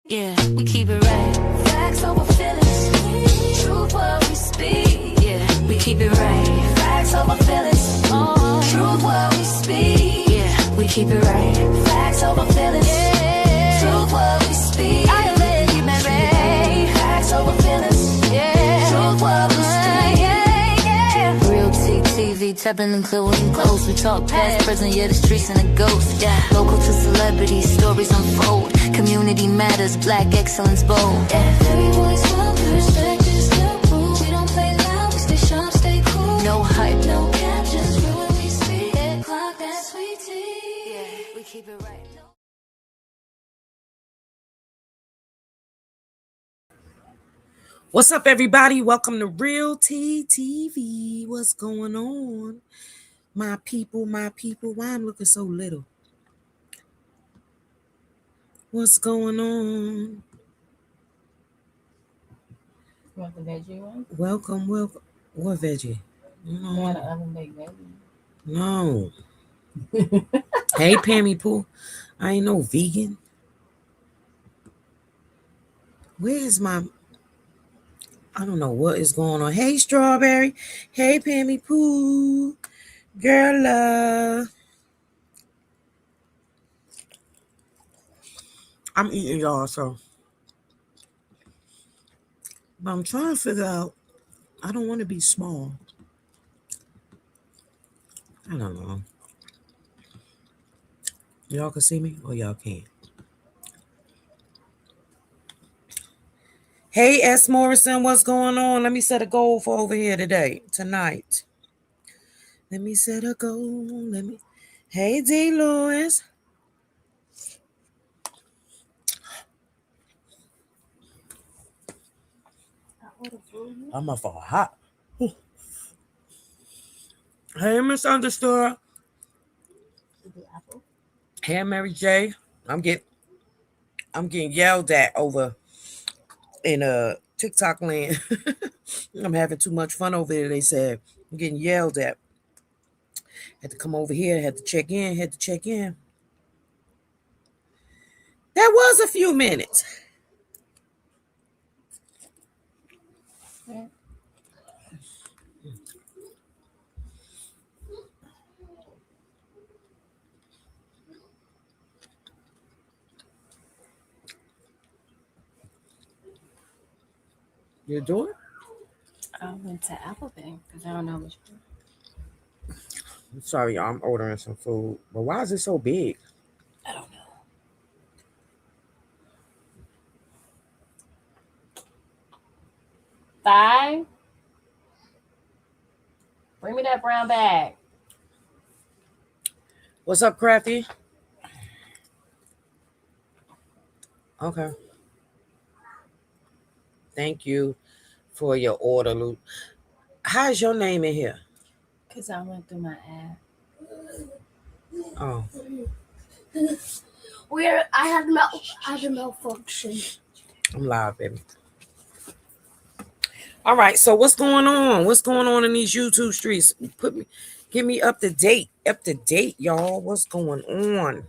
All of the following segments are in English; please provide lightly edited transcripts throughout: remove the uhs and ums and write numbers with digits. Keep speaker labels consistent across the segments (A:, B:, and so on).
A: Yeah, we keep it right. Facts over feelings. Truth what we speak. Yeah, we keep it right. Facts over feelings. Truth what we speak. Yeah, we keep it right. Facts over feelings. Yeah. Truth what we speak. I am ready, keep it right. Facts over feelings. Yeah. Truth what we speak. Yeah. Real TV, tapping and gluing close. We talk past, present, yeah, the streets and the ghosts. Yeah, local to celebrities, stories unfold. Community matters, black excellence bold. Every voice from perspectives still prove. We don't play loud, we stay sharp, stay cool. No hype, no cap, just real when we speak. Head clock, that sweet tea. Yeah, we keep it right.
B: What's up, everybody? Welcome to Real T TV. What's going on? My people, why I'm looking so little? What's going on?
C: You want the veggie one?
B: Welcome. What veggie?
C: You want an oven-baked veggie?
B: No. Hey, Pammy Pooh. I ain't no vegan. Where's my... I don't know what is going on. Hey, Strawberry. Hey, Pammy Pooh. Girl, I'm eating, y'all, so... But I'm trying to figure out... I don't want to be small. I don't know. Y'all can see me or y'all can't? Hey, S. Morrison, what's going on? Let me set a goal for over here tonight. Let me set a goal. Hey, D. Lewis. I'm up for hot. Hey, Misunderstood. Hey, Mary J. I'm getting yelled at over in TikTok land. I'm having too much fun over there. They said I'm getting yelled at. Had to come over here. Had to check in. That was a few minutes. You doing?
C: I went to Apple Bank because I don't know which one.
B: I'm sorry, y'all. I'm ordering some food. But why is it so big?
C: I don't know. Five. Bring me that brown bag.
B: What's up, Crafty? Okay. Thank you for your order, Luke. How's your name in here?
C: Because I went through my app.
B: Oh.
D: I had a malfunction.
B: I'm live, baby. All right, so what's going on? What's going on in these YouTube streets? Get me up to date, y'all. What's going on?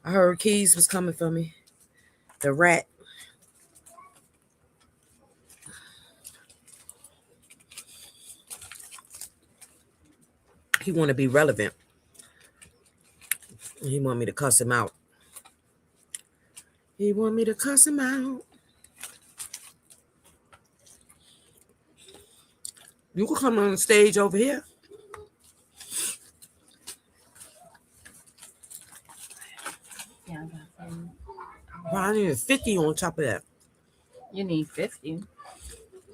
B: I heard Keys was coming for me. The rat. He want to be relevant. He want me to cuss him out. You can come on the stage over here.
C: Yeah, I got food.
B: Well, I need a 50 on top of that.
C: You need 50.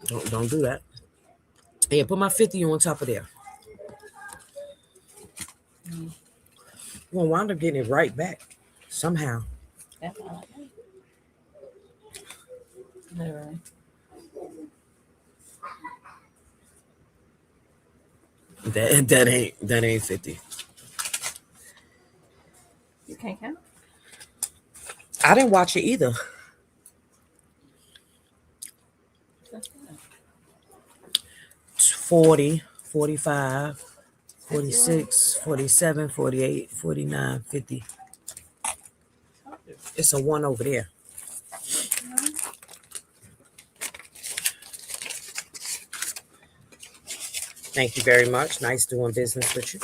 B: Don't do that. Yeah, put my 50 on top of there. You're gonna wind up getting it right back somehow.
C: That's all I got. Literally.
B: That ain't 50.
C: You can't count?
B: I didn't watch it either.
C: That's good.
B: 40, 45, 46, 47, 48, 49, 50. It's a 1 over there. Thank you very much. Nice doing business with you.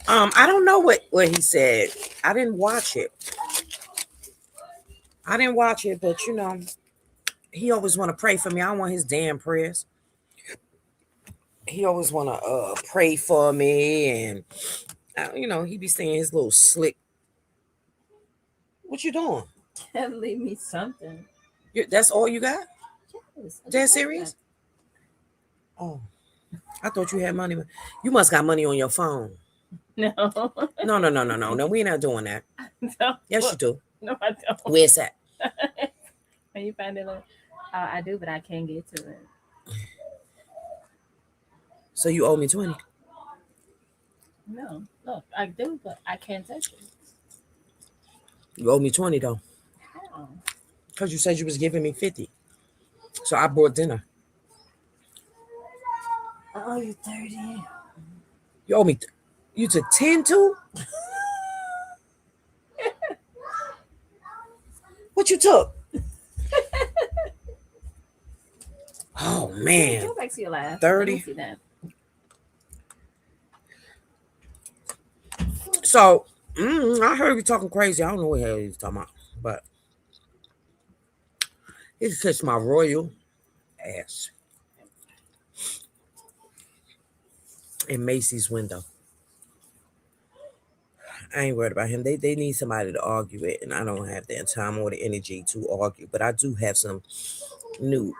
B: I don't know what he said. I didn't watch it. But he always want to pray for me. I don't want his damn prayers. He always want to pray for me, and he be saying his little slick. What you doing?
C: Leave me something.
B: That's all you got?
C: Yes,
B: Dead serious? Oh, I thought you had money. You must got money on your phone.
C: No.
B: No, we're not doing that.
C: No.
B: Yes, you do.
C: No, I don't.
B: Where's that?
C: When you find it, I do, but I can't get to it.
B: So you owe me 20.
C: No, look, I do, but I can't touch it.
B: You owe me 20 though.
C: Oh.
B: Because you said you was giving me 50. So I bought dinner.
C: I owe you 30.
B: You owe me. You took 10 too? What you took? Oh man.
C: Go back to your laugh.
B: 30.
C: See that.
B: So I heard you talking crazy. I don't know what the hell he was talking about, but he kissed my royal ass in Macy's window. I ain't worried about him. They need somebody to argue with, and I don't have the time or the energy to argue. But I do have some new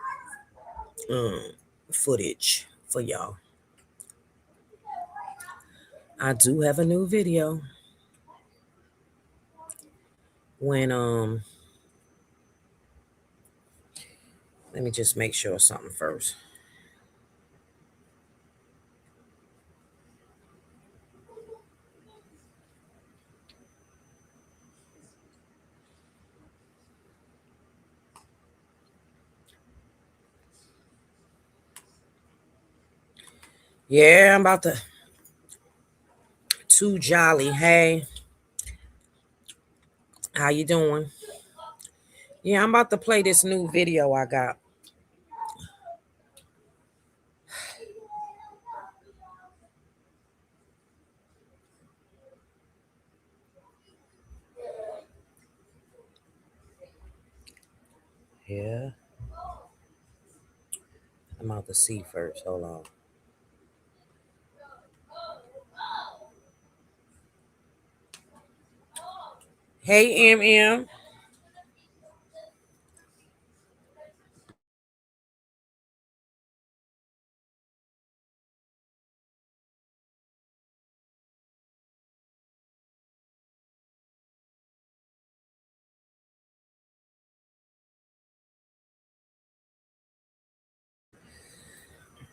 B: footage for y'all. I do have a new video. When let me just make sure something first. Yeah, I'm about to. Too jolly. Hey, how you doing? Yeah, I'm about to play this new video I got. Yeah. I'm out to see first. Hold on. Hey, MM.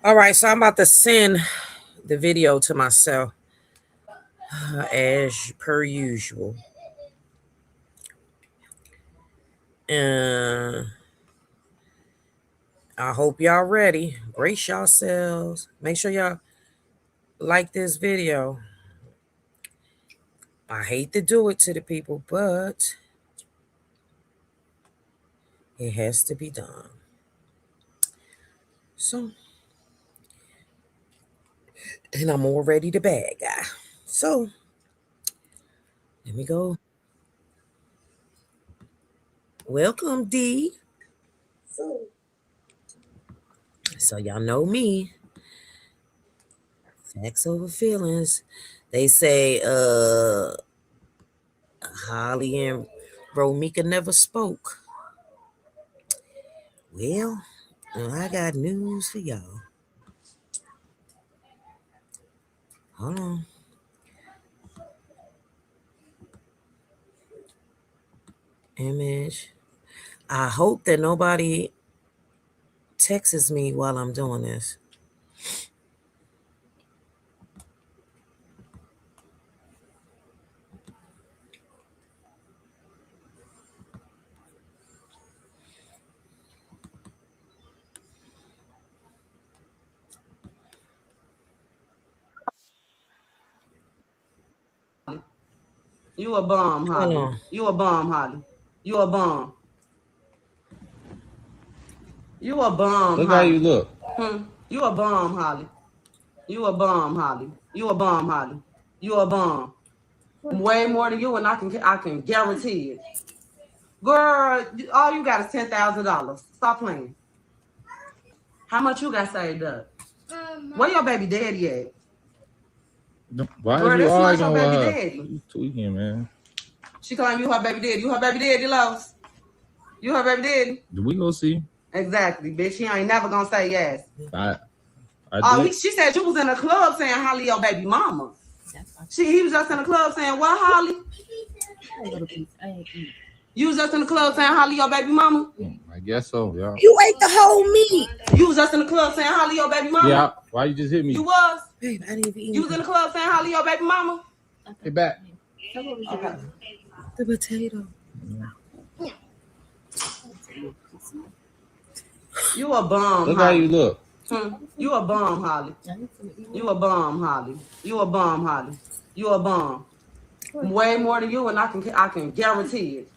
B: All right, so I'm about to send the video to myself as per usual. And I hope y'all ready. Brace yourselves. Make sure y'all like this video. I hate to do it to the people, but it has to be done. So, and I'm already the bad guy. So, let me go. Welcome, D. So y'all know me. Facts over feelings. They say Holly and Romeca never spoke. Well, I got news for y'all. Hold on. Image. I hope that nobody texts me while I'm doing this.
E: You a bum, Holly. You a bum, Holly. You a bum. You a bum,
F: Look how
E: Holly.
F: you look.
E: You a bum, Holly. You a bum, Holly. You a bum, Holly. You a bum. Way more than you, and I can guarantee it. Girl, all you got is $10,000. Stop playing. How much you got saved up? Where your baby daddy at?
F: Why
E: Girl,
F: is you
E: this not your
F: arguing with
E: baby
F: her?
E: daddy.
F: You tweaking, man.
E: She claim you her baby daddy. You her baby daddy, Los? You her baby daddy?
F: Do we go see?
E: Exactly, bitch. She ain't never gonna say yes.
F: I
E: Oh,
F: did.
E: she said you was in the club saying Holly your baby mama. He was just in the club saying what, Holly? You was just in the club saying Holly your baby mama?
F: I guess so, yeah.
B: You ate the whole meat.
E: You was just in the club saying Holly your baby mama?
F: Yeah. Why you just hit me?
E: You was?
B: Babe, I didn't even eat
E: You was in the club saying Holly your baby mama?
F: Get back.
E: Okay.
B: the potato.
E: You a bum,
F: Look
E: Holly.
F: how you look.
E: You a bum, Holly. You a bum, Holly. You a bum, Holly. You a bum. Way more than you, and I can guarantee it.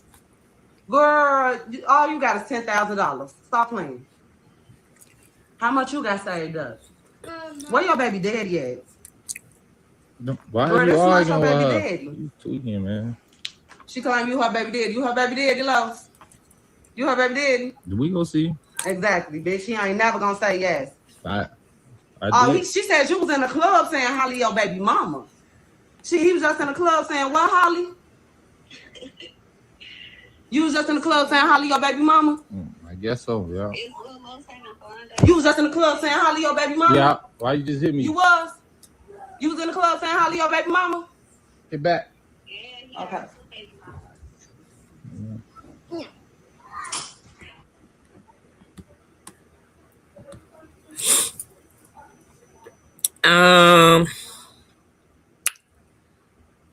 E: Girl, all you got is $10,000. Stop playing. How much you got saved up? Where your baby daddy at?
F: Why
E: Girl,
F: are you
E: this not
F: arguing
E: your
F: with
E: baby
F: her?
E: daddy.
F: You tweaking, man.
E: She claim you her baby daddy. You her baby daddy, Los? You her baby daddy?
F: Do we go see?
E: Exactly, bitch. She ain't never gonna say yes.
F: I did.
E: She said you was in the club saying Holly your baby mama. He was just in the club saying what, Holly? You was just in the club saying Holly your baby mama?
F: I guess so, yeah.
E: You was just in the club saying Holly your baby mama?
F: Yeah. Why you just hit me?
E: You was? You was in the club saying Holly your baby mama?
F: Get back.
E: Okay.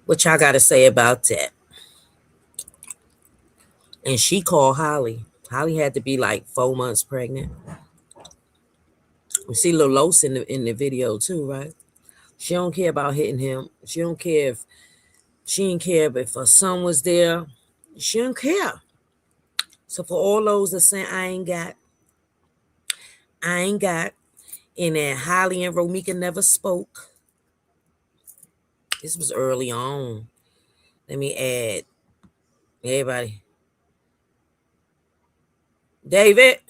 B: What y'all got to say about that? And she called Holly. Holly had to be like 4 months pregnant. We see Lil Los in the video too, right? She don't care about hitting him. She don't care if her son was there. She don't care. So for all those that say I ain't got, and then Holly and Romeca never spoke. This was early on. Let me add everybody. David.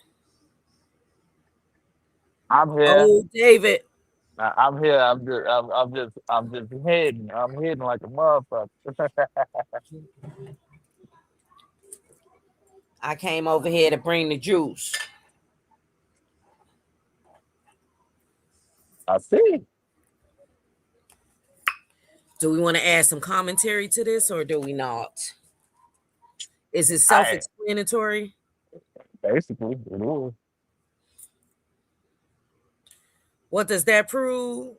G: I'm here.
B: Oh, David.
G: I'm here. I'm just heading. I'm heading like a motherfucker.
B: I came over here to bring the juice.
G: I see.
B: Do we want to add some commentary to this or do we not? Is it self-explanatory?
G: Basically, it is.
B: What does that prove?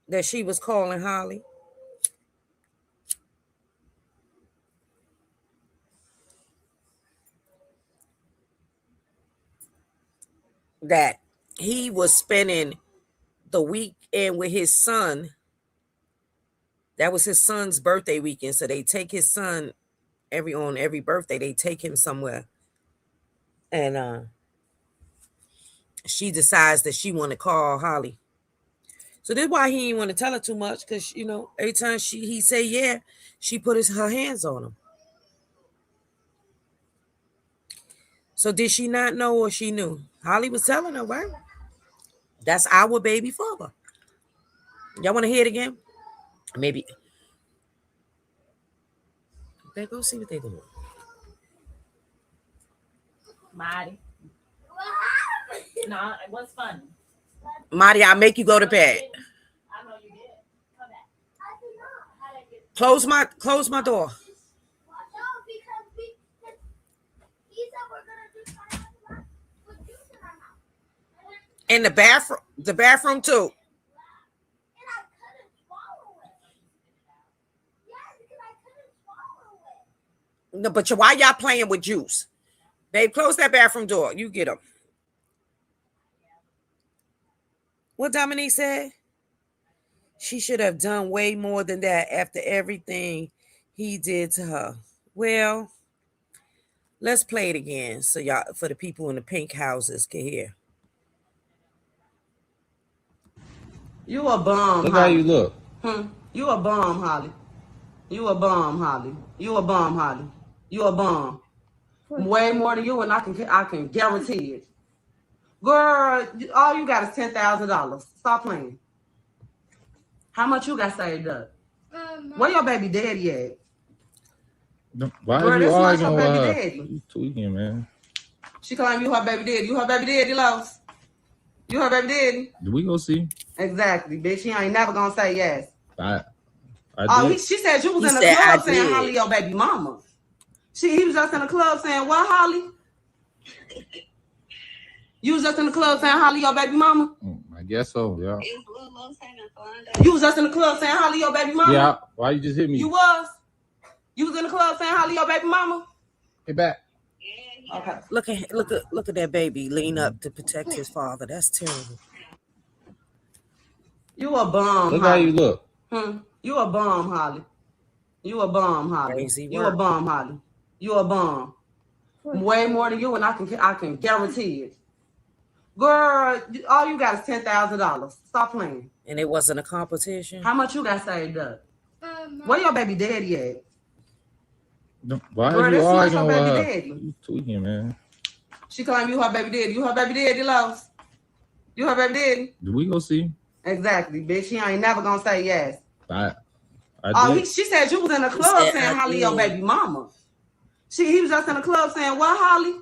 B: That she was calling Holly? That he was spending the weekend with his son. That was his son's birthday weekend. So they take his son on every birthday, they take him somewhere. And she decides that she want to call Holly. So that's why he didn't want to tell her too much, because every time he say yeah, she put her hands on him. So did she not know or she knew? Holly was telling her, right? That's our baby father. Y'all want to hear it again? Maybe. They go see what they doing.
C: Marty. No, it was funny.
B: Marty, I'll make you go to bed.
C: I know you did. Come back.
B: Close my door. In the bathroom too. No, but why y'all playing with juice? Babe, close that bathroom door. You get him. What Dominique said? She should have done way more than that after everything he did to her. Well, Let's play it again so y'all, for the people in the pink houses, can hear.
E: You a bum,
F: Look
E: Holly.
F: how you look.
E: You a bum, Holly. You a bum, Holly. You a bum, Holly. You a bum. Way more than you, and I can guarantee it. Girl, all you got is $10,000. Stop playing. How much you got saved up? Where your baby daddy at?
F: Why
E: Girl,
F: are you
E: that's not
F: arguing
E: your
F: with
E: baby
F: her?
E: daddy.
F: You tweaking, man.
E: She claim you her baby daddy. You her baby daddy, Los? You her baby daddy?
F: Do we go see?
E: Exactly, bitch. She ain't never gonna say yes.
F: I
E: Oh,
F: did.
E: she said you was
B: He
E: in the
B: said, I
E: club saying
B: did.
E: Holly your baby mama. He was just in the club saying what, Holly? You was just in the club saying Holly your baby mama?
F: I guess so, yeah.
E: You was just in the club saying Holly your baby mama?
F: Yeah. Why you just hit me?
E: You was? You was in the club saying Holly your baby mama?
F: Get back.
E: Okay.
B: Look at that baby lean up to protect his father. That's terrible.
E: You a bum,
F: Look
E: Holly.
F: how you look.
E: You a bum, Holly. You a bum, Holly.
B: Crazy
E: You
B: work.
E: a bum, Holly. You a bum. Way more than you, and I can guarantee it. Girl, all you got is $10,000. Stop playing.
B: And it wasn't a competition?
E: How much you got saved up? Where your baby daddy at?
F: Why
E: Girl,
F: are you
E: that's not your
F: arguing with
E: baby
F: her?
E: daddy.
F: You tweaking, man.
E: She claim you her baby daddy. You her baby daddy, Los? You her baby daddy?
F: Do we go see?
E: Exactly, bitch. She ain't never gonna say yes.
F: I
E: Oh,
F: did.
E: she said you was in the club
B: said,
E: saying
B: I
E: Holly your
B: did.
E: baby mama. He was just in the club saying what, Holly?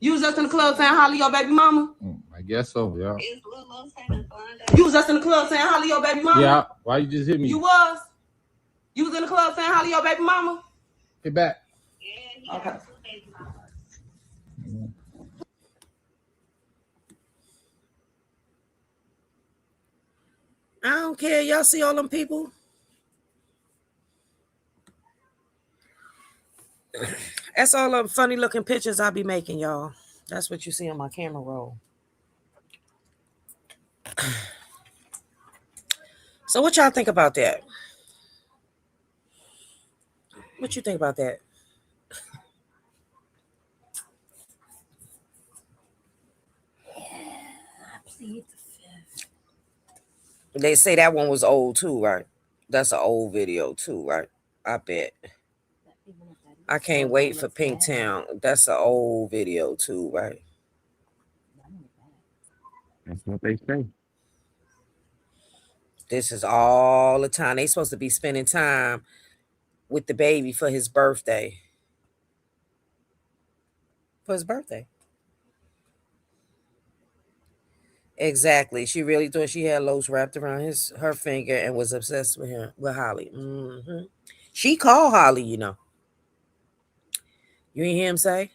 E: You was just in the club saying Holly your baby mama?
F: I guess so, yeah.
E: You was just in the club saying Holly your baby mama?
F: Yeah. Why you just hit me?
E: You was? You was in the club saying Holly your baby mama?
F: Get back.
E: Okay.
B: I don't care. Y'all see all them people? That's all them funny looking pictures I be making, y'all. That's what you see on my camera roll. So what y'all think about that? What you think about that? They say that one was old too, right? That's an old video too, right? I bet. I can't wait for Pinktown. That's an old video too, right?
G: That's what they say.
B: This is all the time. They supposed to be spending time with the baby for his birthday. For his birthday. Exactly. She really thought she had Los wrapped around her finger and was obsessed with him, with Holly. She called Holly, you know. You ain't hear him say?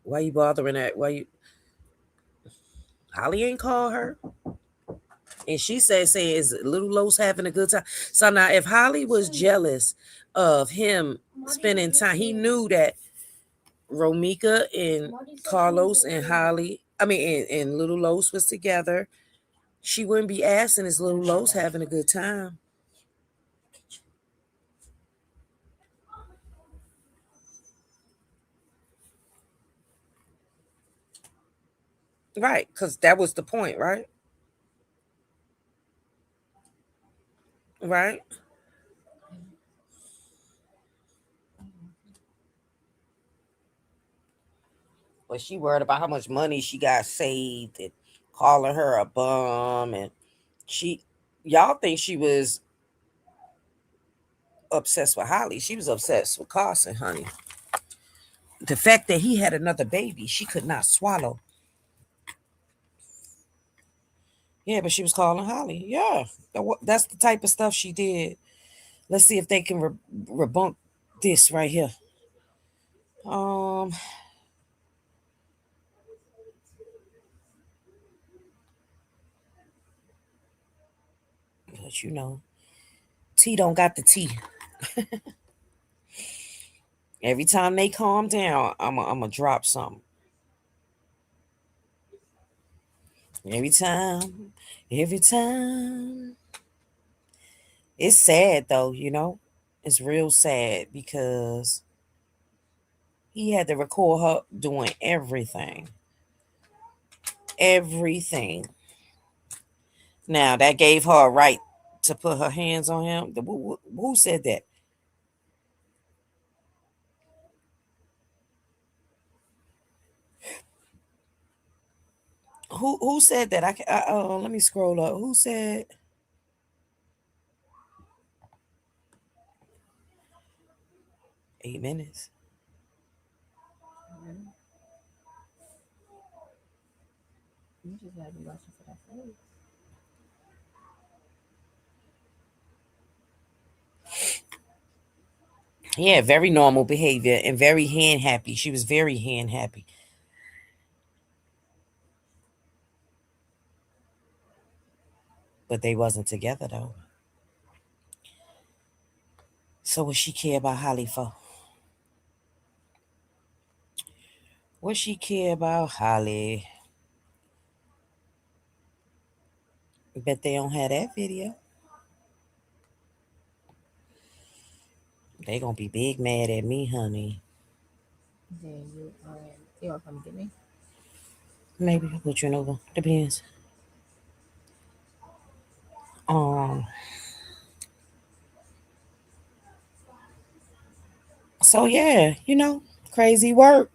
B: Why you bothering that? Holly ain't called her. And she saying, is Little Los having a good time? So now if Holly was jealous of him spending time, he knew that Romeca and Carlos and Holly, and Little Los was together. She wouldn't be asking, is Little Los having a good time? Right, because that was the point, right? Right. But she worried about how much money she got saved and calling her a bum. And y'all think she was obsessed with Holly. She was obsessed with Carson, honey. The fact that he had another baby, she could not swallow. Yeah, but she was calling Holly. Yeah, that's the type of stuff she did. Let's see if they can rebunk this right here. But you know, T don't got the T. Every time they calm down, I'm gonna drop something. Every time. It's sad though, you know. It's real sad because He had to record her doing everything. Everything. Now that gave her a right to put her hands on him. Who said that? Who said that? Let me scroll up. Who said? 8 minutes.
C: You just gotta be watching for that face.
B: Yeah, very normal behavior and very hand happy. She was very hand happy. But they wasn't together though. So what she care about Holly for? What she care about Holly? Bet they don't have that video. They gonna be big mad at me, honey.
C: Then you all come get me.
B: Maybe I'll put you in over. Depends. Um. So yeah, crazy work.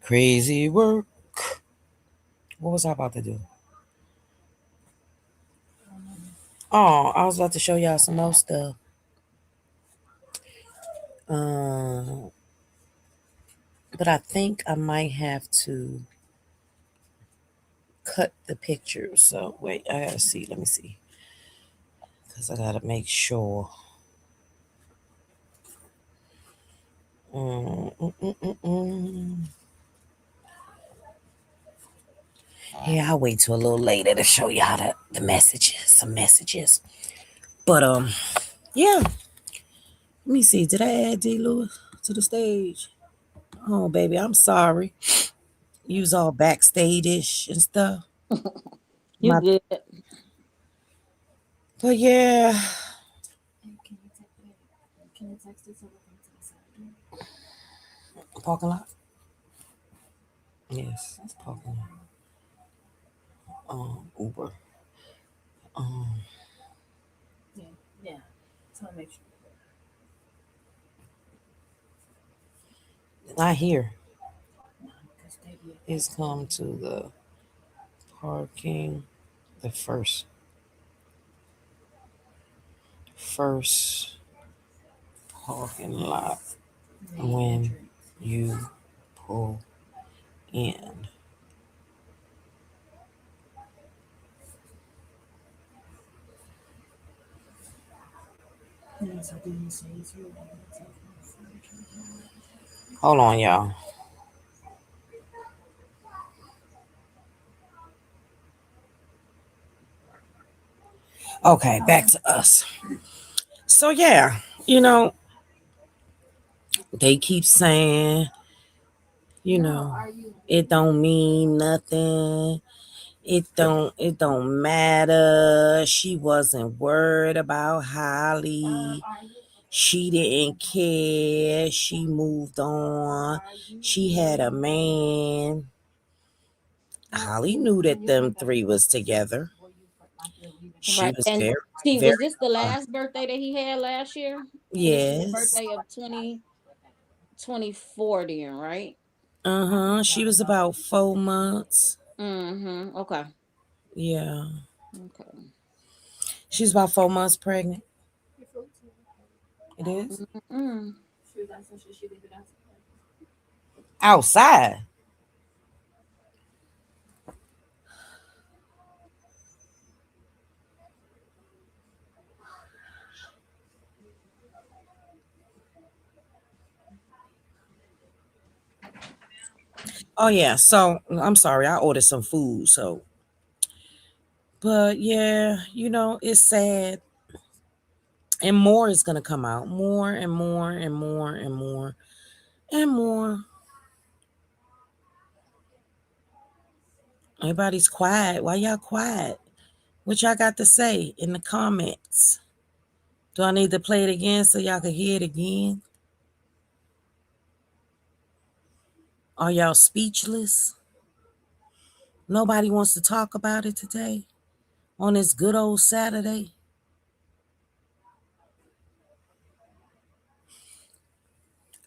B: Crazy work. What was I about to do? Oh, I was about to show y'all some more stuff. Um, but I think I might have to cut the picture. So wait, I gotta see. Let me see, cause I gotta make sure. Mm, mm, mm, mm, mm. Yeah, I'll wait till a little later to show y'all the messages, some messages. But yeah. Let me see. Did I add D. Lewis to the stage? Oh, baby, I'm sorry. You was all backstage-ish and stuff.
H: You
B: My,
H: good?
B: but yeah,
C: Can you text it so we can text it?
B: parking lot. Yes, it's parking lot. Uber. Um,
C: Yeah. So I make sure.
B: not here.
C: Because they be
B: It's come to the parking. The first parking lot when you pull in. Hold on, y'all. Okay, back to us. So yeah, you know, they keep saying, it don't mean nothing. It don't matter. She wasn't worried about Holly. She didn't care. She moved on. She had a man. Holly knew that them three was together. She
H: Right.
B: was
H: And
B: very,
H: see,
B: very
H: was this the last birthday that he had last year? This is his
B: yes.
H: birthday of 2024, then, right?
B: She was about 4 months.
H: Mm-hmm. Okay.
B: Yeah.
H: Okay.
B: She's about 4 months pregnant. It is?
H: Mm-mm.
B: Outside. Oh yeah. So I'm sorry, I ordered some food. So, but yeah, it's sad, and more is gonna come out. More and more and more and more and more. Everybody's quiet. Why y'all quiet? What y'all got to say in the comments? Do I need to play it again so y'all can hear it again? Are y'all speechless? Nobody wants to talk about it today on this good old Saturday?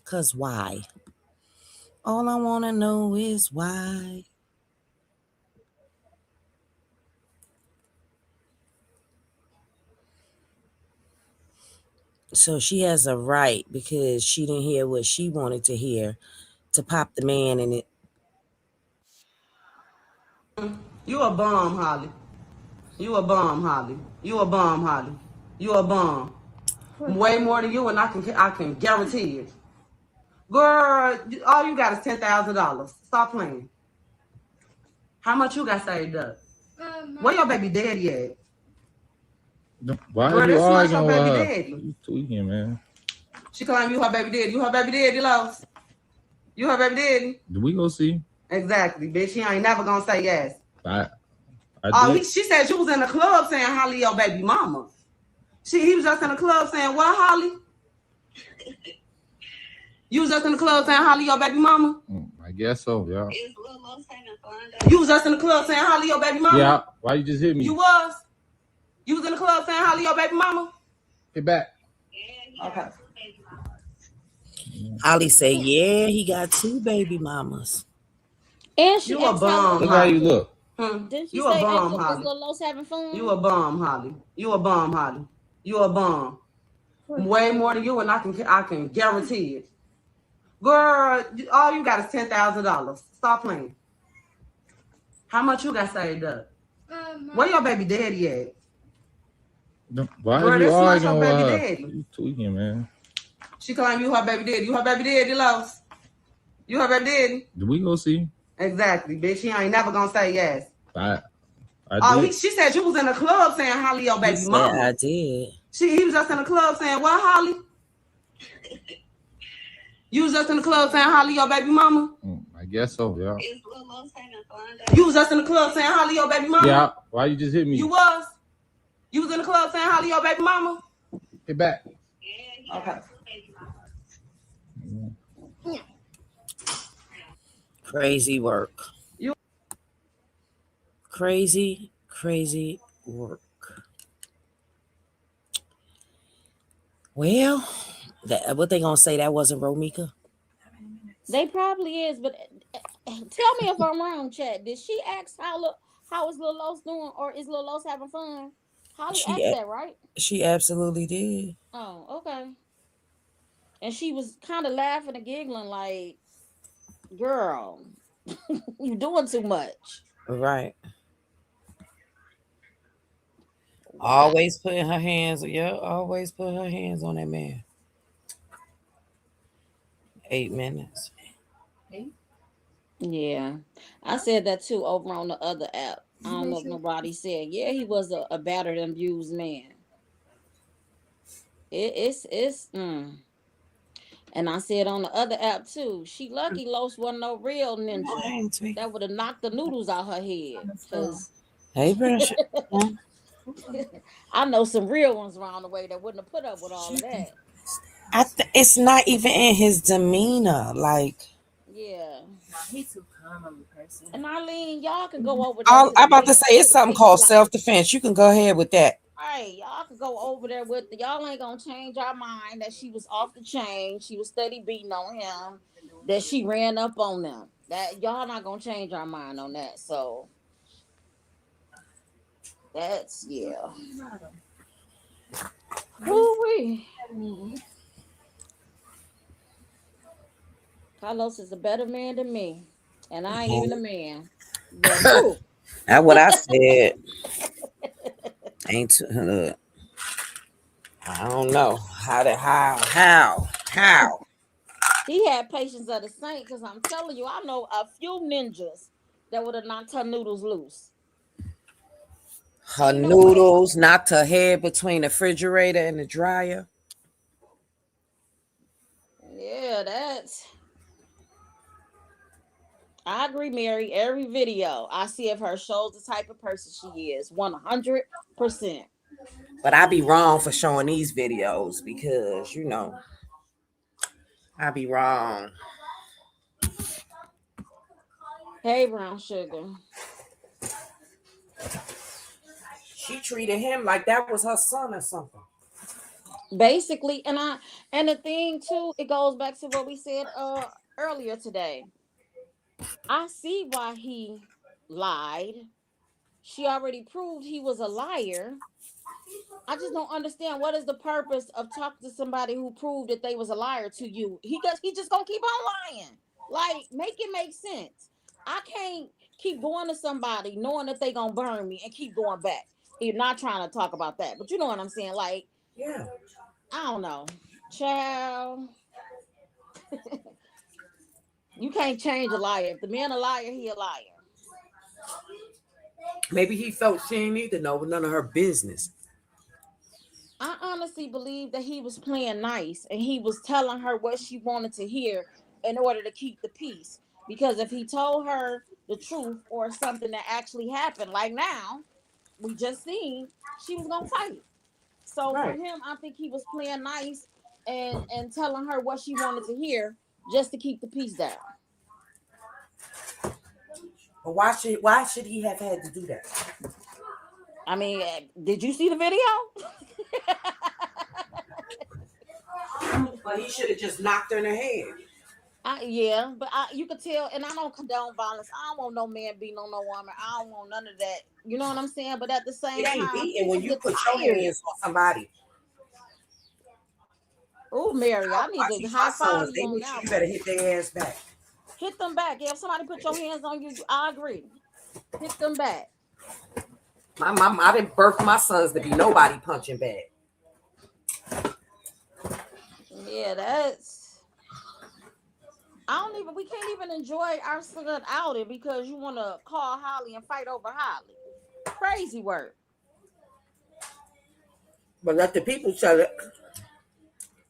B: Because why? All I want to know is why. So she has a right, because she didn't hear what she wanted to hear, to pop the man in it.
E: You a bum, Holly. You a bum, Holly. You a bum, Holly. You a bum. Way more than you, and I can guarantee it. Girl, all you got is $10,000. Stop playing. How much you got saved up? Where your baby daddy at?
F: Why
E: Girl,
F: are you
E: this much
F: arguing
E: your
F: with
E: baby
F: her?
E: daddy.
F: You tweaking, man.
E: She claim you her baby daddy. You her baby daddy, Los. You her baby daddy.
F: Do we go see?
E: Exactly, bitch. She ain't never gonna say yes.
F: I did.
E: She said you was in the club saying Holly your baby mama. He was just in the club saying what, Holly? You was just in the club saying Holly your baby mama?
F: I guess so, yeah.
E: You was just in the club saying Holly your baby mama?
F: Yeah. Why you just hit me?
E: You was? You was in the club saying Holly your baby mama?
F: Get back.
E: Okay.
B: Holly said, yeah, he got 2 baby mamas.
H: And she
E: You a bum,
F: Look how you look.
H: Didn't she
E: You
H: say
E: a bum,
H: was
E: Holly.
H: Lil Los having fun?
E: You a bum, Holly. You a bum, Holly. You a bum. Way more than you, and I can guarantee it. Girl, all you got is $10,000. Stop playing. How much you got saved up? Where your baby daddy at?
F: Why
E: Girl,
F: are you
E: this much your
F: arguing with
E: baby
F: her?
E: daddy.
F: You tweaking, man.
E: She claim you her baby daddy. You her baby daddy, Los. You her baby daddy.
F: Do we go see?
E: Exactly, bitch. She ain't never gonna say yes.
F: I did.
E: She said you was in the club saying Holly your baby mama.
B: I did.
E: He was just in the club saying what, Holly? You was just in the club saying Holly your baby mama?
F: I guess so, yeah.
E: You was just in the club saying Holly your baby mama?
F: Yeah. Why you just hit me?
E: You was? You was in the club saying Holly your baby mama?
F: Get back.
E: Okay.
B: Crazy work. Crazy work. Well, what they gonna say, that wasn't Romeca?
H: They probably is, but tell me if I'm wrong, chat. Did she ask how is Lil Los doing, or is Lil Los having fun? Holly asked that, right?
B: She absolutely did.
H: Oh, okay. And she was kind of laughing and giggling like, girl, you doing too much.
B: Right. Always putting her hands, always put her hands on that man. 8 minutes.
H: Yeah. I said that too over on the other app. I don't know if nobody said, yeah, he was a battered and abused man. And I said on the other app too, she lucky Los wasn't no real ninja. That would have knocked the noodles out her head.
B: Hey, Brasha.
H: I know some real ones around the way that wouldn't have put up with all of that.
B: It's not even in his demeanor. Like,
H: yeah.
C: No, he's too calm of a person.
H: And Eileen, y'all can go over there.
B: I'm about to say, it's something called self-defense. You can go ahead with that.
H: Hey, y'all can go over there with y'all ain't gonna change our mind that she was off the chain. She was steady beating on him. That she ran up on them. That y'all not gonna change our mind on that. So that's Woo-wee. Carlos is a better man than me, and I ain't even a man. But,
B: that's what I said. Look. I don't know how.
H: He had patience of the saint, because I'm telling you, I know a few ninjas that would have knocked her noodles loose.
B: Her noodles knocked her head between the refrigerator and the dryer.
H: Yeah, I agree, Mary. Every video I see of her shows the type of person she is, 100%.
B: But I be wrong for showing these videos because, I be wrong.
H: Hey, brown sugar.
B: She treated him like that was her son or something.
H: Basically, and the thing too, it goes back to what we said earlier today. I see why he lied. She already proved he was a liar. I just don't understand what is the purpose of talking to somebody who proved that they was a liar to you. He just gonna keep on lying. Like, make it make sense. I can't keep going to somebody knowing that they gonna burn me and keep going back. You're not trying to talk about that, but you know what I'm saying. Like,
B: Yeah.
H: I don't know, child. You can't change a liar. If the man a liar, he a liar.
B: Maybe he felt she ain't need to know, but none of her business.
H: I honestly believe that he was playing nice and he was telling her what she wanted to hear in order to keep the peace. Because if he told her the truth or something that actually happened, like now, we just seen she was gonna fight. So for
B: Right.
H: him, I think he was playing nice and telling her what she wanted to hear just to keep the peace down.
B: But why should he have had to do that?
H: I mean, did you see the video?
B: But he should have just knocked her in the head.
H: Yeah, but you could tell, and I don't condone violence. I don't want no man beating on no woman. I don't want none of that. You know what I'm saying? But at the same
B: It ain't
H: time,
B: beating
H: people
B: when you
H: get
B: put your
H: tired.
B: hands on somebody.
H: Oh, Mary, I need
B: I
H: to
B: teach my
H: high five
B: sons,
H: you
B: they
H: on
B: make sure
H: that
B: you
H: one.
B: better hit their ass back.
H: Hit them back. Yeah, if somebody put your hands on you, I agree. Hit them back.
B: My mom, I didn't birth my sons to be nobody punching bag.
H: Yeah, that's. I don't even. We can't even enjoy our son outing because you want to call Holly and fight over Holly. Crazy work.
B: But let the people tell it.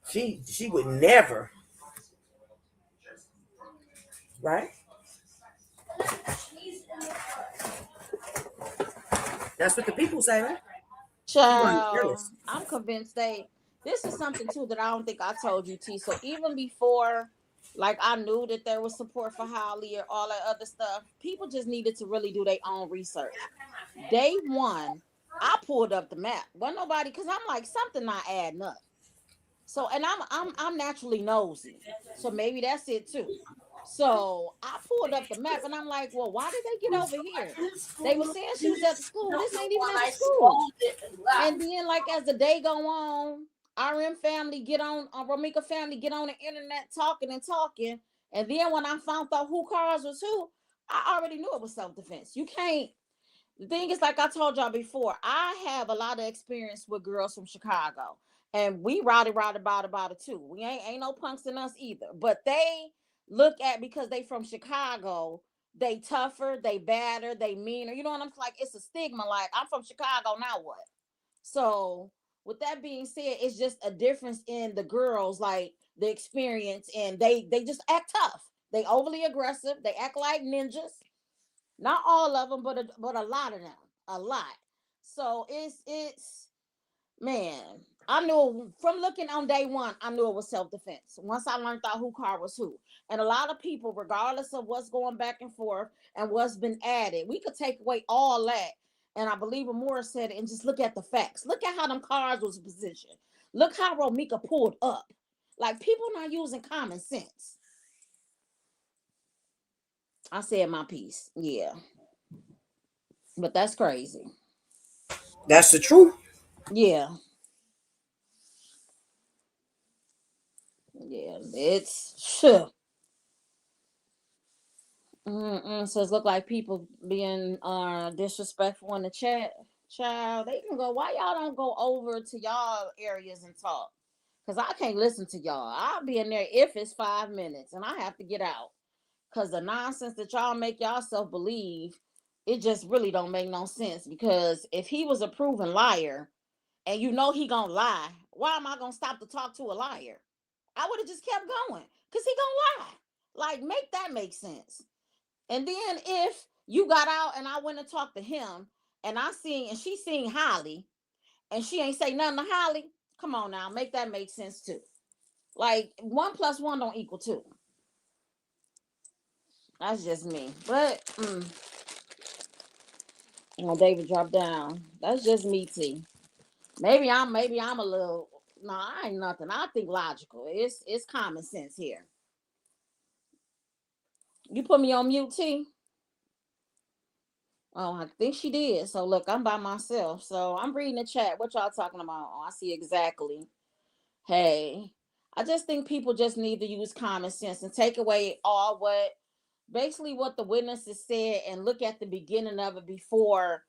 B: She would never, right? That's what the people say, right? She wasn't
H: Child,
B: jealous.
H: I'm convinced this is something too that I don't think I told you, T. So even before, like, I knew that there was support for Holly or all that other stuff, people just needed to really do their own research. Day one, I pulled up the map. Wasn't nobody, because I'm like, something not adding up. So, and I'm naturally nosy. So maybe that's it too. So I pulled up the map and I'm like, well, why did they get over here? They were saying she was at the school. This ain't even at the school. And then, like, as the day go on, RM family get on, Romeca family get on the internet talking and talking. And then when I found out who Carlos was who, I already knew it was self-defense. You can't. The thing is, like I told y'all before, I have a lot of experience with girls from Chicago. And we rowdy about it too. We ain't no punks in us either. But they look at, because they from Chicago, they tougher, they badder, they meaner. You know what I'm like? It's a stigma. Like, I'm from Chicago, now what? So, with that being said, it's just a difference in the girls, like the experience, and they just act tough. They overly aggressive. They act like ninjas. Not all of them, but a lot of them, a lot. So it's man. I knew from looking on day one, I knew it was self defense. Once I learned out who car was who, and a lot of people, regardless of what's going back and forth and what's been added, we could take away all that. And I believe Amora said it, and just look at the facts. Look at how them cars was positioned. Look how Romeca pulled up. Like, people not using common sense. I said my piece. Yeah. But that's crazy.
B: That's the truth.
H: Yeah. Yeah. It's sure. So it look like people being disrespectful in the chat. Child, they can go. Why y'all don't go over to y'all areas and talk? Cause I can't listen to y'all. I'll be in there if it's 5 minutes and I have to get out. Cause the nonsense that y'all make yourself believe, it just really don't make no sense. Because if he was a proven liar, and you know he gonna lie, why am I gonna stop to talk to a liar? I would have just kept going, because he gonna lie. Like, make that make sense. And then if you got out and I went and talked to him, and she seen Holly, and she ain't say nothing to Holly, come on now, make that make sense too. Like, 1 plus 1 don't equal 2. That's just me. But David dropped down. That's just me, T. Maybe I'm a little. No, I ain't nothing. I think logical. It's common sense here. You put me on mute, T. Oh, I think she did. So look, I'm by myself. So I'm reading the chat. What y'all talking about? Oh, I see exactly. Hey, I just think people just need to use common sense and take away all what basically what the witnesses said and look at the beginning of it before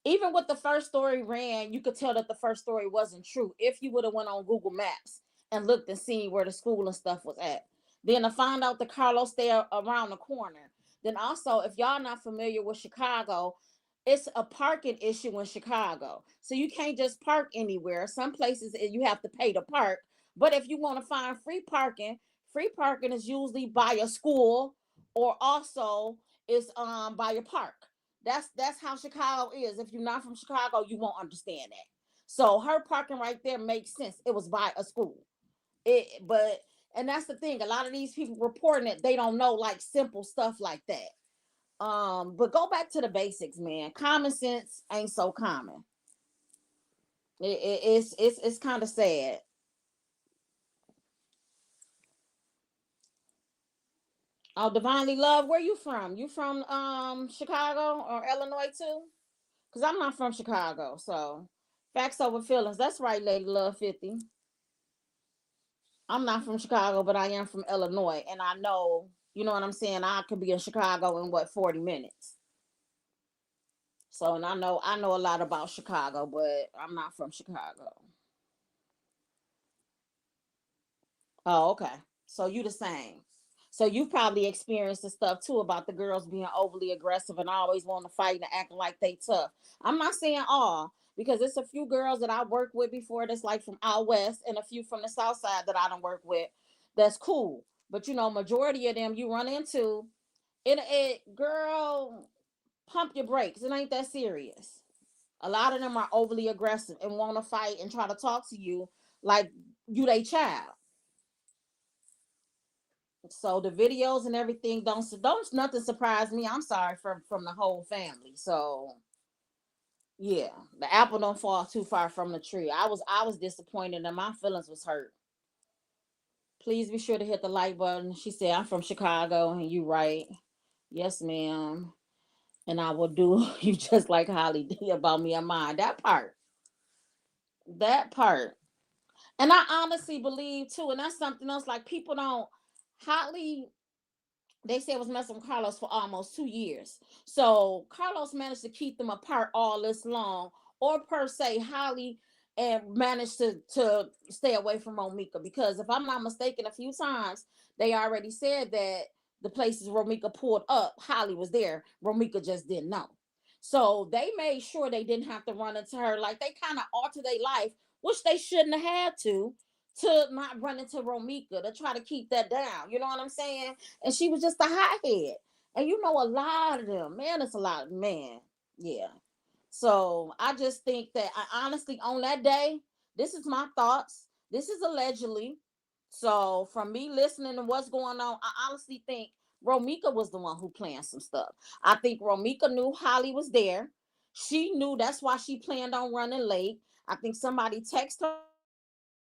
H: even with the first story ran, you could tell that the first story wasn't true if you would have went on Google Maps and looked and seen where the school and stuff was at. Then to find out that Carlos stayed around the corner. Then also, if y'all not familiar with Chicago, it's a parking issue in Chicago. So you can't just park anywhere. Some places you have to pay to park. But if you want to find free parking is usually by a school or also is by a park. That's how Chicago is. If you're not from Chicago, you won't understand that. So her parking right there makes sense. It was by a school. But and that's the thing. A lot of these people reporting it, they don't know like simple stuff like that. But go back to the basics, man. Common sense ain't so common. It's kind of sad. Oh, Divinely Love, where you from? You from Chicago or Illinois too? Because I'm not from Chicago, so facts over feelings. That's right, Lady Love 50. I'm not from Chicago, but I am from Illinois, and I know, you know what I'm saying. I could be in Chicago in what 40 minutes. So, and I know a lot about Chicago, but I'm not from Chicago. Oh, okay. So you the same. So you probably experienced the stuff too about the girls being overly aggressive and always wanting to fight and acting like they tough. I'm not saying all because it's a few girls that I worked with before that's like from out west and a few from the south side that I don't work with. That's cool. But you know, majority of them you run into it girl, pump your brakes. It ain't that serious. A lot of them are overly aggressive and want to fight and try to talk to you like you they child. So the videos and everything don't nothing surprise me. I'm sorry from the whole family. So yeah, the apple don't fall too far from the tree. I was disappointed and my feelings was hurt. Please be sure to hit the like button. She said I'm from Chicago and you right. Yes, ma'am. And I will do you just like Holly did about me and mine. That part. That part. And I honestly believe too, and that's something else. Like people don't Holly they said was messing with Carlos for almost 2 years. So Carlos managed to keep them apart all this long, or per se, Holly and managed to stay away from Romeca. Because if I'm not mistaken, a few times they already said that the places Romeca pulled up, Holly was there. Romeca just didn't know. So they made sure they didn't have to run into her. Like they kind of altered their life, which they shouldn't have had to not run into Romeca to try to keep that down. You know what I'm saying? And she was just a hothead. And you know, a lot of them, man, it's a lot of man. Yeah. So I just think that I honestly, on that day, this is my thoughts. This is allegedly. So from me listening to what's going on, I honestly think Romeca was the one who planned some stuff. I think Romeca knew Holly was there. She knew that's why she planned on running late. I think somebody texted her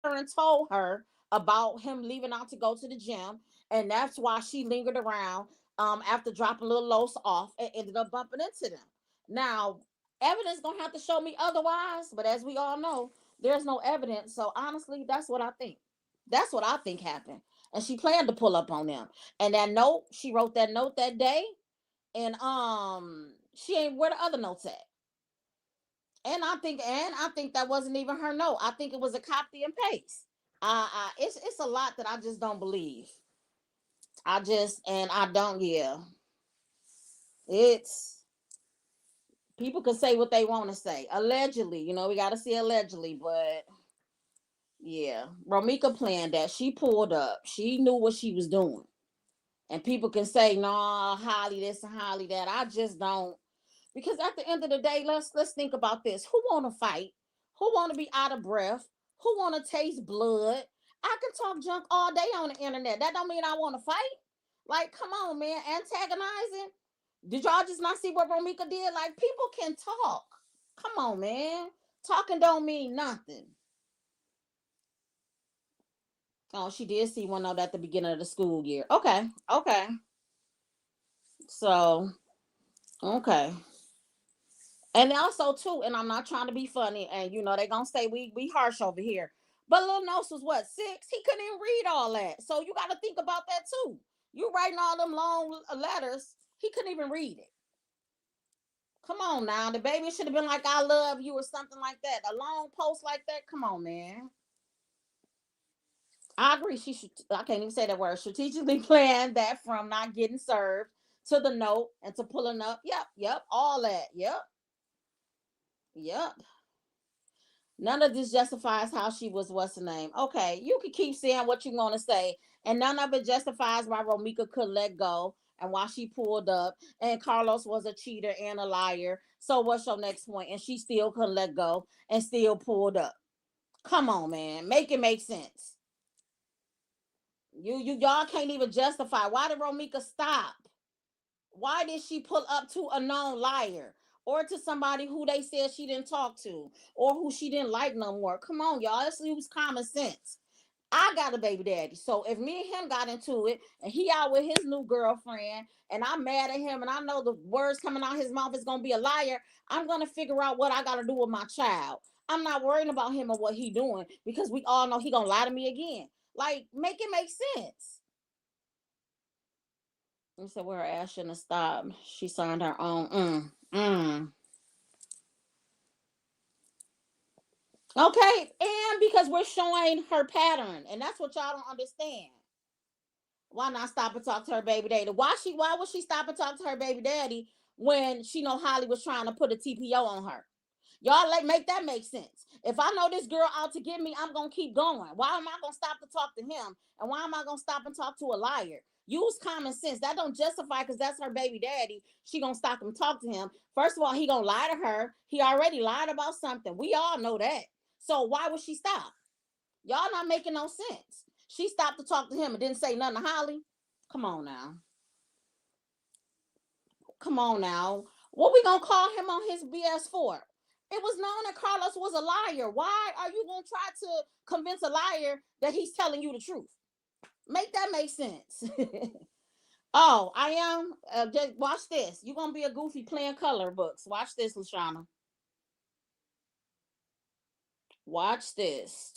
H: and told her about him leaving out to go to the gym, and that's why she lingered around after dropping little Los off and ended up bumping into them. Now, evidence gonna have to show me otherwise, but as we all know, there's no evidence. So honestly, that's what I think. That's what I think happened. And she planned to pull up on them. And that note, she wrote that note that day, and she ain't where the other notes at. And I think that wasn't even her note. I think it was a copy and paste. It's a lot that I just don't believe. I don't. Yeah, it's people can say what they want to say. Allegedly, we got to see allegedly, but yeah, Romeca planned that. She pulled up. She knew what she was doing, and people can say, "No, Holly this and Holly that." I just don't. Because at the end of the day, let's think about this. Who want to fight? Who want to be out of breath? Who want to taste blood? I can talk junk all day on the internet. That don't mean I want to fight. Like, come on, man, antagonizing. Did y'all just not see what Romeca did? Like, people can talk. Come on, man. Talking don't mean nothing. Oh, she did see one out at the beginning of the school year. Okay. So, okay. And also too, and I'm not trying to be funny, and they gonna say we harsh over here. But Lil Nos was what, 6? He couldn't even read all that. So you gotta think about that too. You writing all them long letters, he couldn't even read it. Come on now. The baby should have been like, I love you or something like that. A long post like that. Come on, man. I agree. She should, I can't even say that word. Strategically plan that from not getting served to the note and to pulling up. Yep. All that. Yep. None of this justifies how she was, what's the name? Okay, you can keep saying what you want to say, and none of it justifies why Romeca could let go and why she pulled up, and Carlos was a cheater and a liar. So what's your next point? And she still couldn't let go and still pulled up. Come on, man. Make it make sense. Y'all can't even justify. Why did Romeca stop? Why did she pull up to a known liar? Or to somebody who they said she didn't talk to, or who she didn't like no more? Come on, y'all. Let's use common sense. I got a baby daddy. So if me and him got into it and he out with his new girlfriend and I'm mad at him and I know the words coming out his mouth is going to be a liar, I'm going to figure out what I got to do with my child. I'm not worrying about him or what he doing because we all know he going to lie to me again. Like, make it make sense. You said where her ass shouldn't have stopped. She signed her own. Okay, and because we're showing her pattern, and that's what y'all don't understand. Why not stop and talk to her baby daddy? Why would she stop and talk to her baby daddy when she know Holly was trying to put a TPO on her? Y'all make that make sense. If I know this girl out to get me, I'm gonna keep going. Why am I gonna stop to talk to him? And why am I gonna stop and talk to a liar? Use common sense. That don't justify because that's her baby daddy. She gonna stop and talk to him. First of all, he gonna lie to her. He already lied about something. We all know that. So why would she stop? Y'all not making no sense. She stopped to talk to him and didn't say nothing to Holly. Come on now. What we gonna call him on his BS for? It was known that Carlos was a liar. Why are you gonna try to convince a liar that he's telling you the truth? Make that make sense. Oh, I am. Just watch this. You're gonna be a goofy playing color books. Watch this, Lashana. Watch this.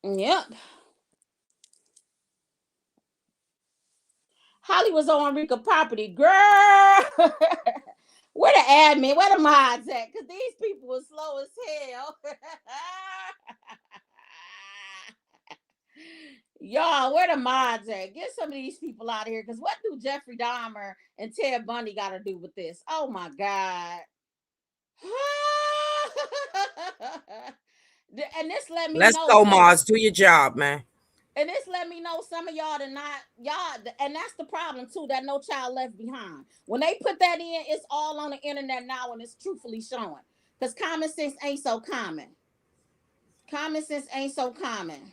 H: Yep. Holly was on Rika property, girl. Where the admin? Where the mods at? Because these people were slow as hell. Y'all, where the mods at? Get some of these people out of here. Because what do Jeffrey Dahmer and Ted Bundy got to do with this? Oh my God. And this let me
B: Let's
H: know.
B: go, Mars. Do your job, man.
H: And this let me know some of y'all and that's the problem too, that No Child Left Behind. When they put that in, it's all on the internet now and it's truthfully showing. Because common sense ain't so common. Common sense ain't so common.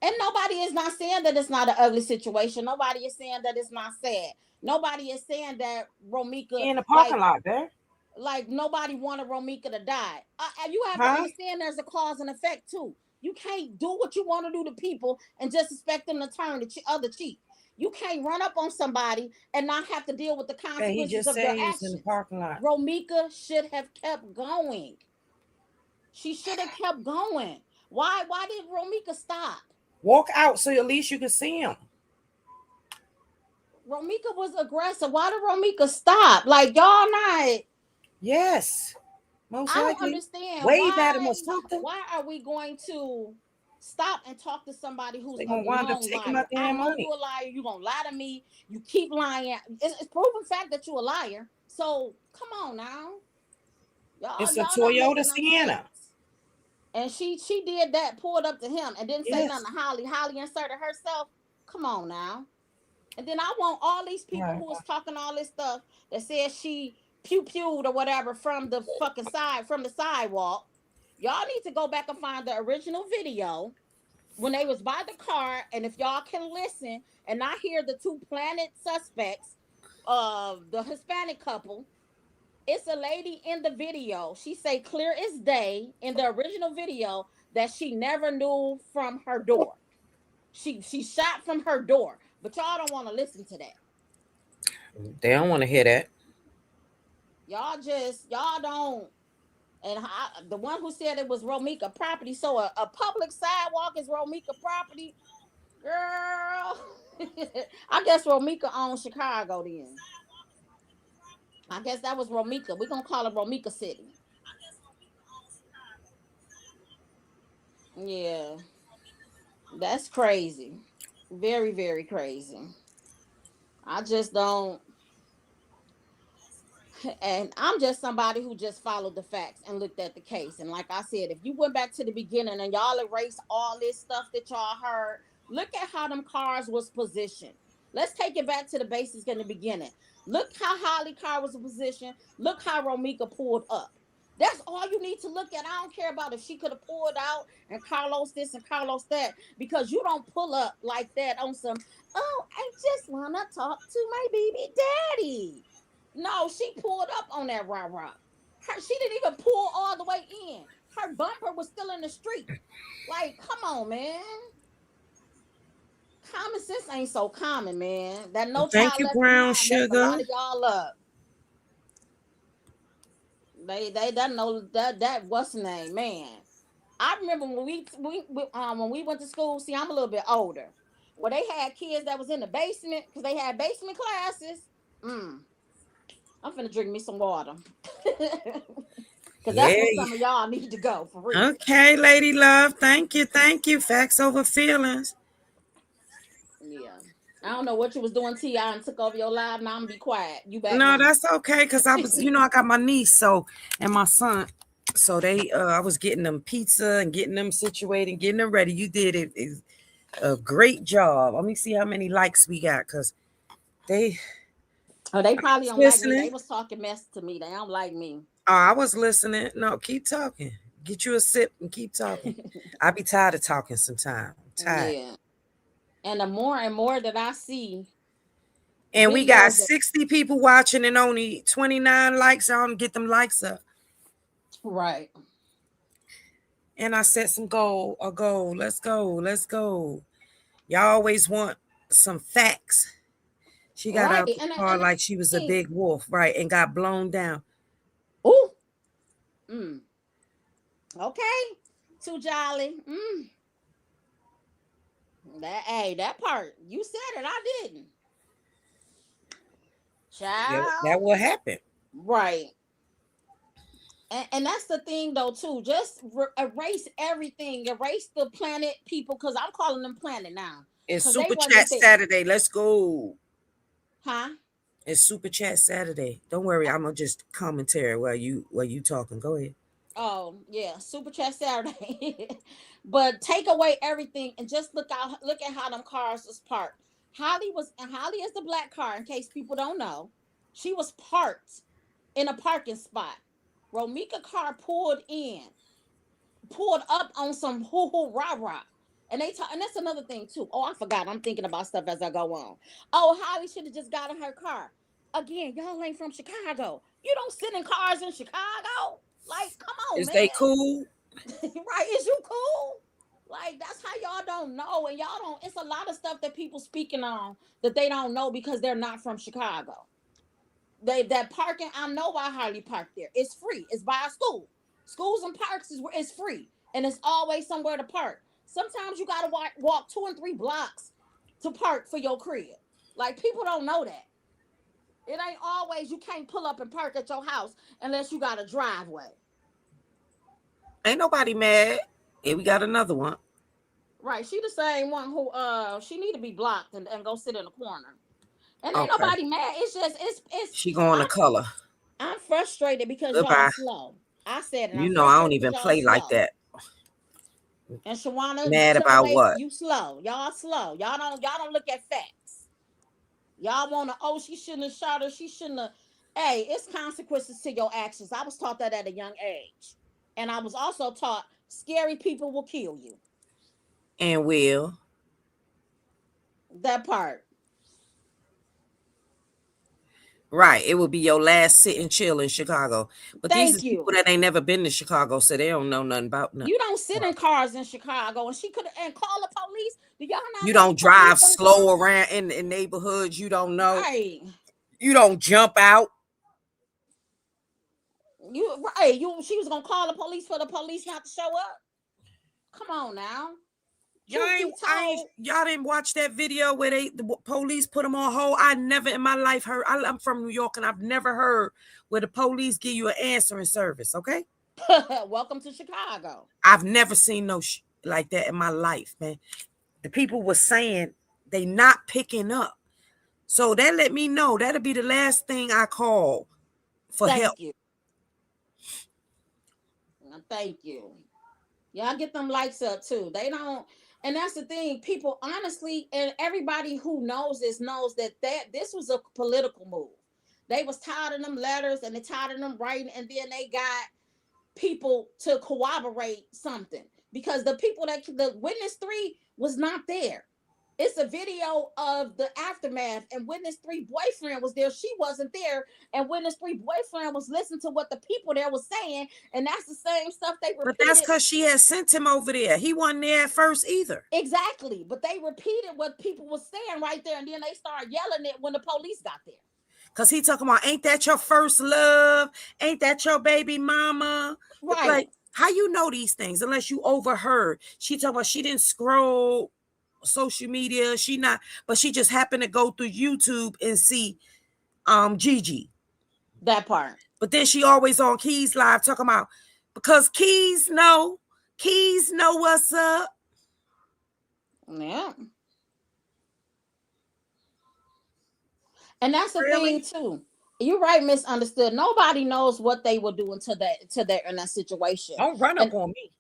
H: And nobody is not saying that it's not an ugly situation. Nobody is saying that it's not sad. Nobody is saying that Romeca,
B: In the parking lot there.
H: like nobody wanted Romeca to die. You have to
B: Huh?
H: understand there's a cause and effect too. You can't do what you want to do to people and just expect them to turn the other cheek. You can't run up on somebody and not have to deal with the
B: Hey, he
H: consequences
B: just
H: of
B: said
H: your
B: he was
H: actions.
B: in the parking lot.
H: Romeca should have kept going. She should have kept going. Why did Romeca stop?
B: Walk out so at least you can see him.
H: Romeca was aggressive. Why did Romeca stop? Like, y'all not.
B: Yes. Most
H: I don't
B: likely.
H: understand
B: Wave at him or something.
H: why are we going to stop and talk to somebody who's
B: They're
H: a
B: going to wind up
H: known
B: taking
H: liar?
B: out their
H: I know
B: money.
H: you're a liar. You're going to lie to me. You keep lying. It's proven fact that you're a liar. So come on now.
B: It's a
H: Y'all not
B: Toyota
H: making no
B: Sienna.
H: sense. And she did that, pulled up to him and didn't say
B: Yes.
H: nothing to Holly. Holly inserted herself. Come on now. And then I want all these people
B: Right.
H: who was talking all this stuff that said she pew-pewed or whatever from the fucking side, from the sidewalk. Y'all need to go back and find the original video when they was by the car, and if y'all can listen and not hear the two planted suspects of the Hispanic couple, it's a lady in the video. She say clear as day in the original video that she never knew from her door. She shot from her door, but y'all don't want to listen to that.
B: They don't want to hear that.
H: Y'all don't. And the one who said it was Romeca property, so a public sidewalk is Romeca property, girl. I guess Romeca owns Chicago then. I guess that was Romeca. We're gonna call it Romeca City. Yeah, that's crazy. Very, very crazy. I just don't. And I'm just somebody who just followed the facts and looked at the case. And like I said, if you went back to the beginning and y'all erased all this stuff that y'all heard, look at how them cars was positioned. Let's take it back to the basics in the beginning. Look how Holly car was positioned. Look how Romeca pulled up. That's all you need to look at. I don't care about if she could have pulled out and Carlos this and Carlos that, because you don't pull up like that on some, oh, I just want to talk to my baby daddy. No, she pulled up on that rah-rah. She didn't even pull all the way in. Her bumper was still in the street. Like, come on, man. Common sense ain't so common, man. That no
B: Thank
H: child
B: you,
H: left
B: brown
H: behind messed a
B: sugar.
H: lot of y'all up. They don't know that what's the name, man. I remember when we went to school. See, I'm a little bit older. Where they had kids that was in the basement because they had basement classes. I'm finna drink me some water. Because that's where some of y'all need to go for real.
B: Okay, lady love. Thank you. Thank you. Facts over feelings.
H: Yeah. I don't know what you was doing, T.I., and took over your live. Now I'm gonna be quiet. You back
B: No,
H: now.
B: that's okay. Cause I was, I got my niece and my son. So I was getting them pizza and getting them situated, getting them ready. You did a great job. Let me see how many likes we got. Cause they
H: probably don't like me. They was talking mess to me. They don't like me.
B: Oh, I was listening. No, keep talking. Get you a sip and keep talking. I be tired of talking sometimes. I'm tired.
H: Yeah. And the more and more that I see.
B: And we got 60 people watching and only 29 likes. I don't get them likes up.
H: Right.
B: And I set some goal. Let's go. Y'all always want some facts. She got out the car like she was a big wolf, right? And got blown down.
H: Ooh. Okay. Too jolly. That part. You said it. I didn't. Child.
B: That will happen.
H: Right. And that's the thing though too. Just erase everything. Erase the planet people, because I'm calling them planet now.
B: It's Super Chat Saturday. Let's go.
H: Huh?
B: It's Super Chat Saturday. Don't worry, I'm gonna just commentary while you talking. Go ahead.
H: Oh yeah, Super Chat Saturday. But take away everything and just look at how them cars was parked. Holly is the black car, in case people don't know. She was parked in a parking spot. Romeca car pulled up on some hoo-hoo rah-rah. And and that's another thing too. Oh, I forgot. I'm thinking about stuff as I go on. Oh, Holly should have just got in her car. Again, y'all ain't from Chicago. You don't sit in cars in Chicago. Like, come on, man.
B: Is they cool?
H: Right? Is you cool? Like, that's how y'all don't know. And y'all don't. It's a lot of stuff that people speaking on that they don't know because they're not from Chicago. That parking, I know why Harley parked there. It's free. It's by a school. Schools and parks is free, and it's always somewhere to park. Sometimes you gotta walk 2 and 3 blocks to park for your crib. Like, people don't know that. It ain't always, you can't pull up and park at your house unless you got a driveway.
B: Ain't nobody mad. Here we got another one.
H: Right, she the same one who she need to be blocked and go sit in a corner. And ain't nobody mad. It's just it's
B: she going to color.
H: I'm frustrated because y'all slow. I said it.
B: I don't even play like that.
H: And Shawana,
B: mad about what?
H: You slow. Y'all slow. Y'all don't look at facts. Y'all wanna, she shouldn't have shot her. She shouldn't have. Hey, it's consequences to your actions. I was taught that at a young age. And I was also taught scary people will kill you.
B: And will.
H: That part.
B: Right. It will be your last sit and chill in Chicago. But these
H: Thank
B: are people
H: you.
B: that ain't never been to Chicago, so they don't know nothing about nothing.
H: You don't sit in cars in Chicago, and she could and call the police. Do y'all not
B: You
H: know
B: don't
H: the police
B: drive
H: don't
B: slow
H: come?
B: around in neighborhoods you don't know.
H: Right.
B: You don't jump out.
H: She was gonna call the police for the police not to show up. Come on now.
B: Y'all didn't watch that video where the police put them on hold. I never in my life heard. I'm from New York, and I've never heard where the police give you an answering service. Okay.
H: Welcome to Chicago.
B: I've never seen no like that in my life, man. The people were saying they not picking up, so that let me know that'll be the last thing I call for help.
H: Thank you. Thank you. Y'all get them lights up too. They don't, and that's the thing. People, honestly, and everybody who knows this knows that this was a political move. They was tired of them letters and they tired of them writing, and then they got people to corroborate something because the people the witness 3 was not there. It's a video of the aftermath, and witness 3 boyfriend was there. She wasn't there, and witness 3 boyfriend was listening to what the people there was saying, and that's the same stuff they repeated.
B: But that's because she had sent him over there. He wasn't there at first either.
H: Exactly, but they repeated what people were saying right there, and then they started yelling it when the police got there.
B: Because he talking about, ain't that your first love? Ain't that your baby mama?
H: Right.
B: Like, how you know these things unless you overheard? She talking about she didn't scroll social media. But she just happened to go through YouTube and see Gigi.
H: That part.
B: But then she always on Keys Live talking about, because Keys know what's up.
H: Yeah. And that's the thing too. You're right, misunderstood. Nobody knows what they were doing to that in that situation.
B: Don't run up on me.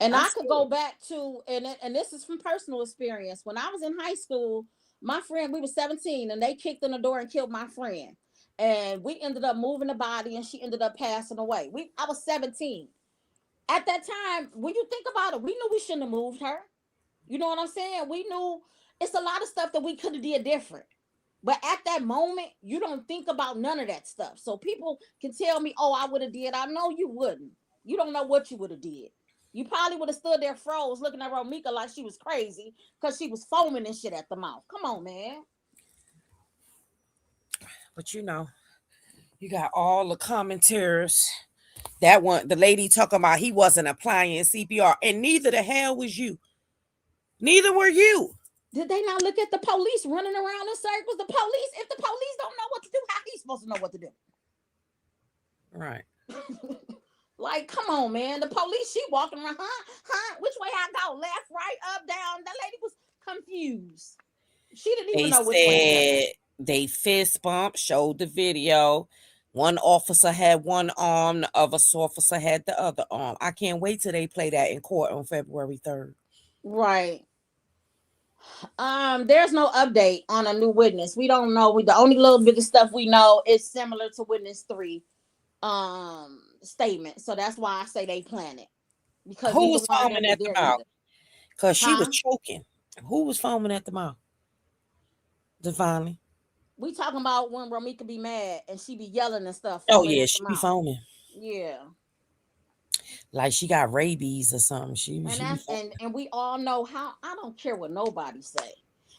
H: And I could go back to, and this is from personal experience. When I was in high school, my friend, we were 17, and they kicked in the door and killed my friend. And we ended up moving the body, and she ended up passing away. I was 17. At that time, when you think about it, we knew we shouldn't have moved her. You know what I'm saying? We knew it's a lot of stuff that we could have did different. But at that moment, you don't think about none of that stuff. So people can tell me, oh, I would have did. I know you wouldn't. You don't know what you would have did. You probably would have stood there froze looking at Romeca like she was crazy because she was foaming and shit at the mouth. Come on, man.
B: But you know, you got all the commentators. That one, the lady talking about he wasn't applying CPR, and neither the hell was you. Neither were you.
H: Did they not look at the police running around in circles? The police, if the police don't know what to do, how he supposed to know what to do?
B: Right.
H: Like, come on, man. The police, she walking around, which way I go? Left, right, up, down. That lady was confused. She didn't even know which way.
B: They fist bump, showed the video. One officer had one arm, the other officer had the other arm. I can't wait till they play that in court on February 3rd.
H: Right. There's no update on a new witness. We don't know. The only little bit of stuff we know is similar to witness 3 statement. So that's why I say they planned it. Because
B: who was foaming at the mouth? Because she was choking. Who was foaming at the mouth? Divinely.
H: We talking about when Romeca be mad and she be yelling and stuff.
B: Oh yeah, she be foaming.
H: Yeah.
B: Like she got rabies or something.
H: And we all know how. I don't care what nobody say.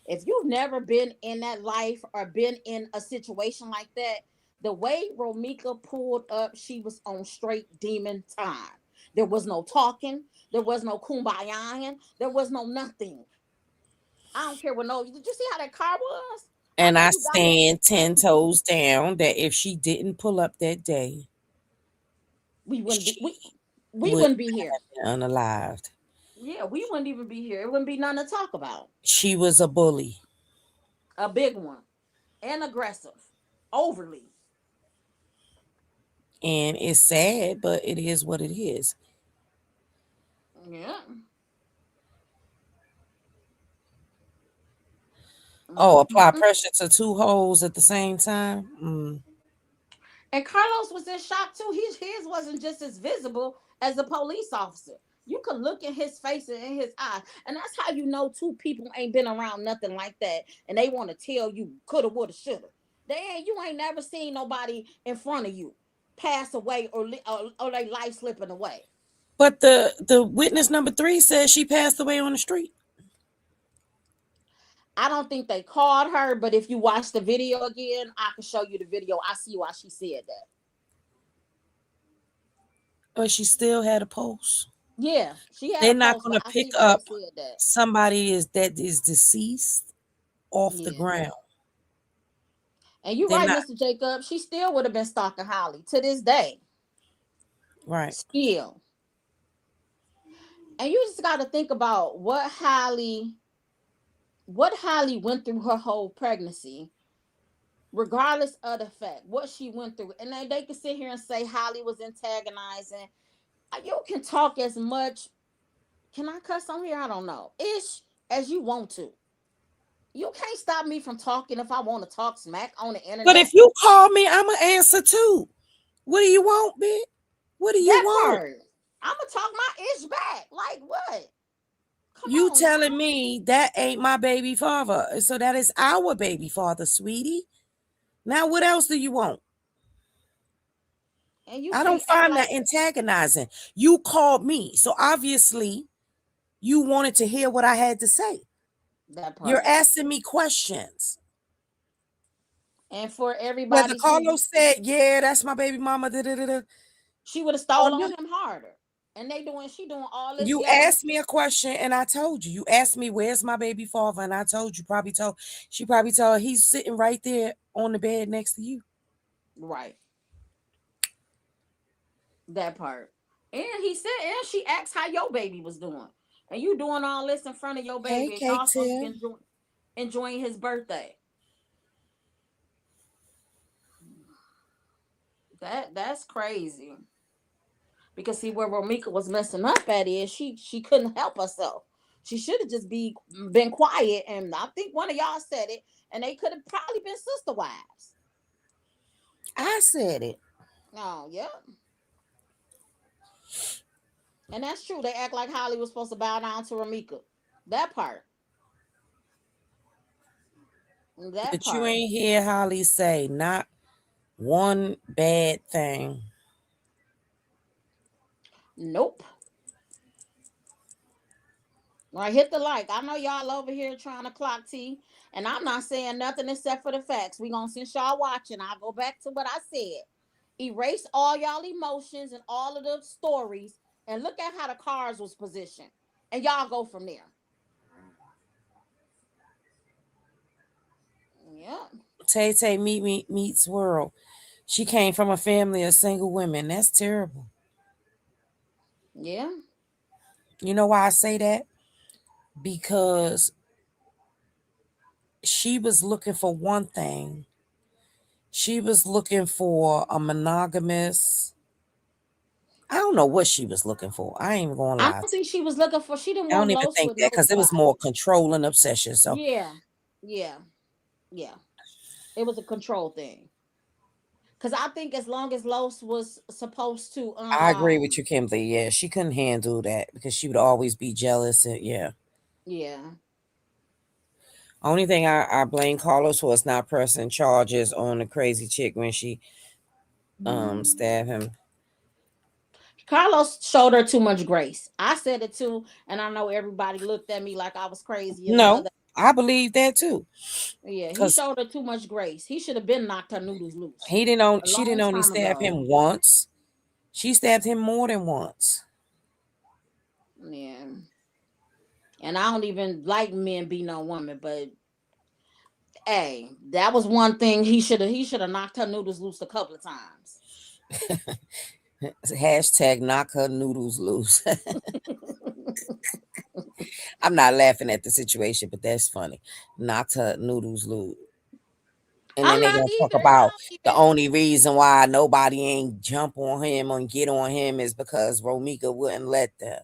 H: If you've never been in that life or been in a situation like that, the way Romeca pulled up, she was on straight demon time. There was no talking. There was no kumbaya. There was no nothing. I don't care what did you see how that car was?
B: And I stand 10 toes down that if she didn't pull up that day,
H: we wouldn't be here.
B: Unalived.
H: Yeah, we wouldn't even be here. It wouldn't be nothing to talk about.
B: She was a bully.
H: A big one. And aggressive. Overly.
B: And it's sad, but it is what it is.
H: Yeah.
B: Oh, apply pressure to 2 holes at the same time.
H: And Carlos was in shock too. His wasn't just as visible as a police officer. You could look in his face and in his eyes, and that's how you know two people ain't been around nothing like that, and they want to tell you coulda, woulda, shoulda. You ain't never seen nobody in front of you pass away or they life slipping away.
B: But the witness number 3 says she passed away on the street.
H: I don't think they called her, but if you watch the video again, I can show you the video. I see why she said that.
B: But she still had a pulse.
H: Yeah, she had
B: They're
H: a
B: not
H: pulse,
B: going
H: but
B: to
H: I
B: pick
H: see why
B: up
H: they said that.
B: somebody that is deceased off the
H: Yeah.
B: ground.
H: And you're
B: They're
H: right,
B: not
H: Mr. Jacob. She still would have been stalking Holly to this day.
B: right.
H: Still. And you just got to think about what Holly went through her whole pregnancy, regardless of the fact what she went through. And they can sit here and say Holly was antagonizing. You can talk as much. Can I cuss on here? I don't know. Ish as you want to. You can't stop me from talking if I want to talk smack on the internet.
B: But if you call me, I'm going to answer too. What do you want, bitch? What do you want?
H: Part. I'm going to talk my ish back. Like what? Come
B: You
H: on
B: telling
H: now.
B: me that ain't my baby father. So that is our baby father, sweetie. Now, what else do you want?
H: And you
B: I don't find that antagonizing. You called me. So obviously, you wanted to hear what I had to say.
H: That part.
B: You're asking me questions.
H: And for everybody,
B: Whether Carlos said, yeah, that's my baby mama,
H: she would have stolen on him harder. And she doing all this.
B: You asked me a question and I told you. You asked me, where's my baby father? And I told you, she probably told he's sitting right there on the bed next to you.
H: Right. That part. And he said, and she asked how your baby was doing. And you doing all this in front of your baby.
B: Hey,
H: Y'all supposed to be enjoying his birthday. That's crazy. Because see where Romeca was messing up at is she couldn't help herself. She should have just been quiet. And I think one of y'all said it, and they could have probably been sister wives.
B: I said it.
H: Oh, yeah. And that's true. They act like Holly was supposed to bow down to Romeca. That part.
B: But you ain't hear Holly say not one bad thing.
H: Nope. All right, hit the like. I know y'all over here trying to clock T, and I'm not saying nothing except for the facts. Since y'all watching, I'll go back to what I said. Erase all y'all emotions and all of the stories, and look at how the cars was positioned, and y'all go from there. Yeah.
B: Tay meets world. She came from a family of single women. That's terrible.
H: Yeah.
B: You know why I say that? Because she was looking for one thing. She was looking for a monogamous. I don't know what she was looking for. I ain't even gonna lie.
H: I don't think she was looking for. She didn't
B: I
H: want
B: don't even think that because it was more control and obsession. So
H: yeah. It was a control thing. Because I think as long as Los was supposed to,
B: I agree with you, Kimberly. Yeah, she couldn't handle that because she would always be jealous. And yeah. Only thing I blame Carlos for is not pressing charges on the crazy chick when she stabbed him.
H: Carlos showed her too much grace. I said it too, and I know everybody looked at me like I was crazy.
B: No, I believe that too.
H: Yeah, he showed her too much grace. He should have been knocked her noodles loose.
B: She didn't only stab him once. She stabbed him more than once.
H: Yeah. And I don't even like men beating on women, but hey, that was one thing he should have knocked her noodles loose a couple of times.
B: Hashtag knock her noodles loose. I'm not laughing at the situation, but that's funny. Knocked her noodles loose. And then they're gonna talk about the only reason why nobody ain't jump on him or get on him is because Romeca wouldn't let them.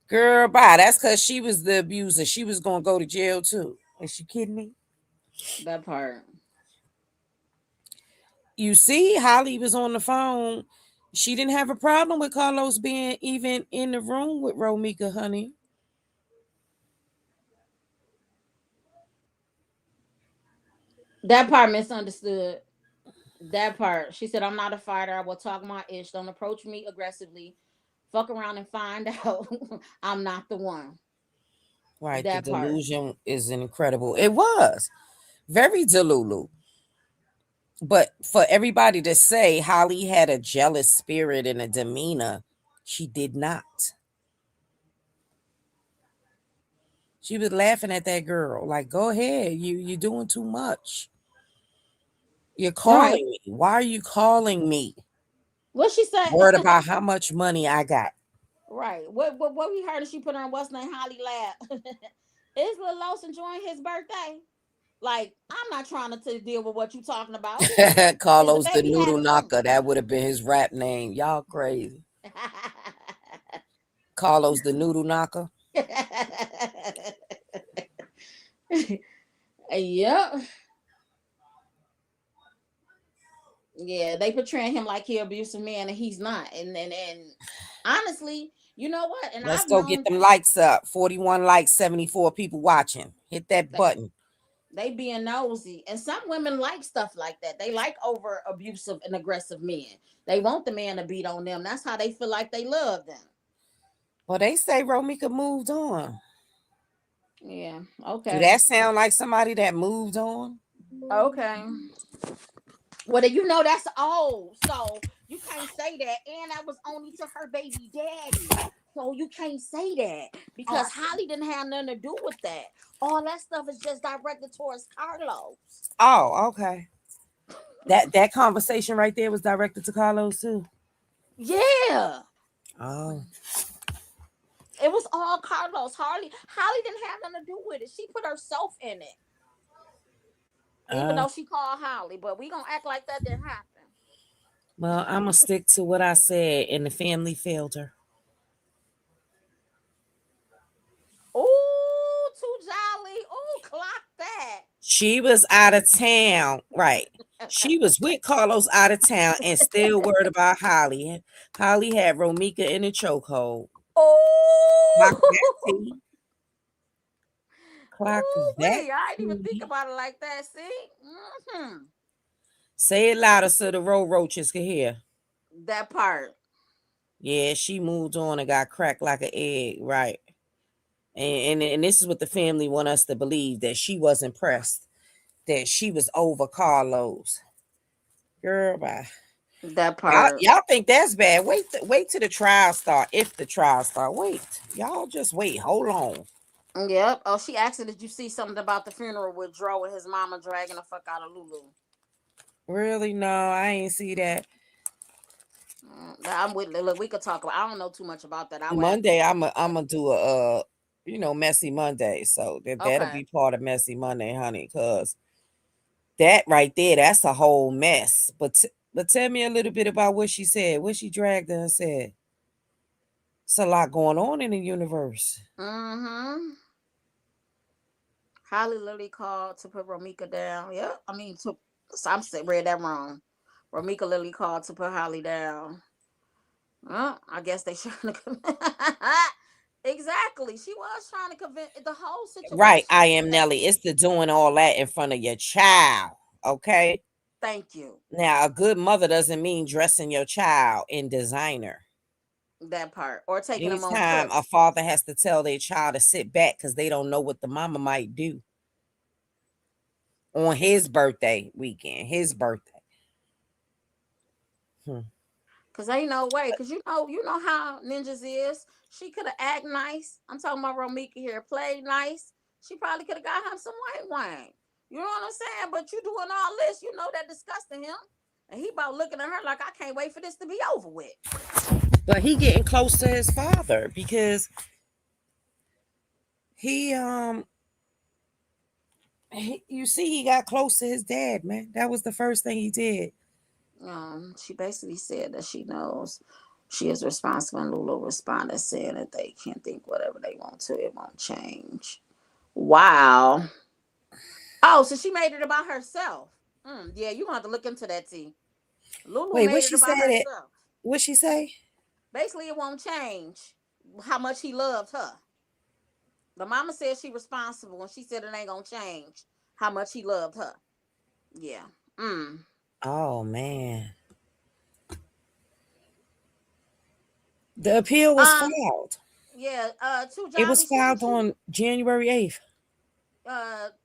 B: Girl, bye. That's because she was the abuser. She was gonna go to jail too. Is she kidding me?
H: That part.
B: You see, Holly was on the phone She didn't have a problem with Carlos being even in the room with Romeca, honey.
H: That part misunderstood. That part. She said, I'm not a fighter. I will talk my ish. Don't approach me aggressively. Fuck around and find out I'm not the one.
B: Right, the
H: That part.
B: delusion is incredible. It was very delulu. But for everybody to say Holly had a jealous spirit and a demeanor, she did not. She was laughing at that girl, like, "Go ahead, you're doing too much. You're
H: Right.
B: calling me. Why are you calling me?
H: What she said?
B: Worried about how much money I got."
H: Right. What we heard is she put on what's name Holly Lab. Is Lil Los enjoying his birthday? Like, I'm not trying to deal with what you talking about. Is the
B: Carlos the
H: baby
B: Noodle
H: having fun?
B: Knocker. That would have been his rap name. Y'all crazy. Carlos the Noodle Knocker.
H: Yep. Yeah, they portraying him like he abusive man and he's not. And honestly, you know what? And
B: Let's
H: I've
B: go get
H: known
B: them likes up. 41 likes, 74 people watching. Hit that
H: that
B: button.
H: they being nosy. And some women like stuff like that. They like over abusive and aggressive men. They want the man to beat on them. That's how they feel like they love them.
B: Well, they say Romeca moved on.
H: Yeah.
B: Do
H: Okay.
B: that sound like somebody that moved on?
H: Okay. Well, you know that's old, so you can't say that. And that was only to her baby daddy, so you can't say that because Holly didn't have nothing to do with that. All that stuff is just directed towards Carlos.
B: Oh, okay. That conversation right there was directed to Carlos too.
H: Yeah,
B: Oh,
H: it was all Carlos. Holly didn't have nothing to do with it. She put herself in it, even
B: uh,
H: though she called Holly. But we gonna act like that didn't happen.
B: well, I'm gonna stick to what I said, and the family failed her.
H: Ooh, too jolly. Ooh, clock that.
B: She was out of town, right? She was with Carlos out of town and still worried about Holly. Holly had Romeca in a chokehold. Clock that
H: Ooh.
B: T. Clock
H: Ooh,
B: that
H: wait, I didn't even think
B: T.
H: about it like that. See,
B: Say it louder so the road roaches can hear.
H: that part.
B: Yeah, she moved on and got cracked like an egg, right? And this is what the family want us to believe, that she was impressed, that she was over Carlos. Girl, bye.
H: That
B: Y'all,
H: part.
B: y'all think that's bad? Wait till the trial start. If the trial start, wait. Y'all just wait. Hold on.
H: Yep. Oh, she asked her, did you see something about the funeral with Dro and his mama dragging the fuck out of Lulu?
B: Really? No, I ain't see that.
H: I'm with. Look, we could talk about. I don't know too much about that. I would have to
B: Monday,
H: look
B: I'm
H: into
B: gonna do a messy Monday. So
H: that.
B: that'll
H: Okay.
B: be part of messy Monday, honey. Cause that right there, that's a whole mess. But tell me a little bit about what she said. What she dragged her and said. It's a lot going on in the universe.
H: Mm-hmm. Holly literally called to put Romeca down. Yep. I mean, so read that wrong. Romeca literally called to put Holly down. Well, I guess they trying to exactly. She was trying to convince the whole
B: Right,
H: situation
B: I
H: is
B: am
H: that.
B: Nelly. It's the doing all that in front of your child. Okay.
H: Thank you.
B: Now, a good mother doesn't mean dressing your child in designer.
H: That part, or taking them on
B: Anytime a
H: trips.
B: father has to tell their child to sit back because they don't know what the mama might do on his birthday weekend, his birthday. Hmm.
H: Cause ain't no way. Cause you know how ninjas is. She could have act nice. I'm talking about Romeca here. Played nice. She probably could have got him some white wine. You know what I'm saying? But you doing all this, you know that disgusting him. And he about looking at her like, I can't wait for this to be over with.
B: But he getting close to his father because he you see he got close to his dad, man. That was the first thing he did.
H: She basically said that she knows she is responsible, and Lulu responded saying that they can think whatever they want to, it won't change. Wow. Oh, so she made it about herself. Yeah, you gonna have to look into that, T. Lulu
B: Wait, what
H: made it
B: she
H: about
B: said it?
H: herself.
B: What she say?
H: Basically, it won't change how much he loved her. The mama said she responsible, and she said it ain't gonna change how much he loved her. Yeah. Mm.
B: Oh man. The appeal was
H: Um.
B: filed.
H: Yeah. Too
B: It was
H: jolly.
B: filed on January 8th.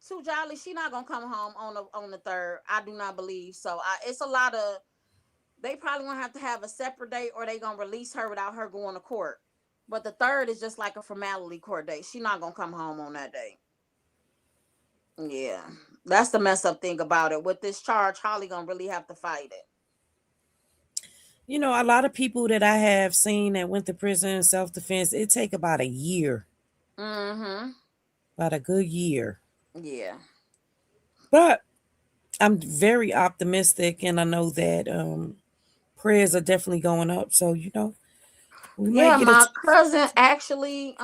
H: Too jolly. She not gonna come home on the third. I do not believe so. It's a lot of. They probably gonna have to have a separate date, or they gonna release her without her going to court. But the third is just like a formality court date. She not gonna come home on that day. Yeah, that's the mess up thing about it. With this charge, Holly gonna really have to fight it.
B: You know, a lot of people that I have seen that went to prison in self-defense, it take about a year.
H: Mm-hmm.
B: About a good year.
H: Yeah.
B: But I'm very optimistic, and I know that prayers are definitely going up. So, you know, we might
H: Yeah,
B: get a
H: my cousin actually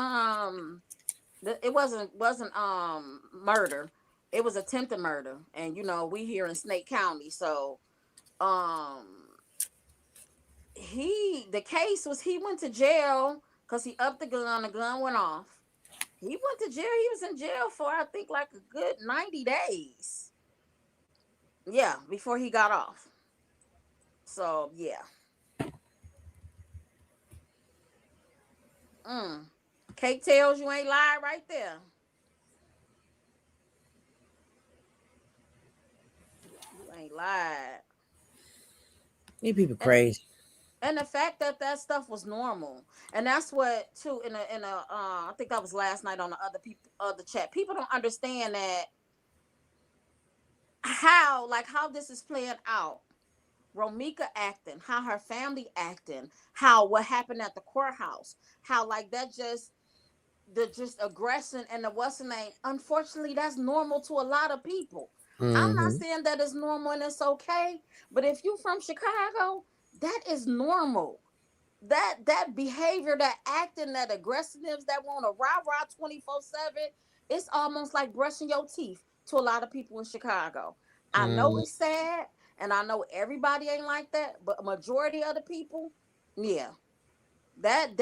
H: it wasn't murder. It was attempted murder. And you know, we here in Snake County, so um the case was he went to jail because he upped the gun went off. He went to jail. He was in jail for I think like a good 90 days. Yeah, before he got off. So yeah. Mm. Cake tells you ain't lied right there. You ain't lied.
B: these people
H: And
B: crazy.
H: and the fact that that stuff was normal, and that's what too in a I think that was last night on the other chat. People don't understand that how this is playing out. Romeca acting, how her family acting, how what happened at the courthouse, how like that just the just aggression and the what's the name. Unfortunately, that's normal to a lot of people. I'm not
B: Mm-hmm.
H: saying that it's normal and it's okay, but if you from Chicago, that is normal. That behavior, that acting, that aggressiveness, that want to rah 24/7, it's almost like brushing your teeth to a lot of people in Chicago. I know
B: Mm-hmm.
H: it's sad, and I know everybody ain't like that, but a majority of the people, yeah, that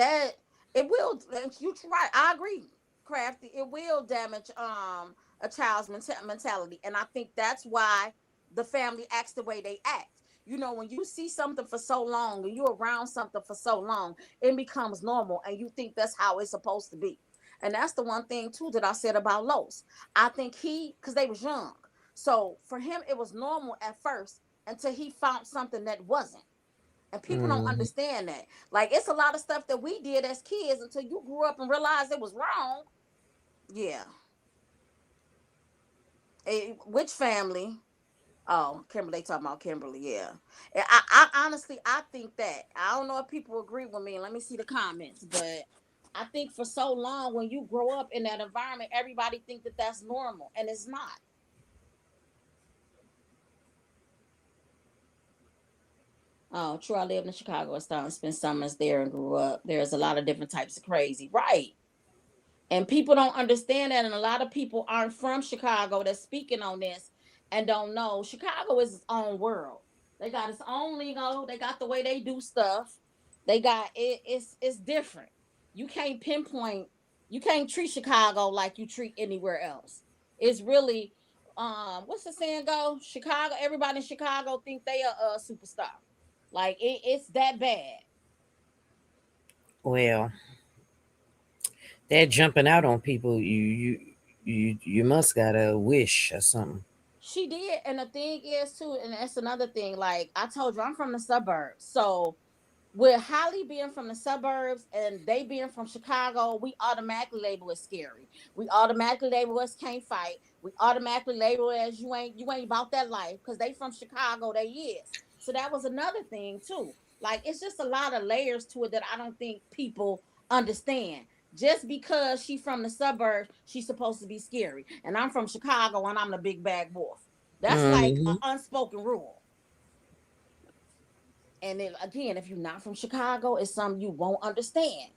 H: it will. You right, I agree, Crafty. It will damage a child's mentality, and I think that's why the family acts the way they act. You know, when you see something for so long and you're around something for so long, it becomes normal, and you think that's how it's supposed to be. And that's the one thing too that I said about Los. I think because they was young, so for him it was normal at first until he found something that wasn't. And people don't
B: Mm-hmm.
H: understand that. Like it's a lot of stuff that we did as kids until you grew up and realized it was wrong. Yeah. Which family? Oh, Kimberly talking about Kimberly. Yeah. I honestly I think that I don't know if people agree with me. Let me see the comments, but I think for so long when you grow up in that environment, everybody think that that's normal, and it's not. Oh, true. I lived in Chicago. I started spent summers there and grew up. There's a lot of different types of crazy, right? And people don't understand that, and a lot of people aren't from Chicago that's speaking on this and don't know. Chicago is its own world. They got its own lingo. They got the way they do stuff. They got it. It's different. You can't pinpoint. You can't treat Chicago like you treat anywhere else. It's really what's the saying go? Chicago. Everybody in Chicago think they are a superstar. Like it's that bad.
B: Well, they're jumping out on people. You must got a wish or something.
H: She did, and the thing is too, and that's another thing. Like I told you, I'm from the suburbs, so with Holly being from the suburbs and they being from Chicago, we automatically label it scary. We automatically label us can't fight. We automatically label it as you ain't about that life because they from Chicago. They is. So that was another thing too. Like it's just a lot of layers to it that I don't think people understand. Just because she from the suburbs, she's supposed to be scary, and I'm from Chicago and I'm the big bad wolf. That's like an
B: Mm-hmm.
H: unspoken rule. And then again, if you're not from Chicago, it's something you won't understand.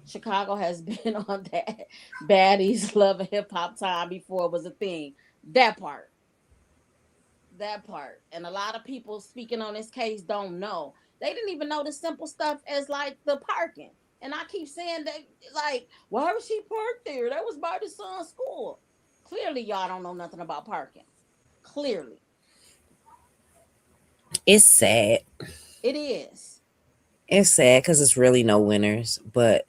H: Chicago has been on that baddies love and hip hop time before it was a thing. That part. That part. And a lot of people speaking on this case don't know. They didn't even know the simple stuff as like the parking. And I keep saying that, like, why was she parked there? That was by the son's school. Clearly, y'all don't know nothing about parking. Clearly.
B: It's sad.
H: It is.
B: It's sad because it's really no winners. But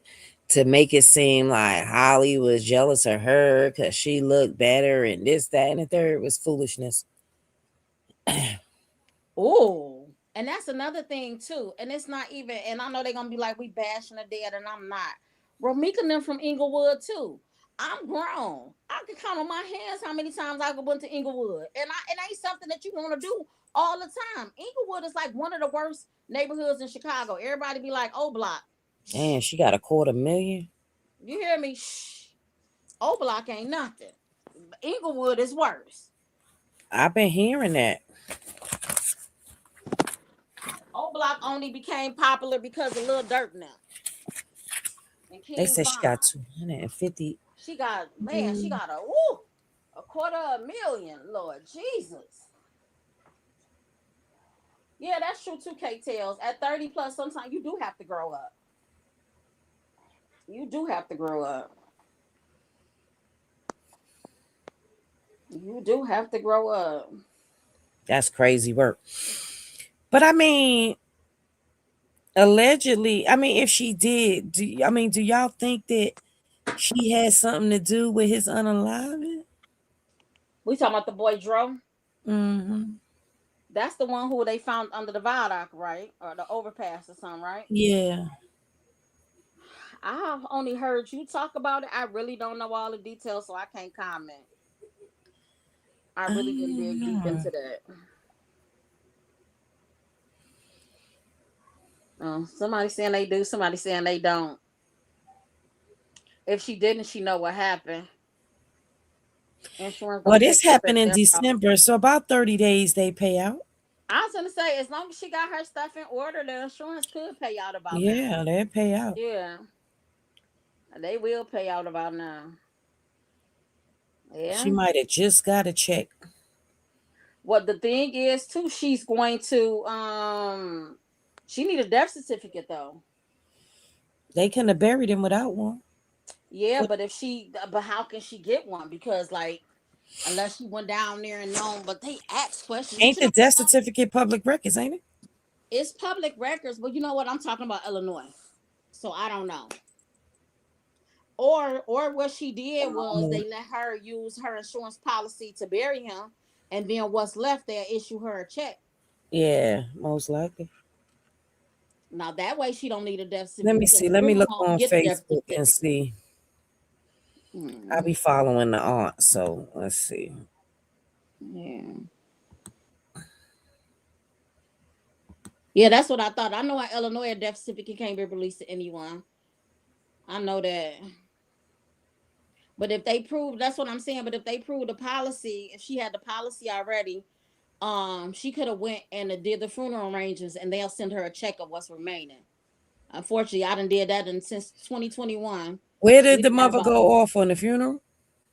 B: to make it seem like Holly was jealous of her because she looked better and this, that, and the third was foolishness.
H: Oh, and that's another thing too. And it's not even. And I know they're gonna be like, we bashing the dead, and I'm not. Romeca and them from Inglewood too. I'm grown. I can count on my hands how many times I went to Inglewood, and it ain't something that you want to do all the time. Inglewood is like one of the worst neighborhoods in Chicago. Everybody be like, "O Block."
B: And she got $250,000.
H: You hear me? Shh. O Block ain't nothing. Inglewood is worse.
B: I've been hearing that.
H: O Block only became popular because of Lil Durk now. And
B: They
H: King
B: said she got
H: Von.
B: 250.
H: She got, man, she got a $250,000, Lord Jesus. Yeah, that's true too, K Tails. At 30 plus, sometimes you do have to grow up. You do have to grow up. You do have to grow up.
B: That's crazy work. But I mean, allegedly, I mean, if she did, do y'all think that she had something to do with his unaliving?
H: We talking about the boy Dro?
B: Mm-hmm.
H: That's the one who they found under the viaduct, right? Or the overpass or something, right?
B: Yeah.
H: I've only heard you talk about it. I really don't know all the details, so I can't comment. I
B: I
H: really didn't
B: don't
H: dig deep
B: know.
H: into that. Somebody saying they do, somebody saying they don't. If she didn't, she know what happened. Insurance
B: Well,
H: gonna
B: this
H: take care of
B: happened in
H: their problem.
B: December, so about 30 days they pay out.
H: I was gonna say, as long as she got her stuff in order, the insurance could pay out about now.
B: Yeah, they pay out.
H: Yeah, they will pay out about now.
B: She
H: Yeah.
B: might have just got a check.
H: What the thing is too, she's going to she need a death certificate though.
B: They couldn't have buried him without one.
H: Yeah,
B: What?
H: but how can she get one? Because like unless she went down there and known, but they ask questions. But
B: Ain't
H: you
B: the
H: know,
B: death certificate public records, ain't it?
H: it's public records. But you know what? I'm talking about Illinois, so I don't know. Or what she did was
B: Oh,
H: they let her use her insurance policy to bury him, and then what's left they issue her a check.
B: yeah, most likely.
H: Now that way she don't need a death
B: Let
H: certificate
B: me
H: because
B: see.
H: the
B: Let me
H: funeral
B: look
H: home
B: on
H: get the death
B: Facebook and
H: certificate.
B: see. I
H: Hmm.
B: be following the aunt, so let's see.
H: Yeah. Yeah, that's what I thought. I know in Illinois a death certificate can't be released to anyone. I know that. But if they prove that's what I'm saying. But if they prove the policy, if she had the policy already, she could have went and did the funeral arrangements and they'll send her a check of what's remaining. Unfortunately, I done did that since 2021.
B: Where did
H: We
B: the
H: done had
B: mother
H: about
B: go off on the funeral?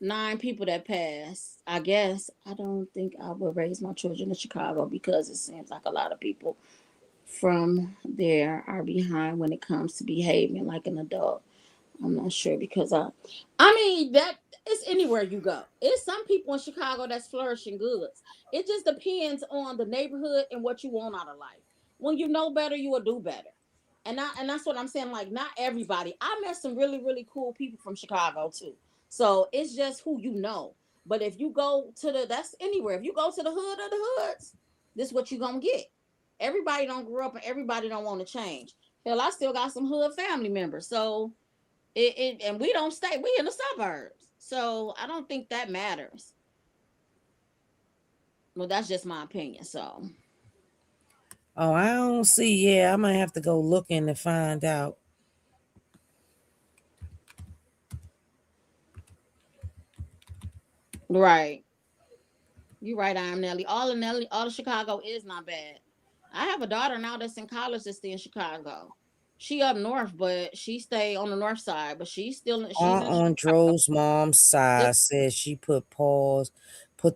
H: 9 people that passed. I guess I don't think I would raise my children in Chicago because it seems like a lot of people from there are behind when it comes to behaving like an adult. I'm not sure because I mean that it's anywhere you go. It's some people in Chicago that's flourishing goods. It just depends on the neighborhood and what you want out of life. When you know better, you will do better. And that's what I'm saying. Like not everybody. I met some really cool people from Chicago too. So it's just who you know. But if you go to that's anywhere. If you go to the hood of the hoods, this is what you gonna get. Everybody don't grow up and everybody don't want to change. Hell, I still got some hood family members. So it and we don't stay. We in the suburbs, so I don't think that matters. Well, that's just my opinion. So
B: Oh, I don't see. Yeah, I might have to go looking to find out.
H: right, you're right. I am Nelly. All of Chicago is not bad. I have a daughter now that's in college that's still in Chicago. She up north, but she stay on the north side. But she's
B: Aunt
H: in
B: on
H: Chicago.
B: Dro's mom's
H: Yep.
B: side says she put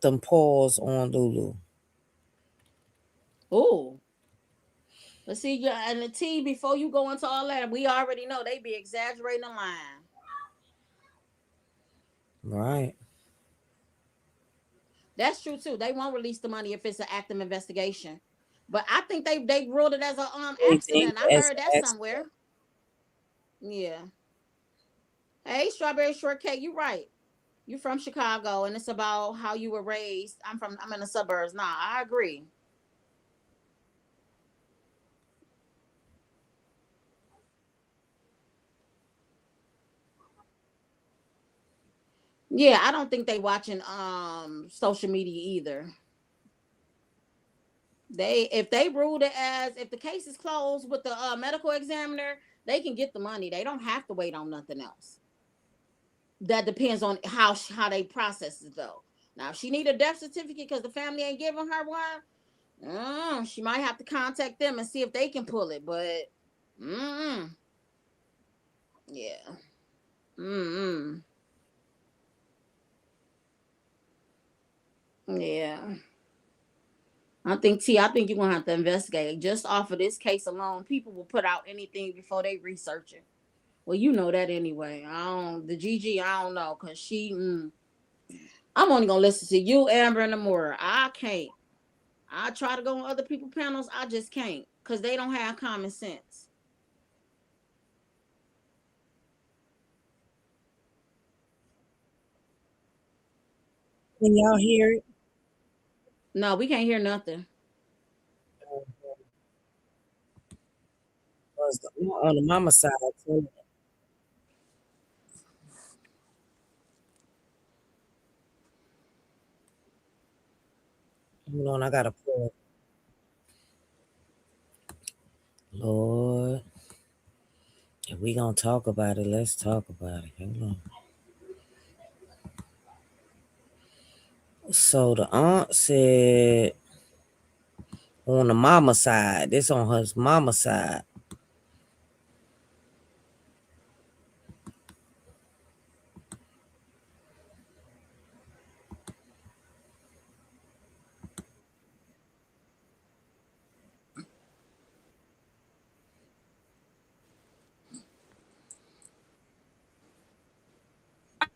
B: them paws on Lulu.
H: Oh, but see, yeah, and the T, before you go into all that, we already know they be exaggerating the line.
B: Right.
H: That's true too. They won't release the money if it's an active investigation. But I think they ruled it as a
B: They
H: accident. I
B: as
H: heard that
B: an
H: somewhere. Yeah. Hey, strawberry shortcake, you right. You from Chicago, and it's about how you were raised. I'm in the suburbs. Nah, I agree. Yeah, I don't think they watching social media either. They if they ruled it as if the case is closed with the medical examiner, they can get the money. They don't have to wait on nothing else. That depends on how they process it though. Now, if she need a death certificate because the family ain't giving her one, she might have to contact them and see if they can pull it. But, yeah, mm yeah. I think you're gonna have to investigate just off of this case alone. People will put out anything before they research it. Well, you know that anyway. The Gigi, I don't know, cause I'm only gonna listen to you, Amber, and Amora. I can't. I try to go on other people's panels. I just can't because they don't have common sense.
B: Can y'all hear it?
H: No, we can't hear nothing.
B: On the mama side, too. Hold on, I gotta pull. Lord, if we gonna talk about it, let's talk about it. Hold on. So the aunt said on the mama side, this on her mama side.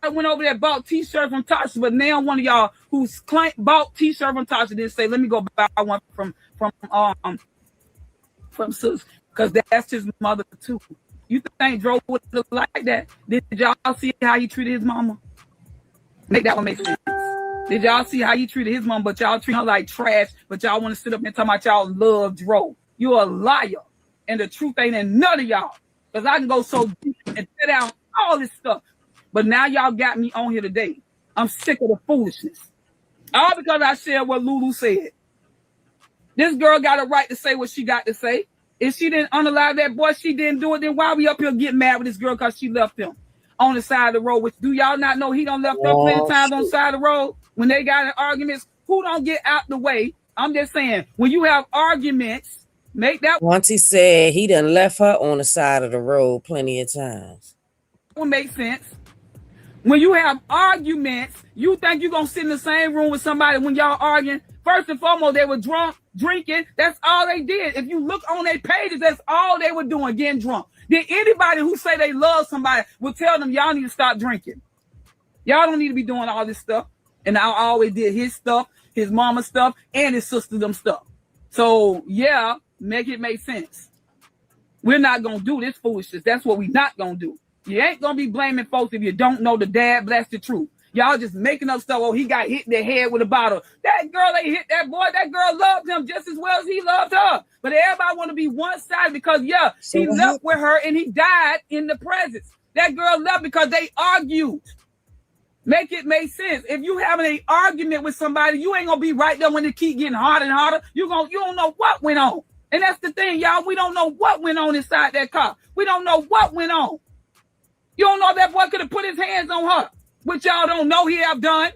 I: I went over there, bought t-shirt from Tasha, but now one of y'all who's bought t-shirt from Tasha didn't say, "Let me go buy one from Sus," because that's his mother too. You think Dro would look like that? Did y'all see how he treated his mama? Make that one make sense. Did y'all see how he treated his mom? But y'all treat her like trash. But y'all want to sit up and talk about y'all love Dro. You a liar, and the truth ain't in none of y'all. Because I can go so deep and set down all this stuff. But now y'all got me on here today. I'm sick of the foolishness. All because I shared what Lulu said. This girl got a right to say what she got to say. If she didn't unalive that boy, she didn't do it, then why we up here getting mad with this girl because she left him on the side of the road? Which do y'all not know he done left her plenty of times on the side of the road when they got in arguments? Who don't get out the way? I'm just saying, when you have arguments, make that
B: Once he said he done left her on the side of the road plenty of times.
I: one make sense. When you have arguments, you think you're going to sit in the same room with somebody when y'all arguing? First and foremost, they were drunk, drinking. That's all they did. If you look on their pages, that's all they were doing, getting drunk. Then anybody who say they love somebody will tell them, y'all need to stop drinking. Y'all don't need to be doing all this stuff. And I always did his stuff, his mama stuff, and his sister them stuff. So, yeah, make it make sense. We're not going to do this foolishness. That's what we're not going to do. You ain't going to be blaming folks if you don't know the dad. That's the truth. Y'all just making up stuff. Oh, he got hit in the head with a bottle. That girl ain't hit that boy. That girl loved him just as well as he loved her. But everybody want to be one-sided because, so he left with her and he died in the presence. That girl left because they argued. Make it make sense. If you having an argument with somebody, you ain't going to be right there when it keep getting harder and harder. You don't know what went on. And that's the thing, y'all. We don't know what went on inside that car. We don't know what went on. You don't know if that boy could have put his hands on her, which y'all don't know he have done.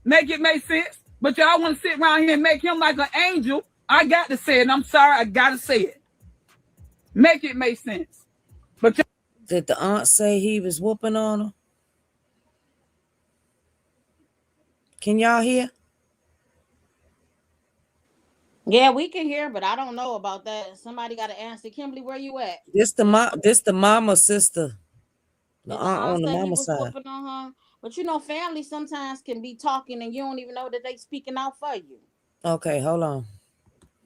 I: Make it make sense. But y'all want to sit around here and make him like an angel. I got to say it. And I'm sorry. I got to say it. Make it make sense. But
B: did the aunt say he was whooping on her? Can y'all hear?
H: Yeah, we can hear, but I don't know about that. Somebody got to answer. Kimberly, where you at?
B: This the mama sister. The
H: Did the
B: aunt
H: aunt
B: on the
H: say he
B: mama
H: was
B: side.
H: whooping on her? But you know, family sometimes can be talking and you don't even know that they speaking out for you.
B: Okay, hold on.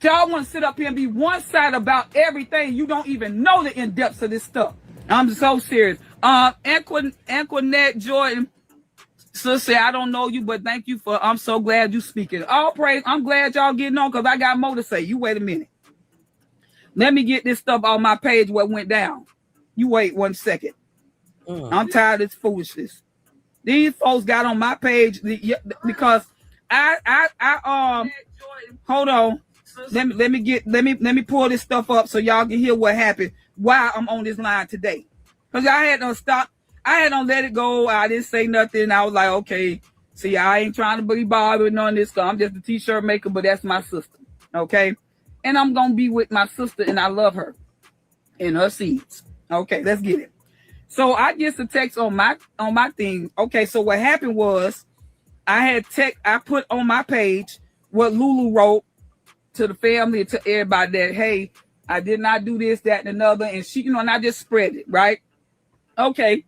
I: Y'all want to sit up here and be one side about everything. You don't even know the in depths of this stuff. I'm so serious. Anquinette Jordan, sister, I don't know you, but thank you for. I'm so glad you speaking. All praise. I'm glad y'all getting on because I got more to say. You wait a minute. Let me get this stuff on my page. What went down? You wait 1 second. I'm tired of this foolishness. These folks got on my page because I hold on. Let me pull this stuff up so y'all can hear what happened while I'm on this line today. Cause I had to stop. I had to let it go. I didn't say nothing. I was like, okay, see, I ain't trying to be bothered with none of this stuff. I'm just a t-shirt maker, but that's my sister. Okay. And I'm gonna be with my sister and I love her and her seeds. Okay, let's get it. So I get the text on my thing. Okay, so what happened was I put on my page what Lulu wrote to the family and to everybody that, hey, I did not do this, that, and another. And she, and I just spread it, right? Okay.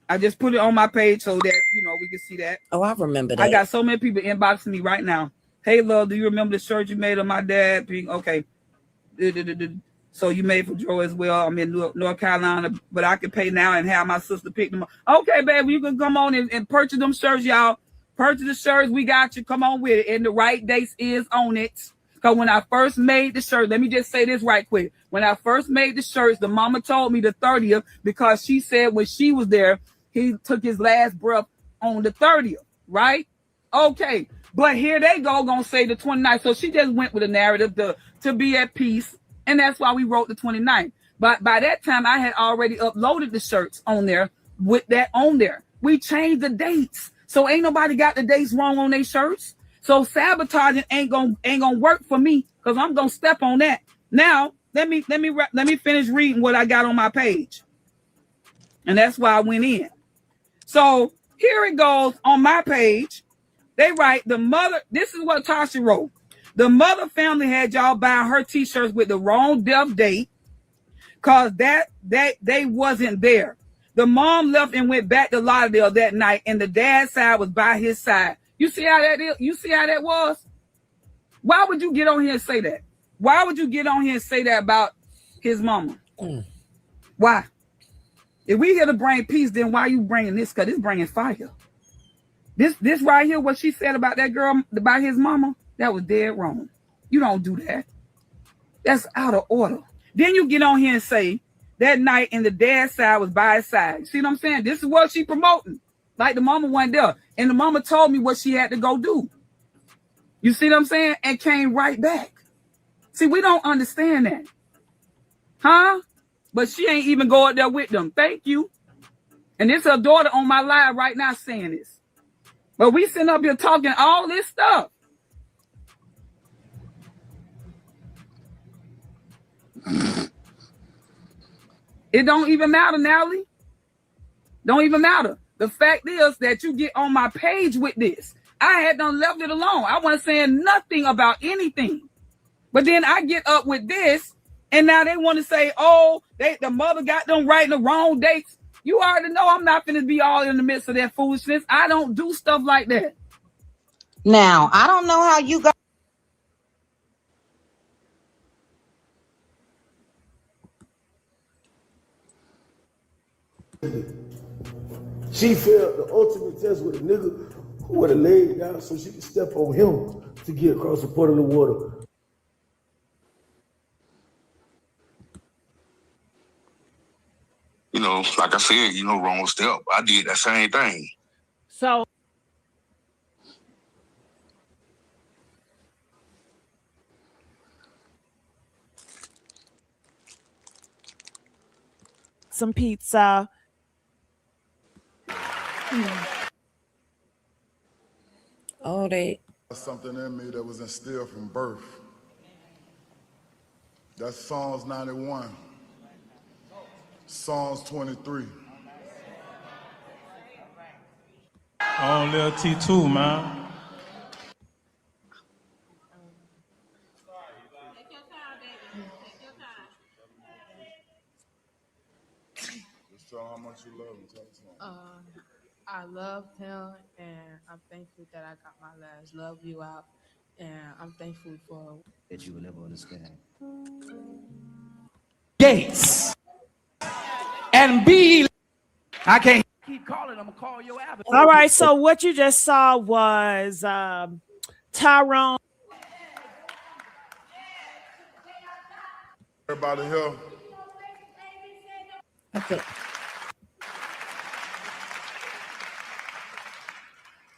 I: I just put it on my page so that, we can see that.
B: Oh, I remember that.
I: I got so many people inboxing me right now. Hey, love, do you remember the shirt you made of my dad? Okay. So you made for Joe as well. I'm in North Carolina, but I can pay now and have my sister pick them up. Okay, baby, you can come on and purchase them shirts, y'all. Purchase the shirts. We got you. Come on with it. And the right dates is on it. Because when I first made the shirt, let me just say this right quick. When I first made the shirts, the mama told me the 30th because she said when she was there, he took his last breath on the 30th, right? Okay. But here they gonna say the 29th. So she just went with a narrative to be at peace. And that's why we wrote the 29th. But by that time, I had already uploaded the shirts on there with that on there. We changed the dates. So ain't nobody got the dates wrong on their shirts. So sabotaging ain't gonna work for me because I'm gonna step on that. Now, let me finish reading what I got on my page. And that's why I went in. So here it goes on my page. They write the mother. This is what Tasha wrote. The mother family had y'all buying her t-shirts with the wrong death date because that they wasn't there. The mom left and went back to Lauderdale that night, and the dad's side was by his side. You see how that is? You see how that was? Why would you get on here and say that? Why would you get on here and say that about his mama? Why? If we here to bring peace, then why you bringing this? Because it's bringing fire. This right here, what she said about that girl, about his mama, that was dead wrong. You don't do that. That's out of order. Then you get on here and say that night and the dad's side was by his side. See what I'm saying? This is what she promoting. Like the mama wasn't there. And the mama told me what she had to go do. You see what I'm saying? And came right back. See, we don't understand that. Huh? But she ain't even going there with them. Thank you. And it's her daughter on my live right now saying this. But we sitting up here talking all this stuff. It don't even matter, Natalie. Don't even matter. The fact is that you get on my page with this. I had done left it alone. I wasn't saying nothing about anything. But then I get up with this, and now they want to say, oh, the mother got them writing the wrong dates. You already know I'm not going to be all in the midst of that foolishness. I don't do stuff like that.
J: Now, I don't know how you got.
K: She failed the ultimate test with a nigga who would have laid down so she could step on him to get across the part of the water.
L: Like I said, wrong step. I did that same thing.
H: So
M: some pizza.
B: Oh,
N: something in me that was instilled from birth. That's Psalms 91. Psalms 23.
O: On Lil T2, man.
N: Tell him how much you love him. Tell him something.
M: I love him, and I'm thankful that I got my last love you out, and I'm thankful for
O: that you will never understand.
P: Gates and be. I can't keep calling. I'm gonna call your avenue.
Q: All right. So what you just saw was Tyrones.
N: Everybody here.
Q: Okay.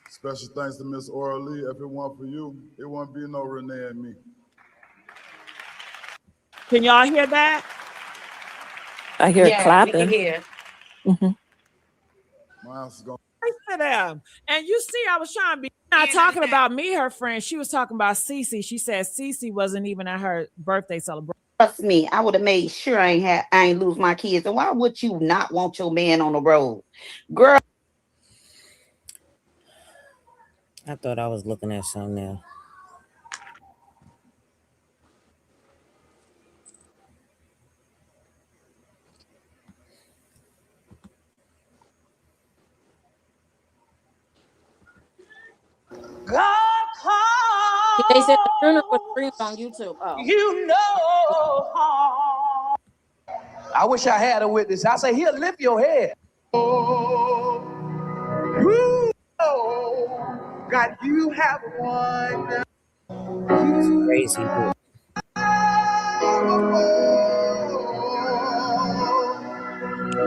N: Special thanks to Miss Aura Lee. If it weren't for you, it wouldn't be no Renee and me.
Q: Can y'all hear that?
R: I hear clapping.
H: We can hear.
N: My house is going.
Q: To them. And you see, I was trying to be not talking about me, her friend. She was talking about Cece. She said Cece wasn't even at her birthday celebration.
J: Trust me, I would have made sure I ain't lose my kids. And why would you not want your man on the road? Girl.
B: I thought I was looking at something else.
H: God called. They said the funeral was streamed on YouTube. Oh.
P: You know. I wish I had a witness. I say, here, lift your head. Oh, God, you have one.
B: Crazy.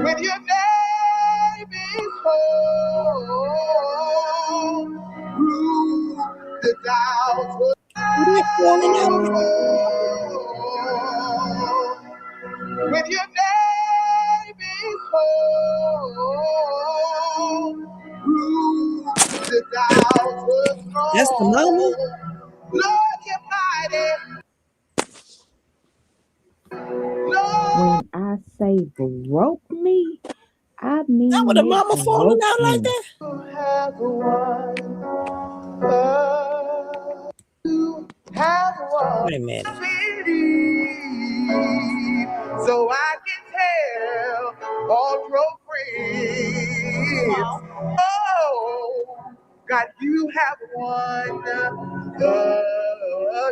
P: When your name is called, through the doubts. When your name is called, through the doubts.
B: That's the mama.
P: Lord, you're mighty.
S: When I say broke me, I mean
B: that. What the mama falling out like that? Wait a minute.
P: So I can tell all your friends. Oh, God, you have won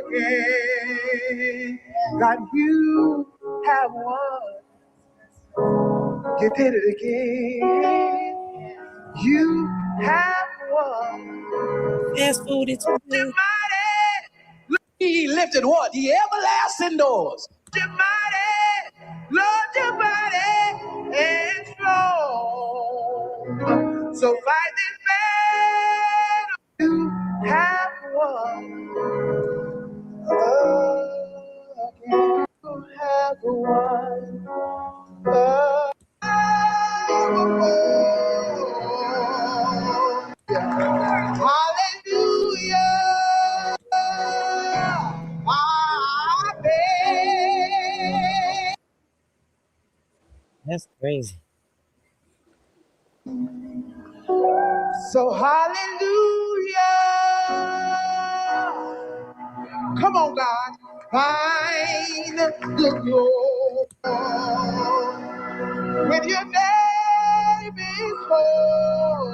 P: again. God, you have won. You did it again. You have won.
B: Fast food is good.
P: He lifted what? The everlasting doors. You're mighty, Lord, you're mighty and strong. So fight this battle. You have won. You have won. Hallelujah.
B: That's crazy.
P: So hallelujah. Come on, God. Find the glory. When your name is called,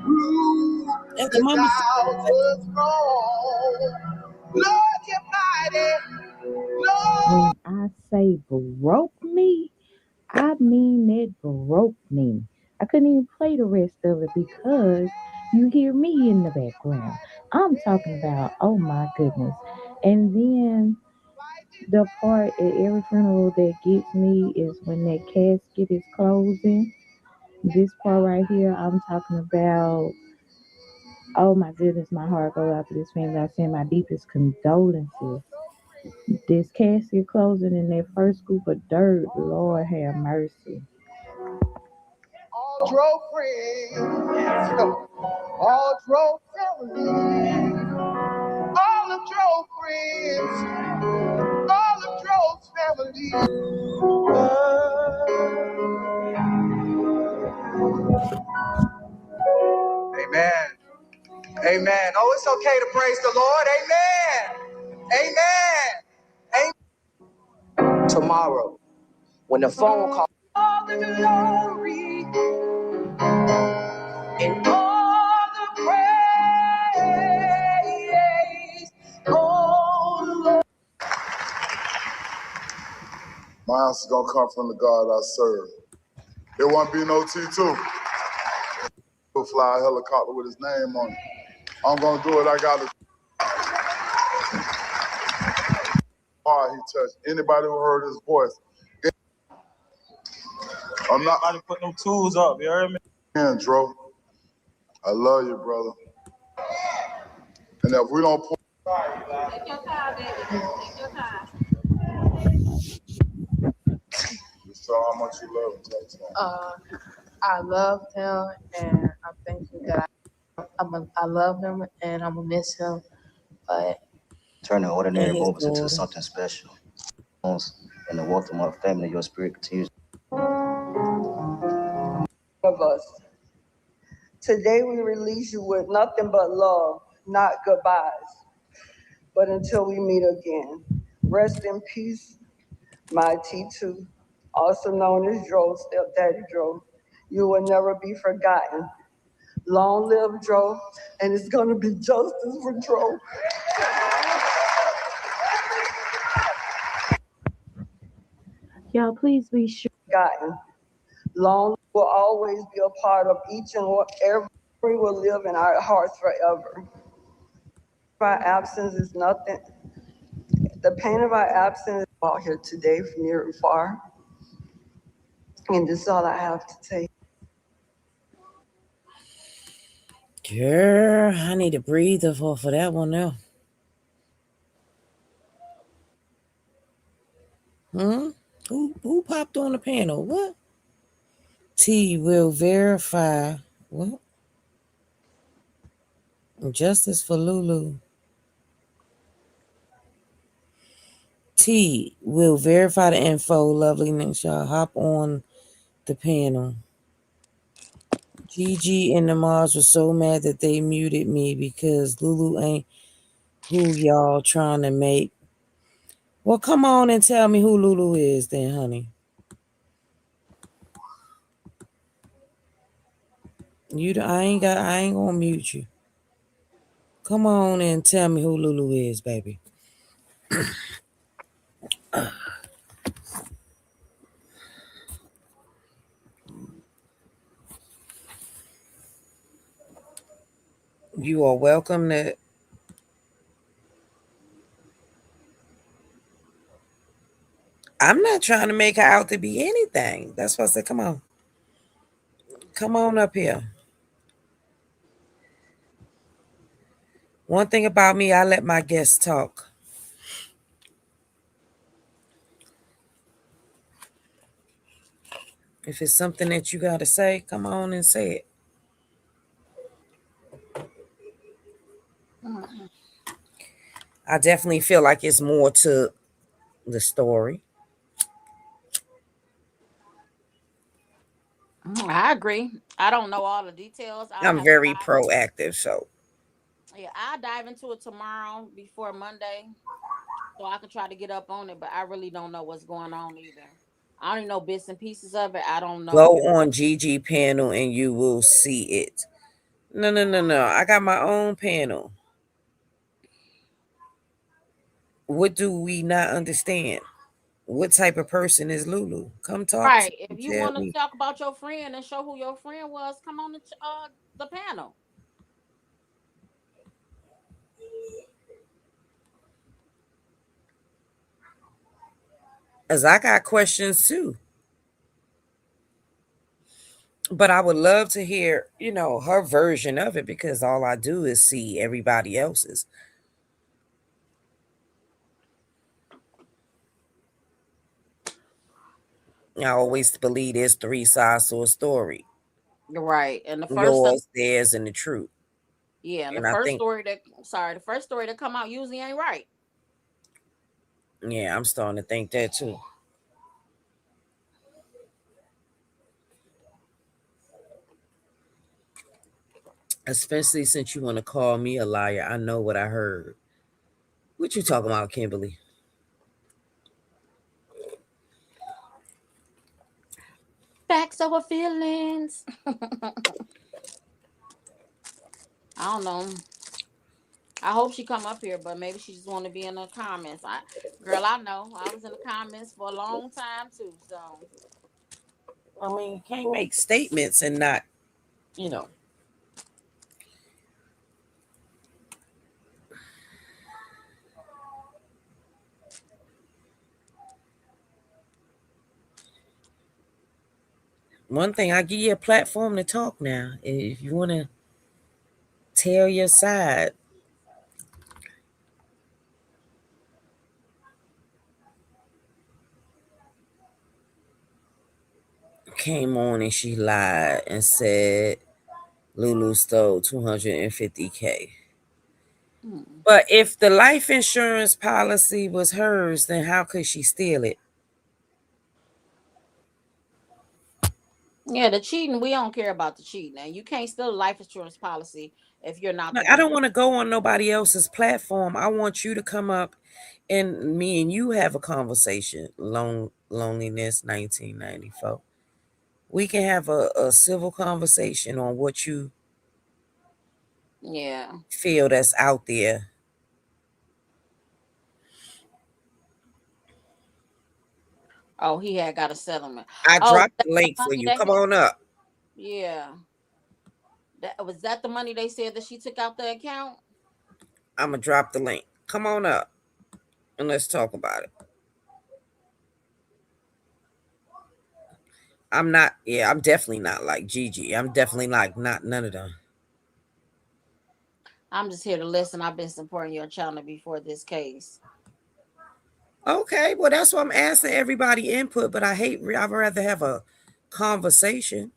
P: through the doubts throne. Lord, you're mighty. Lord.
S: When I say broke me, I mean it broke me. I couldn't even play the rest of it because you hear me in the background. I'm talking about, oh my goodness. And then the part at every funeral that gets me is when that casket is closing. This part right here, I'm talking about, oh my goodness, my heart goes out to this family. I send my deepest condolences. This casket closing in that first scoop of dirt, Lord have mercy.
P: All drove friends, all drove family, all of drove friends, all of drove's family. Amen. Amen. Oh, it's okay to praise the Lord. Amen. Amen. Amen. Tomorrow, when the phone call.
A: the glory and all the praise. Oh Lord.
N: My answer's gonna come from the God I serve. There won't be no T2. He'll fly a helicopter with his name on it. I'm gonna do it. I got to. He touched anybody who heard his voice. I'm not. I put them tools up. You heard me? Dro. I love you, brother. And if we don't pull.
H: Take your time, baby. Take your time.
N: Just tell how much you love him.
M: I love him, and I'm thankful that I love him, and I'm gonna miss him. But
O: Turn the ordinary
B: And his
O: moments into
B: daughter.
O: something special. In the wealth of my family, your spirit continues.
T: Of us. Today we release you with nothing but love, not goodbyes. But until we meet again, rest in peace, my T2, also known as Dro, Stepdaddy Dro. You will never be forgotten. Long live Dro, and it's gonna be justice for Dro.
S: Y'all, please be sure.
T: Forgotten. Long will always be a part of each and every will live in our hearts forever. Our absence is nothing. The pain of our absence is out here today from near and far. And this is all I have to say.
B: Girl, I need to breathe for that one now. Who popped on the panel? What? T will verify what? Justice for Lulu. T will verify the info. Loveliness, y'all hop on the panel. Gigi and the Mars were so mad that they muted me because Lulu ain't who y'all trying to make. Well, come on and tell me who Lulu is then, honey. I ain't gonna mute you. Come on and tell me who Lulu is, baby. You are welcome to. I'm not trying to make her out to be anything. That's why I said, come on. Come on up here. One thing about me, I let my guests talk. If it's something that you got to say, come on and say it. I definitely feel like it's more to the story.
H: I agree. I don't know all the details.
B: I'm very proactive, so.
H: Yeah, I'll dive into it tomorrow before Monday, so I can try to get up on it. But I really don't know what's going on either. I only know bits and pieces of it. I don't know.
B: Go on Gigi panel and you will see it. No. I got my own panel. What do we not understand? What type of person is Lulu? Come talk to
H: Right.
B: me.
H: If you
B: Tell
H: want to
B: me.
H: talk about your friend and show who your friend was, come on the panel.
B: As I got questions too. But I would love to hear, her version of it because all I do is see everybody else's. I always believe there's three sides to a story.
H: Right. And the first
B: Yours, theirs, and the truth.
H: Yeah, and
B: And I think,
H: the first story that come out usually ain't right.
B: yeah, I'm starting to think that too. Especially since you want to call me a liar. I know what I heard. What you talking about, Kimberly?
H: Facts over feelings. I don't know. I hope she come up here, but maybe she just want to be in the comments. Girl, I know. I was in the comments for a long time too. So
B: I mean, you can't make statements and not, you know. One thing, I give you a platform to talk now. If you want to tell your side. Came on and she lied and said Lulu stole 250K. But if the life insurance policy was hers, then how could she steal it?
H: yeah, the cheating, we don't care about the cheating. And you can't steal a life insurance policy if you're not
B: No,
H: the
B: I
H: one.
B: don't want to go on nobody else's platform. I want you to come up and me and you have a conversation. Loneliness 1994. We can have a civil conversation on what you feel that's out there.
H: Oh, he had got a settlement.
B: I
H: Oh,
B: dropped the link for you.
H: that
B: Come on up.
H: yeah. Was that the money they said that she took out the account?
B: I'm going to drop the link. Come on up and let's talk about it. I'm definitely not like Gigi. I'm definitely like not none of them.
H: I'm just here to listen. I've been supporting your channel before this case.
B: Okay, well, that's why I'm asking everybody input, but I'd rather have a conversation.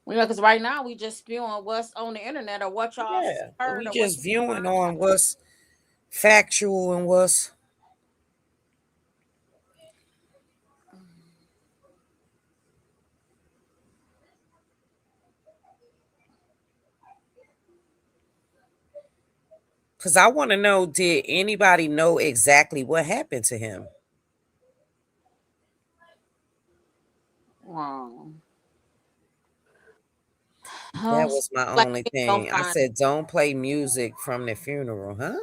H: Well, because right now we just spewing what's on the internet or what y'all heard.
B: We
H: or
B: just viewing on what's factual and what's. Because I want to know, did anybody know exactly what happened to him?
H: Wow.
B: That was my only thing. I said, don't play music from the funeral, huh?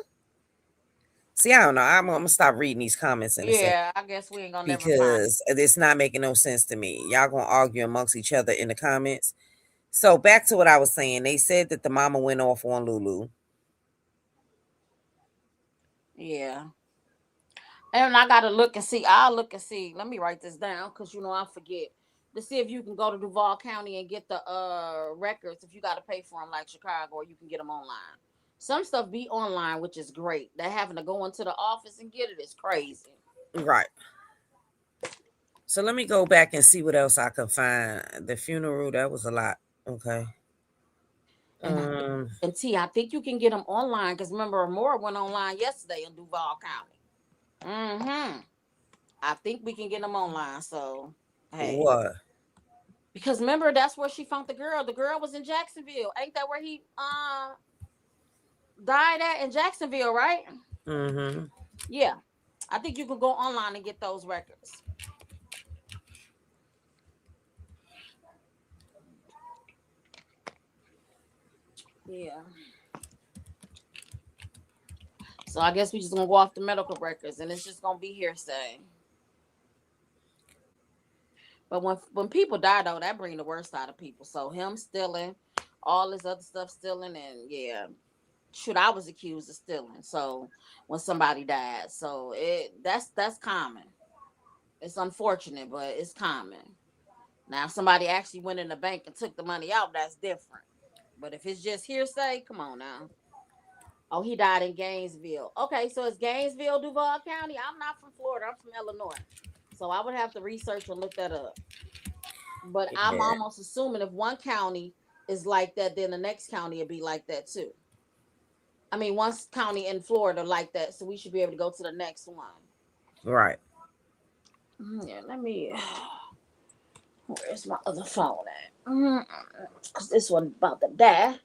B: See, I don't know. I'm going to stop reading these comments in a second.
H: Yeah, I guess we ain't going to never find.
B: Because it's not making no sense to me. Y'all going to argue amongst each other in the comments. So back to what I was saying. They said that the mama went off on Lulu.
H: Yeah. And I got to look and see. I'll look and see. Let me write this down because, I forget. To see if you can go to Duval County and get the records if you got to pay for them like Chicago, or you can get them online. Some stuff be online, which is great. That having to go into the office and get it is crazy.
B: Right. So let me go back and see what else I can find. The funeral, that was a lot. Okay.
H: And T, I think you can get them online because remember, Moore went online yesterday in Duval County. I think we can get them online. So, hey.
B: What?
H: Because remember, that's where she found the girl. The girl was in Jacksonville. Ain't that where he died at in Jacksonville, right?
B: Mm-hmm.
H: Yeah. I think you can go online and get those records. Yeah. So I guess we just gonna go off the medical records, and it's just gonna be hearsay. But when people die, though, that bring the worst out of people. So him stealing, all this other stuff stealing, and yeah, shoot, I was accused of stealing. So when somebody died, so that's common. It's unfortunate, but it's common. Now, if somebody actually went in the bank and took the money out, that's different. But if it's just hearsay, come on now. Oh, he died in Gainesville. Okay, so it's Gainesville, Duval County. I'm not from Florida. I'm from Illinois. So I would have to research and look that up. But I'm almost assuming if one county is like that, then the next county would be like that too. I mean, one county in Florida like that, so we should be able to go to the next one.
B: Right.
H: Yeah, let me. Where's my other phone at? Because this one about to die.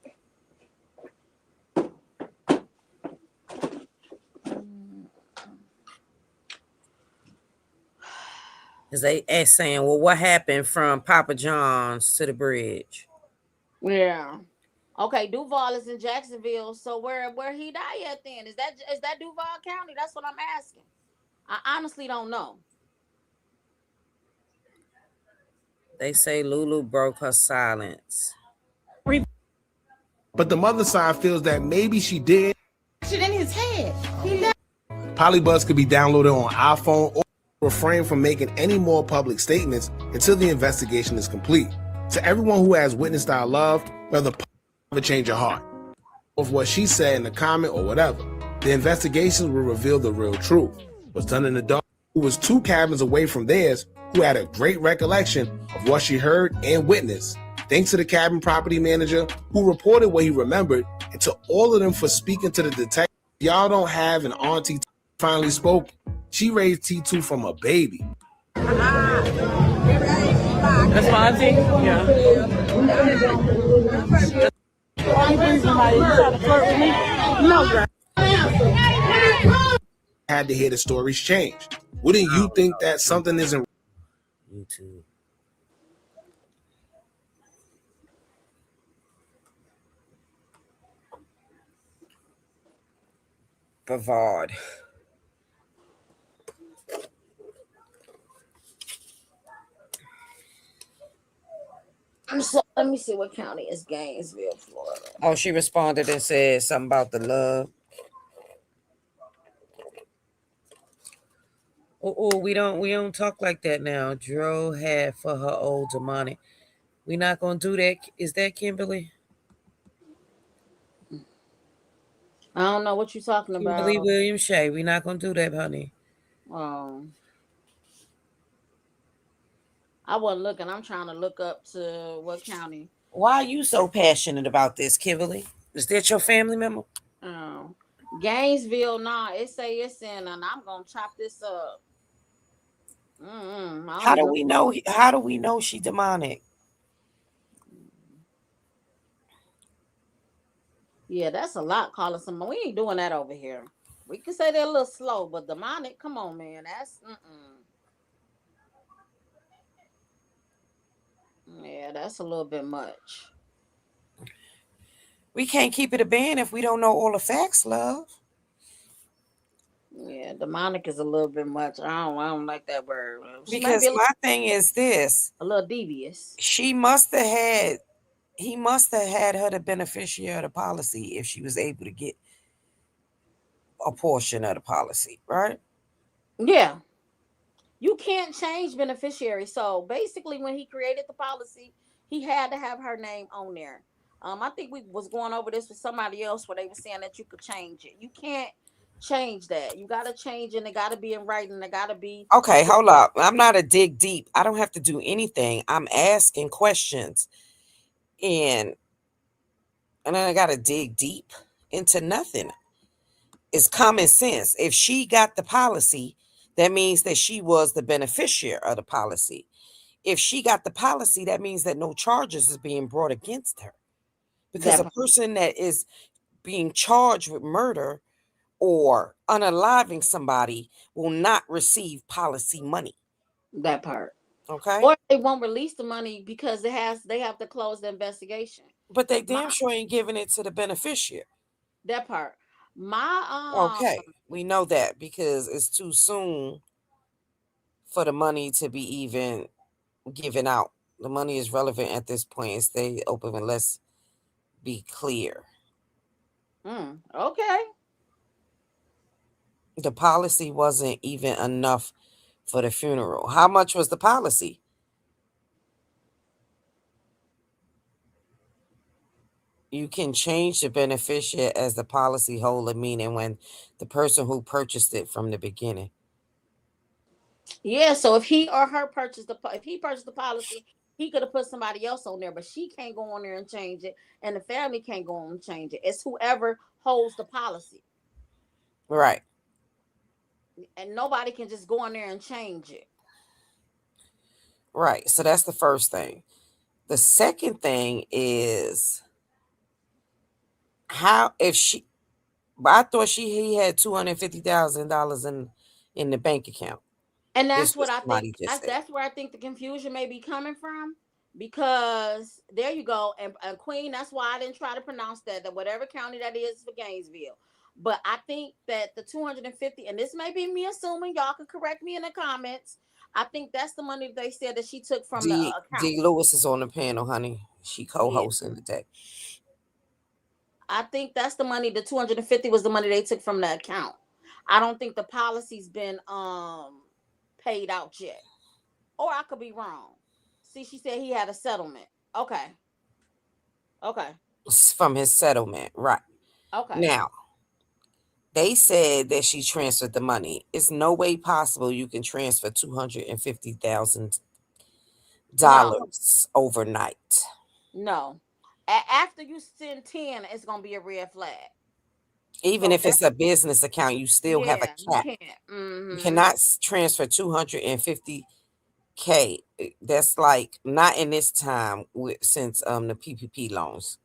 B: Is they saying, well, what happened from Papa John's to the bridge?
H: Yeah. Okay, Duval is in Jacksonville. So where he died at then? Is that Duval County? That's what I'm asking. I honestly don't know.
B: They say Lulu broke her silence.
K: But the mother side feels that maybe she did.
U: Shit in his head. He left.
K: Polybuzz could be downloaded on iPhone or refrain from making any more public statements until the investigation is complete. To everyone who has witnessed our love, whether ever change your heart, of what she said in the comment or whatever, the investigations will reveal the real truth. Was done in the dark, who was 2 cabins away from theirs, who had a great recollection of what she heard and witnessed. Thanks to the cabin property manager who reported what he remembered, and to all of them for speaking to the detective. Y'all don't have an auntie finally spoke. She raised T2 from a baby.
I: That's my auntie? Yeah.
K: Had to hear the stories change. Wouldn't you think that something isn't
B: YouTube? Bavard.
H: So let me see what county is Gainesville, Florida.
B: Oh, she responded and said something about the love. Oh, we don't talk like that now. Dro had for her old demonic. We not gonna do that. Is that Kimberly?
H: I don't know what you're talking
B: Kimberly
H: about.
B: Williams Shay. We not gonna do that, honey.
H: I wasn't looking. I'm trying to look up to what county.
B: Why are you so passionate about this, Kimberly? Is that your family member?
H: Gainesville, nah. It say it's in, and I'm gonna chop this up.
B: How do we know? How do we know she demonic?
H: Yeah, that's a lot calling someone. We ain't doing that over here. We can say they're a little slow, but demonic, come on, man. That's yeah, that's a little bit much.
B: We can't keep it a band if we don't know all the facts, love.
H: Yeah, demonic is a little bit much. I don't like that word.
B: Because my thing is this:
H: a little devious.
B: He must have had her the beneficiary of the policy if she was able to get a portion of the policy, right?
H: Yeah. You can't change beneficiary. So basically, when he created the policy, he had to have her name on there. I think we was going over this with somebody else where they were saying that you could change it. You can't change that. You got to change it. And it got to be in writing. It got to be.
B: Okay, hold up. I'm not a dig deep. I don't have to do anything. I'm asking questions. And I got to dig deep into nothing. It's common sense. If she got the policy, that means that she was the beneficiary of the policy. If she got the policy, that means that no charges is being brought against her. Because a person that is being charged with murder or unaliving somebody will not receive policy money.
H: That part.
B: Okay.
H: Or they won't release the money because they have to close the investigation.
B: But they damn sure ain't giving it to the beneficiary.
H: That part.
B: Okay, we know that because it's too soon for the money to be even given out. The money is relevant at this point. Stay open and let's be clear.
H: Okay.
B: The policy wasn't even enough for the funeral. How much was the policy? You can change the beneficiary as the policy holder, meaning when the person who purchased it from the beginning.
H: Yeah, so if he or her purchased the policy, he could have put somebody else on there, but she can't go on there and change it, and the family can't go on and change it. It's whoever holds the policy.
B: Right.
H: And nobody can just go on there and change it.
B: Right. So that's the first thing. The second thing is how if she I thought he had $250,000 in the bank account.
H: And
B: This
H: that's
B: was
H: what I think.
B: somebody just said.
H: That's where I think the confusion may be coming from. Because there you go, and Queen. That's why I didn't try to pronounce that whatever county that is for Gainesville. But I think that the 250, and this may be me assuming, y'all can correct me in the comments. I think that's the money they said that she took from the account.
B: D. Lewis is on the panel, honey. She co-hosting today.
H: I think that's the money. The 250 was the money they took from the account. I don't think the policy's been paid out yet. Or I could be wrong. See, she said he had a settlement. Okay.
B: From his settlement, right.
H: Okay.
B: Now, they said that she transferred the money. It's no way possible you can transfer $250,000 overnight.
H: No. After you send 10, it's going to be a red flag.
B: Even if it's a business account, you still have a cap.
H: You can't. Mm-hmm.
B: You cannot transfer $250K. That's like not in this time since the PPP loans.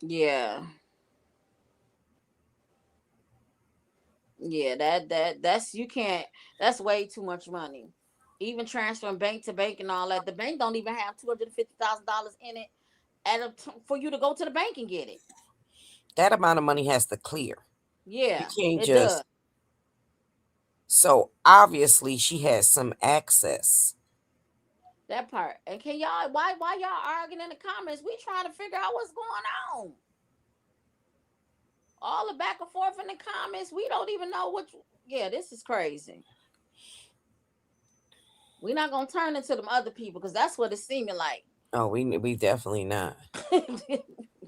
H: Yeah. Yeah, that's you can't. That's way too much money. Even transferring bank to bank and all that. The bank don't even have $250,000 in it for you to go to the bank and get it.
B: That amount of money has to clear.
H: Yeah,
B: you can't
H: it
B: just.
H: Does.
B: So obviously she has some access.
H: That part. And can y'all why y'all arguing in the comments? We trying to figure out what's going on. All the back and forth in the comments. We don't even know what. Yeah, this is crazy. We're not gonna turn into them other people because that's what it's seeming like.
B: Oh, we definitely not.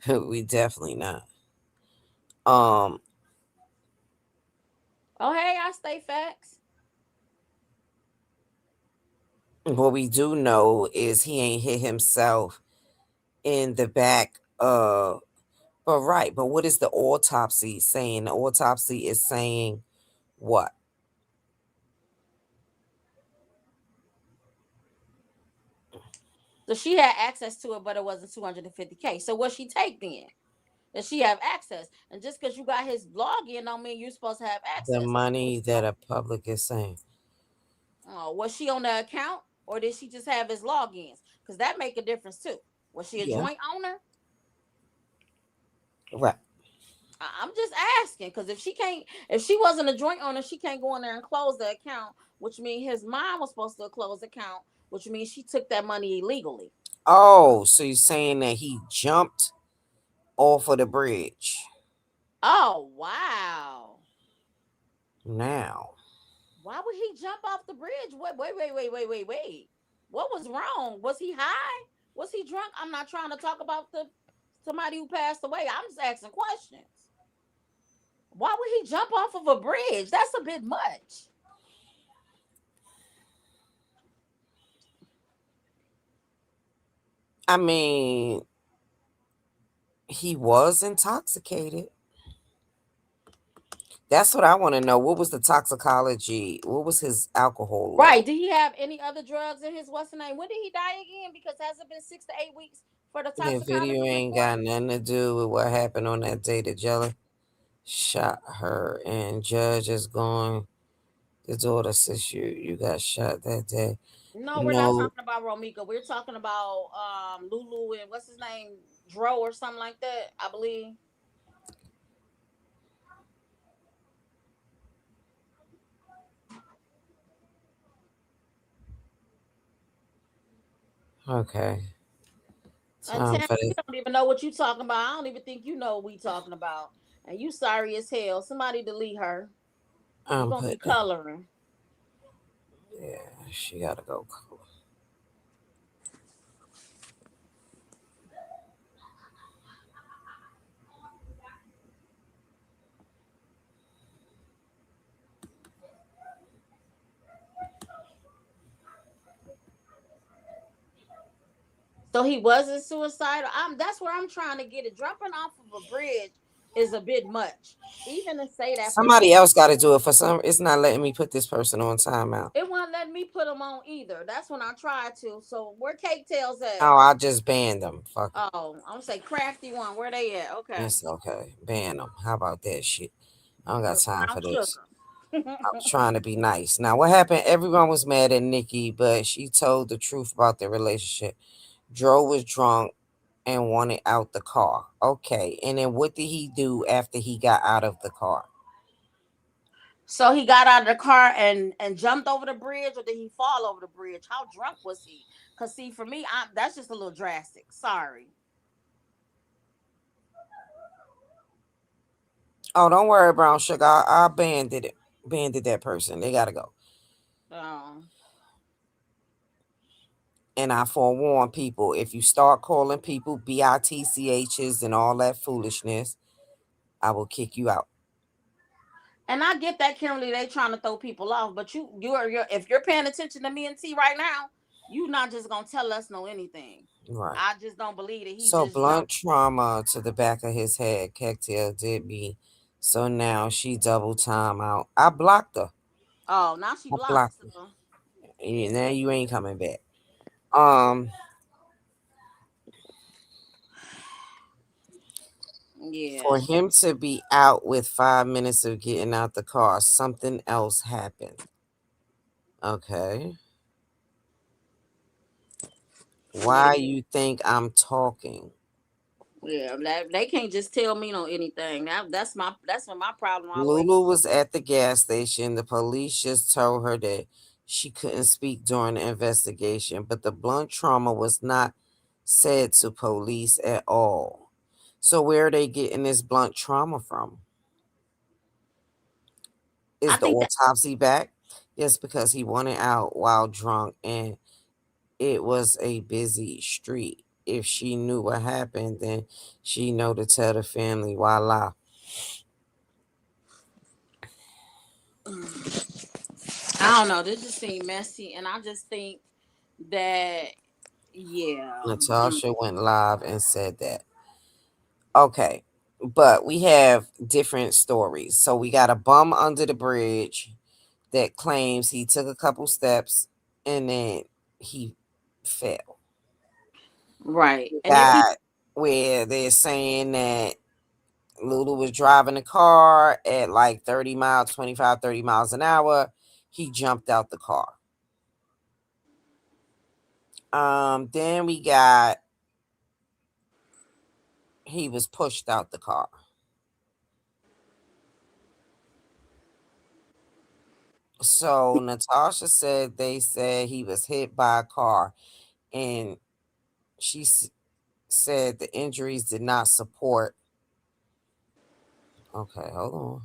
B: We definitely not.
H: Oh, hey, I stay facts.
B: What we do know is he ain't hit himself in the back. But what is the autopsy saying? The autopsy is saying what?
H: So she had access to it, but it wasn't $250K. So what she take then? Does she have access? And just because you got his login don't mean you're supposed to have access.
B: The money that a public is saying.
H: Oh, was she on the account or did she just have his logins? Because that make a difference too. Was she a joint owner?
B: Right.
H: I'm just asking because if she wasn't a joint owner, she can't go in there and close the account, which means his mom was supposed to close the account, which means she took that money illegally.
B: Oh, so you're saying that he jumped off of the bridge?
H: Oh, wow.
B: Now.
H: Why would he jump off the bridge? Wait. What was wrong? Was he high? Was he drunk? I'm not trying to talk about somebody who passed away. I'm just asking questions. Why would he jump off of a bridge? That's a bit much.
B: I mean, he was intoxicated. That's what I want to know. What was the toxicology? What was his alcohol?
H: Right. Did he have any other drugs in his what's the name? When did he die again? Because has it been 6 to 8 weeks for the toxicology?
B: The video ain't got nothing to do with what happened on that day that Jella shot her, and judge is going. The daughter says you got shot that day.
H: No, we're not talking about Romeca. We're talking about Lulu and what's his name, Dro or something like that, I believe.
B: Okay.
H: You don't even know what you talking about. I don't even think you know what we talking about. And you sorry as hell. Somebody delete her. You're gonna be coloring.
B: Yeah, she gotta go color.
H: So he wasn't suicidal. That's where I'm trying to get it. Jumping off of a bridge is a bit much. Even to say that
B: somebody else got to do it for some. It's not letting me put this person on timeout.
H: It won't let me put them on either. That's when I tried to. So where Cake Tails at?
B: Oh, I just banned them. Fuck.
H: Oh, I'm gonna say Crafty One. Where they at? Okay.
B: It's okay. Ban them. How about that shit? I don't got time for this. I was trying to be nice. Now, what happened? Everyone was mad at Nikki, but she told the truth about their relationship. Dro was drunk and wanted out the car. Okay. And then what did he do after he got out of the car?
H: So he got out of the car and jumped over the bridge, or did he fall over the bridge? How drunk was he? Because see, for me, that's just a little drastic. Sorry.
B: Oh, don't worry, Brown Sugar. I banded it. Banded that person. They gotta go. And I forewarn people, if you start calling people bitchs and all that foolishness, I will kick you out.
H: And I get that, Kimberly, they trying to throw people off, but you're if you're paying attention to me and T right now, you not just gonna tell us no anything.
B: Right.
H: I just don't believe that he
B: So
H: just
B: blunt
H: jumped.
B: trauma to the back of his head. Cocktail did me. So now she double time out. I blocked her.
H: Oh, now she
B: I
H: blocked.
B: blocked her. And now you ain't coming back. Yeah. For him to be out with 5 minutes of getting out the car, something else happened. Okay. Why you think I'm talking?
H: Yeah, they can't just tell me no anything. That's my problem always.
B: Lulu was at the gas station. The police just told her that she couldn't speak during the investigation, but the blunt trauma was not said to police at all. So where are they getting this blunt trauma from? Is the autopsy back? Yes, because he wanted out while drunk and it was a busy street. If she knew what happened, then she know to tell the family. Voila.
H: I don't know. This just seemed messy, and I just think that
B: Natasha went live and said that. Okay, but we have different stories. So we got a bum under the bridge that claims he took a couple steps and then he fell.
H: Right.
B: And got where they're saying that Lulu was driving the car at like 30 miles, 25, 30 miles an hour. He jumped out the car. Then we got he was pushed out the car. So Natasha said they said he was hit by a car, and she said the injuries did not support. Okay, hold on.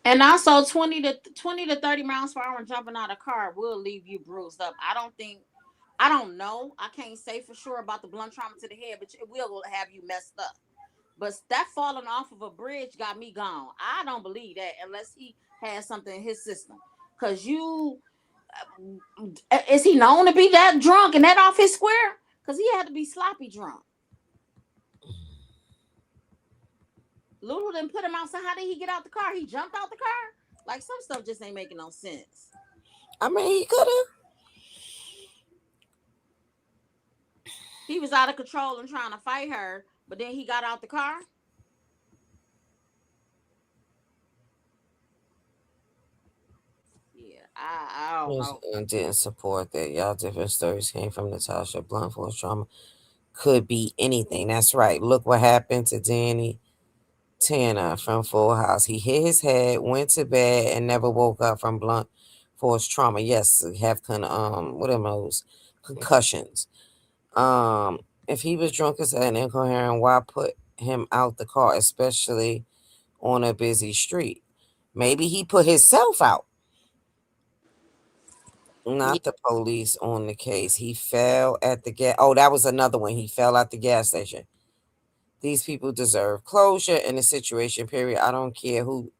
H: And also 20 to 30 miles per hour jumping out of a car will leave you bruised up. I don't know. I can't say for sure about the blunt trauma to the head, but it will have you messed up. But that falling off of a bridge got me gone. I don't believe that unless he has something in his system. Because is he known to be that drunk and that off his square? Because he had to be sloppy drunk. Lulu didn't put him out. So how did he get out the car? He jumped out the car? Like, some stuff just ain't making no sense.
B: I mean, he could have.
H: He was out of control and trying to fight her, but then he got out the car? Yeah, I don't know.
B: Didn't support that. Y'all different stories came from Natasha. Blunt force trauma could be anything. That's right. Look what happened to Danny Tanner from Full House. He hit his head, went to bed, and never woke up from blunt force trauma. Yes, have what are those concussions? If he was drunk as and incoherent, why put him out the car, especially on a busy street? Maybe he put himself out. Not the police on the case. He fell at the gas. Oh, that was another one. He fell at the gas station. These people deserve closure in the situation, period. I don't care who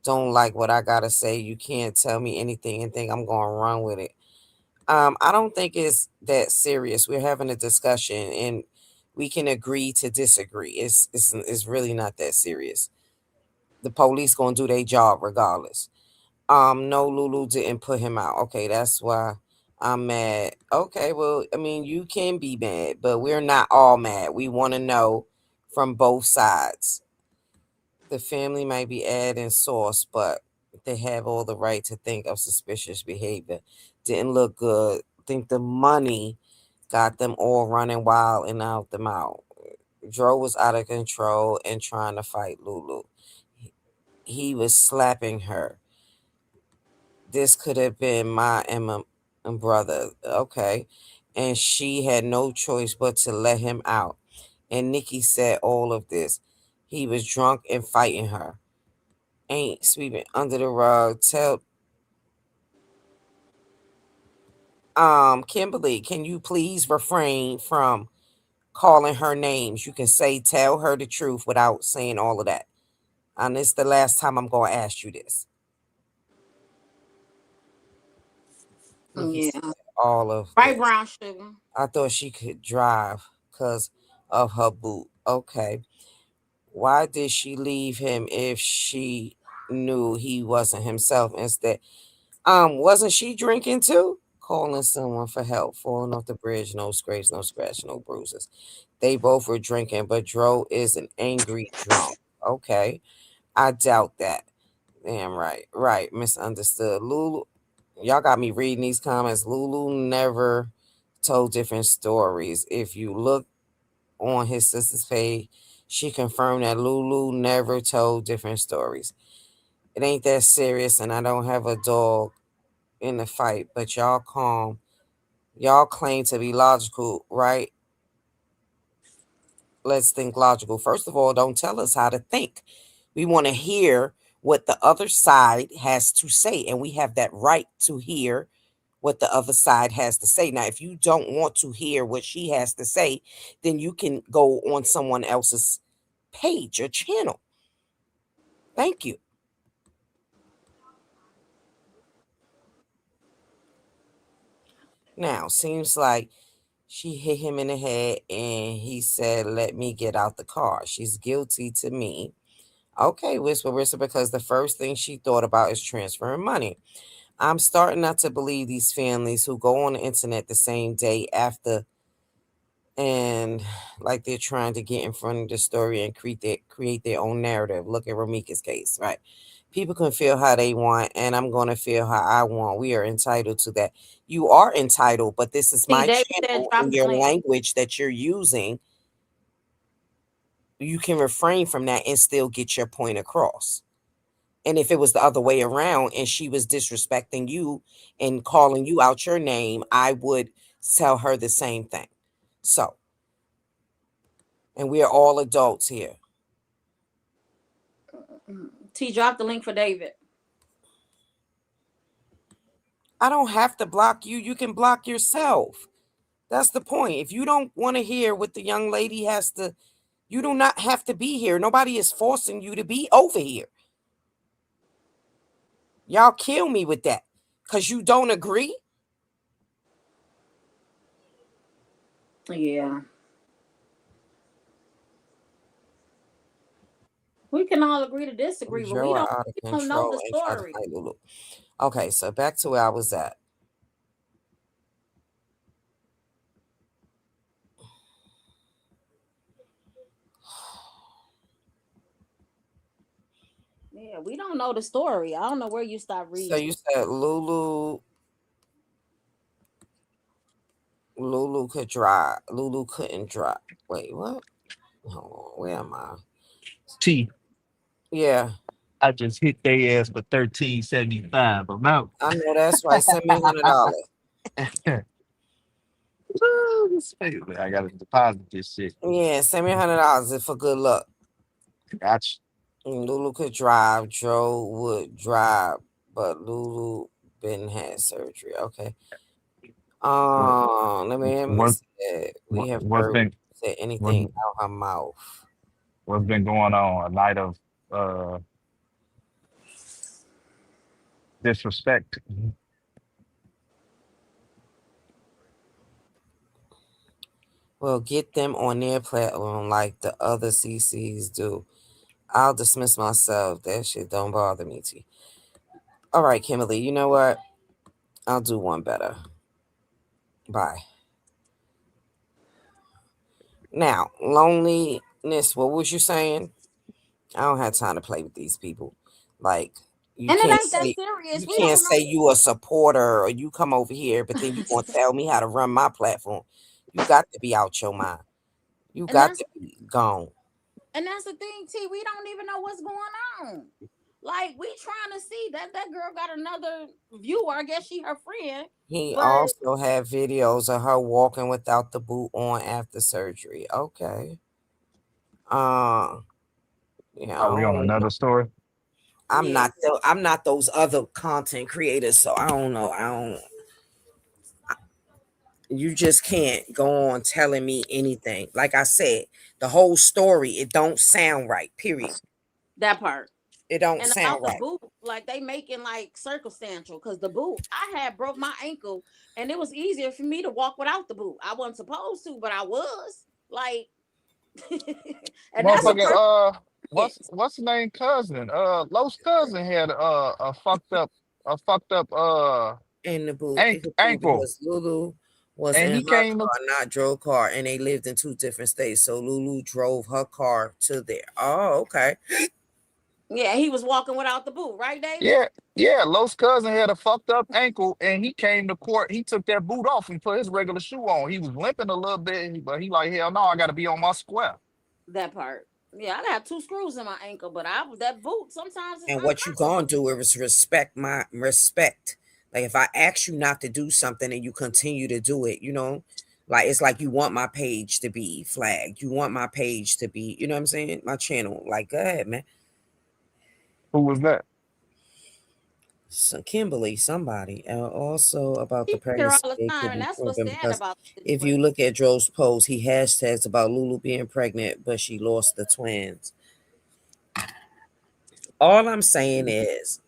B: don't like what I gotta say. You can't tell me anything and think I'm gonna run with it. I don't think it's that serious. We're having a discussion and we can agree to disagree. It's really not that serious. The police gonna do their job regardless. No, Lulu didn't put him out. Okay, that's why I'm mad. Okay, well, I mean, you can be mad, but we're not all mad. We want to know from both sides. The family might be adding sauce, but They have all the right to think of suspicious behavior. Didn't look good. Think the money got them all running wild and out the mouth. Dro was out of control and trying to fight Lulu. He was slapping her. This could have been my Emma and brother. Okay. And she had no choice but to let him out. And Nikki said all of this. He was drunk and fighting her. Ain't sweeping under the rug. Tell Kimberly, can you please refrain from calling her names? You can say tell her the truth without saying all of that. And it's the last time I'm gonna ask you this. Nikki
H: Yeah.
B: said all of
H: Right,
B: this.
H: brown sugar.
B: I thought she could drive because of her boot. Okay. Why did she leave him if she knew he wasn't himself instead? Wasn't she drinking too? Calling someone for help, falling off the bridge, no scrapes, no scratch, no bruises. They both were drinking, but Dro is an angry drunk. Okay. I doubt that. Damn right. Right. Misunderstood. Lulu, y'all got me reading these comments. Lulu never told different stories. If you look on his sister's page, she confirmed that Lulu never told different stories. It ain't that serious, and I don't have a dog in the fight, but y'all calm. Y'all claim to be logical, right? Let's think logical. First of all, don't tell us how to think. We want to hear what the other side has to say, and we have that right to hear what the other side has to say. Now, if you don't want to hear what she has to say, then you can go on someone else's page or channel. Thank you. Now, seems like she hit him in the head and he said, let me get out the car. She's guilty to me. Okay, whisper, because the first thing she thought about is transferring money. I'm starting not to believe these families who go on the internet the same day after and like they're trying to get in front of the story and create their own narrative. Look at Romeca's case, right? People can feel how they want, and I'm going to feel how I want. We are entitled to that. You are entitled, but this is
H: See,
B: my
H: David said
B: channel,
H: drop
B: and
H: the
B: your
H: link.
B: language that you're using, you can refrain from that and still get your point across. And if it was the other way around and she was disrespecting you and calling you out your name, I would tell her the same thing. So, and we are all adults here.
H: T, drop the link for David.
B: I don't have to block you. You can block yourself. That's the point. If you don't want to hear what the young lady has to, you do not have to be here. Nobody is forcing you to be over here. Y'all kill me with that because you don't agree.
H: Yeah. We can all agree to disagree, but we
B: Joe
H: don't,
B: are out of
H: we don't know
B: control
H: the
B: and try to
H: story.
B: fight Lulu. Okay, so back to where I was at.
H: Yeah, we don't know the story. I don't know where you stop reading.
B: So you said Lulu could drive. Lulu couldn't drive. Wait, what? Hold on, where am I?
G: T.
B: Yeah.
G: I just hit their ass for $13.75. I'm out.
B: I know that's right. Send me $100.
G: I gotta deposit this shit.
B: Yeah, send me $100 for good luck.
G: Gotcha.
B: Lulu could drive. Joe would drive, but Lulu been had surgery. Okay. Let me
G: What,
B: say we have
G: what's
B: heard
G: been
B: say
G: what,
B: anything out her mouth.
G: what's been going on? A night of disrespect.
B: Well, get them on their platform like the other CCs do. I'll dismiss myself. That shit don't bother me. T. All right, Kimberly. You know what? I'll do one better. Bye. Now, loneliness. What was you saying? I don't have time to play with these people. Like, You
H: And it
B: can't
H: ain't that
B: say
H: serious.
B: you
H: We
B: can't
H: don't
B: say
H: know.
B: you a supporter or you come over here, but then you gonna tell me how to run my platform. You got to be out your mind. You
H: And
B: got
H: that's
B: to be gone.
H: the thing, T. We don't even know what's going on. Like we trying to see that girl got another viewer. I guess she her friend,
B: He
H: but
B: also had videos of her walking without the boot on after surgery. Okay. You
G: Are we on
B: know,
G: another story?
H: yeah,
B: I'm not those other content creators, so I don't know. You just can't go on telling me anything. Like I said, the whole story, it don't sound right. Period.
H: that part.
B: It don't
H: And
B: sound
H: about the
B: right.
H: boot, like they making like circumstantial because the boot I had broke my ankle and it was easier for me to walk without the boot. I wasn't supposed to, but I was like, and that's a person.
G: Motherfucker, what's the name cousin? Los cousin had a fucked up
B: And the boot,
G: ankle.
B: because Lulu was
G: And
B: in
G: he
B: her
G: came to
B: car, not drove car, and they lived in two different states. So Lulu drove her car to there. Oh, okay.
H: Yeah, he was walking without the boot, right, David?
G: yeah, yeah, Los cousin had a fucked up ankle and he came to court. He took that boot off and put his regular shoe on. He was limping a little bit, but he like, hell no, I gotta be on my square.
H: That part. Yeah, I got two screws in my ankle, but I that boot sometimes it's
B: And what you gonna do is respect my respect. Like if I ask you not to do something and you continue to do it, like it's like you want my page to be flagged. You want my page to be, you know what I'm saying? My channel. Like, go ahead, man.
G: Who was that?
B: So Kimberly, somebody. Also about the
H: She here
B: pregnancy,
H: all the
B: it
H: time,
B: could
H: and
B: be
H: that's what's
B: proven
H: sad
B: because
H: about the
B: if you
H: situation.
B: look at Dro's post, he hashtags about Lulu being pregnant, but she lost the twins. All I'm saying is,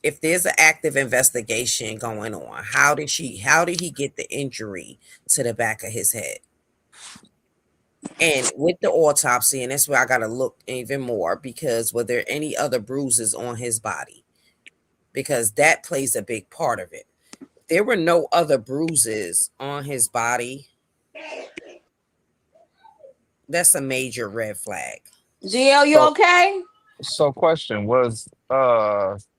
B: if there's an active investigation going on, how did he get the injury to the back of his head? And with the autopsy, and that's where I gotta look even more, because were there any other bruises on his body? Because that plays a big part of it. There were no other bruises on his body. That's a major red flag.
H: GL, you
G: So
H: okay?
G: so question was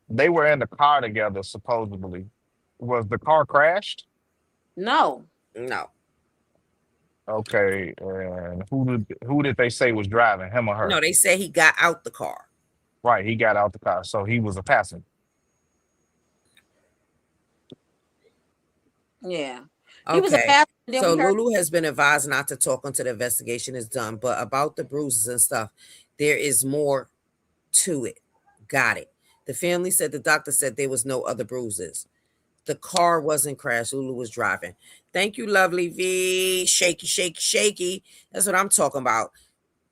G: they were in the car together supposedly. Was the car crashed?
H: No.
B: No.
G: Okay, and who did they say was driving, him or
B: No,
G: her?
B: they said he got out the car.
G: Right, he got out the car, so he was a passenger.
H: Yeah. He was a
B: Okay.
H: pastor. Then
B: So
H: we heard.
B: Lulu has been advised not to talk until the investigation is done. But about the bruises and stuff, there is more to it. Got it. The family said the doctor said there was no other bruises. The car wasn't crashed. Lulu was driving. Thank you, lovely V. Shaky, shaky, shaky. That's what I'm talking about.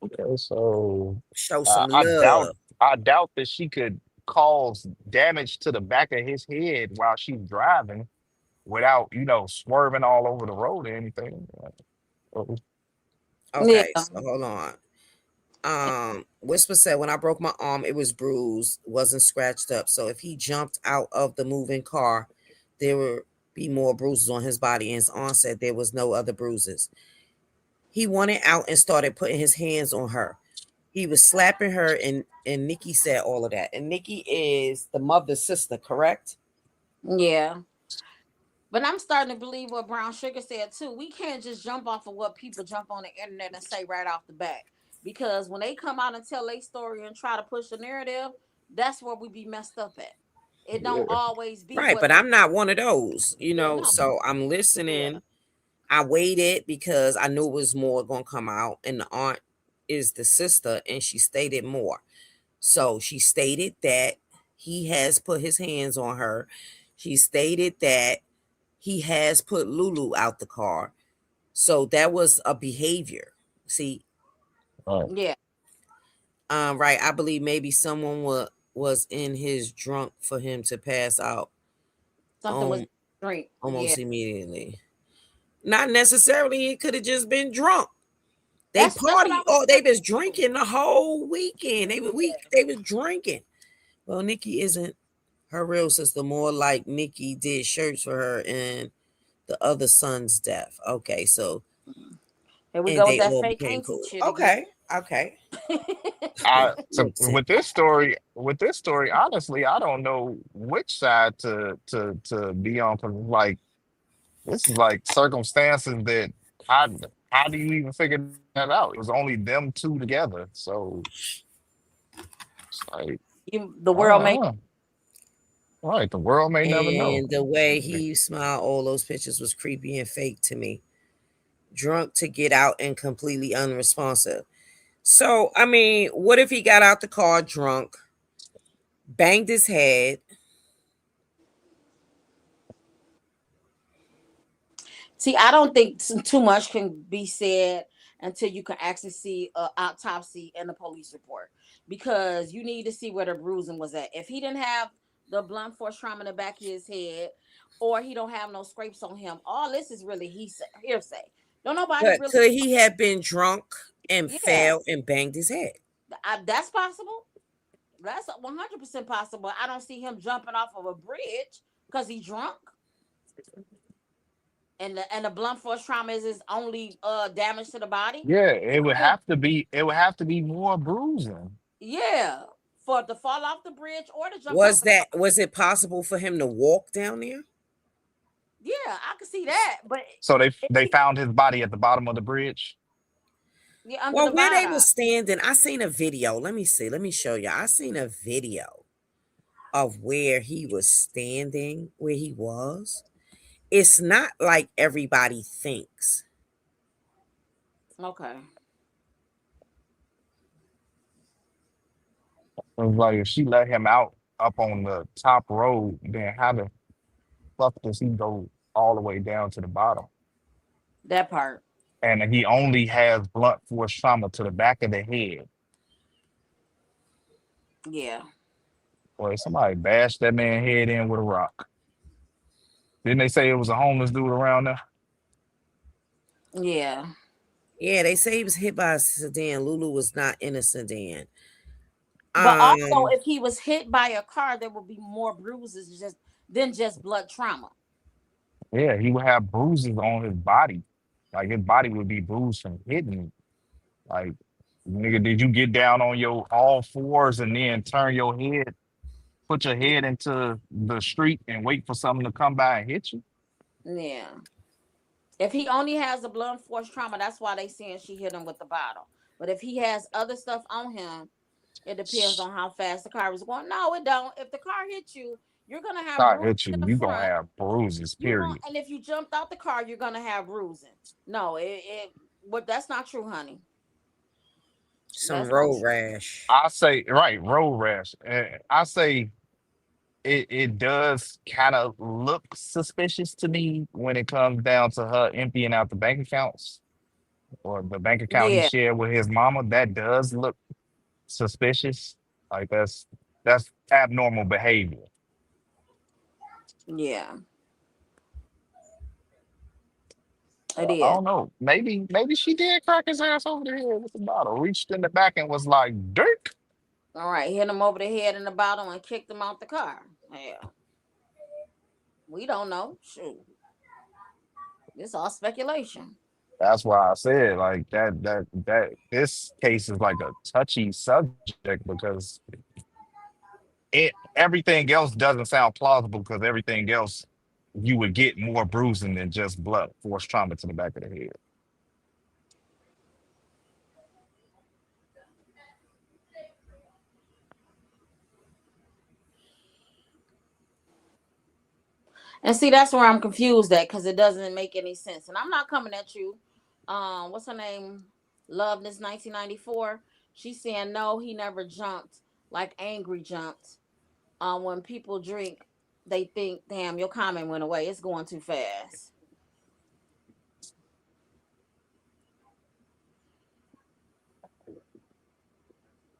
G: Okay, so
B: Show some
G: I doubt
B: love.
G: I doubt that she could cause damage to the back of his head while she's driving without, swerving all over the road or anything. Uh,
H: Yeah.
B: Okay, so hold on. Whisper said when I broke my arm, it was bruised, wasn't scratched up. So if he jumped out of the moving car, there would be more bruises on his body. And his aunt said there was no other bruises. He wanted out and started putting his hands on her. He was slapping her, and Nikki said all of that. And Nikki is the mother's sister, correct?
H: Yeah. But I'm starting to believe what Brown Sugar said too. We can't just jump off of what people jump on the internet and say right off the bat. Because when they come out and tell their story and try to push the narrative, that's where we be messed up at. It don't
G: yeah.
H: always be
B: Right,
H: what
B: but
H: they
B: I'm not one of those,
H: yeah, no.
B: so I'm
H: Yeah.
B: listening. I waited because I knew it was more going to come out, and the aunt is the sister, and she stated more. So she stated that he has put his hands on her. She stated that he has put Lulu out the car. So that was a behavior. See,
H: Yeah.
B: right. I believe maybe someone was in his drunk for him to pass out
H: Something was drink. Yeah.
B: almost immediately. Not necessarily. It could have just been drunk. They
H: That's what I
B: party.
H: was
B: Oh, they was drinking the whole weekend. They was drinking. Well, Nikki isn't her real sister. More like Nikki did shirts for her and the other son's death. Okay, so
H: Here we
B: and
H: go with
B: they
H: that
B: all
H: fake
B: became
H: auntie
B: cool.
H: shit
B: Okay,
H: again.
B: okay.
G: So with this story, honestly, I don't know which side to be on, because like this is like circumstances that how how do you even figure that out? It was only them two together, so it's like
H: The
G: I
H: world
G: don't
H: may
G: know. Right, the world may never know.
B: And the way he smiled, all those pictures was creepy and fake to me. Drunk to get out and completely unresponsive. So, I mean, what if he got out the car drunk, banged his head?
H: see. I don't think too much can be said until you can actually see an autopsy and a police report, because you need to see where the bruising was at. If he didn't have the blunt force trauma in the back of his head, or he don't have no scrapes on him, all this is really hearsay. Don't nobody
B: But
H: really.
B: could he have been drunk and
H: Yeah,
B: fell and banged his head?
H: that's possible. That's 100% possible. I don't see him jumping off of a bridge because he's drunk. And the blunt force trauma is his only damage to the body.
G: Yeah,
H: He
G: it would
H: could,
G: have to be. It would have to be more bruising.
H: yeah, for to fall off the bridge or to jump out the car.
B: Was it possible for him to walk down there?
H: Yeah, I could see that, but
G: So
H: if
G: they
H: he,
G: found his body at the bottom of the bridge.
H: yeah, under
B: Well,
H: the
B: where they were
H: viaduct.
B: standing, I seen a video. Let me see. Let me show you. I seen a video of where he was standing, where he was. It's not like everybody thinks.
H: Okay.
G: It was like if she let him out up on the top road, then how the fuck does he go all the way down to the bottom?
H: That part.
G: And he only has blunt force trauma to the back of the head.
H: Yeah.
G: Boy, somebody bashed that man head in with a rock. Didn't they say it was a homeless dude around there?
H: Yeah.
B: Yeah, they say he was hit by a sedan. Lulu was not in a sedan.
H: But also, if he was hit by a car, there would be more bruises than just blood trauma.
G: Yeah, he would have bruises on his body. Like his body would be bruised from hitting. Like, nigga, did you get down on your all fours and then turn your head, put your head into the street and wait for something to come by and hit you?
H: Yeah. If he only has a blunt force trauma, that's why they saying she hit him with the bottle. But if he has other stuff on him, it depends on how fast the car was going. No, it don't. If the car hits you, you're gonna have
G: I
H: bruises
G: hit you,
H: in the
G: you gonna
H: front.
G: have bruises, period.
H: And if you jumped out the car, you're gonna have bruising. No, but that's not true, honey.
B: Some road rash.
G: I say, right, road rash. I say it does kind of look suspicious to me when it comes down to her emptying out the bank accounts or the bank account he
H: Yeah.
G: shared with his mama. That does look suspicious. Like that's abnormal behavior.
H: Yeah.
G: I
H: It is.
G: don't know. Maybe she did crack his ass over the head with the bottle. Reached in the back and was like, "Dirt."
H: All right, hit him over the head in the bottom and kicked him out the car. Yeah. We don't know. Shoot. It's all speculation.
G: That's why I said like that. This case is like a touchy subject because everything else doesn't sound plausible because everything else you would get more bruising than just blunt force trauma to the back of the head.
H: And see, that's where I'm confused at, because it doesn't make any sense. And I'm not coming at you. What's her name? Love this 1994. She's saying no, he never jumped like angry jumped. When people drink, they think, damn, your comment went away. It's going too fast.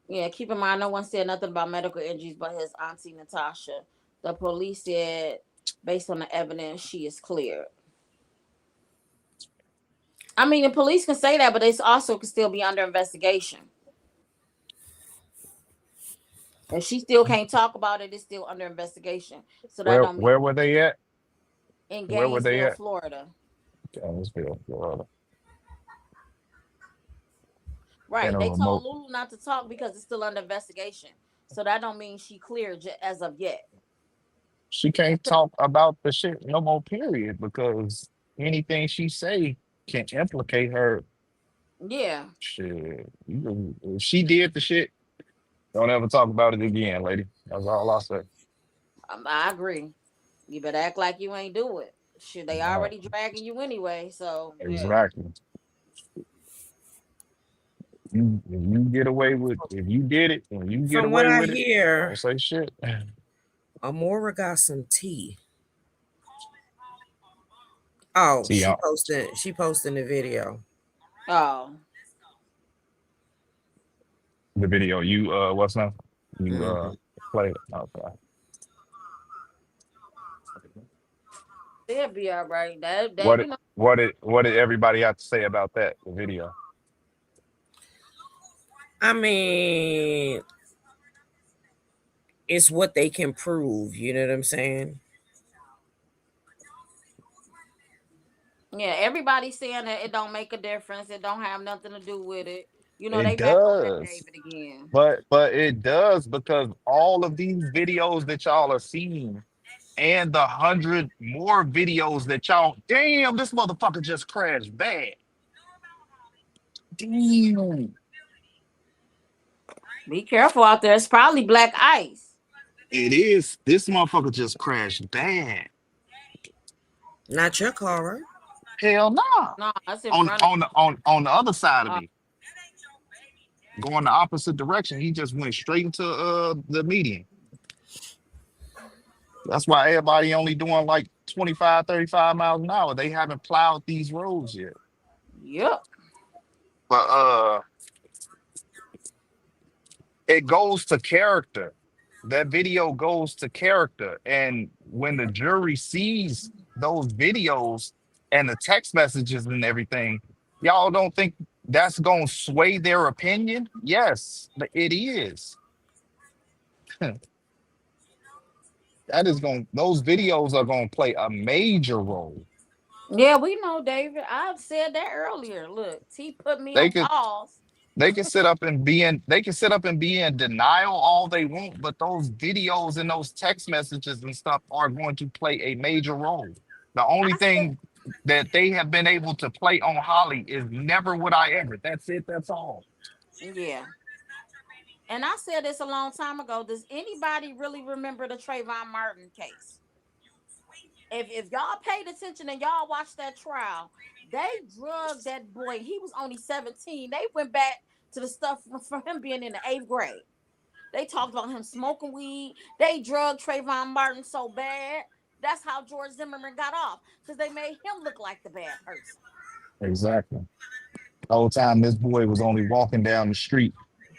H: Yeah, keep in mind, no one said nothing about medical injuries but his auntie Natasha. The police said, based on the evidence, she is cleared. I mean, the police can say that, but it's also could still be under investigation. If she still can't talk about it, it's still under investigation. So that don't mean
G: Where were they at?
H: in
G: Where were they
H: Gainesville,
G: at?
H: Florida.
G: Gainesville, Florida.
H: Right.
G: and a
H: They told
G: remote.
H: Lulu not to talk because it's still under investigation. So that don't mean she cleared as of yet.
G: She can't talk about the shit no more, period, because anything she say can implicate her.
H: Yeah.
G: Shit. If she did the shit, don't ever talk about it again, lady. That's all I say.
H: I agree. You better act like you ain't do it. Shit, they
G: Right.
H: already dragging you anyway. So yeah.
G: Exactly. If you get away with, if you did it and you get
B: From what
G: away
B: I
G: with it,
B: hear,
G: don't say shit.
B: Amora got some tea. Oh,
G: See y'all.
B: she posted the video.
H: Oh.
G: The video. You what's now? You
B: Mhm.
G: play it. Okay.
H: They'll be all right. That
G: What
H: you
G: did
H: know.
G: what did everybody have to say about that, the video?
B: I mean, it's what they can prove. You know what I'm saying?
H: Yeah, everybody's saying that it don't make a difference. It don't have nothing to do with it. You know,
G: It
H: they back on that
G: does.
H: David again.
G: But it does because all of these videos that y'all are seeing and the 100 more videos that y'all, damn, this motherfucker just crashed bad. Damn.
H: Be careful out there. It's probably black ice.
G: It is. This motherfucker just crashed bad.
B: Not your car, right?
G: Hell nah.
H: No, that's in
G: On
H: front of
G: on the on the other side of
H: uh,
G: me, going the opposite direction. He just went straight into the median. That's why everybody only doing like 25, 35 miles an hour. They haven't plowed these roads yet.
H: Yep.
G: But it goes to character. That video goes to character. And when the jury sees those videos and the text messages and everything, y'all don't think that's gonna sway their opinion? Yes, but it is. That is going, those videos are gonna play a major role.
H: Yeah, we know, David. I've said that earlier. Look, T put me
G: They
H: on
G: could
H: pause.
G: they can sit up and they can sit up and be in denial all they want, but those videos and those text messages and stuff are going to play a major role. The only
H: I said,
G: thing that they have been able to play on Holly is never would I ever. That's it, that's all.
H: yeah. And I said this a long time ago. Does anybody really remember the Trayvon Martin case? If y'all paid attention and y'all watched that trial, they drugged that boy. He was only 17. They went back to the stuff from him being in the 8th grade. They talked about him smoking weed. They drugged Trayvon Martin so bad. That's how George Zimmerman got off, because they made him look like the bad person.
G: Exactly. The whole time this boy was only walking down the street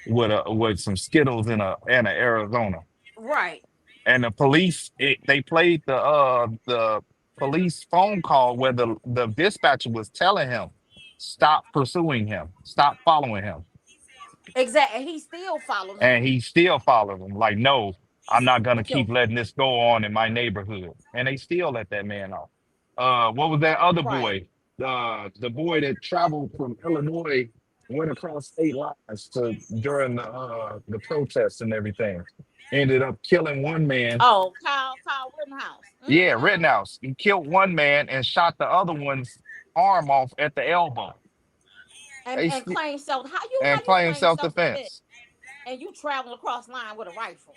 G: with some Skittles in a Arizona.
H: Right.
G: And the police they played the police phone call where the dispatcher was telling him, stop pursuing him, stop following him.
H: Exactly. And he still followed him.
G: And he still followed him. Like, no, I'm not gonna
H: And killed
G: keep letting this go on in my neighborhood. And they still let that man off. What was that other
H: him. Right.
G: boy? The boy that traveled from Illinois, went across state lines during the protests and everything. Ended up killing one man.
H: Oh, Kyle Rittenhouse.
G: Yeah,
H: Mm-hmm.
G: Rittenhouse. He killed one man and shot the other one's arm off at the elbow.
H: And claim self. How you
G: And claim
H: claim self-defense
G: self-defense.
H: and you traveling across line with a rifle?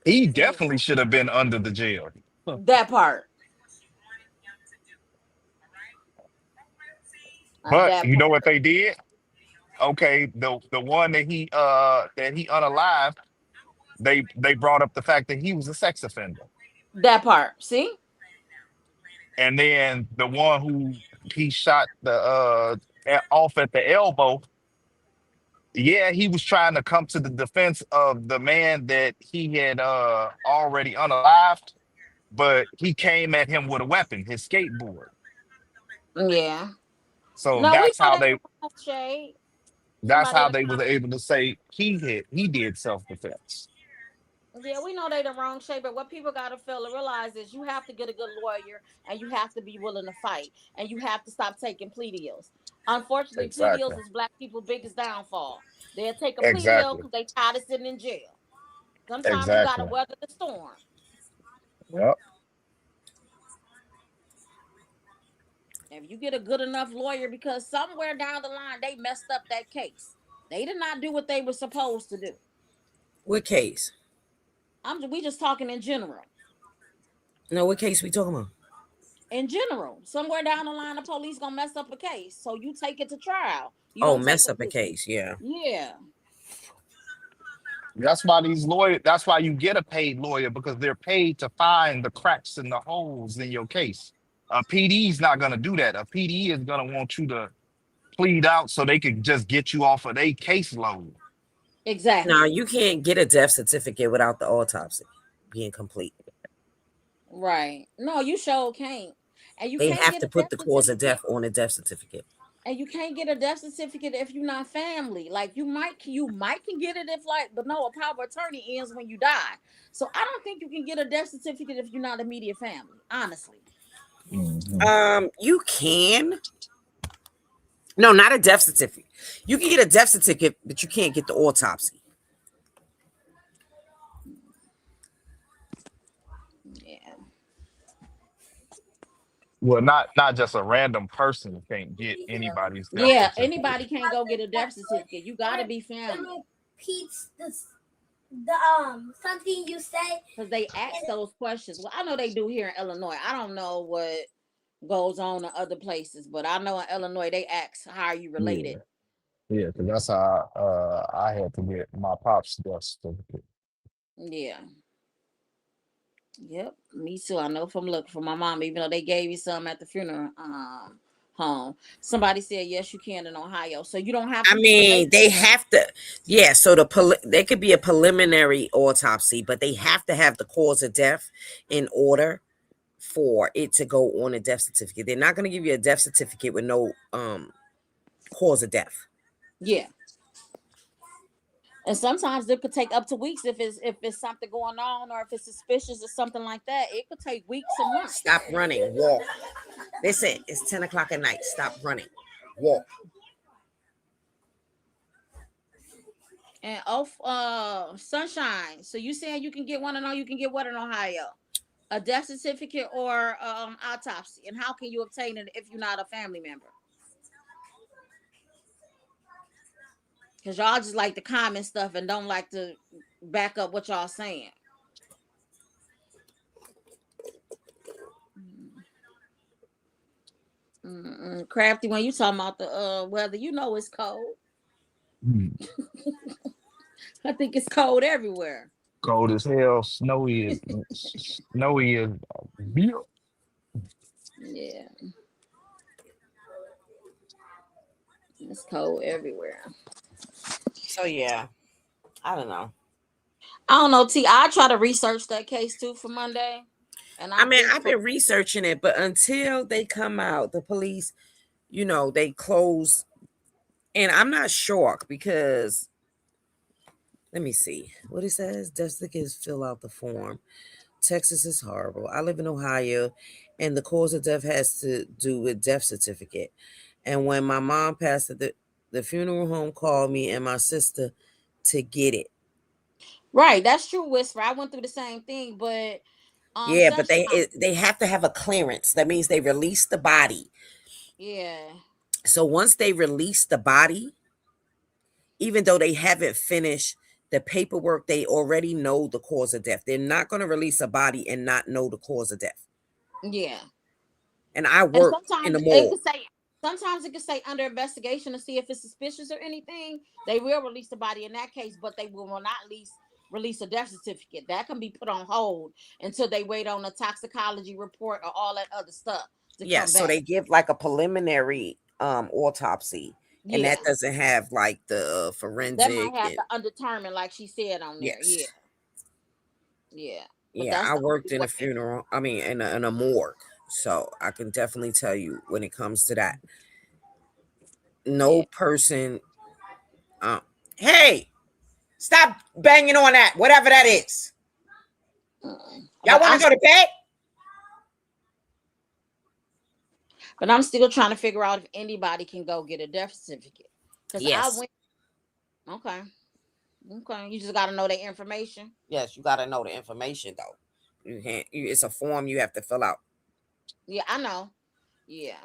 G: He definitely should have been under the jail.
H: That part.
G: But you know what they did? Okay, the one that he unalived, they brought up the fact that he was a sex offender.
H: That part. See?
G: And then the one who he shot off at the elbow, yeah, he was trying to come to the defense of the man that he had already unalived, but he came at him with a weapon, his skateboard.
H: Yeah.
G: So
H: No, we
G: that's
H: know
G: how
H: they
G: they
H: wrong shade.
G: that's
H: Somebody
G: how they was able to say he did self-defense.
H: Yeah, we know they the wrong shade, but what people gotta feel and realize is you have to get a good lawyer and you have to be willing to fight and you have to stop taking plea deals. Unfortunately, plea deals
G: Exactly.
H: is black people's biggest downfall. They'll take a plea deal
G: Exactly.
H: because they tired of sitting in jail. Sometimes you gotta
G: Exactly.
H: weather the storm.
G: Yep.
H: If you get a good enough lawyer, because somewhere down the line they messed up that case. They did not do what they were supposed to do.
B: What case?
H: We just talking in general.
B: No, what case we talking about?
H: In general, somewhere down the line, the police gonna mess up a case, so you take it to trial. You
B: Oh,
H: don't take
B: mess
H: a
B: up a
H: plea.
B: case. Yeah.
H: Yeah,
G: That's why these lawyers, that's why you get a paid lawyer, because they're paid to find the cracks and the holes in your case. A PD is not going to do that. A PD is going to want you to plead out so they can just get you off of their caseload.
H: exactly.
B: Now, you can't get a death certificate without the autopsy being complete.
H: Right. No, you sure can't. And you
B: They
H: can't
B: have
H: get
B: to
H: a
B: put
H: death
B: the cause of
H: certificate.
B: death on a death certificate.
H: And you can't get a death certificate if you're not family. Like you might can get it if like, but no, a power of attorney ends when you die. So I don't think you can get a death certificate if you're not immediate family. Honestly.
B: You can. No, not a death certificate. You can get a death certificate, but you can't get the autopsy.
H: Yeah.
G: Well, not just a random person can't get anybody's death
H: Yeah,
G: certificate.
H: anybody can't go get a death certificate. You gotta be family.
A: Repeats something you say.
H: Because they ask those questions. Well, I know they do here in Illinois. I don't know what goes on in other places, but I know in Illinois they ask, how are you related?
G: Yeah, because that's how I had to get my pop's death certificate.
H: Yeah. Yep, me too. I know from looking for my mom, even though they gave me some at the funeral home. Somebody said yes, you can in Ohio, so you don't have to.
B: I mean, they have to. Yeah, so there could be a preliminary autopsy, but they have to have the cause of death in order for it to go on a death certificate. They're not going to give you a death certificate with no cause of death.
H: Yeah. And sometimes it could take up to weeks if it's something going on or if it's suspicious or something like that. It could take weeks and months.
B: Stop running, walk. Listen, it's 10 o'clock at night. Stop running, walk.
H: And Sunshine. So you saying you can get one, and all you can get what in Ohio? A death certificate or autopsy? And how can you obtain it if you're not a family member? Because y'all just like to comment stuff and don't like to back up what y'all saying. Crafty, when you talking about the weather, you know it's cold. I think it's cold everywhere.
G: Cold as hell. Snowy is
H: Yeah. It's cold everywhere.
B: So yeah, I don't know.
H: I don't know, T. I try to research that case too for Monday. And
B: I mean, I've been researching it, but until they come out, the police, they close. And I'm not shocked because, let me see what it says. Death certificates, fill out the form. Texas is horrible. I live in Ohio, and the cause of death has to do with death certificate. And when my mom passed, the funeral home called me and my sister to get it.
H: Right, that's true, Whisper. I went through the same thing, but
B: yeah, but they have to have a clearance. That means they release the body.
H: Yeah.
B: So once they release the body, even though they haven't finished the paperwork, they already know the cause of death. They're not going to release a body and not know the cause of death.
H: Yeah.
B: And I work in the morgue.
H: Sometimes it could say under investigation to see if it's suspicious or anything. They will release the body in that case, but they will not release a death certificate. That can be put on hold until they wait on a toxicology report or all that other stuff to come back.
B: So they give like a preliminary autopsy. And that doesn't have like the forensic.
H: That might have to undetermined, like she said on there.
B: Yes.
H: Yeah.
B: Yeah, I worked in a funeral. I mean, in a morgue. So I can definitely tell you when it comes to that. No person. Hey, stop banging on that, whatever that is. Y'all want to go to bed?
H: But I'm still trying to figure out if anybody can go get a death certificate. Because I
B: Yes.
H: went. Okay. Okay. You just got to know their information.
B: Yes, you got to know the information though. You can't. It's a form you have to fill out.
H: Yeah, I know. Yeah.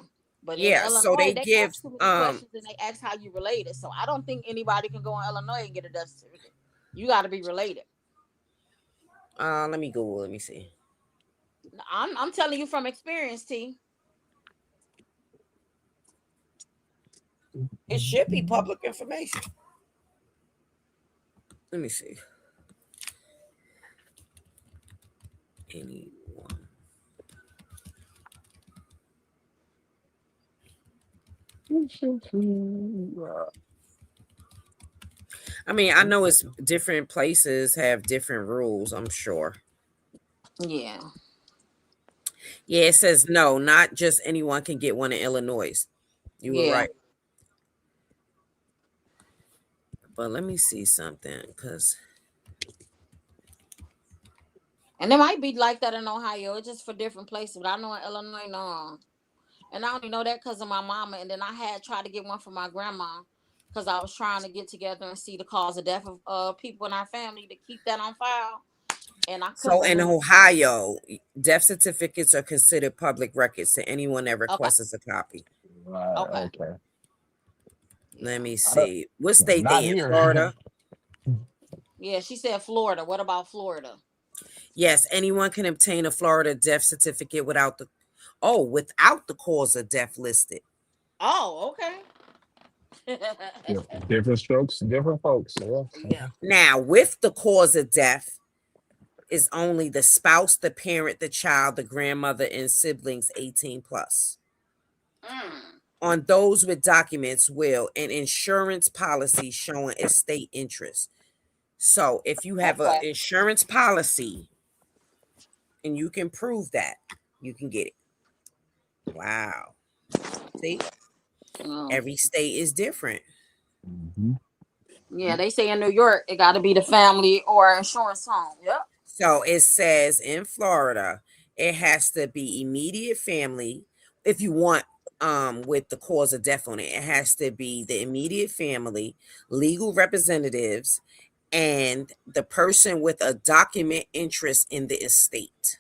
H: But in
B: Yeah. So they
H: Illinois, they
B: give
H: ask too many questions and they ask how you related. So I don't think anybody can go in Illinois and get a death certificate. You got to be related.
B: Let me Google. Let me see.
H: I'm telling you from experience, T.
B: It should be public information. Let me see. Anyone. I mean, I know it's different places have different rules, I'm sure.
H: Yeah.
B: Yeah, it says no, not just anyone can get one in Illinois. You were
H: Yeah.
B: right. But let me see something because
H: And it might be like that in Ohio. It's just for different places. But I know in Illinois, no. And I only know that because of my mama. And then I had tried to get one for my grandma because I was trying to get together and see the cause of death of people in our family to keep that on file. And I
B: so in
H: couldn't.
B: Ohio, death certificates are considered public records to anyone that
H: Okay.
B: requests a copy.
G: Right.
H: Okay.
G: Okay.
B: Let me
G: I don't,
B: see. What state
G: not
B: they in?
G: here.
B: Florida?
H: Yeah, she said Florida. What about Florida?
B: Yes, anyone can obtain a Florida death certificate without the cause of death listed.
H: Oh, okay.
G: Yeah, different strokes, different folks. Yeah.
H: Yeah.
B: Now, with the cause of death is only the spouse, the parent, the child, the grandmother, and siblings 18 plus. On those with documents, will an insurance policy showing estate interest. So if you have an
H: Okay.
B: insurance policy and you can prove that, you can get it. Wow. See,
H: Oh.
B: every state is different.
G: Mm-hmm.
H: Yeah, they say in New York it got to be the family or insurance home. Yep.
B: So it says in Florida, it has to be immediate family. If you want with the cause of death on it, it has to be the immediate family, legal representatives, and the person with a document interest in the estate.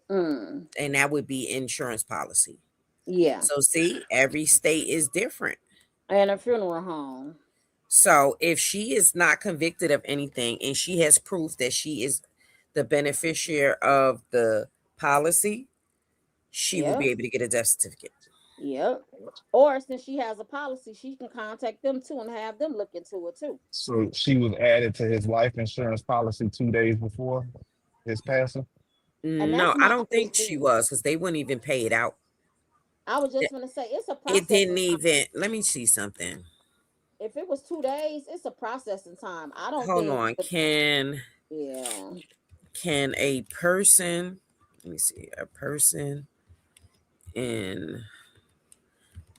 B: And that would be insurance policy.
H: Yeah.
B: So see, every state is different.
H: And a funeral home.
B: So if she is not convicted of anything and she has proof that she is the beneficiary of the policy, she will be
H: Yep.
B: able to get a death certificate.
H: Yep. Or since she has a policy, she can contact them too and have them look into it too.
G: So she was added to his life insurance policy 2 days before his passing.
H: And
B: No,
H: that's
B: I
H: my
B: don't think she
H: understanding.
B: was because they wouldn't even pay it out.
H: I was just gonna say it's a
B: It
H: processing
B: didn't
H: time.
B: even, let me see something.
H: If it was 2 days, it's a processing time. I don't
B: Hold
H: think.
B: on. Can
H: Yeah.
B: a person, let me see, a person in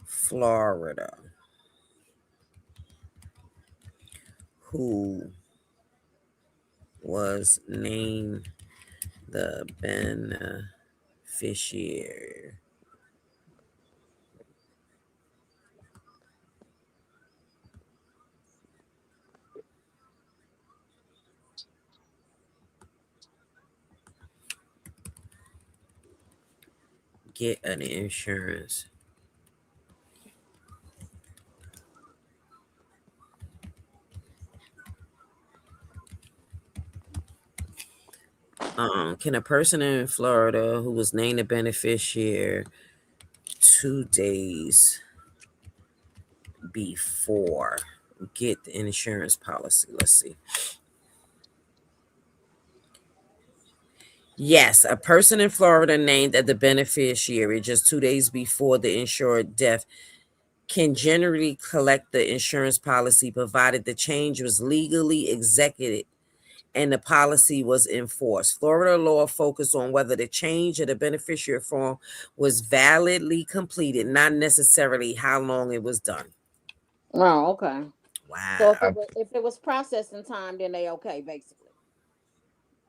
B: Florida who was named the beneficiary get an insurance can a person in Florida who was named a beneficiary 2 days before get the insurance policy? Let's see. Yes, a person in Florida named as the beneficiary just 2 days before the insured death can generally collect the insurance policy provided the change was legally executed and the policy was enforced. Florida law focused on whether the change of the beneficiary form was validly completed, not necessarily how long it was done.
H: Oh, okay.
B: Wow.
H: So if it was processing time, then they okay, basically.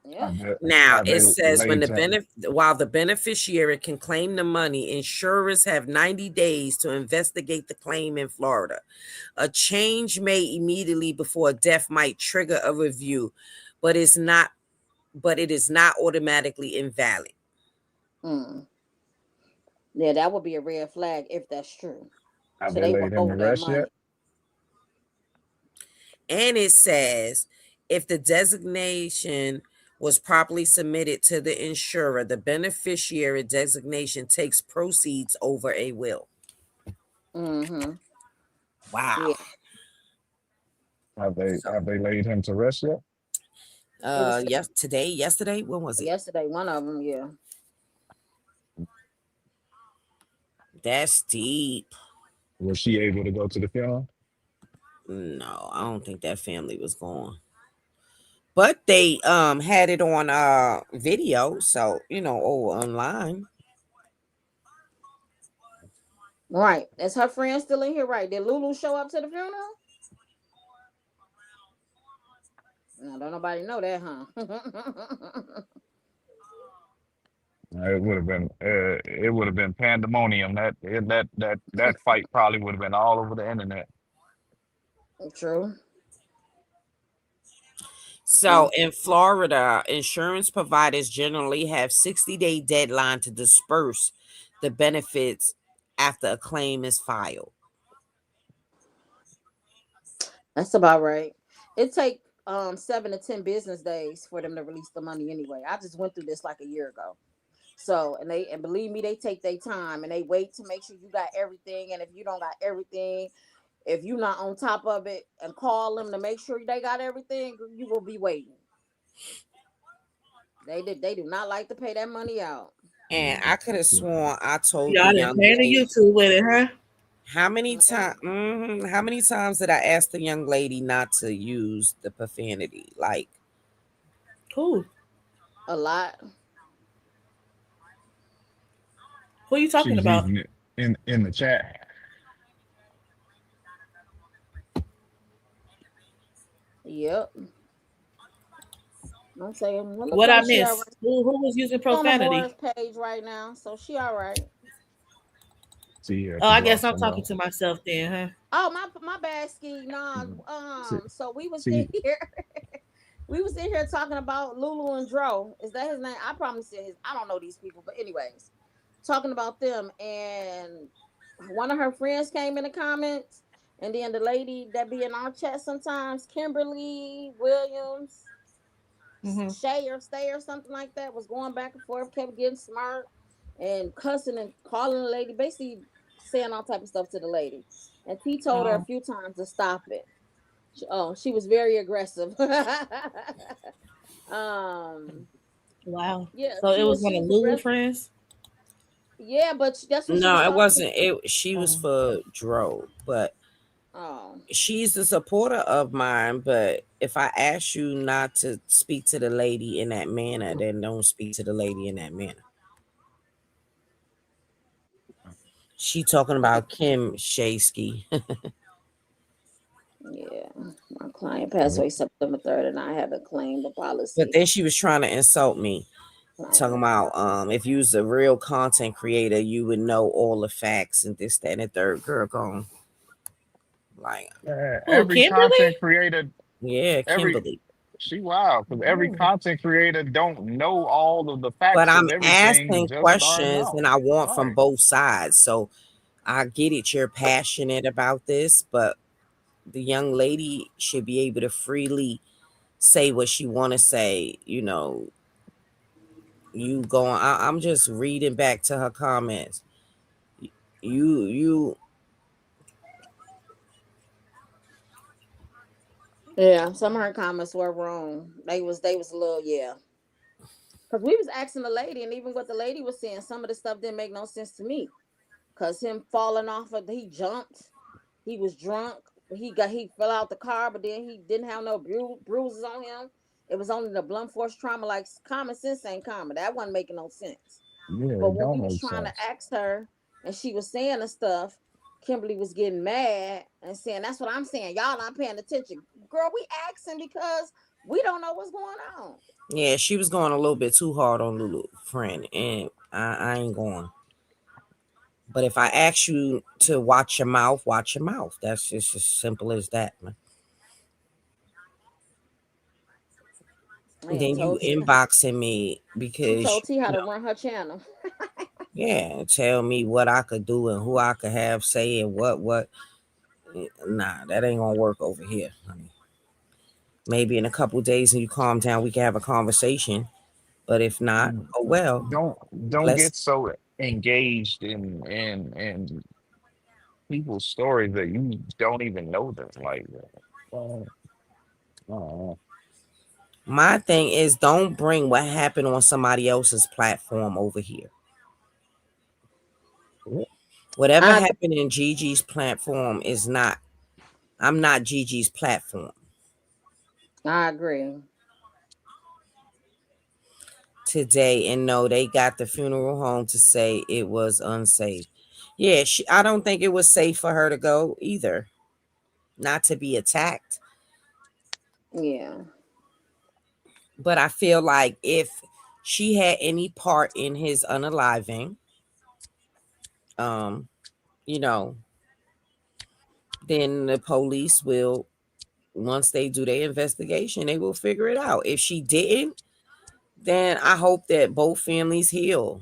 H: Yeah.
B: Now
G: Have
B: it
G: they
B: says when
G: laid
B: the while the beneficiary can claim the money, insurers have 90 days to investigate the claim in Florida. A change made immediately before death might trigger a review, but it is not automatically invalid.
H: Yeah, that would be a red flag if that's true.
G: Have
H: So
G: they
H: they
G: laid
H: want
G: him to
H: over that
G: rest
H: money.
G: yet?
B: And it says if the designation was properly submitted to the insurer, the beneficiary designation takes proceeds over a will.
H: Mm-hmm.
B: Wow.
H: Yeah.
G: Have they laid him to rest yet?
B: Yesterday, when was it?
H: Yesterday, one of them, yeah.
B: That's deep.
G: Was she able to go to the funeral?
B: No, I don't think that family was going. But they had it on video, so online.
H: Right. Is her friend still in here? Right. Did Lulu show up to the funeral? No, don't nobody know that, huh?
G: It would have been pandemonium. That fight probably would have been all over the internet.
H: True.
B: So in Florida, insurance providers generally have 60-day deadline to disperse the benefits after a claim is filed.
H: That's about right. It take 7 to 10 business days for them to release the money anyway. I just went through this like a year ago. So and believe me, they take their time and they wait to make sure you got everything. And if you don't got everything, if you're not on top of it and call them to make sure they got everything, you will be waiting. They do not like to pay that money out.
B: And I could have sworn I told
D: y'all
B: the
D: done
B: young
D: paying the
B: lady.
D: YouTube with it, huh?
B: How many times? How many times did I ask the young lady not to use the profanity? Like,
D: Who?
H: A lot.
D: Who are you talking
G: She's
D: about?
G: using it in the chat.
H: Yep. I'm saying
D: What I missed?
H: right.
D: Who was using
H: On the
D: profanity?
H: Morris page right now, so she all right.
G: See,
D: Oh, I guess I'm talking to myself then, huh?
H: Oh, my bad, Ski. Nah, so we was
G: See.
H: in here. We was in here talking about Lulu and Dro. Is that his name? I probably said his. I don't know these people, but anyways, talking about them, and one of her friends came in the comments, and then the lady that be in our chat sometimes, Kimberly Williams, Shay or Stay or something like that, was going back and forth, kept getting smart and cussing and calling the lady, basically saying all type of stuff to the lady. And T told her a few times to stop it. She was very aggressive.
D: Wow.
H: Yeah.
D: So it was one of Lulu friends.
H: Yeah, but that's what she
B: no,
H: was
B: it
H: talking
B: wasn't.
H: about.
B: She was for Dro, but she's a supporter of mine. But if I ask you not to speak to the lady in that manner, then don't speak to the lady in that manner. She talking about Kim Shaysky.
H: Yeah, my client passed away September 3rd, and I haven't claimed the policy.
B: But then she was trying to insult me, talking about if you was a real content creator, you would know all the facts and this, that, and the third. Girl, gone. Like
G: Every content creator,
B: yeah, Kimberly.
G: She wild because every content creator don't know all of the facts.
B: But I'm
G: of everything
B: asking
G: just
B: questions,
G: starting
B: and I want from both sides. So I get it. You're passionate about this, but the young lady should be able to freely say what she want to say. You know, you going. I'm just reading back to her comments. You.
H: Yeah, some of her comments were wrong. They was a little Because we was asking the lady, and even what the lady was saying, some of the stuff didn't make no sense to me. Because him falling off he jumped, he was drunk, he fell out the car, but then he didn't have no bruises on him. It was only the blunt force trauma. Like common sense ain't common. That wasn't making no sense.
G: Yeah,
H: but when we was trying to ask her, and she was saying the stuff, Kimberly was getting mad and saying, "That's what I'm saying. Y'all not paying attention, girl. We asking because We don't know what's going on.
B: Yeah, she was going a little bit too hard on Lulu, friend, and I ain't going. But if I ask you to watch your mouth, watch your mouth. That's just as simple as that, man.
H: Man,
B: Then you
H: told T,
B: inboxing me
H: she
B: because
H: told T how
B: you
H: to
B: know,
H: run her channel.
B: yeah, tell me what I could do and who I could have say and what. Nah, that ain't gonna work over here, honey. Maybe in a couple days and you calm down, we can have a conversation. But if not, oh well.
G: Don't
B: Let's
G: get so engaged in people's stories that you don't even know them. Like, uh, uh,
B: my thing is don't bring what happened on somebody else's platform over here. Whatever
H: I
B: happened in Gigi's platform is not, I'm not Gigi's platform.
H: agree.
B: Today, and no, they got the funeral home to say it was unsafe. Yeah, I don't think it was safe for her to go either, not to be attacked.
H: Yeah.
B: But I feel like if she had any part in his unaliving, um, you know, then the police will, once they do their investigation, they will figure it out. If she didn't, then I hope that both families heal.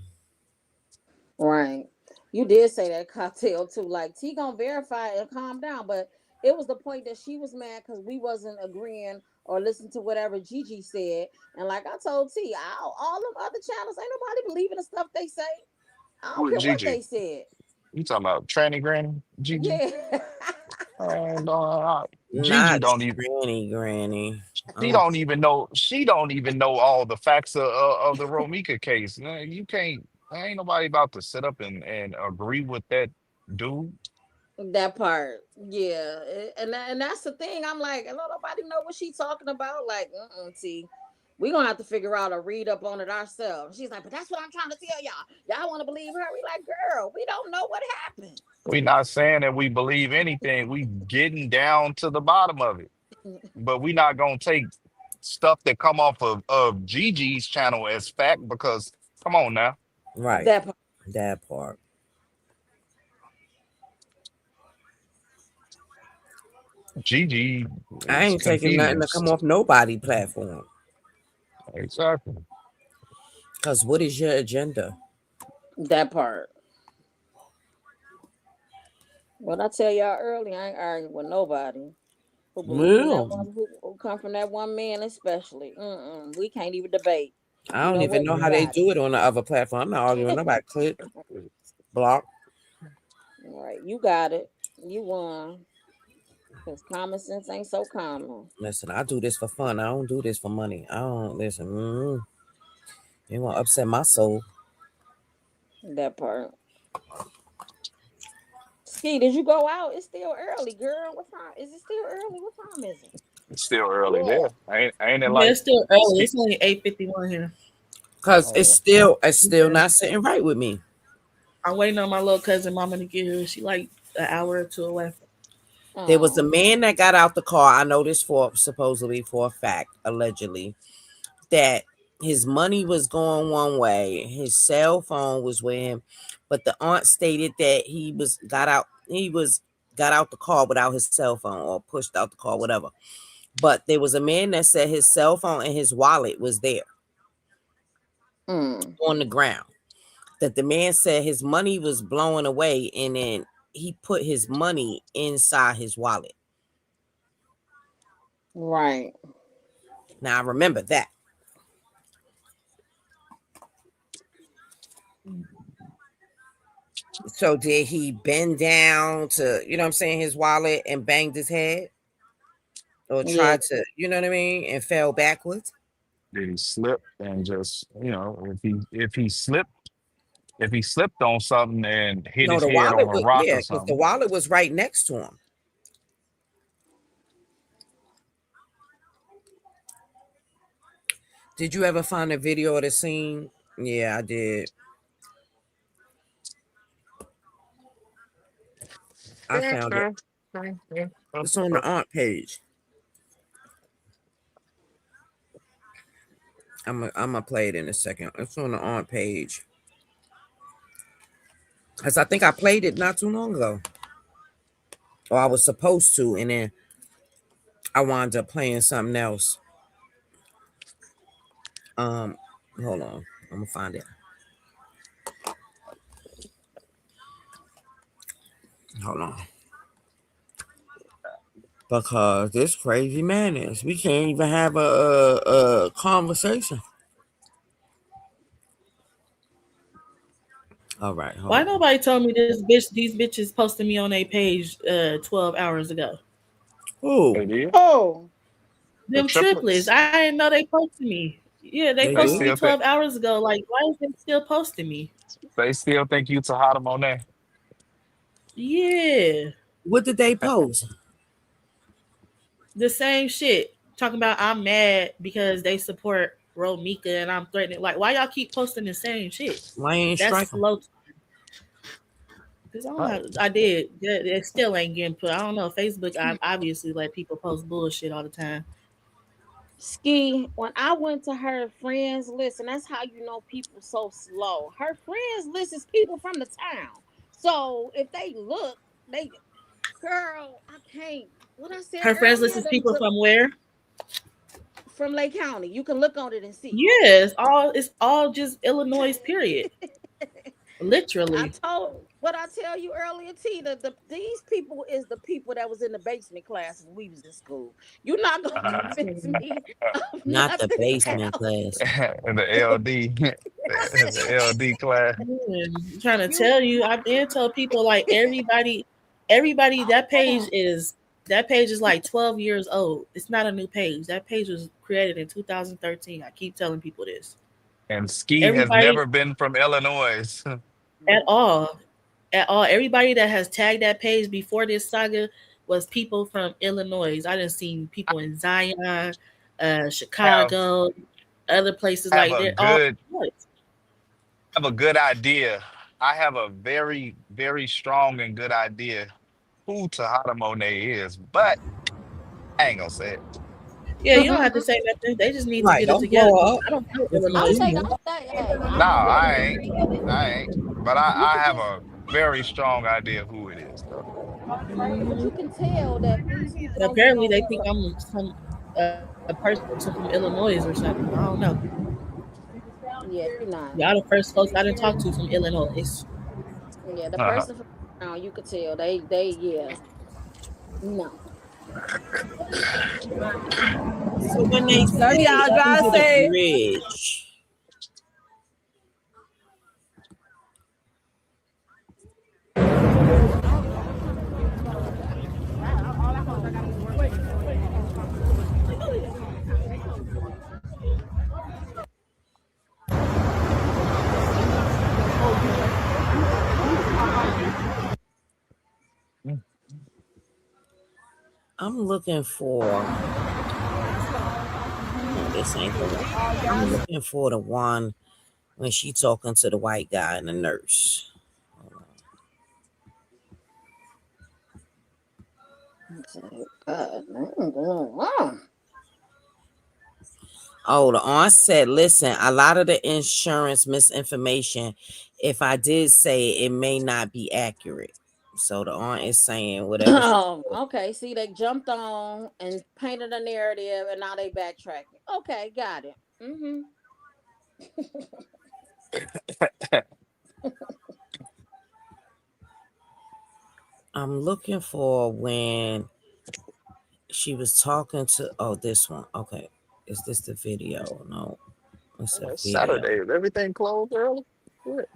H: Right. You did say that cocktail too. Like T gonna verify and calm down, but it was the point that she was mad because we wasn't agreeing or listening to whatever Gigi said. And like I told T, all them other channels ain't nobody believing the stuff they say. I don't
G: with
H: care what
G: Gigi,
H: they said.
G: you talking about tranny granny Gigi?
H: Yeah.
G: And Gigi
B: Not
G: don't even.
B: granny.
G: She
B: Oh,
G: don't even know. She don't even know all the facts of the Romeca case. You can't. Ain't nobody about to sit up and agree with that dude.
H: That part, yeah, and that's the thing. I'm like, don't nobody know what she talking about. Like, T, we gonna have to figure out or read up on it ourselves. She's like, but that's what I'm trying to tell y'all. Y'all want to believe her? We like, girl, we don't know what happened.
G: We not saying that we believe anything. We getting down to the bottom of it. But we not gonna take stuff that come off of Gigi's channel as fact because come on now.
B: right.
H: That part.
B: That part.
G: Gigi
B: I
G: is
B: ain't taking nothing to come
G: confused.
B: off nobody platform.
G: Exactly.
B: Cause what is your agenda?
H: That part. What I tell y'all earlier, I ain't arguing with nobody who believe in that
B: Well,
H: one who come from that one man, especially. We can't even debate.
B: I
H: You
B: don't
H: know
B: even
H: what?
B: know
H: You
B: how they
H: got
B: do it on the other platform. I'm not arguing with
H: it.
B: nobody. Click, block.
H: All right, you got it. You won. Because common sense ain't so common.
B: Listen, I do this for fun. I don't do this for money. I don't listen. You want to upset my soul?
H: That part. Ski, did you go out? It's still early, girl. What time? Is it still early? What time is it?
G: It's still early
H: Yeah.
G: there. Ain't it
D: Yeah,
G: like
D: it's still early.
G: ski-
D: It's only 8:51 here.
B: Cause
G: oh,
B: it's still
D: Yeah.
B: not sitting right with me.
D: I'm waiting on my little cousin mama to get here. She like an hour or two away.
B: There was a
H: Oh,
B: man that got out the car. I know this for supposedly for a fact, allegedly, that his money was going one way, his cell phone was with him, but the aunt stated that he was got out the car without his cell phone or pushed out the car, whatever. But there was a man that said his cell phone and his wallet was there on the ground. That the man said his money was blowing away and then he put his money inside his wallet.
H: right.
B: Now I remember that. So did he bend down to, you know what I'm saying, his wallet and banged his head? Or
H: Yeah.
B: tried to, you know what I mean, and fell backwards?
G: did he slip and just if he slipped on something and hit
B: No,
G: his
B: the
G: head on
B: wallet
G: a
B: was,
G: rock
B: yeah,
G: or
B: because the
G: something.
B: wallet was right next to him. Did you ever find a video of the scene? Yeah, I did. I found it. It's on the aunt page. I'm gonna play it in a second. It's on the aunt page. Cause I think I played it not too long ago. Or I was supposed to, and then I wound up playing something else. Hold on. I'm gonna find it. Hold on. Because this crazy madness. We can't even have a conversation. All right.
D: Why
B: Hold on.
D: nobody told me these bitches posted me on their page 12 hours ago?
B: Who?
G: They did.
H: Oh,
G: The
D: Them triplets.
G: triplets.
D: I didn't know they posted me. Yeah, they
B: They
G: They
D: posted
B: did.
D: me
G: still think
D: 12 hours ago. Like, why is they still posting me?
G: they still think you Tahada Monet.
D: Yeah.
B: What did they post?
D: The same shit. Talking about I'm mad because they support Romeca and I'm threatening. Like, why y'all keep posting the same shit?
B: Why ain't
D: That's
B: strike 'em?
D: slow. Because I don't know. I did. It still ain't getting put. I don't know. Facebook, I obviously let people post bullshit all the time.
H: Ski, when I went to her friends list, and that's how you know people so slow. Her friends list is people from the town. So if they look, they girl, I can't. What I said
D: Her friends list
H: earlier,
D: is people from where?
H: from Lake County. You can look on it and see.
D: Yes, it's all just Illinois, period.
H: I
D: Literally.
H: told what I tell you earlier, T. These people is the people that was in the basement class when we was in school. You're not gonna convince me of
B: Not the
H: nothing
B: basement
H: else.
B: class.
G: In the LD, the LD class.
D: I'm trying to tell you, I've been told people like everybody that page is like 12 years old. It's not a new page. That page was created in 2013. I keep telling people this.
G: And Ski has
D: Everybody
G: never been from Illinois.
D: at all, at all. Everybody that has tagged that page before this saga was people from Illinois. I didn't see people in Zion,
G: have
D: Chicago, other places
G: have
D: like
G: a
D: they're all.
G: good have a good idea. I have a very, very strong and good idea who Tahada Monet is, but I ain't gonna say it.
D: Yeah, you don't have to say nothing. They just need to
B: Right.
D: get it
B: Don't
D: together.
B: blow up
D: I don't know
B: if you
H: Oh,
D: Illinois
H: they
B: do.
D: people.
H: don't. Hey,
G: No,
H: I don't know
G: I ain't.
H: anything either.
G: I ain't. But
H: You
G: I
H: can
G: have a very strong idea who it is, though.
H: but you can tell that these people don't get
D: Apparently,
H: no
D: they think
H: love.
D: I'm some a person from Illinois or something. I don't know.
H: Yeah, you're not.
D: Y'all the first folks I didn't talk to from Illinois.
H: Yeah, the
G: Uh-huh.
H: person from now you could tell yeah. No.
B: So when they
Q: None of
B: say
Q: y'all guys
B: under the
Q: say
B: bridge, I'm looking for. No, this ain't the one. I'm looking for the one when she talking to the white guy and the nurse. Oh, the aunt said, listen, a lot of the insurance misinformation, if I did say it, it may not be accurate. So the aunt is saying whatever she said.
H: Okay. See, they jumped on and painted a narrative, and now they backtracking. Okay, got it. Mm-hmm.
B: I'm looking for when she was talking to, oh, this one. Okay. Is this the video? No, it's a
G: It's
B: video.
G: Saturday. Is everything closed early? Shit,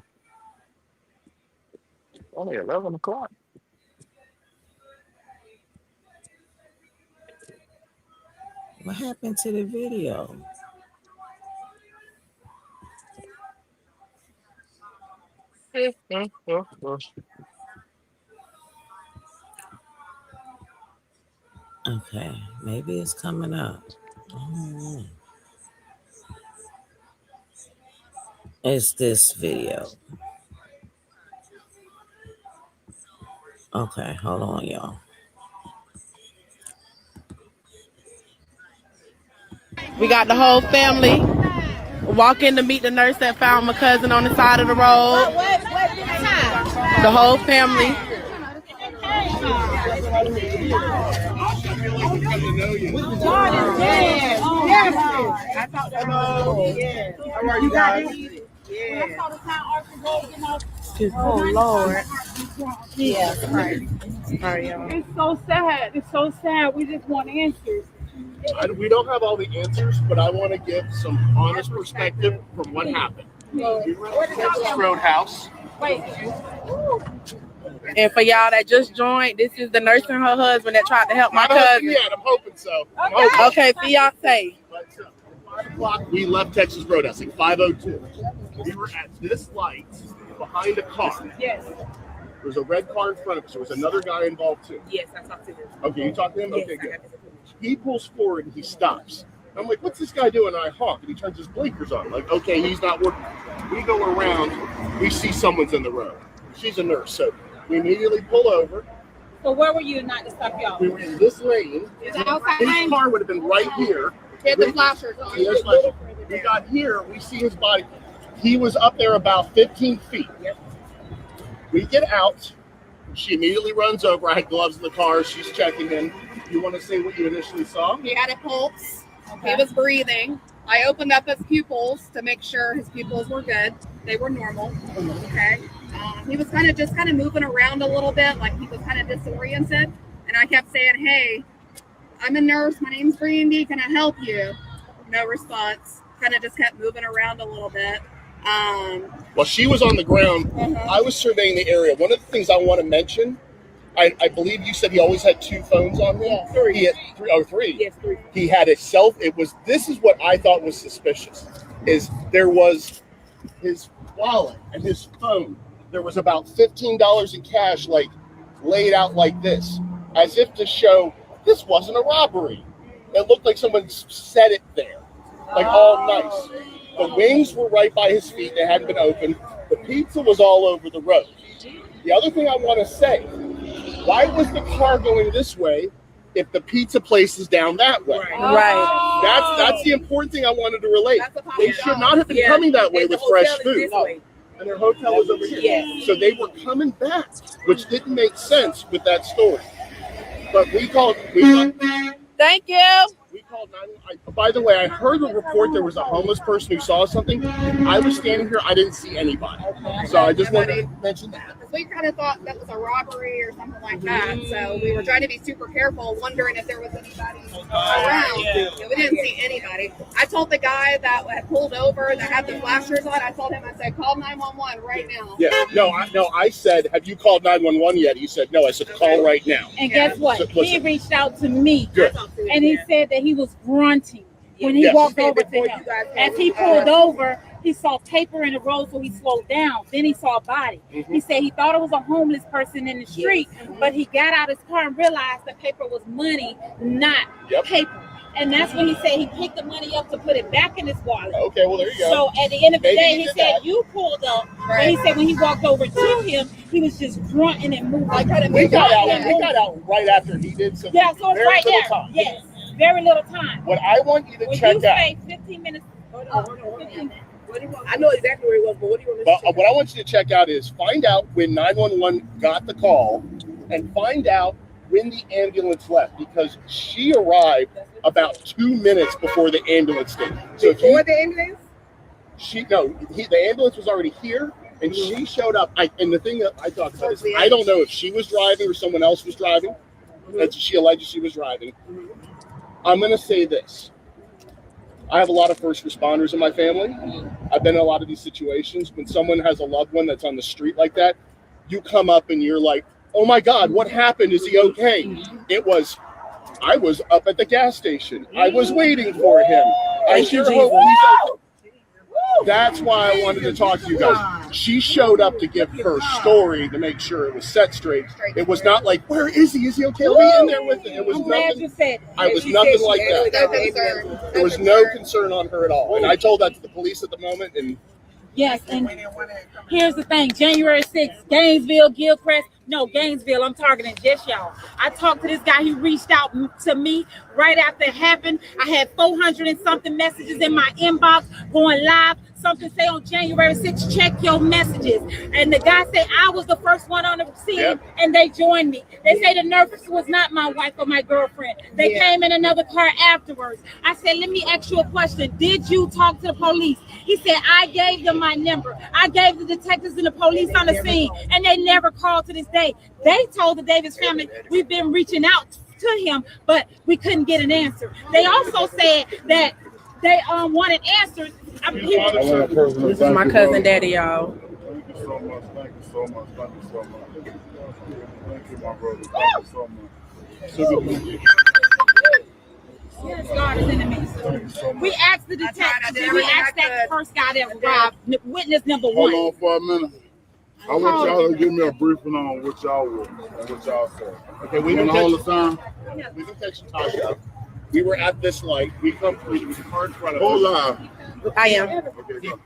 G: only 11 o'clock.
B: What happened to the video? Okay, maybe it's coming up. Oh, it's this video. Okay, hold on, y'all.
Q: we got the whole family
F: walk in to meet the nurse that found my cousin on the side of the road. The whole family. How are you guys? Oh Lord.
I: Yeah.
F: Sorry, y'all.
I: It's so sad. It's so sad. We just want answers.
V: We don't have all the answers, but I want to give some honest perspective from what happened. We were at the Texas Roadhouse.
F: And for y'all that just joined, this is the nurse and her husband that tried to help my cousin.
V: Yeah, I'm hoping so.
F: Okay, fiance.
V: But 5 o'clock, we left Texas Roadhouse, like 5:02. We were at this light behind a car.
I: Yes.
V: There was a red car in front of us. There was another guy involved too.
F: Yes, I talked to him.
V: Okay, you talked to him?
F: Yes,
V: Okay, good. He pulls forward and he stops. I'm like, what's this guy doing? And I honk and he turns his blinkers on. Like, okay, he's not working. We go around, we see someone's in the road. She's a nurse, so we immediately pull over.
I: So where were you not to stop y'all?
V: We were in this lane.
I: Is it outside
V: His
I: lane?
V: car would have been right here.
F: He had the flashers on.
V: Yes, flashers. We got here, we see his body. He was up there about 15 feet. We get out. She immediately runs over. I had gloves in the car. She's checking in. You want to say what you initially saw?
W: He had a pulse.
V: Okay.
W: He was breathing. I opened up his pupils to make sure his pupils were good. They were normal. Okay. He was kind of moving around a little bit, like he was kind of disoriented. And I kept saying, "Hey, I'm a nurse. My name's Brandy. Can I help you?" No response. Kind of just kept moving around a little bit.
V: While she was on the ground, I was surveying the area. One of the things I want to mention, I believe you said he always had 2 phones on him.
F: Yeah, 3.
V: He had 3. Oh, 3.
F: Yes, 3.
V: He had a this is what I thought was suspicious, is there was his wallet and his phone. There was about $15 in cash, like laid out like this, as if to show this wasn't a robbery. It looked like someone set it there, like all nice. The wings were right by his feet. They hadn't been opened. The pizza was all over the road. The other thing I want to say, why was the car going this way if the pizza place is down that way?
F: Right.
V: That's the important thing I wanted to relate. They should not have been coming that way with fresh food. And their hotel was over here.
F: Yes.
V: So they were coming back, which didn't make sense with that story. But we called.
F: Thank you.
V: We called 911. By the way, I heard the report there was a homeless person who saw something. I was standing here. I didn't see anybody. So I just wanted to mention that.
W: We kind of thought that was a robbery or something like that. So we were trying to be super careful, wondering if there was anybody around. Yeah, we didn't see anybody. I told the guy that had pulled over, that had the flashers on, I told him, I said, call 911 right now.
V: Yeah, I said, have you called 911 yet? He said, no. I said, call right now.
I: And guess what?
V: So,
I: He reached out to me.
V: Good.
I: And he said that he was grunting when he walked over to him. As he pulled over, he saw paper in the road, so he slowed down. Then he saw a body. He said he thought it was a homeless person in the street, but he got out his car and realized the paper was money, not paper. And that's when he said he picked the money up to put it back in his wallet.
V: Okay, well, there you go.
I: So at the end of the
V: Maybe
I: day,
V: he
I: he
V: did
I: said,
V: that.
I: you pulled up. And he said when he walked over to him, he was just grunting and moving.
V: We got out right after he did. So
I: yeah, so it's
V: very
I: right
V: little
I: there.
V: time.
I: Yes, very little time.
V: What I want you to
I: When
V: check
I: you
V: out.
I: say 15 minutes. Hold on.
F: I know exactly where he was, but what do you want me to
V: But what I want you to check out is find out when 911 got the call and find out when the ambulance left, because she arrived about 2 minutes before the ambulance did. So
F: before the ambulance?
V: The ambulance was already here, and she showed up. And the thing that I talked about is I don't know if she was driving or someone else was driving. And she alleged she was driving. I'm going to say this. I have a lot of first responders in my family. I've been in a lot of these situations. When someone has a loved one that's on the street like that, you come up and you're like, oh my God, what happened? Is he okay? I was up at the gas station. I was waiting for him. I sure hope he's okay. That's why I wanted to talk to you guys. She showed up to give her story to make sure it was set straight. It was not like, where is he? Is he okay? Are we in there with him? It was nothing. I was nothing like that. There was no concern on her at all. And I told that to the police at the moment. And
I: Yes, and here's the thing. January 6th, Gainesville, Gilchrist,
C: No, Gainesville. I'm targeting just y'all. I talked to this guy. He reached out to me right after it happened. I had 400 and something messages in my inbox going live. Something say on January 6th, check your messages. And the guy said I was the first one on the scene, and they joined me. They say the nurse was not my wife or my girlfriend. They came in another car afterwards. I said, let me ask you a question. Did you talk to the police? He said, I gave them my number. I gave the detectives and the police on the scene, and they never called to this day. They told the Davis family, we've been reaching out to him, but we couldn't get an answer. They also said that they wanted answers.
F: This is my cousin daddy, y'all.
N: Thank you so much. Thank you so much. Thank you so much. Thank you, my brother. Thank you so much.
C: Yes, God is in the midst. We asked the detective. We asked that first guy that robbed, witness number one.
N: Hold on for a minute. I want y'all to give me a briefing on what y'all were and what y'all said.
V: Okay, we
N: can hold the time.
V: We can catch Tasha. We were at this light. We come through. There was a car in front of us.
N: Hold on.
F: I am.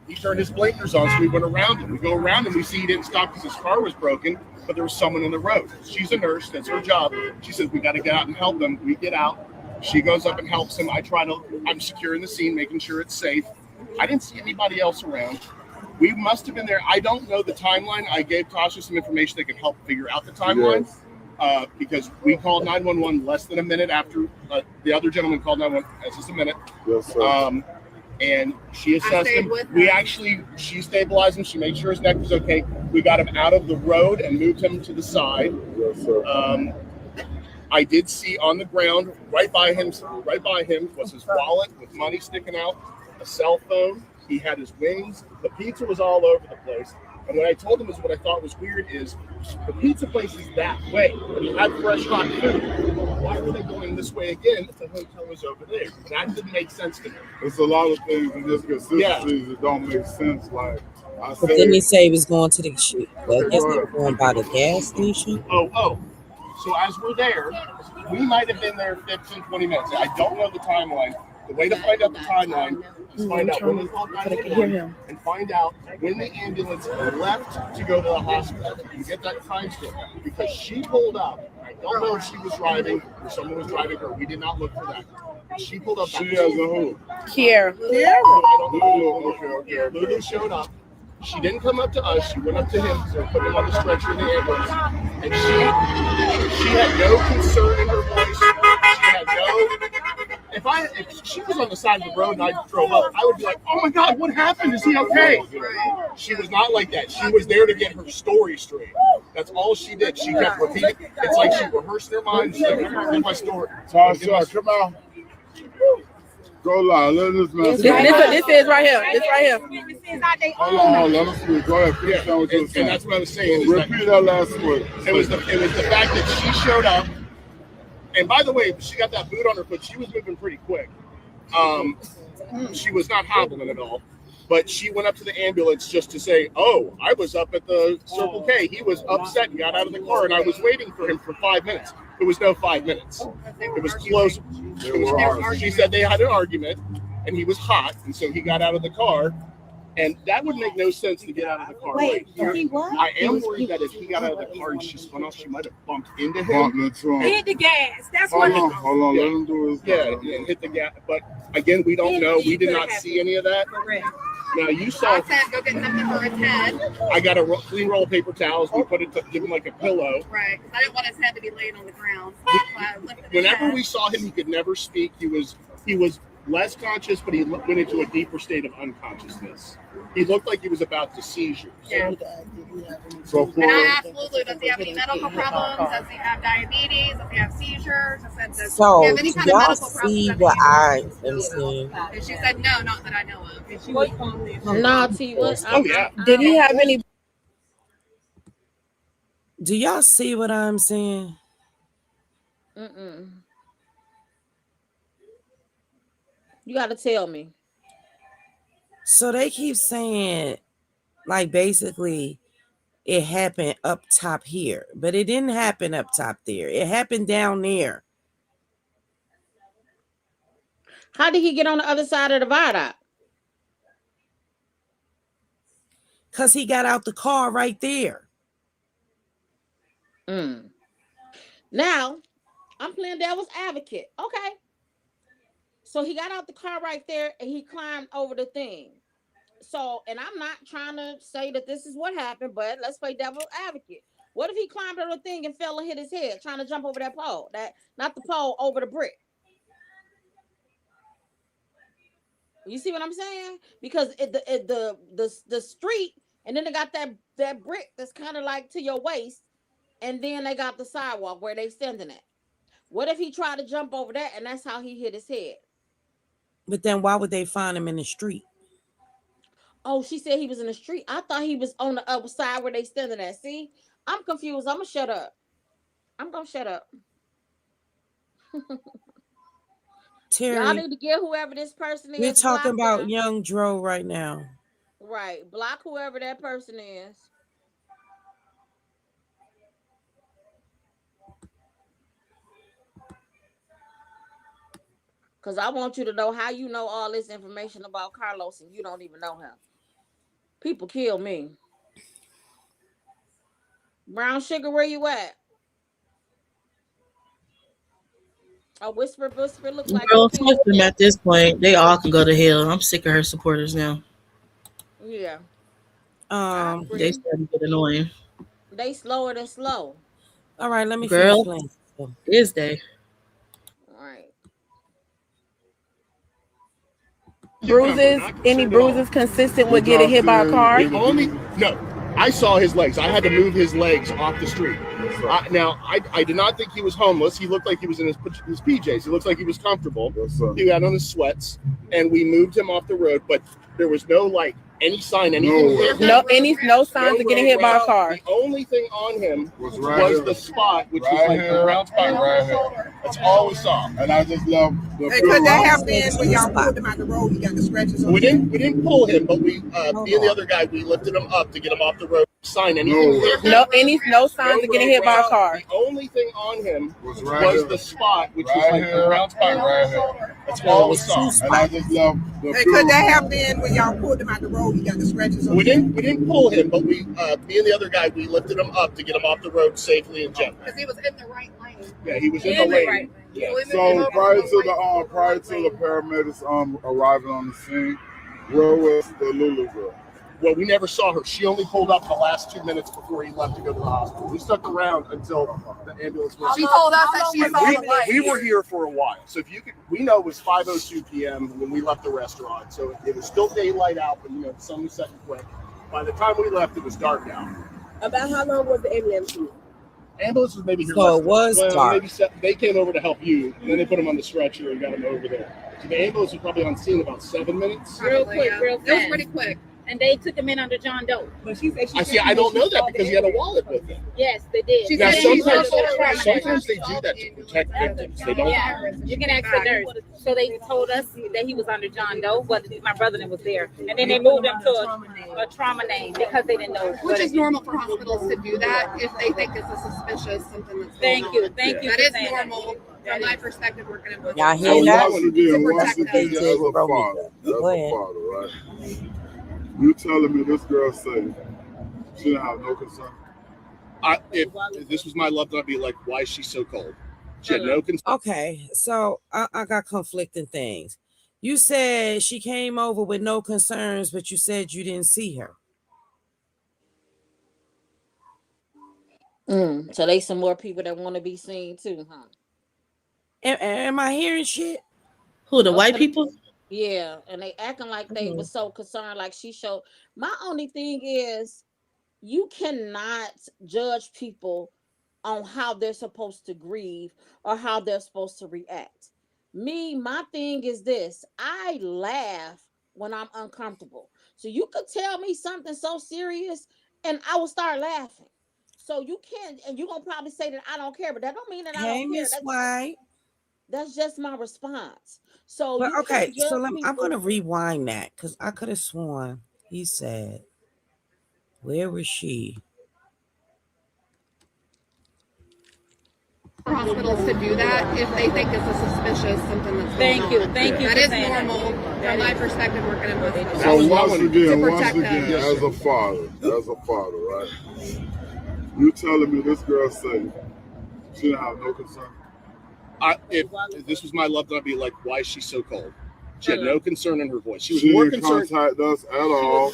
V: He turned his blinkers on, so we went around him. We go around him. We see he didn't stop because his car was broken, but there was someone in the road. She's a nurse. That's her job. She says, we got to get out and help them. We get out. She goes up and helps him. I'm securing the scene, making sure it's safe. I didn't see anybody else around. We must have been there. I don't know the timeline. I gave Tasha some information that could help figure out the timeline.
N: Yes.
V: Because we called 911 less than a minute after the other gentleman called 911. That's just a minute.
N: Yes, sir.
V: And she assessed him. She stabilized him. She made sure his neck was okay. We got him out of the road and moved him to the side.
N: Yes, sir.
V: I did see on the ground right by him was his wallet with money sticking out, a cell phone. He had his wings. The pizza was all over the place. And what I told him is what I thought was weird is the pizza place is that way, but he had fresh hot food. Why were they going this way again if the hotel was over there? That didn't make sense to me.
N: It's a lot of things in this consistencies that don't make sense. Like I
B: But
N: said,
B: didn't he say he was going to the shit? I guess they were going by the gas station.
V: Oh. So as we're there, we might have been there 15, 20 minutes. I don't know the timeline. The way to find out the timeline is find out when they called 911 and find out when the ambulance left to go to the hospital and get that time stamp. Because she pulled up. I don't know if she was driving or someone was driving her. We did not look for that. She pulled up.
N: She as a who?
F: Kiera.
V: Okay. Lulu showed up. She didn't come up to us. She went up to him, so put him on the stretcher in the ambulance. And she had no concern in her voice. She had no. If she was on the side of the road and I drove up, I would be like, "Oh my God, what happened? Is he okay?" She was not like that. She was there to get her story straight. That's all she did. She kept repeating. It's like she rehearsed her mind. She's like, "Get my story."
N: Tasha, come on. Go live. Let this man.
F: This is right here. This right here.
N: Hold on. Let us speak. Go ahead. Finish down what you were saying.
V: And that's what I was saying.
N: Repeat that last word.
V: It was the fact that she showed up. And by the way, she got that boot on her foot. She was moving pretty quick. She was not hobbling at all. But she went up to the ambulance just to say, "Oh, I was up at the Circle K. He was upset and got out of the car, and I was waiting for him for 5 minutes." It was no 5 minutes. It was close. She said they had an argument, and he was hot, and so he got out of the car. And that would make no sense to get out of the car.
H: Wait,
V: right
H: he what?
V: I am worried that if he got out of the car and she spun off, she might have bumped into him.
C: Hit the gas. That's
N: Hold
C: what.
N: on. Let him do his
V: job. Yeah, and hit the gas. But again, we don't know. We did not see any of that. Now you saw.
W: I said go get something for his head.
V: I got a clean roll of paper towels. We put it to give him like a pillow.
W: Right. I didn't want his head to be laying on the ground.
V: Whenever we saw him, he could never speak. He was less conscious, but he went into a deeper state of unconsciousness. He looked like he was about to seizure.
W: Yeah.
N: So
W: and I asked Lulu, does he have any medical problems? Does he have diabetes? Does he have seizures? I said, does he have any kind of
B: y'all
W: medical
B: see
W: problems?
B: what I am seeing?
W: And she said, no, not that I know of. And she was
H: Naughty. What?
V: Oh, yeah.
F: Did he have any?
B: Do y'all see what I'm seeing?
H: Mm-mm. You got to tell me.
B: So they keep saying, like, basically, it happened up top here, but it didn't happen up top there. It happened down there.
H: How did he get on the other side of the viaduct?
B: Because he got out the car right there.
H: Mm. Now, I'm playing devil's advocate. Okay. So he got out the car right there and he climbed over the thing. So, and I'm not trying to say that this is what happened, but let's play devil's advocate. What if he climbed over the thing and fell and hit his head trying to jump over that pole? That not the pole, over the brick. You see what I'm saying? Because the street, and then they got that brick that's kind of like to your waist, and then they got the sidewalk where they standing at. What if he tried to jump over that and that's how he hit his head?
B: But then why would they find him in the street?
H: Oh, she said he was in the street. I thought he was on the other side where they standing at. See, I'm confused. I'm gonna shut up. I'm gonna shut up.
B: Terry,
H: y'all need to get whoever this person is.
B: We're talking about
H: them.
B: young Dro right now.
H: Right. Block whoever that person is. Because I want you to know how you know all this information about Carlos and you don't even know him. People kill me. Brown Sugar, where you at? A whisper looks like
D: girl, fuck them at this point. They all can go to hell. I'm sick of her supporters now.
H: Yeah.
D: They starting to get annoying.
H: They slower than slow.
B: All right, let me
D: girl,
B: finish
D: is they?
H: All right.
F: Bruises? Any bruises consistent with getting hit by a car?
V: No. I saw his legs. I had to move his legs off the street. Now, I did not think he was homeless. He looked like he was in his PJs. He looked like he was comfortable. He had on his sweats, and we moved him off the road. But there was no any sign, anything.
F: No signs of getting hit by a car.
V: The only thing on him was the spot, which was like the brown spot right here. That's all we saw.
N: And I just love the
E: could that have been when y'all pulled him out the road? He got the scratches on
V: We didn't pull him, but we me and the other guy, we lifted him up to get him off the road. Sign anything.
F: No signs of getting hit by a car.
V: The only thing on him was the spot, which was like the brown spot right here. That's all we saw.
N: And I just love the
E: could that have been when y'all pulled him out the road? He got the scratches on
V: We didn't pull him, but me and the other guy, we lifted him up to get him off the road safely and gently.
W: Because he was in the right lane.
V: Yeah, he was in the lane. Right.
N: Yeah. So prior to the paramedics arriving on the scene, where was the Lulu girl?
V: Well, we never saw her. She only pulled up the last 2 minutes before he left to go to the hospital. We stuck around until the ambulance was.
W: She told us that she saw the light.
V: We were here for a while, so if you could, we know it was 5:02 p.m. when we left the restaurant, so it was still daylight out, but the sun was setting quick. By the time we left, it was dark out.
F: About how long was the ambulance?
V: Ambulance was maybe here.
B: So it was dark.
V: They came over to help you, and then they put him on the stretcher and got him over there. So the ambulance was probably on scene about 7 minutes.
W: Real quick. It was pretty quick.
C: And they took him in under John Doe.
W: But she said
V: I don't know that because he had a wallet with him.
C: Yes, they did.
V: Now, sometimes they do that to protect victims. They don't.
C: Yeah, you can ask the nurse. So they told us that he was under John Doe, but my brother was there. And then they moved him to a trauma name because they didn't know.
W: Which is normal for hospitals to do that if they think it's a suspicious something that's
C: Thank you.
W: That is normal. From my perspective, working in
B: y'all hear that?
N: Once again, as a father, right? You telling me this girl said she didn't have no concern?
V: If this was my loved one, I'd be like, why is she so cold? She had no concern.
B: Okay, so I got conflicting things. You said she came over with no concerns, but you said you didn't see her.
H: So they some more people that want to be seen too, huh?
B: Am I hearing shit?
D: Who, the white people?
H: Yeah, and they acting like they were so concerned, like she showed. My only thing is, you cannot judge people on how they're supposed to grieve or how they're supposed to react. My thing is this: I laugh when I'm uncomfortable. So you could tell me something so serious, and I will start laughing. So you can't, and you're gonna probably say that I don't care, but that don't mean that I don't care.
B: Miss White.
H: That's just my response. So
B: but okay, so I'm gonna rewind that because I could have sworn he said, "Where was she?"
W: Hospitals to do that if they think it's a suspicious something that's
C: Thank you.
W: That is normal from my perspective working in hospitals.
N: So once again, as a father, right? You telling me this girl safe? She didn't have no concern.
V: If this was my loved one, I'd be like, why is she so cold? She had no concern in her voice. She was
N: She
V: more
N: didn't
V: concerned.
N: contact us at all.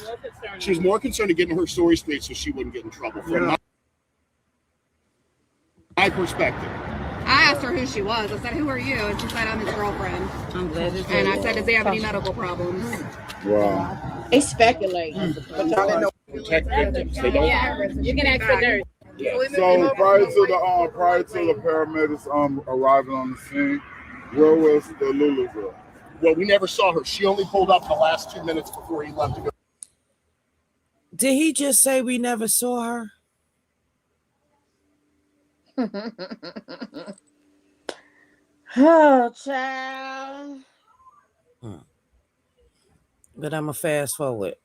V: She was more concerned in getting her story straight so she wouldn't get in trouble. From my perspective.
W: I asked her who she was. I said, "Who are you?" And she said, "I'm his girlfriend."
H: I'm glad it's
W: And I said, "Does he have any medical problems?"
N: Wow.
H: They speculate, but y'all didn't know.
V: Protect victims. They don't.
H: Yeah, you can ask the nurse.
N: So prior to the paramedics arriving on the scene, where was the Lulu girl?
V: Well, we never saw her. She only pulled up the last 2 minutes before he left to go.
B: Did he just say we never saw her?
H: Oh, child.
B: But I'm going to fast forward.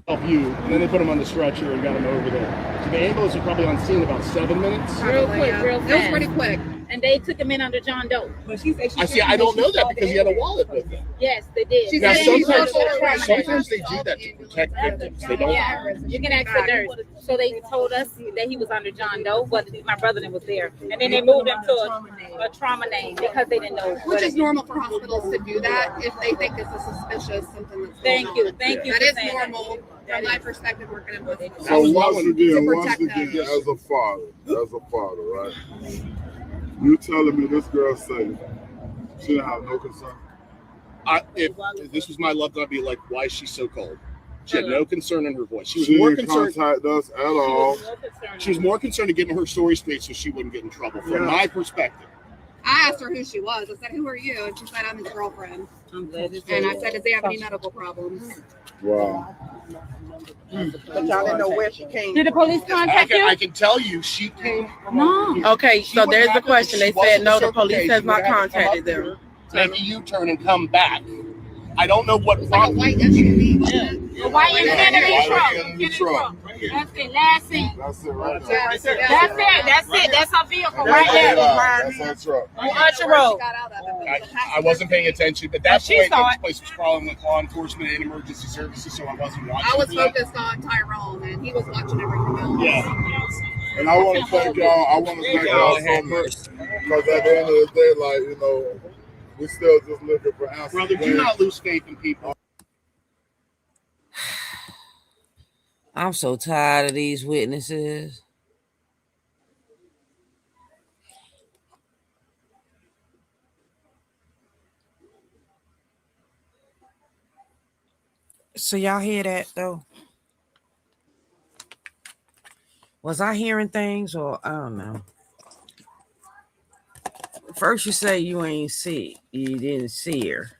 V: You, and then they put him on the stretcher and got him over there. So the ambulance was probably on scene about 7 minutes.
W: Real quick, real fast. It was pretty quick. And they took him in under John Doe. But
V: I don't know that because he had a wallet with him.
W: Yes, they did.
V: Now, sometimes they do that to protect victims. They don't.
W: Yeah, you can ask the nurse. So they told us that he was under John Doe, but my brother was there. And then they moved him to a trauma name because they didn't know. Which is normal for hospitals to do that if they think it's a suspicious something that's going on. Thank you. That is normal. From my perspective, working in hospitals.
N: So once again, as a father, right? You telling me this girl safe? She didn't have no concern.
V: If this was my loved one, I'd be like, why is she so cold? She had no concern in her voice. She was
N: She
V: more
N: didn't
V: concerned.
N: contact us at all.
V: She was more concerned in getting her story straight so she wouldn't get in trouble. From my perspective.
W: I asked her who she was. I said, "Who are you?" And she said, "I'm his girlfriend."
H: I'm glad it's
W: And I said, "Does he have any medical problems?"
N: Wow.
E: But y'all didn't know where she came.
W: Did the police contact you?
V: I can tell you, she came from
F: No. Okay, so there's the question. They said no, the police has not contacted them.
V: Make a U-turn and come back. I don't know what
W: problem. White SUV. The white Infinity truck. That's it. Last seat.
N: That's it right there.
W: That's it. That's her vehicle right there.
N: That's her truck.
W: On Usher Road.
V: I wasn't paying attention, but that's
W: she
V: why
W: saw
V: this place was crawling with law enforcement and emergency services, so I wasn't watching.
W: I was focused on Tyrone, and he was watching everything else.
V: Yeah.
N: And I want to thank y'all. I want to thank y'all so much because at the end of the day, like, you know, we still just looking for answers.
V: Brother, do not lose faith in people.
B: I'm so tired of these witnesses. So y'all hear that though? Was I hearing things or I don't know? First you say you didn't see her.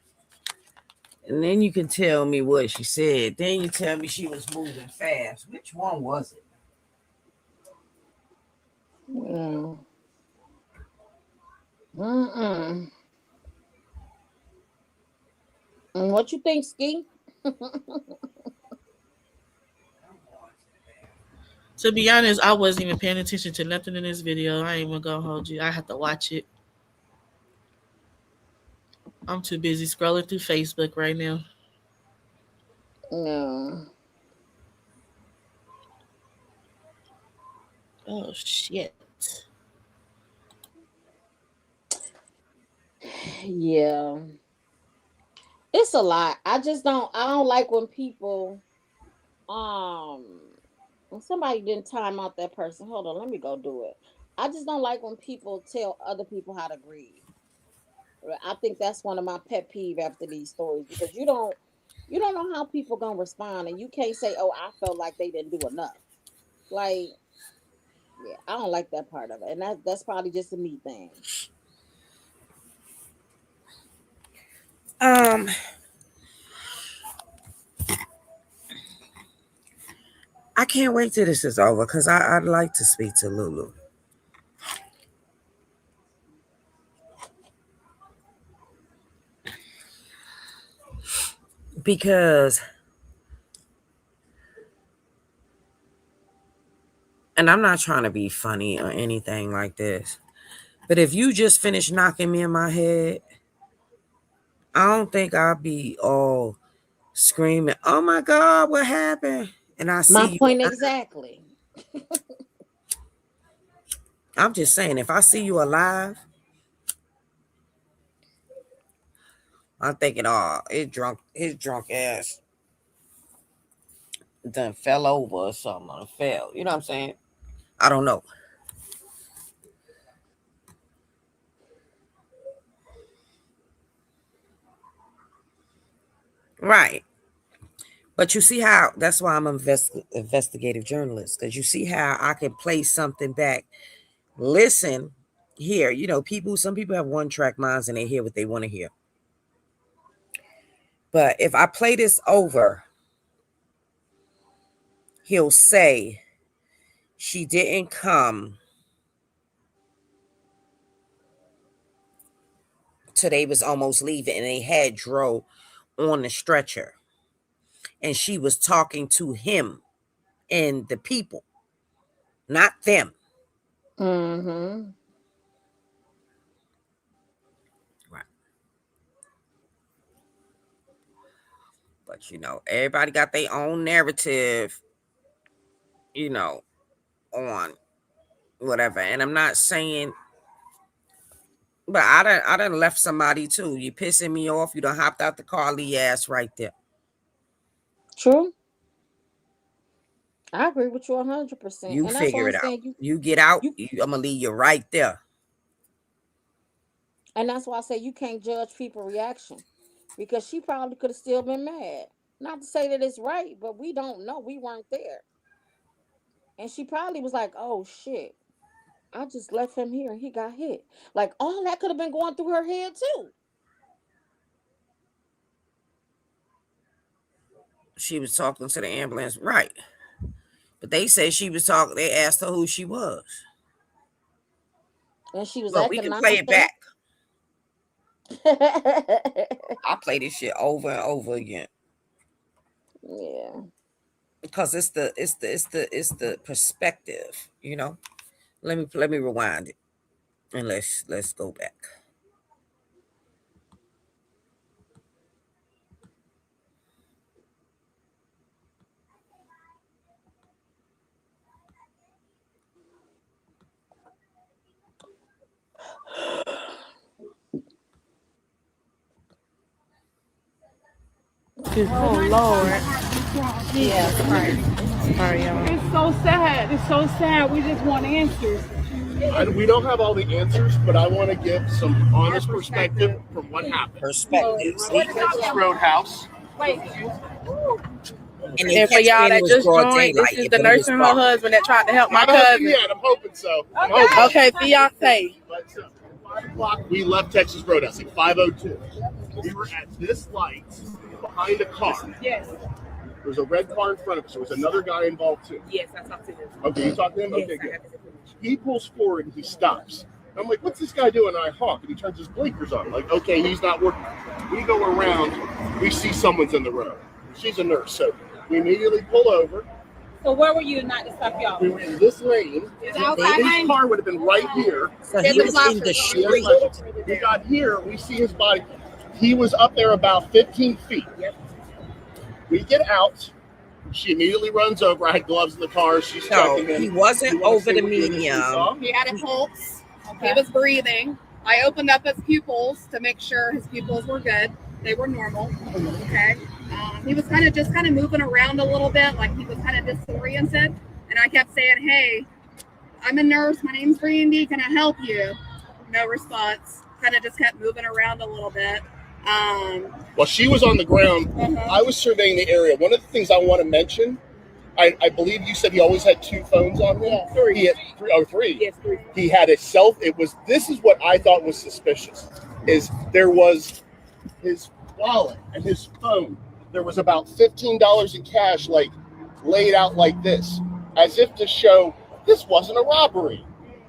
B: And then you can tell me what she said. Then you tell me she was moving fast. Which one was it?
H: What you think, Ski?
D: To be honest, I wasn't even paying attention to nothing in this video. I ain't even gonna hold you. I have to watch it. I'm too busy scrolling through Facebook right now.
H: No.
D: Oh shit.
H: Yeah. It's a lot. I don't like when people when somebody didn't time out that person. Hold on, let me go do it. I just don't like when people tell other people how to grieve. I think that's one of my pet peeve after these stories because you don't know how people gonna respond, and you can't say, "Oh, I felt like they didn't do enough." Like, yeah, I don't like that part of it, and that's probably just a me thing.
B: I can't wait till this is over because I'd like to speak to Lulu. Because, and I'm not trying to be funny or anything like this, but if you just finish knocking me in my head, I don't think I'll be all screaming, "Oh my God, what happened?" and I see
H: My
B: you,
H: point exactly.
B: I'm just saying, if I see you alive, I'm thinking, oh, his drunk ass done fell over or something, or fell. You know what I'm saying? I don't know. Right. But you see how, that's why I'm an investigative journalist, because you see how I can play something back. Listen, hear. Some people have one track minds and they hear what they want to hear. But if I play this over, he'll say, she didn't come till they was almost leaving and they had Dro on the stretcher. And she was talking to him and the people, not them.
H: Mm-hmm.
B: Right. But everybody got their own narrative, on whatever. And I'm not saying, but I done left somebody too. You pissing me off. You done hopped out the car, Lee ass right there.
H: True. I agree with you 100%.
B: You
H: And that's why
B: figure
H: I'm
B: it out.
H: saying
B: You get out, I'm gonna leave you right there.
H: and that's why I say you can't judge people's reaction. Because she probably could have still been mad. Not to say that it's right, but we don't know. We weren't there. And she probably was like, oh shit. I just left him here and he got hit. Like all that could have been going through her head too.
B: She was talking to the ambulance, right? But they said she was talking. They asked her who she was.
H: And she was
B: Look, we
H: acting
B: can play it back.
H: I
B: I play this shit over and over again.
H: Yeah.
B: Because it's the perspective, Let me rewind it. And let's go back.
F: Oh Lord.
C: Yeah.
F: Sorry, y'all.
C: It's so sad. It's so sad. We just want answers.
V: We don't have all the answers, but I want to give some honest perspective from what happened.
B: Perspective.
V: Texas Roadhouse.
C: Wait.
F: And for y'all that just joined, this is the nursing home husband that tried to help my cousin.
V: Yeah, I'm hoping so.
F: Okay, fiance.
V: But 5 o'clock, we left Texas Roadhouse at 5:02. We were at this light behind a car.
C: Yes.
V: There was a red car in front of us. There was another guy involved too.
C: Yes, I talked to him.
V: Okay, you talked to him?
C: Yes,
V: Okay, good. He pulls forward and he stops. I'm like, what's this guy doing? And I honk and he turns his blinkers on. Like, okay, he's not working. We go around, we see someone's in the road. She's a nurse, so we immediately pull over.
C: So where were you not to stop y'all?
V: We were in this lane. His car would have been right here.
B: So he was in the street.
V: We got here, we see his body. He was up there about 15 feet.
C: Yep.
V: We get out. She immediately runs over. I had gloves in the car. She's checking in.
B: He wasn't over the medium.
W: He had a pulse. He was breathing. I opened up his pupils to make sure his pupils were good. They were normal. Okay. He was kind of moving around a little bit, like he was kind of disoriented. And I kept saying, hey, I'm a nurse. My name's Randy. Can I help you? No response. Kind of just kept moving around a little bit.
V: While she was on the ground, I was surveying the area. One of the things I want to mention, I believe you said he always had 2 phones on him.
C: Yes.
V: He had 3. Oh, 3.
C: Yes, 3.
V: He had a this is what I thought was suspicious, is there was his wallet and his phone. There was about $15 in cash, like laid out like this, as if to show this wasn't a robbery.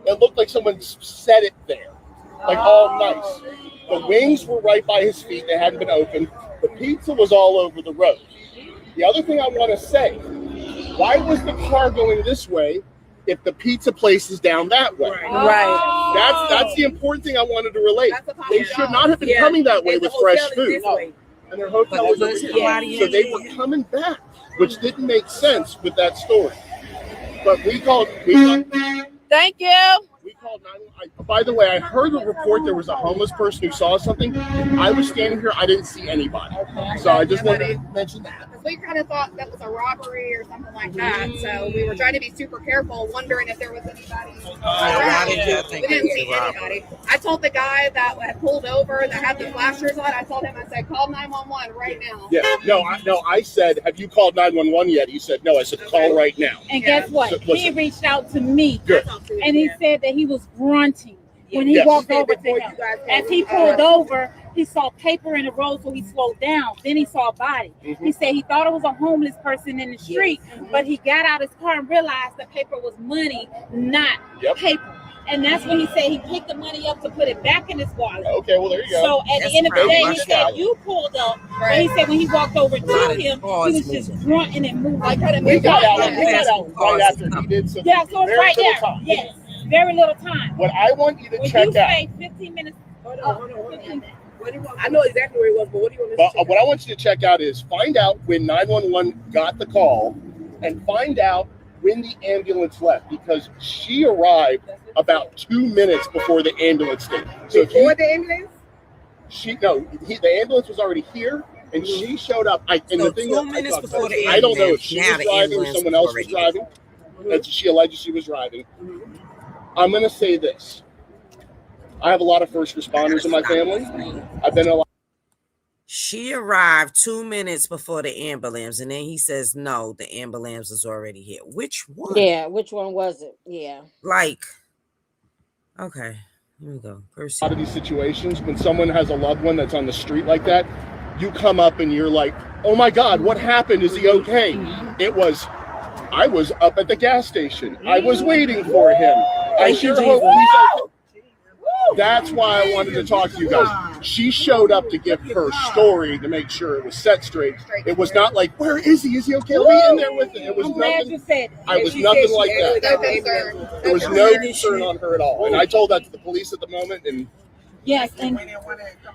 V: It looked like someone set it there, like all nice. The wings were right by his feet. They hadn't been opened. The pizza was all over the road. The other thing I want to say, why was the car going this way if the pizza place is down that way?
F: Right.
V: That's the important thing I wanted to relate. They should not have been coming that way with fresh food. and their hotel was over here. So they were coming back, which didn't make sense with that story. But we called.
Q: Thank you.
V: We called 911. By the way, I heard a report there was a homeless person who saw something. I was standing here. I didn't see anybody. So I just wanted to mention that.
W: We kind of thought that was a robbery or something like that. So we were trying to be super careful, wondering if there was anybody around. We didn't see anybody. I told the guy that had pulled over, that had the flashers on, I told him, I said, call 911 right now.
V: Yeah. No, I said, have you called 911 yet? He said, no. I said, call right now.
C: And guess what?
V: So,
C: he reached out to me.
V: Good.
C: And he said that he was grunting when he walked over to him. As he pulled over, he saw paper in the road, so he slowed down. Then he saw a body. He said he thought it was a homeless person in the street, but he got out his car and realized the paper was money, not paper. And that's when he said he picked the money up to put it back in his wallet.
V: Okay, well, there you go.
C: So at the end of the day, he said you pulled up. And he said when he walked over to him, he was just grunting and moving. Like,
V: we got out right after he did. So
C: yeah, so it's right there. Yes, very little time.
V: What I want you to check out.
C: Say 15 minutes. Hold on. 15 minutes.
E: I know exactly where he was, but what do you want to check
V: what I want you to check out is find out when 911 got the call and find out when the ambulance left, because she arrived about 2 minutes before the ambulance did. So
E: before the ambulance?
V: The ambulance was already here, and she showed up. I don't know if she was driving or someone else was driving. And she alleged she was driving. I'm going to say this. I have a lot of first responders in my family. I've been a lot.
B: She arrived 2 minutes before the ambulance, and then he says, no, the ambulance is already here. Which one?
H: Yeah, which one was it? Yeah.
B: Like, okay, here we go.
V: A lot of these situations, when someone has a loved one that's on the street like that, you come up and you're like, oh my God, what happened? Is he okay? I was up at the gas station. I was waiting for him. I sure hope he's okay. That's why I wanted to talk to you guys. She showed up to give her story to make sure it was set straight. It was not like, where is he? Is he okay? Are we in there with him? It was nothing. I was nothing like that. There was no concern on her at all. And I told that to the police at the moment. And
C: yes, and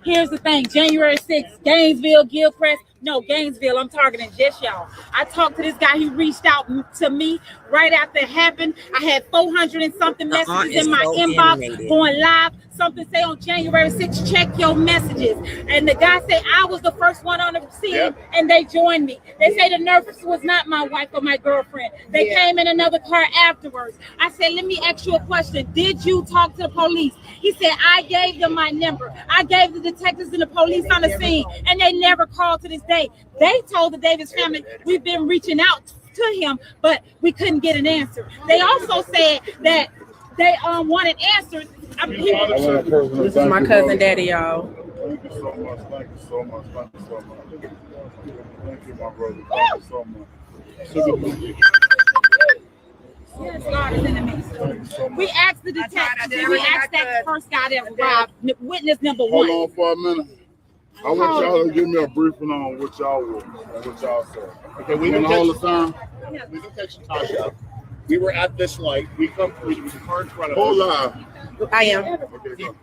C: here's the thing. January 6th, Gainesville, Gilchrist. No, Gainesville, I'm targeting just y'all. I talked to this guy. He reached out to me right after it happened. I had 400 and something messages in my inbox going live. Something say on January 6th, check your messages. And the guy said I was the first one on the scene, and they joined me. They say the nurse was not my wife or my girlfriend. They came in another car afterwards. I said, let me ask you a question. Did you talk to the police? He said, I gave them my number. I gave the detectives and the police on the scene, and they never called to this day. They told the Davis family, we've been reaching out to him, but we couldn't get an answer. They also said that they wanted answers.
F: This is my cousin daddy, y'all.
N: Thank you so much. Thank you so much. Thank you so much. Thank you, my brother. Thank you so much.
C: We asked the detective. We asked that first guy that arrived, witness number one.
N: Hold on for a minute. I want y'all to give me a briefing on what y'all were and what y'all said.
V: Okay, we've been catching Tasha. We were at this light. We come through. There was a car in front of us.
N: Hold on.
F: I am.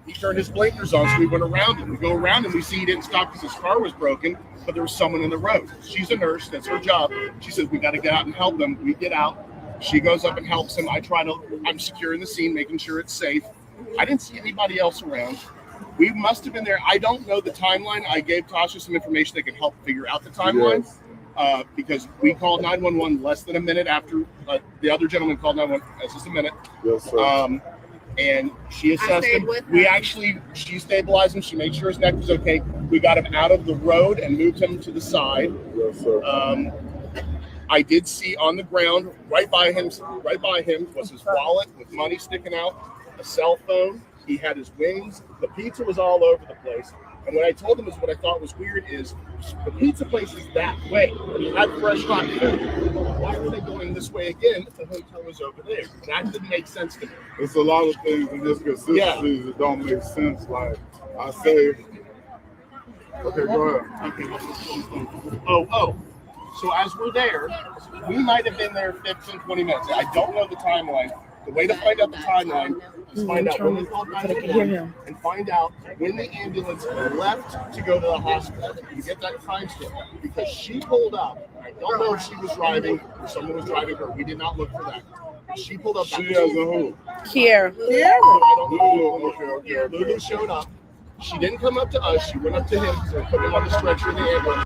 V: He turned his blinkers on, so we went around him. We go around him. We see he didn't stop because his car was broken, but there was someone in the road. She's a nurse. That's her job. She says, we got to get out and help them. We get out. She goes up and helps him. I'm securing the scene, making sure it's safe. I didn't see anybody else around. We must have been there. I don't know the timeline. I gave Tasha some information that could help figure out the timeline. Yes. Because we called 911 less than a minute after the other gentleman called 911. That's just a minute.
N: Yes, sir.
V: And she assessed him. She stabilized him. She made sure his neck was okay. We got him out of the road and moved him to the side.
N: Yes, sir.
V: I did see on the ground right by him was his wallet with money sticking out, a cell phone. He had his wings. The pizza was all over the place. And what I told him is what I thought was weird is the pizza place is that way. And he had fresh hot food. Why were they going this way again if the hotel was over there? That didn't make sense to me.
N: It's a lot of things in this consistencies that don't make sense. Like I say, okay, go ahead.
V: Okay. Oh. So as we're there, we might have been there 15, 20 minutes. I don't know the timeline. The way to find out the timeline is find out when they called 911 and find out when the ambulance left to go to the hospital. You get that timestamp because she pulled up. I don't know if she was driving or someone was driving her. We did not look for that. She pulled up.
F: She as a who?
V: Kiera.
F: Yeah.
V: I don't know.
F: Lulu. Okay.
V: Lulu showed up. She didn't come up to us. She went up to him to put him on the stretcher in the ambulance.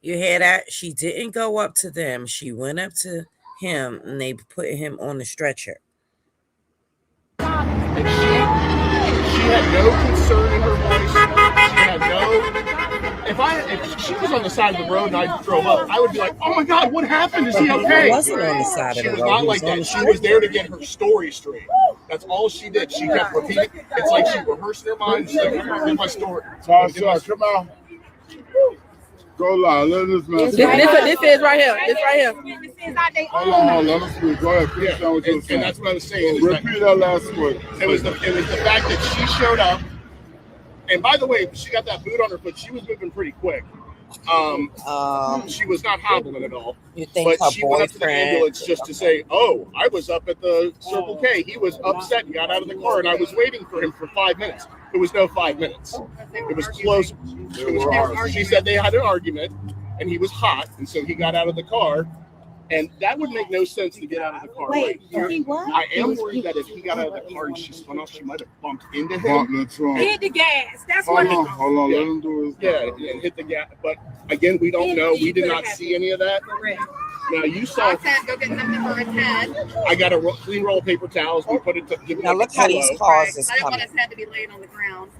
B: You hear that? She didn't go up to them. She went up to him and they put him on the stretcher.
V: And she had no concern in her voice. She had no. If she was on the side of the road and I drove up, I would be like, "Oh my God, what happened? Is he okay?"
B: He wasn't on the side of the road.
V: She was not like that. She was there to get her story straight. That's all she did. She kept repeating. It's like she rehearsed in her mind. She's like, "Get my story."
F: Tasha, come on. Go live. Let this man.
J: This is right here. This right here.
F: Hold on. Let us speak. Go ahead. Finish down what you were saying.
V: And that's what I was saying.
F: Repeat that last word.
V: It was the fact that she showed up. And by the way, she got that boot on her foot. She was moving pretty quick. She was not hobbling at all.
B: You think
V: but
B: her
V: she went up to the
B: boyfriend-
V: ambulance just to say, "Oh, I was up at the Circle K. He was upset and got out of the car, and I was waiting for him for 5 minutes." It was no 5 minutes. It was close. She said they had an argument, and he was hot, and so he got out of the car. And that would make no sense to get out of the car.
U: Wait,
V: right
U: he what?
V: I am worried that if he got out of the car and she spun off, she might have bumped into him.
F: That's wrong.
C: Hit the gas. That's
F: Hold
C: what.
F: on. Let him do his.
V: Yeah, and hit the gas. But again, we don't know. We did not see any of that. Now you saw.
W: I said go get something for his head.
V: I got a clean roll of paper towels. We put it to give him.
B: Now look how these cars is
W: I didn't want
B: coming.
W: his head to be laying on the ground.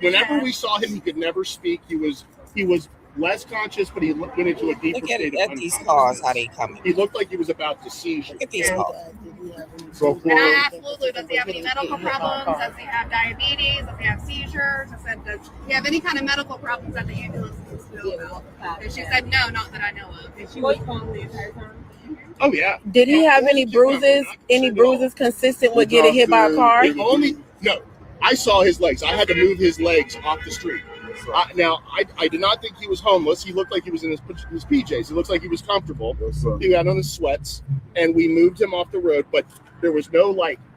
V: Whenever we saw him, he could never speak. He was less conscious, but he went into a deeper
B: Look at
V: state
B: it,
V: of
B: at these cars, how they coming.
V: He looked like he was about to seize.
B: Look at these cars.
F: So
W: And I asked Lulu, does he have any medical problems? Does he have diabetes? Does he have seizures? I said, does he have any kind of medical problems that the ambulance can know about? And she said, no, not that I know of. And she was calm the entire time.
V: Oh yeah.
J: Did he have any bruises? Any bruises consistent with getting hit by a car?
V: No. I saw his legs. I had to move his legs off the street. Now, I did not think he was homeless. He looked like he was in his PJs. He looked like he was comfortable. He had on his sweats, and we moved him off the road. But there was no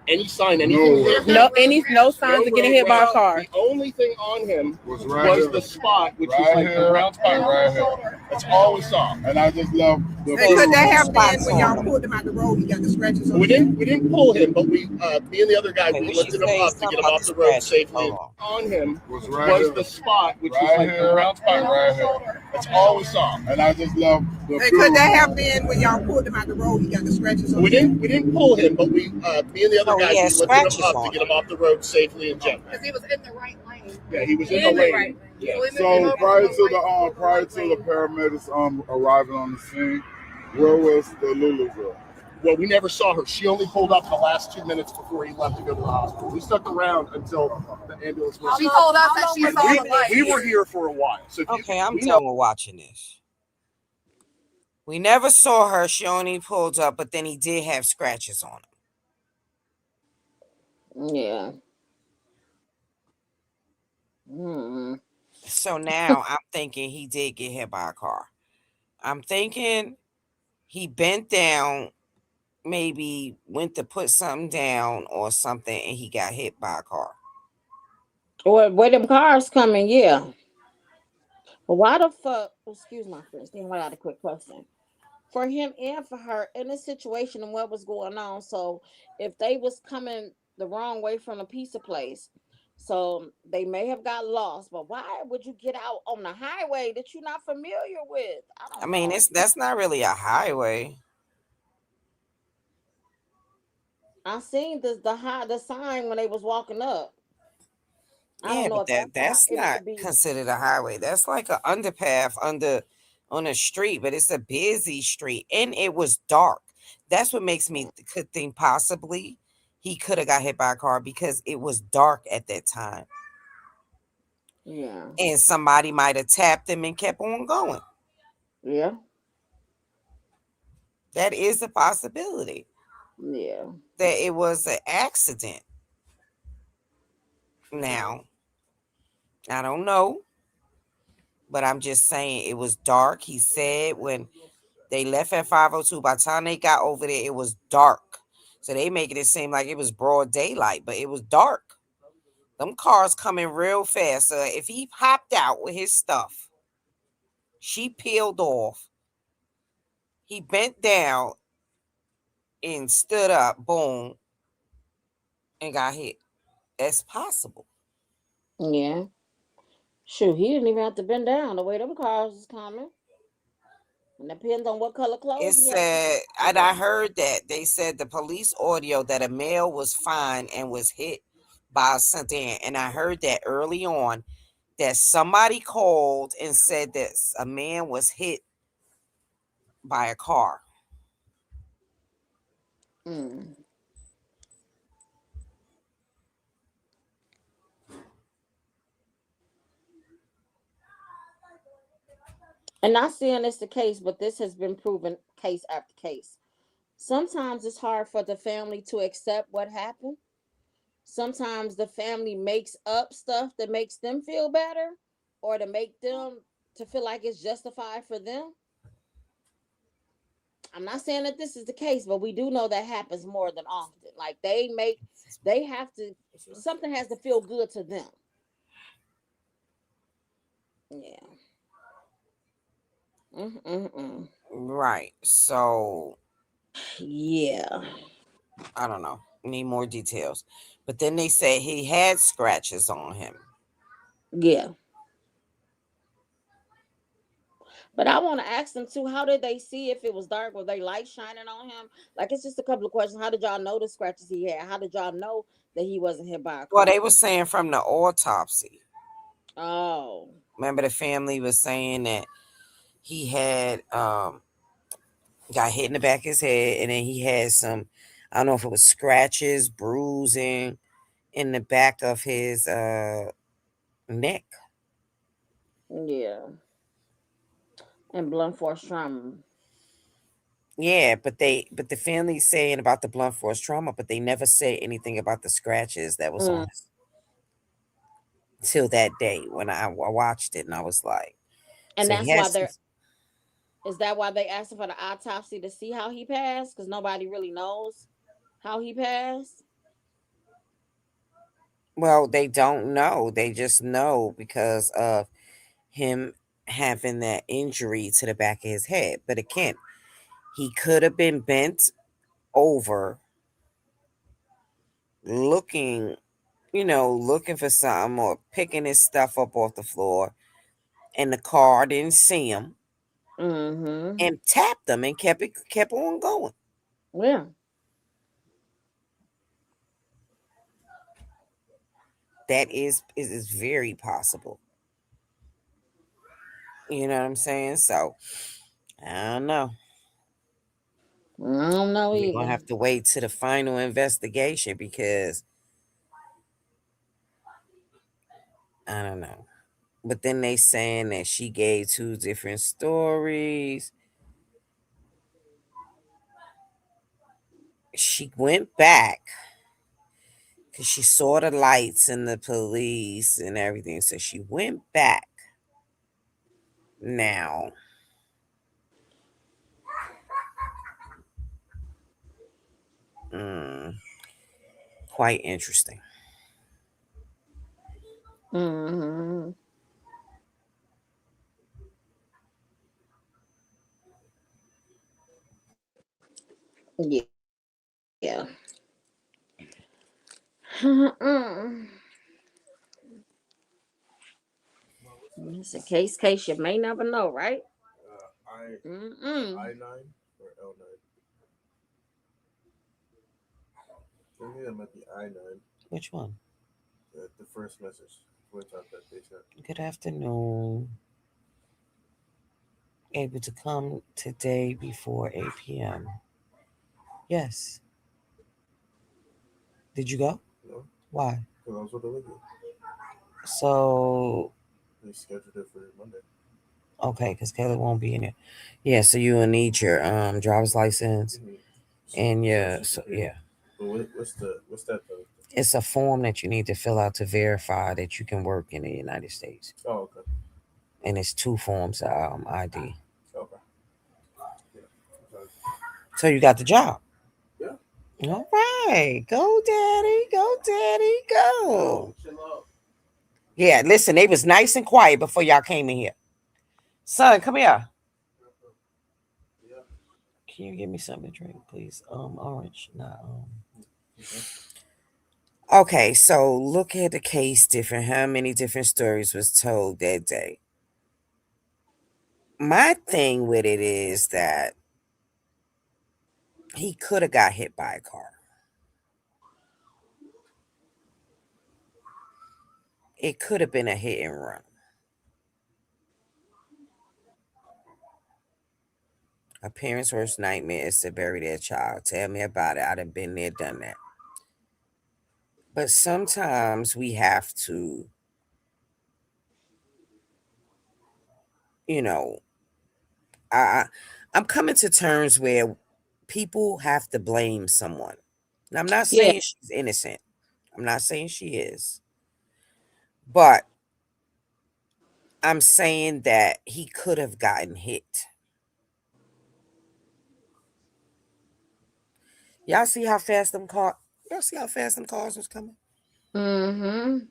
V: any sign, anything.
J: No signs of getting hit by a car.
V: The only thing on him was
F: right
V: the spot, which was
F: right
V: like
F: here,
V: the brown spot
F: right here.
V: That's all we saw.
F: And I just love the.
E: Hey, could that have been when y'all pulled him out the road? He got the scratches on
V: We
E: him.
V: didn't pull him, but me and the other guy, we
B: we
V: lifted
B: should
V: him up
B: say
V: to get him
B: something
V: off the road
B: about the
V: safely.
B: scratches.
V: On him
F: was
V: the spot, which was
F: right
V: like
F: here,
V: the brown spot
F: right here.
V: That's all we saw.
F: And I just love the.
E: Hey, could that have been when y'all pulled him out the road? He got the scratches on
V: We
E: him.
V: didn't pull him, but me and the other guy,
B: he
V: we
B: had
V: lifted
B: scratches
V: him up
B: on
V: to get him off the road safely and gently.
W: Because he was in the right lane.
V: Yeah, he was in the lane. Yeah.
F: So prior to the paramedics arriving on the scene, where was the Lulu girl?
V: Well, we never saw her. She only pulled up the last 2 minutes before he left to go to the hospital. We stuck around until the ambulance was.
W: She told us that she saw the light.
V: We were here for a while. So
B: I'm done with watching this. We never saw her. She only pulled up, but then he did have scratches on him.
H: Yeah.
B: So now I'm thinking he did get hit by a car. I'm thinking he bent down, maybe went to put something down or something, and he got hit by a car.
H: Well, where them cars coming, yeah. But why the fuck, excuse my friends, then I got a quick question. For him and for her in this situation and what was going on. So if they was coming the wrong way from a pizza place, so they may have got lost, but why would you get out on the highway that you're not familiar with?
B: I mean, that's not really a highway.
H: I seen the sign when they was walking up. I
B: Yeah,
H: don't know
B: but
H: if
B: that's not considered a highway. That's like an underpath on a street, but it's a busy street, and it was dark. That's what makes me could think possibly he could have got hit by a car because it was dark at that time.
H: Yeah.
B: And somebody might have tapped him and kept on going.
H: Yeah.
B: That is a possibility.
H: Yeah.
B: That it was an accident. Now, I don't know, but I'm just saying it was dark. He said when they left at 5:02, by the time they got over there, it was dark. So they making it seem like it was broad daylight, but it was dark. Them cars coming real fast. So if he hopped out with his stuff, she peeled off. He bent down and stood up, boom, and got hit. That's possible.
H: Yeah. Shoot, he didn't even have to bend down the way them cars is coming. And depends on what color
B: It
H: clothes he had.
B: said, and I heard that they said the police audio that a male was fine and was hit by a Cynthia. And I heard that early on that somebody called and said that a man was hit by a car.
H: Mm. And not saying it's the case, but this has been proven case after case. Sometimes it's hard for the family to accept what happened. Sometimes the family makes up stuff that makes them feel better or to make them to feel like it's justified for them. I'm not saying that this is the case, but we do know that happens more than often. Like they have to, something has to feel good to them. Yeah.
B: Right. So,
H: yeah.
B: I don't know. Need more details. But then they say he had scratches on him.
H: Yeah. But I want to ask them too, how did they see if it was dark? Was they light shining on him? Like, it's just a couple of questions. How did y'all know the scratches he had? How did y'all know that he wasn't hit by a car?
B: Well, they were saying from the autopsy.
H: Oh.
B: Remember the family was saying that he had got hit in the back of his head, and then he had some, I don't know if it was scratches, bruising in the back of his neck.
H: Yeah. And blunt force trauma.
B: Yeah, but the family's saying about the blunt force trauma, but they never said anything about the scratches that was on his till that day when I watched it, and I was like,
H: And
B: so he
H: that's why
B: has.
H: they're is that why they asked for the autopsy to see how he passed? Because nobody really knows how he passed.
B: Well, they don't know. They just know because of him having that injury to the back of his head. But again, he could have been bent over looking, looking for something or picking his stuff up off the floor, and the car didn't see him and tapped him and kept on going.
H: Yeah.
B: That is very possible. You know what I'm saying? So I don't know.
H: I don't know
B: We're
H: either.
B: gonna have to wait to the final investigation because I don't know. But then they saying that she gave two different stories. She went back because she saw the lights and the police and everything. So she went back now. Quite interesting.
H: Yeah. Yeah. It's a case you may never know, right?
K: I9 or L9? For me, that might be I9.
B: Which one?
K: The first message. That they sent.
B: Good afternoon. Able to come today before 8 p.m. Yes. Did you go?
K: No.
B: Why?
K: Because I was with Olivia.
B: So
K: They scheduled it for Monday.
B: okay, because Kayla won't be in it. Yeah, so you will need your driver's license and your yeah.
K: But what's that though?
B: It's a form that you need to fill out to verify that you can work in the United States.
K: Oh, okay.
B: And it's 2 forms of ID.
K: Okay.
B: So you got the job.
K: Yeah.
B: All right. Go, daddy. Go, daddy. Go. Yeah, listen, they was nice and quiet before y'all came in here. Son, come here. Can you give me something to drink, please? Orange. Not Okay, so look at the case different. How many different stories was told that day? My thing with it is that he could have got hit by a car. It could have been a hit and run. A parent's worst nightmare is to bury their child. Tell me about it. I done been there, done that. But sometimes we have to, you know, I I'm coming to terms where people have to blame someone. Now, I'm not
H: Yeah.
B: saying she's innocent. I'm not saying she is. But I'm saying that he could have gotten hit. Y'all see how fast them car y'all see how fast them cars was coming?
H: Mm-hmm.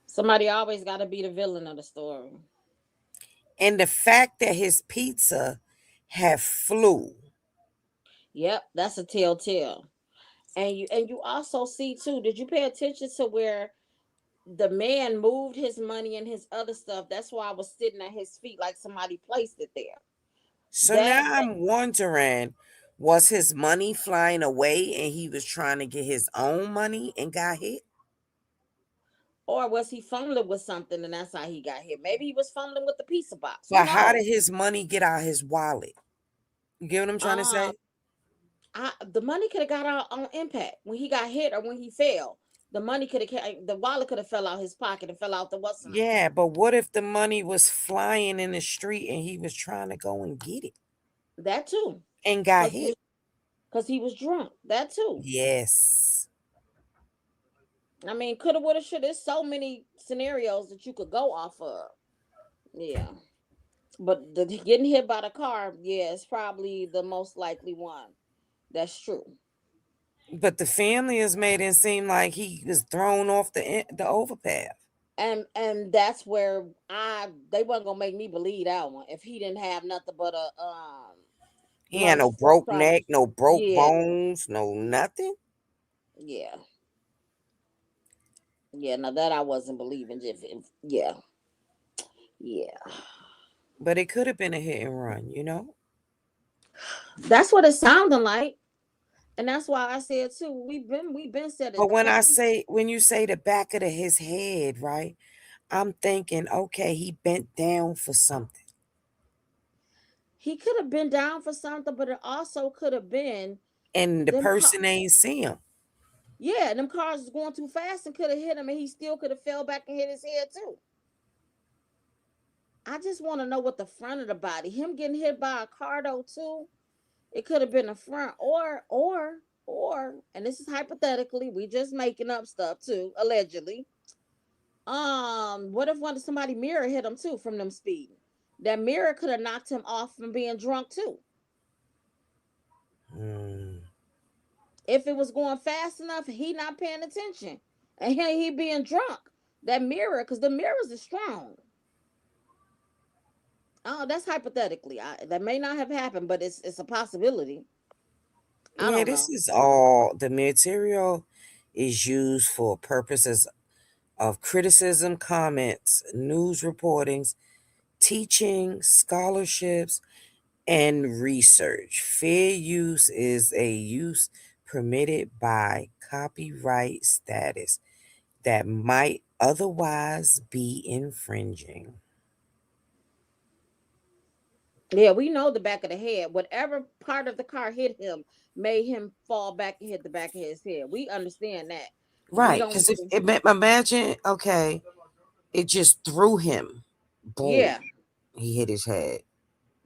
H: Somebody always got to be the villain of the story.
B: And the fact that his pizza had flew.
H: Yep, that's a telltale. And you also see too. Did you pay attention to where the man moved his money and his other stuff? That's why I was sitting at his feet like somebody placed it there.
B: So
H: That,
B: now I'm wondering, was his money flying away and he was trying to get his own money and got hit?
H: or was he fumbling with something and that's how he got hit? Maybe he was fumbling with the pizza box. Who
B: But how
H: knows?
B: did his money get out of his wallet? You get what I'm trying to
H: Um,
B: say?
H: the money could have got out on impact when he got hit or when he fell. The money could have, the wallet could have fell out his pocket and fell out the what's the name.
B: Yeah, but what if the money was flying in the street and he was trying to go and get it
H: That too,
B: and got
H: because
B: hit?
H: he was drunk. That too.
B: Yes.
H: I mean, coulda, woulda, shoulda. There's so many scenarios that you could go off of. Yeah, but the getting hit by the car, yeah, is probably the most likely one. That's true.
B: But the family has made it seem like he was thrown off the overpath.
H: And that's where they wasn't gonna make me believe that one if he didn't have nothing but a
B: He had
H: blunt
B: no
H: force
B: broke
H: trauma.
B: neck, no broke
H: Yeah,
B: bones, no nothing.
H: yeah, yeah. Now that I wasn't believing, yeah, yeah.
B: But it could have been a hit and run,
H: That's what it sounded like, and that's why I said too. We've been said it.
B: But
H: The police.
B: when you say the back of his head, right? I'm thinking, okay, he bent down for something.
H: He could have been down for something, but it also could have been
B: And the
H: them.
B: person ain't see him.
H: Yeah, them cars was going too fast and could have hit him, and he still could have fell back and hit his head too. I just want to know what the front of the body. Him getting hit by a car though too. It could have been a front or, and this is hypothetically. We just making up stuff too, allegedly. What if somebody mirror hit him too from them speeding? That mirror could have knocked him off from being drunk too. If it was going fast enough, he not paying attention, and he being drunk. That mirror, because the mirrors are strong. Oh, that's hypothetically. That may not have happened, but it's a possibility. I
B: Yeah,
H: don't
B: this
H: know.
B: is all the material is used for purposes of criticism, comments, news reportings, teaching, scholarships, and research. Fair use is a use permitted by copyright status that might otherwise be infringing.
H: Yeah, we know the back of the head. Whatever part of the car hit him made him fall back and hit the back of his head. We understand that. We
B: Right,
H: don't
B: because
H: know
B: if imagine, okay, it just threw him. Boom.
H: Yeah,
B: He hit his head.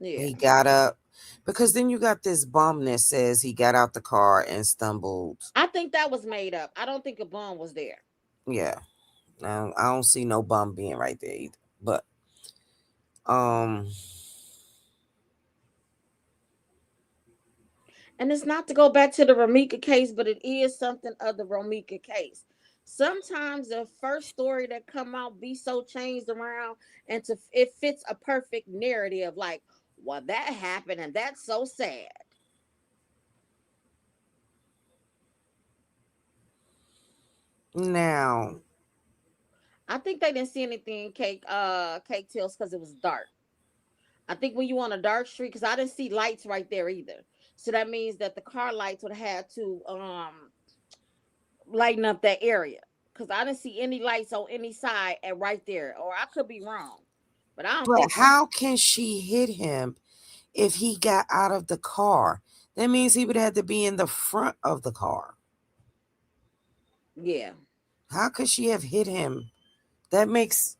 H: yeah.
B: He got up. Because then you got this bum that says he got out the car and stumbled.
H: I think that was made up. I don't think a bum was there.
B: Yeah. I don't see no bum being right there either. But um
H: And it's not to go back to the Romeca case, but it is something of the Romeca case. Sometimes the first story that come out be so changed around, and to it fits a perfect narrative. Like, well, that happened, and that's so sad.
B: Now,
H: I think they didn't see anything cake tails because it was dark. I think when you on a dark street, because I didn't see lights right there either. So that means that the car lights would have had to lighten up that area. Because I didn't see any lights on any side and right there. Or I could be wrong. But I don't
B: but
H: think so.
B: how can she hit him if he got out of the car? That means he would have to be in the front of the car.
H: Yeah.
B: How could she have hit him? That makes,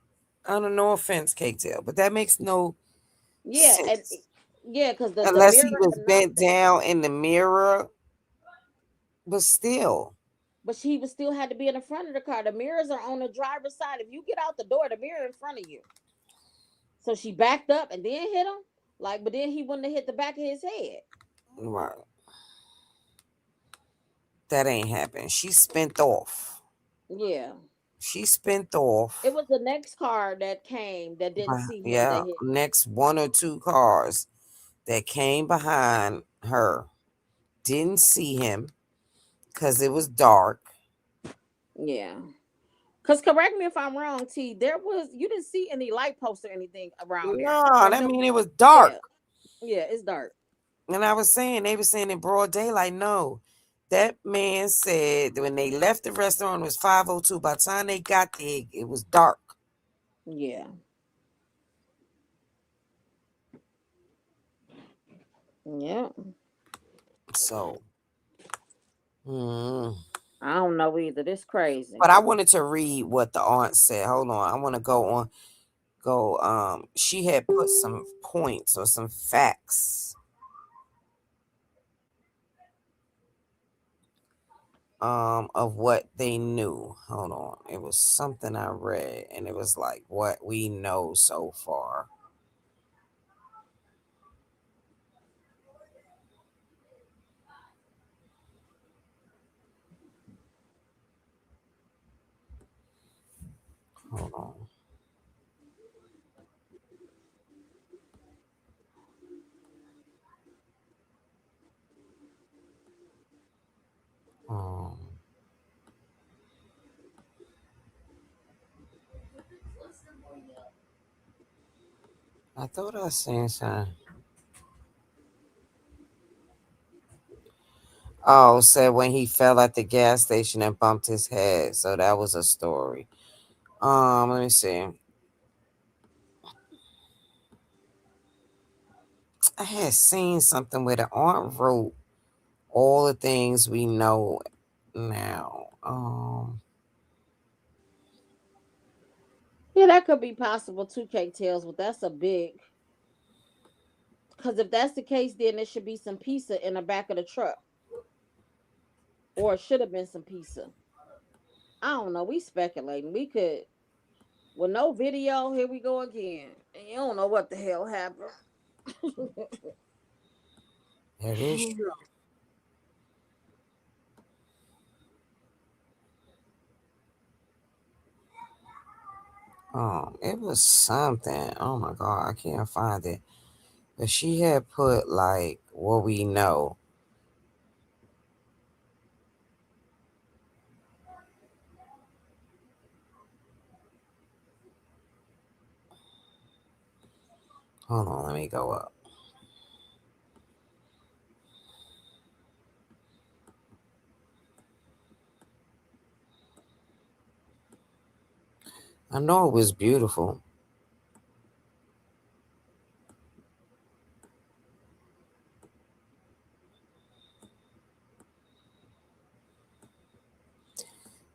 B: I don't know, offense, Cake Tail, but that makes no
H: Yeah. And
B: sense.
H: yeah, because the
B: Unless
H: mirror
B: he was
H: had knocked
B: bent
H: that.
B: down in the mirror, but still.
H: But she was still had to be in the front of the car. The mirrors are on the driver's side. If you get out the door, the mirror in front of you. So she backed up and then hit him. Like, but then he wouldn't have hit the back of his head.
B: Right. That ain't happened. She spent off.
H: Yeah.
B: She spent off.
H: It was the next car that came that didn't see him that
B: Yeah,
H: hit.
B: next one or two cars that came behind her didn't see him because it was dark.
H: Yeah. Cause correct me if I'm wrong, T. There was you didn't see any light posts or anything around there.
B: No,
H: From
B: that
H: them.
B: mean it was dark.
H: Yeah. Yeah, it's dark.
B: And I was saying, they were saying in broad daylight, no. That man said when they left the restaurant, it was 5:02. By the time they got there, it was dark.
H: Yeah. Yeah.
B: So,
H: I don't know either. This crazy.
B: but I wanted to read what the aunt said. Hold on. I want to she had put some points or some facts of what they knew. Hold on. It was something I read and it was like what we know so far. Hold on. I thought I seen something. Oh, said when he fell at the gas station and bumped his head. So that was a story. Let me see. I had seen something where the aunt wrote all the things we know now.
H: Yeah, that could be possible too, Cake Tails, but that's a big because if that's the case, then there should be some pizza in the back of the truck. Or it should have been some pizza. I don't know. We speculating. We could with no video, here we go again. And you don't know what the hell happened.
B: That is true. It was something. Oh my God, I can't find it. But she had put like what we know. Hold on, let me go up. I know it was beautiful.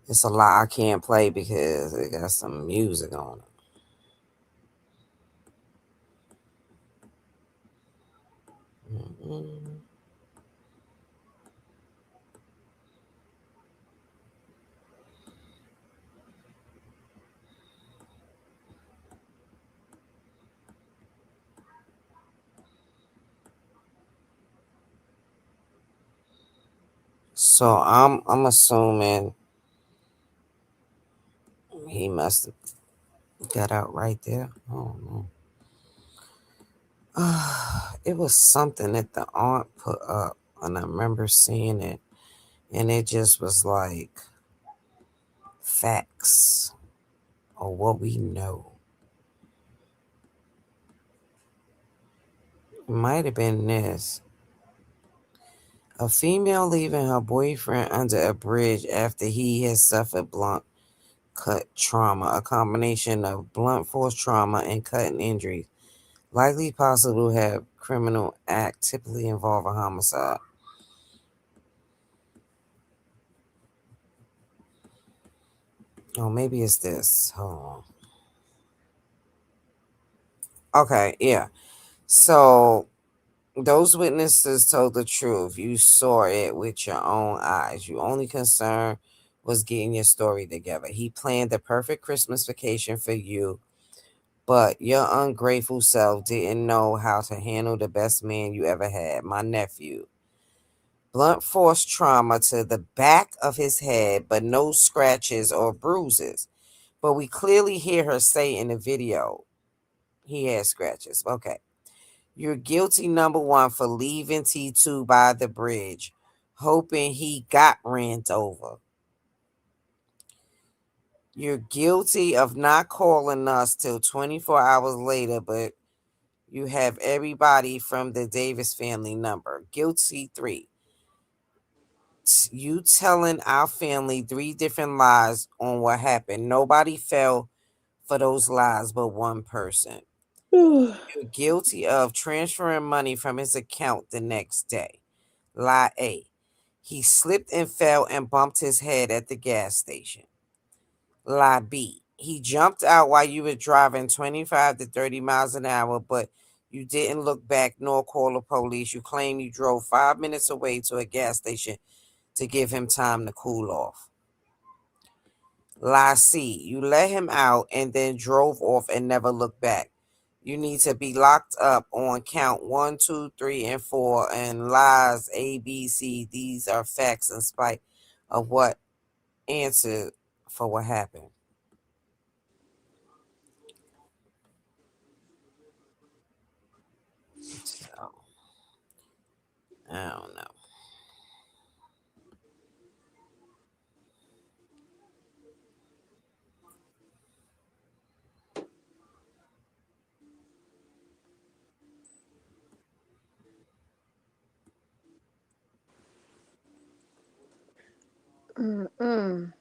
B: It's a lot I can't play because it got some music on it. So I'm assuming he must have got out right there. Oh no. It was something that the aunt put up, and I remember seeing it, and it just was like facts or what we know. It might have been this. A female leaving her boyfriend under a bridge after he has suffered blunt cut trauma, a combination of blunt force trauma and cutting injuries, likely possible to have criminal act typically involve a homicide. Oh, maybe it's this. Hold on. Okay, yeah. So those witnesses told the truth. You saw it with your own eyes. Your only concern was getting your story together. He planned the perfect Christmas vacation for you, but your ungrateful self didn't know how to handle the best man you ever had, my nephew. Blunt force trauma to the back of his head, but no scratches or bruises. But we clearly hear her say in the video he had scratches. Okay. You're guilty, number one, for leaving T2 by the bridge, hoping he got ran over. You're guilty of not calling us till 24 hours later, but you have everybody from the Davis family number. Guilty three. You telling our family 3 different lies on what happened. Nobody fell for those lies but one person. You're guilty of transferring money from his account the next day. Lie A. He slipped and fell and bumped his head at the gas station. Lie B. He jumped out while you were driving 25 to 30 miles an hour, but you didn't look back nor call the police. You claim you drove 5 minutes away to a gas station to give him time to cool off. Lie C. You let him out and then drove off and never looked back. You need to be locked up on count 1, 2, 3, and 4 and lies A, B, C. These are facts in spite of what answered for what happened. So, I don't know.
H: Mm-mm.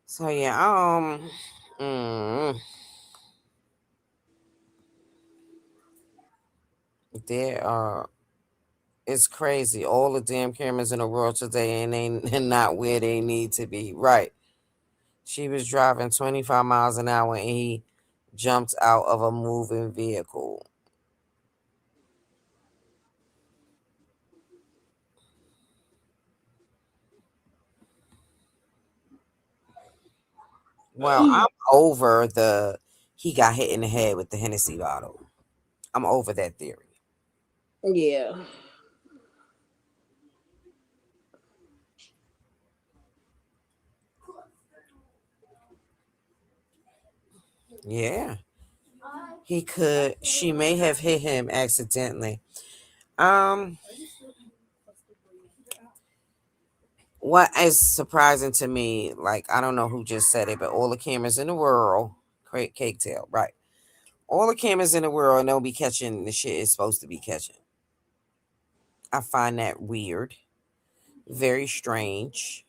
B: So yeah, there are. It's crazy. All the damn cameras in the world today and they not where they need to be. Right. She was driving 25 miles an hour and he jumped out of a moving vehicle. Well, I'm over the he got hit in the head with the Hennessy bottle. I'm over that theory.
H: Yeah.
B: Yeah. She may have hit him accidentally. What is surprising to me, like I don't know who just said it, but all the cameras in the world, great cake tail, right? All the cameras in the world and they'll be catching the shit it's supposed to be catching. I find that weird. Very strange.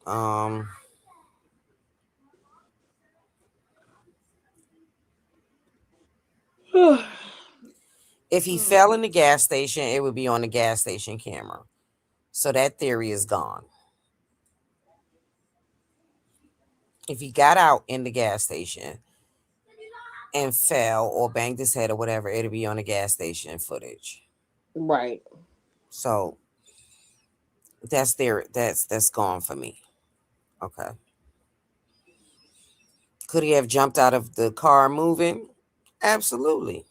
B: Um if he fell in the gas station, it would be on the gas station camera. So that theory is gone. If he got out in the gas station and fell or banged his head or whatever, it'll be on the gas station footage.
H: Right.
B: So that's gone for me. Okay. Could he have jumped out of the car moving? Absolutely.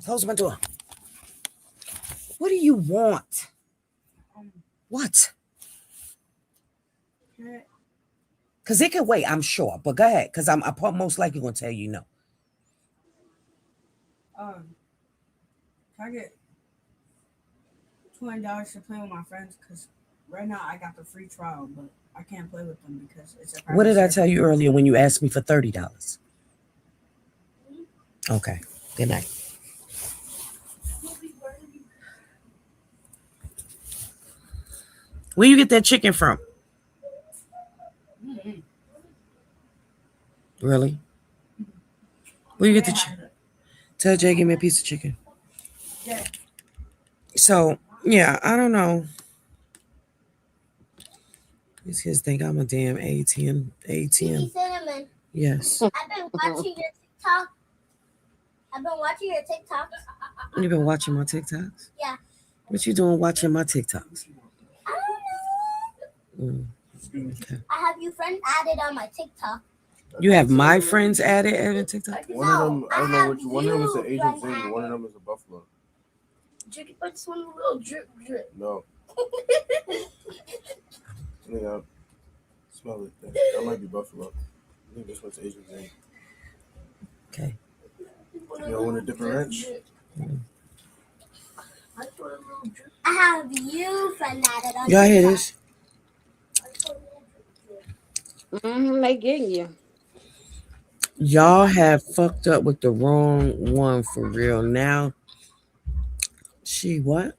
B: Close my door. What do you want? What? Because it can wait, I'm sure. But go ahead, because I'm most likely going to tell you no.
L: Can I get $20 to play with my friends? Because right now I got the free trial, but I can't play with them because it's a private
B: What did I
L: server.
B: tell you earlier when you asked me for $30? Okay. Good night. Where you get that chicken from? Really? Where you get the chicken? Tell Jay give me a piece of chicken.
L: Yeah.
B: So, yeah, I don't know. These kids think I'm a damn ATM.
P: Cinnamon.
B: Yes.
P: I've been watching your TikTok. I've been watching your TikToks.
B: You've been watching my TikToks?
P: Yeah.
B: What you doing watching my TikToks?
P: I don't know.
B: Okay.
P: I have you friends added on my TikTok.
B: You have my friends added on TikTok?
P: One of them, I don't know which
R: One of them is an Asian thing, and one of them is a buffalo.
P: Jiggy, but this one a little drip.
R: No. Yeah. Smell it. That might be buffalo. I think this one's Asian thing.
B: Okay.
R: Y'all want a different wrench?
P: I have you friend added on
B: Y'all hear
P: TikTok.
B: this?
H: They getting you.
B: Y'all have fucked up with the wrong one for real. Now, she what?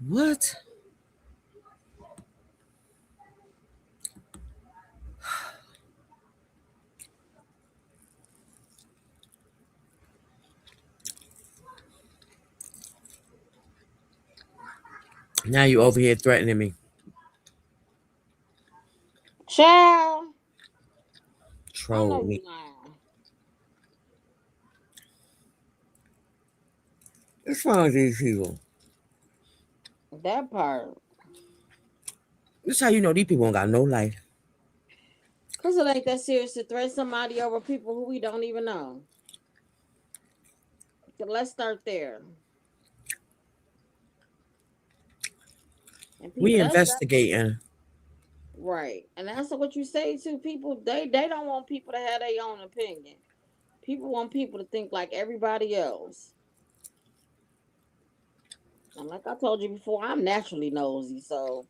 B: What? Now you over here threatening me.
H: Child.
B: Troll me. What's wrong with these people?
H: That part.
B: This how you know these people don't got no life.
H: Because it ain't that serious to threaten somebody over people who we don't even know. So let's start there. And people,
B: We investigating.
H: Right. And that's what you say to people. They don't want people to have their own opinion. People want people to think like everybody else. And like I told you before, I'm naturally nosy, so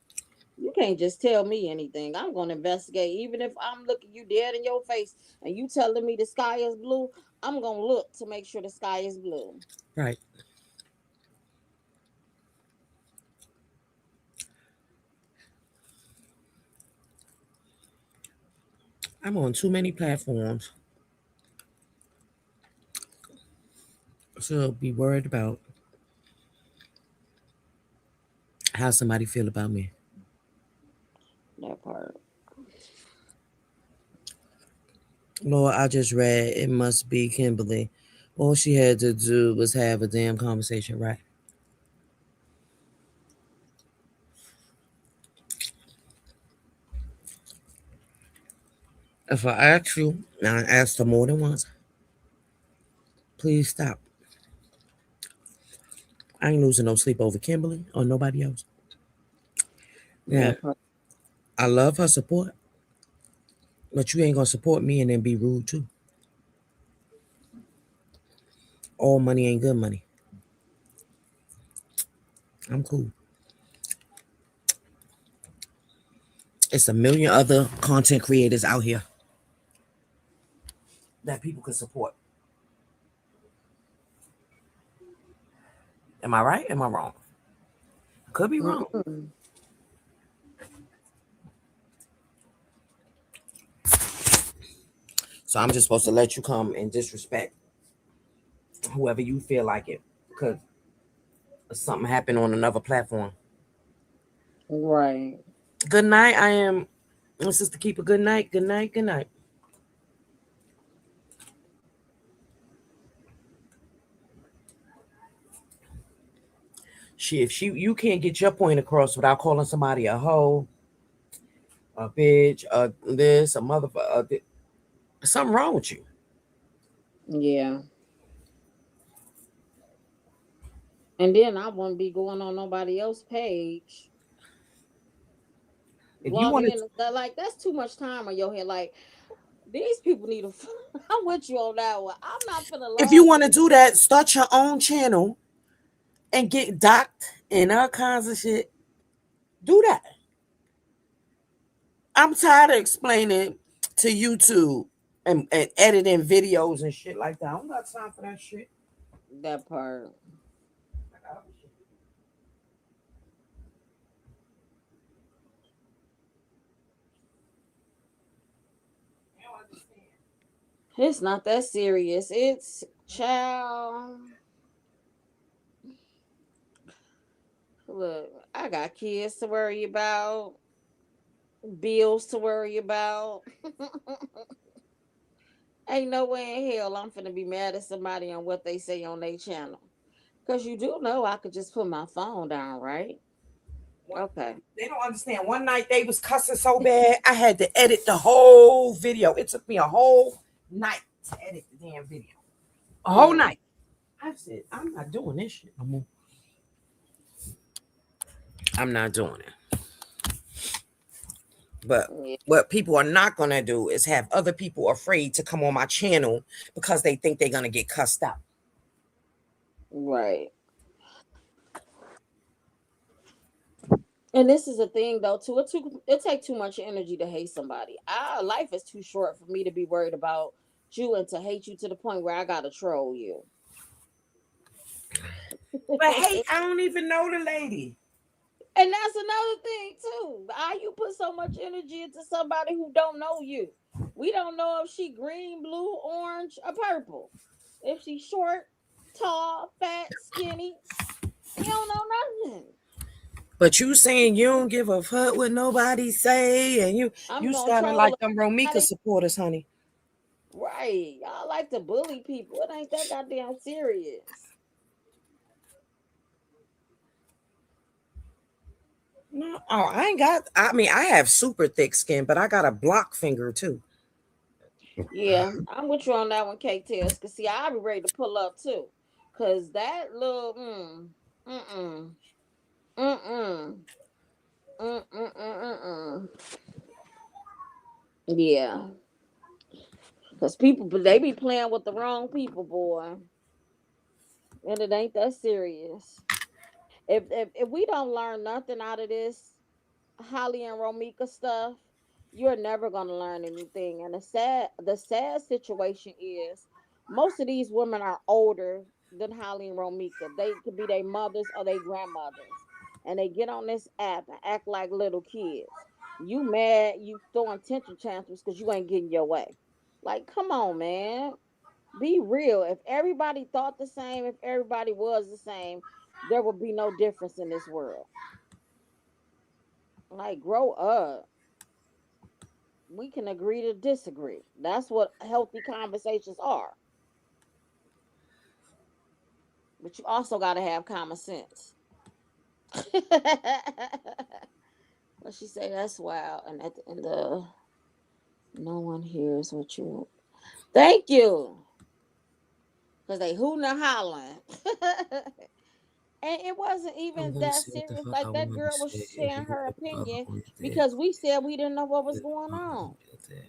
H: you can't just tell me anything. I'm going to investigate. Even if I'm looking you dead in your face and you telling me the sky is blue, I'm going to look to make sure the sky is blue.
B: Right. I'm on too many platforms to be worried about how somebody feel about me.
H: That part.
B: Lord, I just read it must be Kimberly. All she had to do was have a damn conversation, right? If I ask you, and I asked her more than once, please stop. I ain't losing no sleep over Kimberly or nobody else. Yeah, I love her support, but you ain't gonna support me and then be rude too. All money ain't good money. I'm cool. It's a million other content creators out here that people can support. Am I right? Am I wrong? Could be wrong. So I'm just supposed to let you come and disrespect whoever you feel like it because something happened on another platform.
H: Right.
B: Good night. I am Sister Keeper. Good night. Good night. Good night. If you can't get your point across without calling somebody a hoe, a bitch, a this, a motherfucker, something wrong with you.
H: Yeah. And then I wouldn't be going on nobody else's page.
B: If you
H: Logging
B: want to,
H: in, like that's too much time on your head. Like these people need a. I'm with you on that one. I'm not finna
B: if you
H: log
B: want to
H: in.
B: do that, start your own channel and get docked and all kinds of shit. Do that. I'm tired of explaining to YouTube and editing videos and shit like that. I don't got time for that shit.
H: That part. It's not that serious. It's child. Look, I got kids to worry about, bills to worry about. Ain't no way in hell I'm finna be mad at somebody on what they say on their channel. Cause you do know I could just put my phone down, right? Okay.
B: They don't understand. One night they was cussing so bad, I had to edit the whole video. It took me a whole night to edit the damn video. A whole night. I said, I'm not doing this shit no more. I'm not doing it. But what people are not going to do is have other people afraid to come on my channel because they think they're going to get cussed out.
H: Right. And this is a thing though too. It take too much energy to hate somebody. Our life is too short for me to be worried about you and to hate you to the point where I gotta troll you.
B: But hey, I don't even know the lady.
H: And that's another thing too. How you put so much energy into somebody who don't know you? We don't know if she green, blue, orange, or purple. If she's short, tall, fat, skinny. You don't know nothing.
B: But you saying you don't give a fuck what nobody say, and you
H: gonna
B: sounding like
H: troll
B: them Romeca supporters, honey.
H: Right. Y'all like to bully people. It ain't that goddamn serious.
B: No, oh, I ain't got. I mean, I have super thick skin, but I got a block finger too.
H: Yeah, I'm with you on that one, Kate Tails. Cause see, I'll be ready to pull up too. Cause that little yeah. Cause people they be playing with the wrong people, boy. And it ain't that serious. If we don't learn nothing out of this Holly and Romeca stuff, you're never gonna learn anything. And the sad situation is most of these women are older than Holly and Romeca. They could be their mothers or their grandmothers. And they get on this app and act like little kids. You mad, you throwing temper tantrums because you ain't getting your way. Like, come on, man. Be real. If everybody thought the same, if everybody was the same, there would be no difference in this world. Like, grow up. We can agree to disagree. That's what healthy conversations are. But you also got to have common sense. What she say? That's wild. And at the end of no one hears what you want. Thank you. Because they hooting and hollering. And it wasn't
B: I'm
H: even
B: gonna
H: that
B: say what the
H: serious.
B: fuck I
H: Like that
B: want to
H: girl was
B: say. If
H: sharing
B: you
H: her
B: want to follow
H: opinion
B: on there,
H: because we said we didn't know what was going on.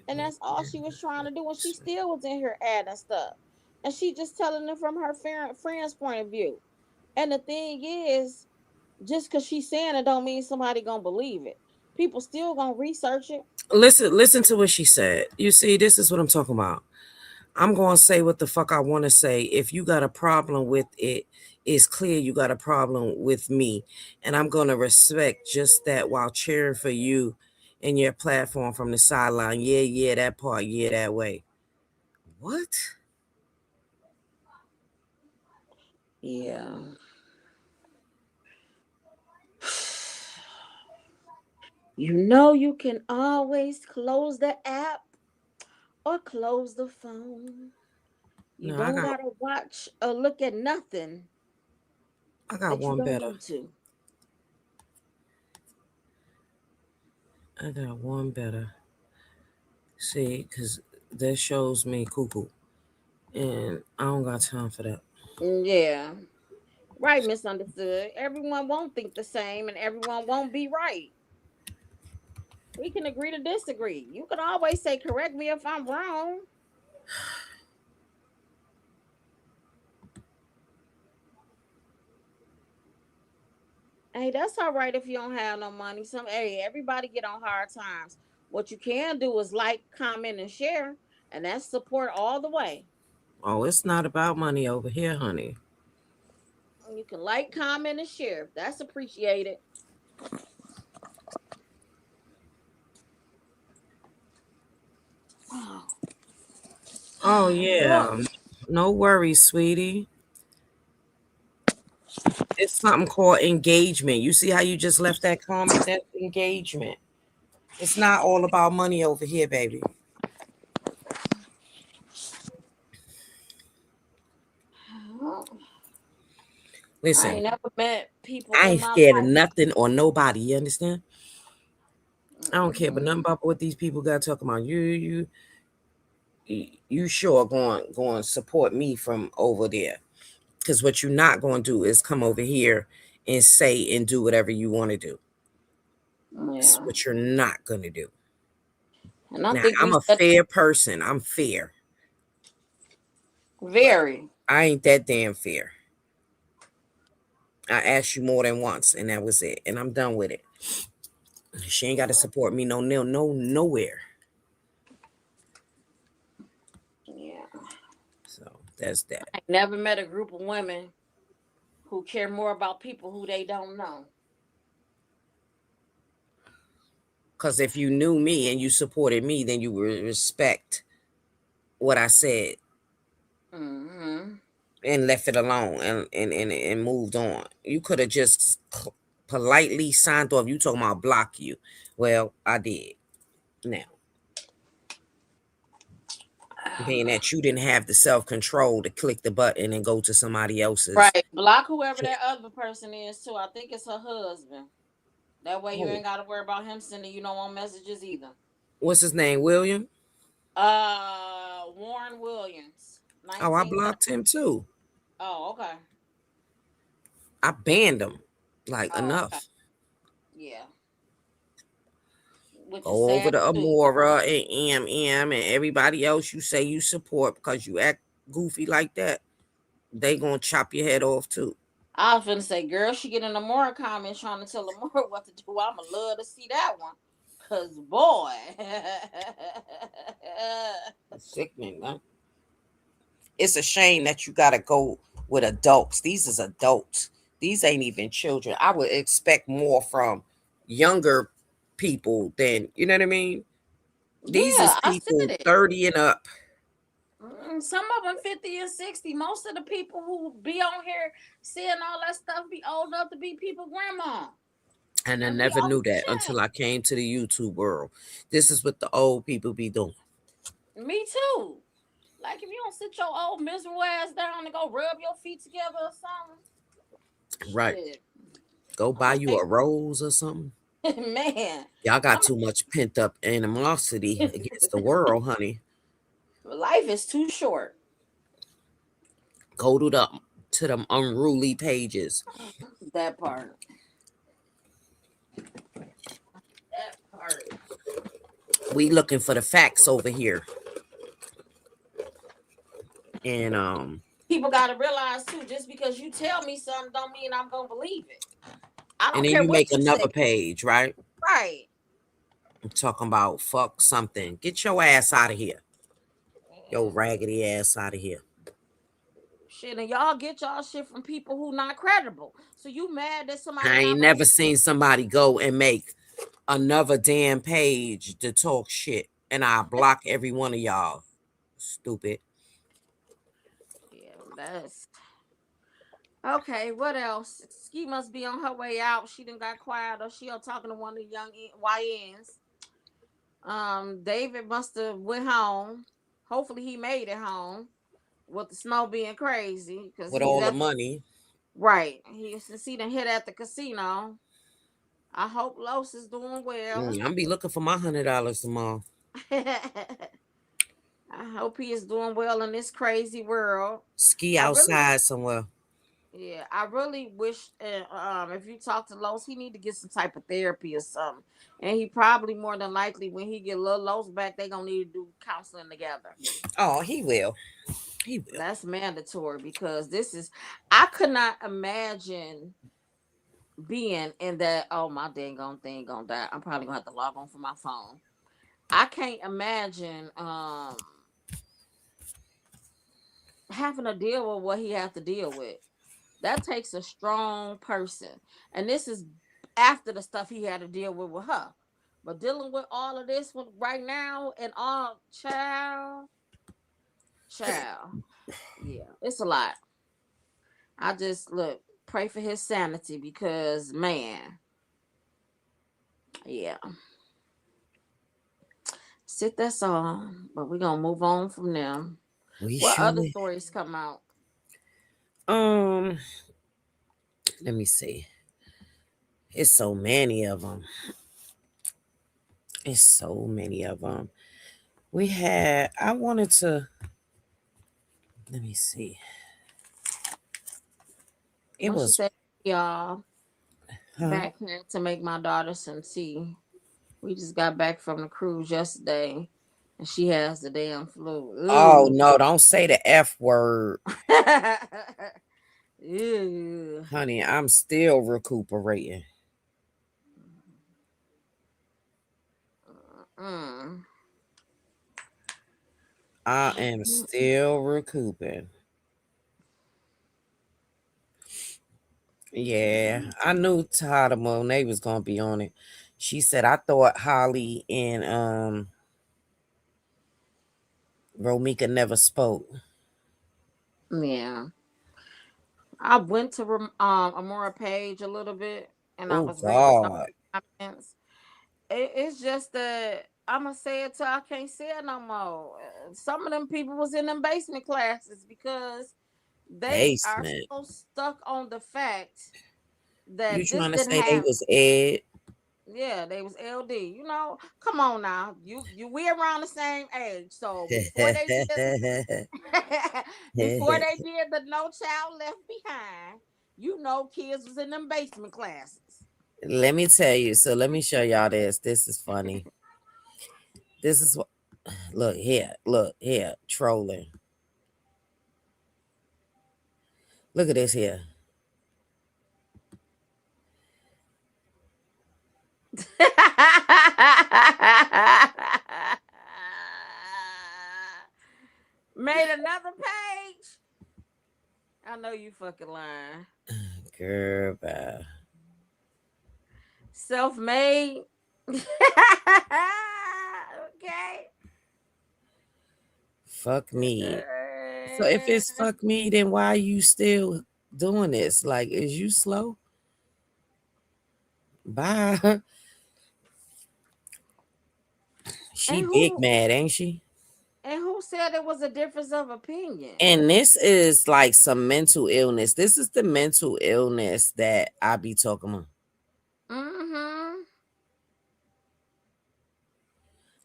H: And that's all she was trying to do. And she still was in here adding stuff. And she just telling it from her friend's point of view. And the thing is, just because she's saying it don't mean somebody gonna believe it. People still gonna research it.
B: listen to what she said. You see, this is what I'm talking about. I'm gonna say what the fuck I want to say. If you got a problem with it, it's clear you got a problem with me, and I'm gonna respect just that while cheering for you and your platform from the sideline. Yeah, that part. Yeah, that way. What?
H: Yeah. You know you can always close the app or close the phone. You
B: No, I
H: don't
B: got.
H: gotta watch or look at nothing.
B: I got
H: that you
B: one
H: don't
B: better.
H: want to.
B: I got one better. See, because that shows me cuckoo. And I don't got time for that.
H: Yeah. Right, misunderstood. Everyone won't think the same and everyone won't be right. We can agree to disagree. You can always say, correct me if I'm wrong. Hey, that's all right if you don't have no money. Everybody get on hard times. What you can do is like, comment, and share, and that's support all the way.
B: Oh, it's not about money over here, honey.
H: You can like, comment, and share. That's appreciated.
B: Oh, yeah. No worries, sweetie. It's something called engagement. You see how you just left that comment? That's engagement. It's not all about money over here, baby. Listen,
H: I ain't never met people
B: I
H: in
B: ain't
H: my
B: scared of
H: life.
B: nothing or nobody. You understand? I don't care, but nothing about what these people got talking about. You sure going to support me from over there? Because what you're not going to do is come over here and say and do whatever you want to do. It's
H: Yeah.
B: what you're not going to do.
H: And I
B: Now,
H: think
B: I'm
H: we
B: a fair person. I'm fair.
H: very.
B: I ain't that damn fair. I asked you more than once, and that was it. And I'm done with it. She ain't got to support me nowhere.
H: Yeah.
B: So that's that.
H: I never met a group of women who care more about people who they don't know.
B: Because if you knew me and you supported me, then you would respect what I said.
H: Mm-hmm.
B: And left it alone and moved on. You could have just politely signed off. You talking about block you. Well, I did. Now, being that you didn't have the self-control to click the button and go to somebody else's.
H: Right. Block whoever that other person is too. I think it's her husband. That way you ain't gotta worry about him sending you no more messages either.
B: What's his name? William?
H: Warren Williams.
B: Oh, I blocked him too.
H: Oh, okay.
B: I banned him. Like, enough.
H: Okay. Yeah. Which is
B: Go over
H: sad
B: to
H: too.
B: Amora and and everybody else you say you support because you act goofy like that. They gonna chop your head off too.
H: I was finna say, girl, she get in the more comments trying to tell Amora what to do. I'ma love to see that one. Cause boy.
B: Sickening, man. It's a shame that you gotta go with adults. These is adults. These ain't even children. I would expect more from younger people than, you know what I mean? These is
H: Yeah, I
B: people
H: said it.
B: 30 and up.
H: Some of them 50 and 60. Most of the people who be on here seeing all that stuff be old enough to be people grandma.
B: And I never knew that until I came to the YouTube world. This is what the old people be doing.
H: Me too. Like if you don't sit your old miserable ass down and go rub your feet together or something.
B: Right.
H: Shit.
B: Go buy you a rose or something.
H: Man.
B: Y'all got too much pent up animosity against the world, honey.
H: Life is too short.
B: Go to them unruly pages.
H: That part. That part.
B: We looking for the facts over here. And
H: people gotta realize too, just because you tell me something don't mean I'm gonna believe it. I don't
B: and then
H: care
B: you
H: what
B: make
H: you
B: another
H: say.
B: page, right?
H: Right.
B: I'm talking about fuck something. Get your ass out of here. Yo raggedy ass out of here.
H: Shit, and y'all get y'all shit from people who not credible. So you mad that somebody
B: I
H: not
B: ain't never seen somebody go and make another damn page to talk shit. And I block every one of y'all. Stupid.
H: Yeah, that's okay. What else? Ski must be on her way out. She done got quiet, or she talking to one of the young YNs. David must have went home. Hopefully he made it home with the snow being crazy because
B: With
H: he's
B: all the
H: at
B: money.
H: Right. He used to see them hit at the casino. I hope Los is doing well.
B: I'm be looking for my $100 tomorrow.
H: I hope he is doing well in this crazy world.
B: Ski
H: I really,
B: outside somewhere.
H: yeah, I really wish if you talk to Los, he need to get some type of therapy or something. And he probably more than likely when he get little Los back, they gonna need to do counseling together.
B: Oh, he will. He will.
H: That's mandatory because this is I could not imagine being in that. Oh, my dang on thing gonna die. I'm probably gonna have to log on for my phone. I can't imagine having to deal with what he has to deal with. That takes a strong person. And this is after the stuff he had to deal with her. But dealing with all of this right now and all child. Yeah, it's a lot. I just pray for his sanity because man. Yeah. That's all. But we're gonna move on from them. What other stories come out?
B: Let me see. It's so many of them. It's so many of them. I wanted to, let me see. It was,
H: she said, y'all, back here to make my daughter some tea. We just got back from the cruise yesterday, and she has the damn flu. Ooh.
B: Oh, no, don't say the F word.
H: Ew.
B: Honey, I'm still recuperating. I am still recouping. Yeah, I knew Todd Monet was gonna be on it. She said, I thought Holly and Romeca never spoke.
H: Yeah. I went to Amora Page a little bit, and I was reading some of the comments. It's just that I'm gonna say it till I can't say it no more. Some of them people was in them basement classes because they are so stuck on the fact that
B: You
H: this
B: trying to
H: didn't
B: say they
H: happen.
B: was Ed?
H: Yeah, they was LD. You know, come on now. We around the same age. So before they did the No Child Left Behind, you know, kids was in them basement classes.
B: Let me tell you. So let me show y'all this. This is funny. This is what. Look here. Trolling. Look at this here.
H: Made another page. I know you fucking lying.
B: Girl, bye.
H: Self-made. Okay.
B: Fuck me. So if it's fuck me, then why are you still doing this? Like, is you slow? Bye. She big mad, ain't she?
H: And who said it was a difference of opinion?
B: And this is like some mental illness. This is the mental illness that I be talking about.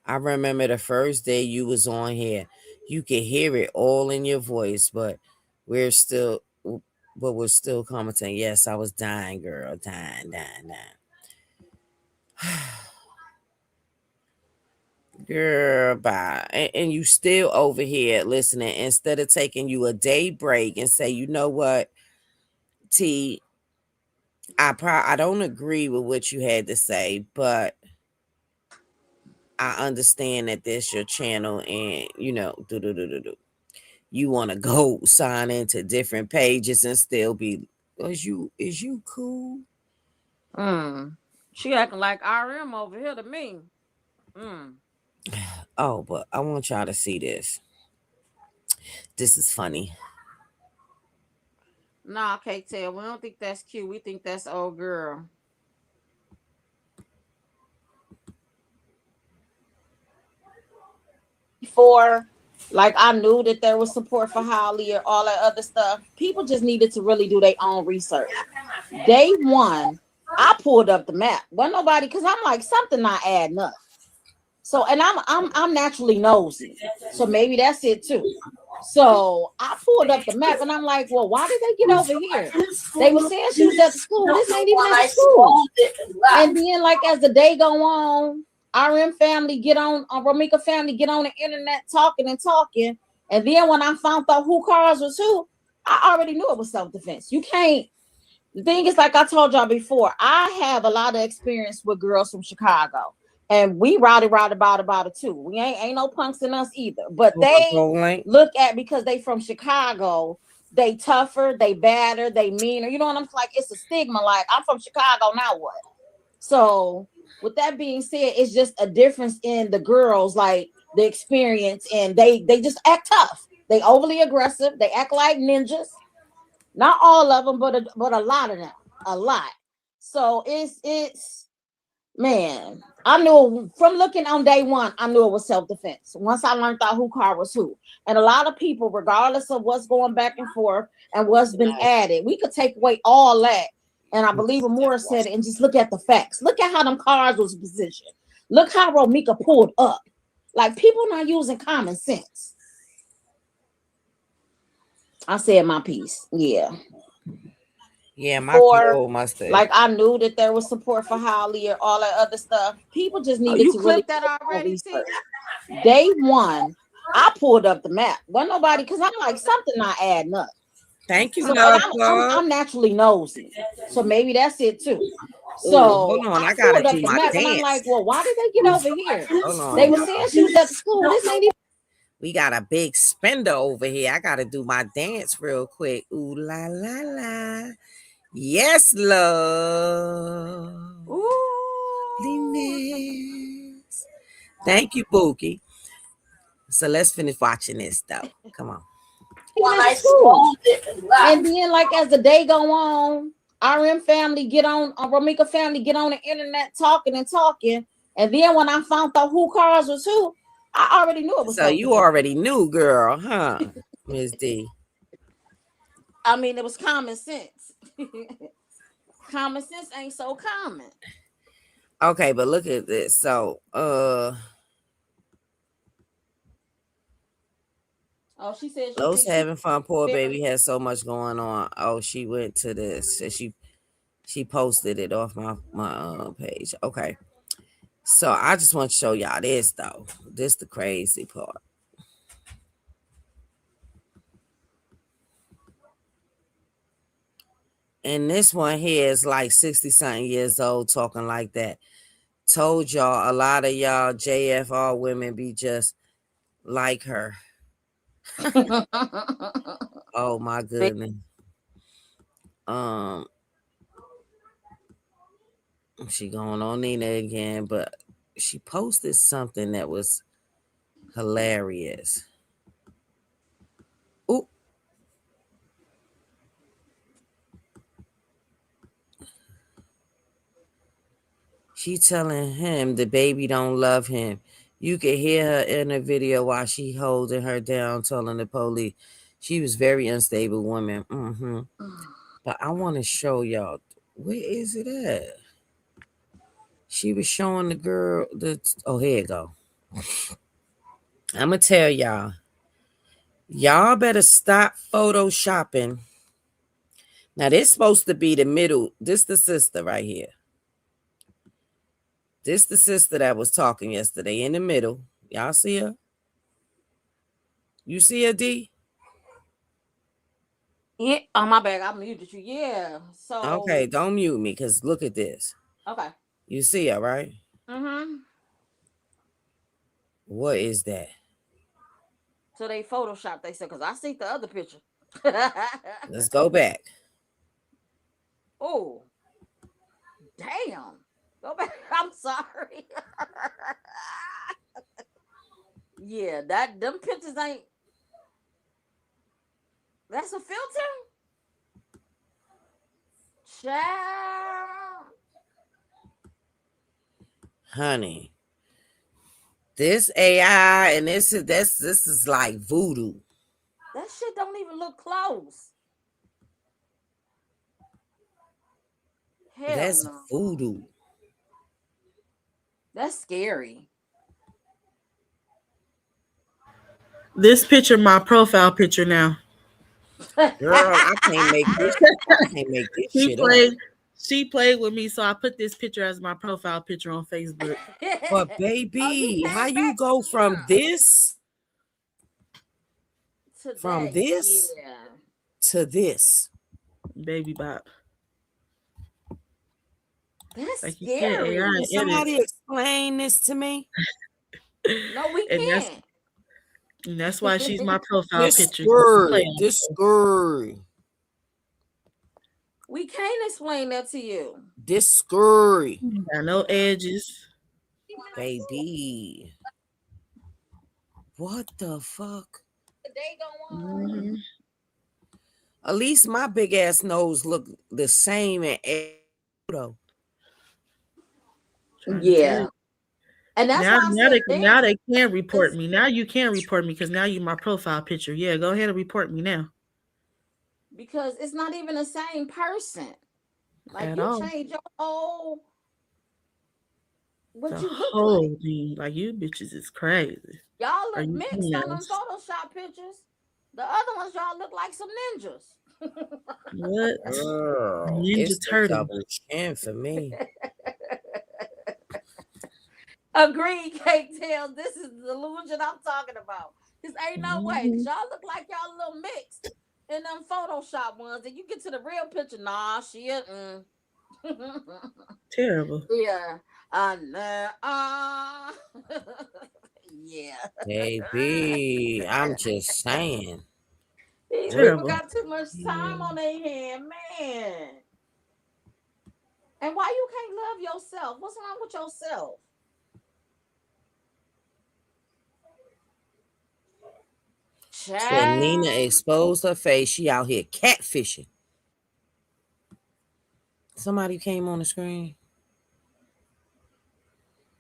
B: I remember the first day you was on here, you could hear it all in your voice, but we're still commenting. Yes, I was dying, girl, dying. Girl, bye. And you still over here listening instead of taking you a day break and say, you know what, T, I don't agree with what you had to say, but I understand that this your channel and you know, you want to go sign into different pages and still be, is you cool?
H: She acting like RM over here to me.
B: Oh, but I want y'all to see this. This is funny.
H: Nah, I can't tell. We don't think that's cute. We think that's old girl.
J: For
H: Like I knew that there was support for Holly or all that other stuff. People just needed to really do their own research. Day one, I pulled up the map. Wasn't nobody because I'm like something not adding up. So and I'm naturally nosy. So maybe that's it too. So I pulled up the map and I'm like, well, why did they get over here? They were saying she was at the school. This ain't even at the school. And then, like as the day go on, RM family get on, Romeca family get on the internet talking and talking. And then when I found out who Carlos was who, I already knew it was self-defense. You can't. The thing is, like I told y'all before, I have a lot of experience with girls from Chicago. And we rowdy about it too. We ain't no punks in us either. But they look at because they from Chicago, they tougher, they badder, they meaner. You know what I'm saying? Like it's a stigma. Like I'm from Chicago, now what? So with that being said, it's just a difference in the girls, like the experience, and they just act tough. They overly aggressive. They act like ninjas. Not all of them, but a lot of them. A lot. So it's man. I knew from looking on day one, I knew it was self-defense. Once I learned out who car was who. And a lot of people, regardless of what's going back and forth and what's been added, we could take away all that. And I believe Amora said it, and just look at the facts. Look at how them cars was positioned. Look how Romeca pulled up. Like people not using common sense. I said my piece. Yeah.
B: Yeah, my people must have.
H: Like I knew that there was support for Holly or all that other stuff. People just needed to really
Q: that already.
H: Day one, I pulled up the map. Wasn't nobody because I'm like something not adding up.
B: Thank you,
H: so,
B: love.
H: I'm naturally nosy, so maybe that's it too. So
B: hold on, I gotta do my dance.
H: And I'm like, well, why did they get over here? They were saying she was at the school. This ain't even.
B: We got a big spender over here. I gotta do my dance real quick. Ooh la la la. Yes, love.
H: Ooh.
B: Thank you, Bookie. So let's finish watching this though. Come on.
H: And then, like as the day go on, RM family get on, Romeca family get on the internet talking and talking. And then when I found out who Carlos was who, I already knew it was.
B: So you already knew, girl, huh, Miss D?
H: I mean, it was common sense. Common sense ain't so common.
B: Okay, but look at this. So,
H: she said
B: those having fun. Poor baby has so much going on. Oh, she went to this. She posted it off my page. Okay, so I just want to show y'all this though. This the crazy part. And this one here is like 60-something years old talking like that. Told y'all a lot of y'all JFR women be just like her. Oh my goodness. She going on Nina again, but she posted something that was hilarious. Ooh. She telling him the baby don't love him. You could hear her in the video while she holding her down, telling the police. She was very unstable woman. But I want to show y'all. Where is it at? She was showing the girl oh, here it go. I'm gonna tell y'all better stop photoshopping. Now this supposed to be the middle. This the sister right here. This the sister that was talking yesterday in the middle. Y'all see her? You see her, D?
H: Yeah. Oh, my bad. I muted you. Yeah. So.
B: Okay, don't mute me because look at this.
H: Okay.
B: You see her, right?
H: Mm-hmm.
B: What is that?
H: So they photoshopped. They said, because I see the other picture.
B: Let's go back.
H: Oh. Damn. Go back. I'm sorry. Yeah, them pictures ain't. That's a filter? Child.
B: Honey. This AI and this is like voodoo.
H: That shit don't even look close. Hell
B: That's
H: no.
B: voodoo.
H: That's scary.
D: This picture, my profile picture now.
B: Girl, I can't make this
D: She
B: shit up.
D: played with me, so I put this picture as my profile picture on Facebook.
B: But baby, how you go from this
H: Today, yeah.
B: to this?
D: Baby bop.
H: That's
D: Like you can't
H: scary.
D: AI
B: Can somebody explain this to me?
H: No, we
D: And
H: can't.
D: that's why she's my profile
B: This
D: picture.
B: scary. This scary.
H: We can't explain that to you.
B: This scary.
D: Got no edges.
B: Baby. What the fuck?
D: Mm-hmm.
B: At least my big ass nose look the same in every photo.
H: Yeah. And that's why I said
D: now they can report me. Now you can report me because now you my profile picture. Yeah, go ahead and report me now.
H: Because it's not even the same person. Like
D: At
H: you
D: all.
H: change your whole what
D: The
H: you look
D: whole
H: like.
D: thing. Like you bitches is crazy.
H: Y'all
D: Are
H: look
D: you
H: mixed on them
D: females?
H: Photoshop pictures. The other ones y'all look like some ninjas.
D: What?
B: Girl,
D: Ninja
B: it's the
D: Turtle.
B: double chin for me.
H: Agree, can't tell. This is the delusion I'm talking about. This ain't no way. Cause y'all look like y'all a little mixed in them Photoshop ones. And you get to the real picture. Nah, shit.
D: Terrible.
H: Yeah. Yeah.
B: Baby, I'm just saying.
H: These people
D: Terrible.
H: got too much time on their hand, man. And why you can't love yourself? What's wrong with yourself?
B: Till Nina
H: Child.
B: exposed her face, she out here catfishing. Somebody came on the screen.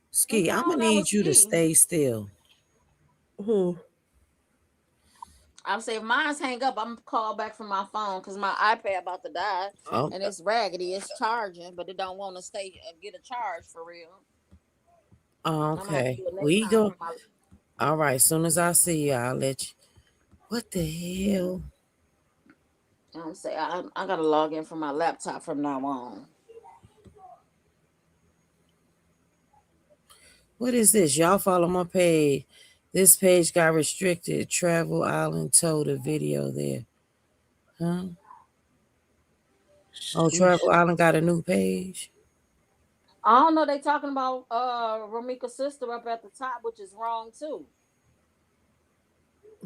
B: Ski, I'm gonna need you to stay still.
D: Who?
H: I'm saying if mine's hang up, I'm gonna call back from my phone because my iPad about to die
B: Oh.
H: and it's raggedy. It's charging, but it don't want to stay get a charge for real.
B: Okay, we go. All right, as soon as I see you, I'll let you. What the hell?
H: I'm saying I gotta log in from my laptop from now on.
B: What is this? Y'all follow my page. This page got restricted. Travel Island told a video there. Huh? Oh, Travel Island got a new page.
H: I don't know. They talking about Romeca's sister up at the top, which is wrong too.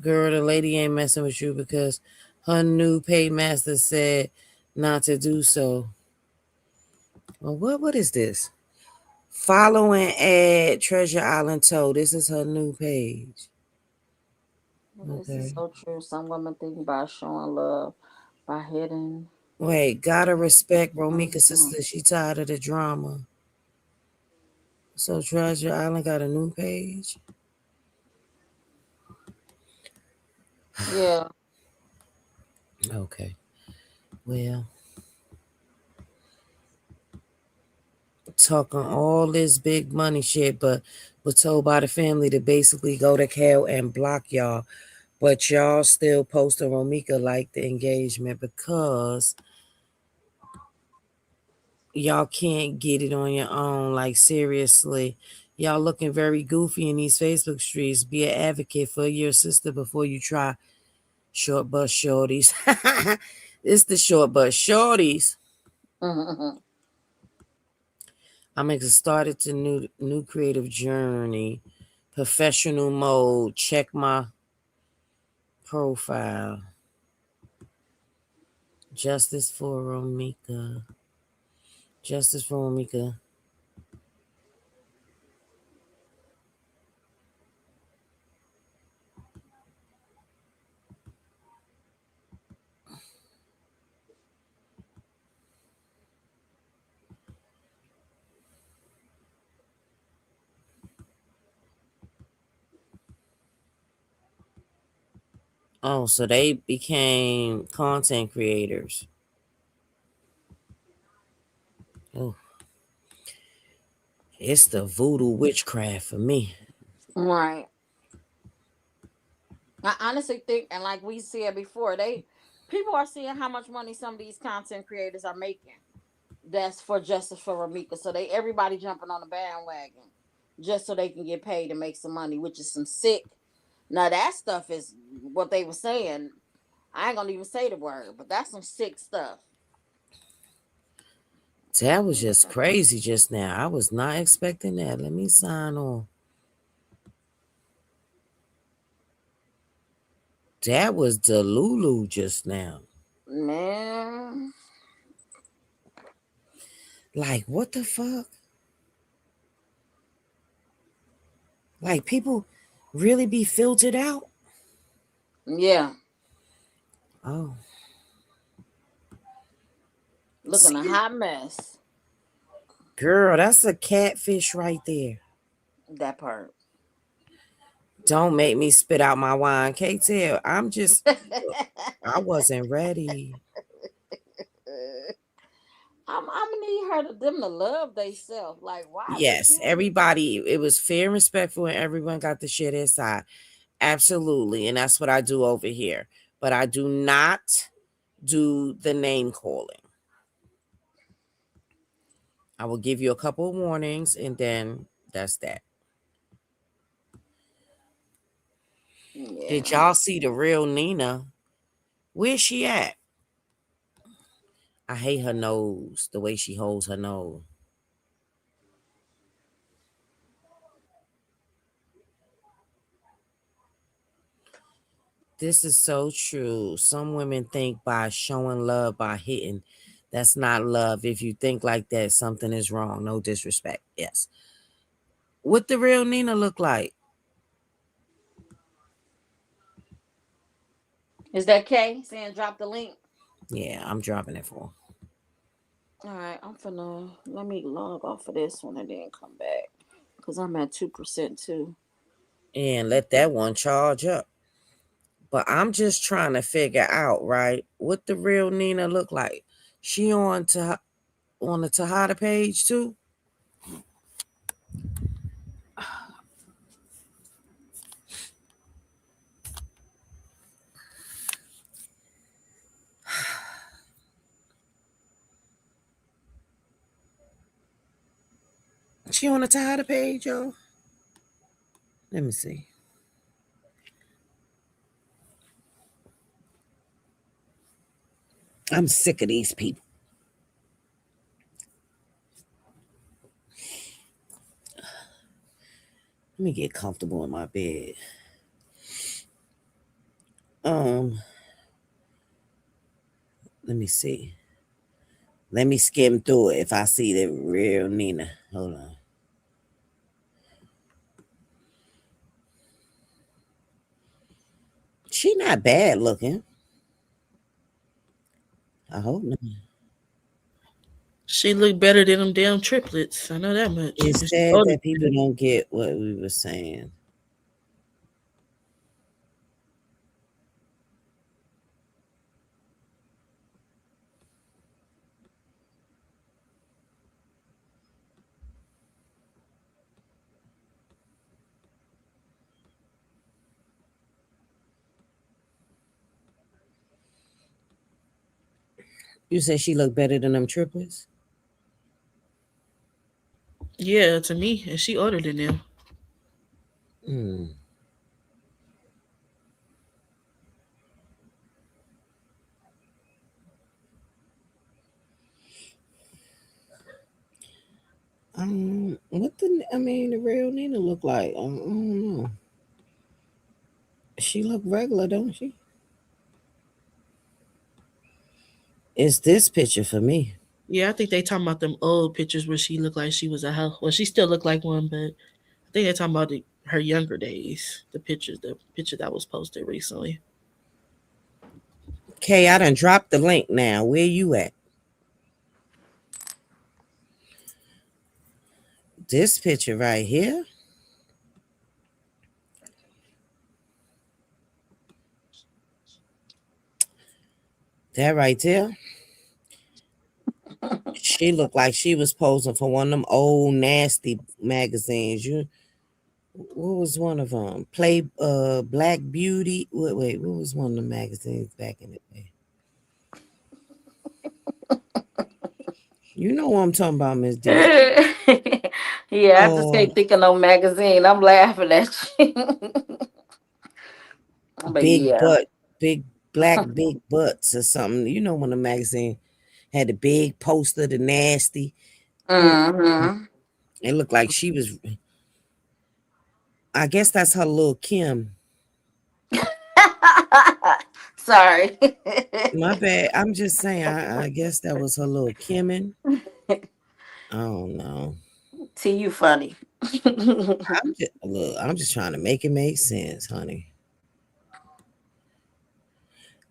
B: Girl, the lady ain't messing with you because her new paymaster said not to do so. Well, what is this? Follow and add Treasure Island Toad. This is her new page.
H: This is so true. Some women think about showing love by hitting.
B: Wait, gotta respect Romeca's sister. She tired of the drama. So Treasure Island got a new page?
H: Yeah.
B: Okay. Well, talking all this big money shit, but was told by the family to basically go to hell and block y'all. But y'all still posting Romeca like the engagement because y'all can't get it on your own. Like, seriously, y'all looking very goofy in these Facebook streets. Be an advocate for your sister before you try short bus shorties. It's the short bus shorties. I'm excited started to new creative journey, professional mode. Check my profile. Justice for Romeca. Justice for Romeca. Oh, so they became content creators. Oh, it's the voodoo witchcraft for me.
H: Right. I honestly think, and like we said before, people are seeing how much money some of these content creators are making. That's for justice for Romeca. So everybody jumping on the bandwagon just so they can get paid and make some money, which is some sick. Now that stuff is what they were saying. I ain't gonna even say the word, but that's some sick stuff.
B: That was just crazy just now. I was not expecting that. Let me sign on. That was the Lulu just now.
H: Man.
B: Like, what the fuck? Like, people really be filtered out?
H: Yeah.
B: Oh.
H: Looking a hot mess.
B: Girl, that's a catfish right there.
H: That part.
B: Don't make me spit out my wine. Can't tell. I wasn't ready.
H: I'm gonna need them to love themselves. Like, why would
B: Yes,
H: you?
B: everybody, it was fair and respectful, and everyone got the shit inside. Absolutely. And that's what I do over here. But I do not do the name calling. I will give you a couple of warnings, and then that's that.
H: Yeah.
B: Did y'all see the real Nina? Where's she at? I hate her nose, the way she holds her nose. This is so true. Some women think by showing love by hitting, that's not love. If you think like that, something is wrong. No disrespect. Yes. What the real Nina look like?
H: Is that Kay saying drop the link?
B: Yeah, I'm dropping it for.
H: All right, let me log off of this one and then come back because I'm at 2% too.
B: And let that one charge up. But I'm just trying to figure out, right, what the real Nina look like. She on the Tahada page too? She on the Tahada page, y'all? Let me see. I'm sick of these people. Let me get comfortable in my bed. Let me see. Let me skim through it if I see the real Nina. Hold on. She not bad looking. I hope not.
D: She looked better than them damn triplets. I know that much.
B: It's sad that people don't get what we were saying. You said she looked better than them triplets?
D: Yeah, to me, and she older than them.
B: The real Nina look like? I don't know. She look regular, don't she? It's this picture for me.
D: Yeah, I think they talking about them old pictures where she looked like she was a hoe. Well, she still looked like one, but I think they're talking about her younger days. The picture that was posted recently.
B: Okay, I done dropped the link now. Where you at? This picture right here? That right there. She looked like she was posing for one of them old nasty magazines. What was one of them? Black Beauty. Wait, what was one of the magazines back in the day? You know what I'm talking about, Miss D.
H: Yeah, I just can't think of no magazine. I'm laughing at you. But
B: Big
H: yeah.
B: butt, big black big butts or something. You know when the magazine had the big poster, the nasty.
H: Mm-hmm.
B: It looked like she was. I guess that's her little Kim.
H: Sorry.
B: My bad. I'm just saying. I guess that was her little Kimming. I don't know.
H: See, you funny.
B: I'm just trying to make it make sense, honey.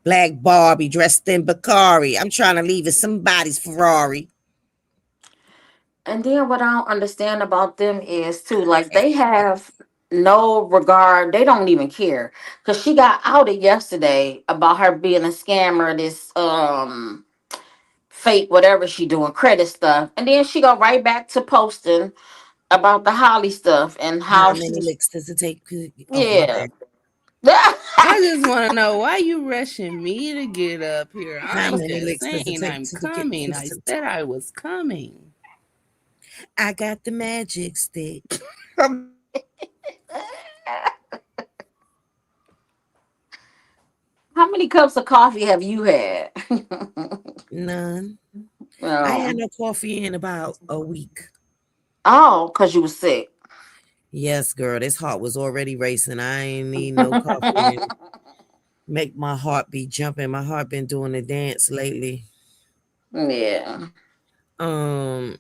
B: Black Barbie dressed in Bacari. I'm trying to leave it somebody's Ferrari.
H: And then what I don't understand about them is too, like they have no regard. They don't even care. Cause she got outed yesterday about her being a scammer, this fake whatever she doing, credit stuff. And then she go right back to posting about the Holly stuff and
B: How
H: how
B: many
H: she's
B: licks does it take? Oh, my
H: yeah.
B: bad.
J: I just want to know why you rushing me to get up here.
B: How
J: I'm
B: many
J: just
B: licks does it
J: saying
B: take
J: I'm
B: to get
J: coming. I said I was coming.
B: I got the magic stick.
H: How many cups of coffee have you had?
B: None. I had
H: Oh,
B: no coffee in about a week.
H: oh, cause you was sick.
B: Yes, girl. This heart was already racing. I ain't need no coffee and make my heart be jumping. My heart been doing the dance lately.
H: Yeah.
B: Um,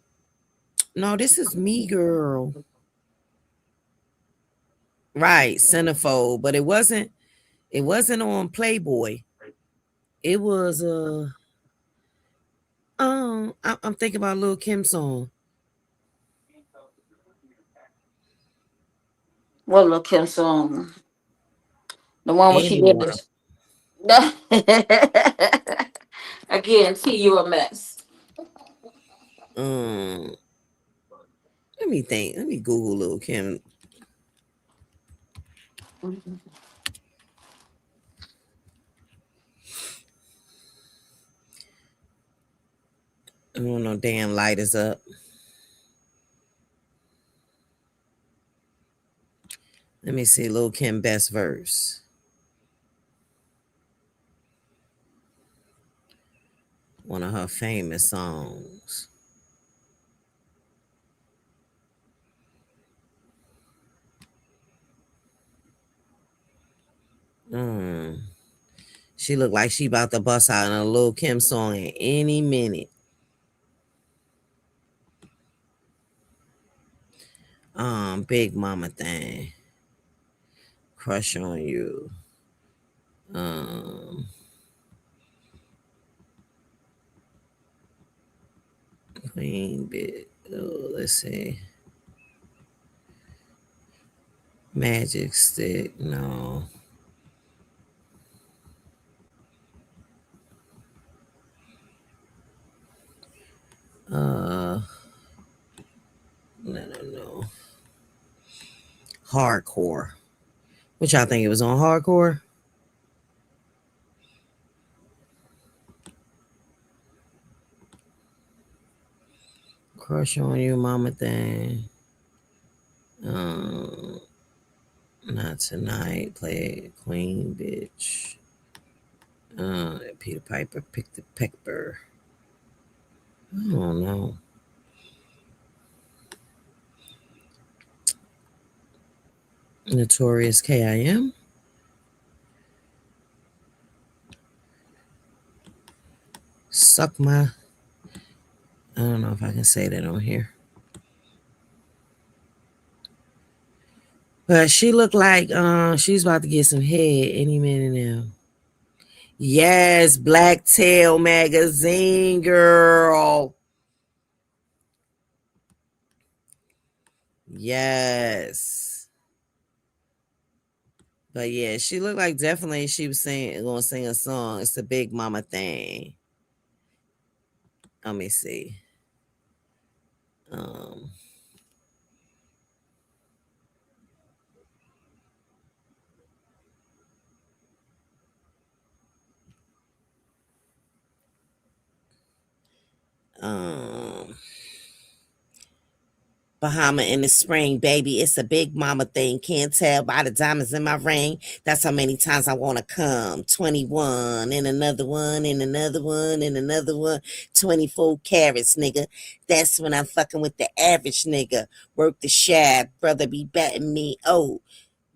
B: no, this is me, girl. Right, centerfold, but it wasn't. It wasn't on Playboy. It was I'm thinking about Lil Kim song.
H: What little Kim song? The one where she did
B: Anyone.
H: this. Again, see you a mess.
B: Um, let me think. Let me Google Lil Kim. I don't know. Damn light is up. Let me see Lil Kim best verse. One of her famous songs. She looked like she about to bust out in a Lil Kim song at any minute. Big Mama thing. Crush on you. Queen bit. Oh, let's see. Magic stick. No. No. Hardcore. What y'all think it was on hardcore? Crush on you, mama thing. Not tonight. Play Queen bitch. Peter Piper picked the pecker. I don't know. Notorious K.I.M. Suck my. I don't know if I can say that on here. But she looked like she's about to get some head any minute now. Yes, Blacktail magazine, girl. Yes. But yeah, she looked like definitely she was gonna sing a song. It's a big mama thing. Let me see. Um um Bahama in the spring, baby. It's a big mama thing. Can't tell by the diamonds in my ring. That's how many times I want to come. 21 and another one and another one and another one. 24 carats, nigga. That's when I'm fucking with the average nigga. Work the shaft, brother be batting me. Oh,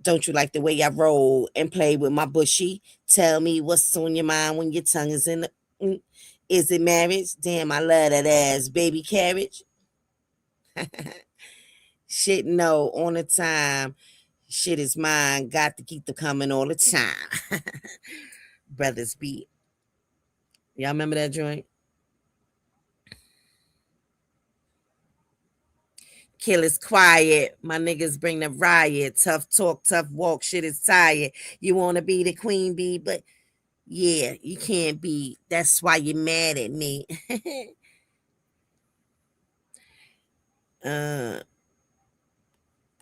B: don't you like the way I roll and play with my bushy? Tell me what's on your mind when your tongue is in the... Is it marriage? Damn, I love that ass. Baby carriage. Shit, no, on the time. Shit is mine. Got to keep the coming all the time. Brothers beat. Y'all remember that joint? Killers quiet. My niggas bring the riot. Tough talk, tough walk. Shit is tired. You want to be the queen bee, but yeah, you can't be. That's why you're mad at me.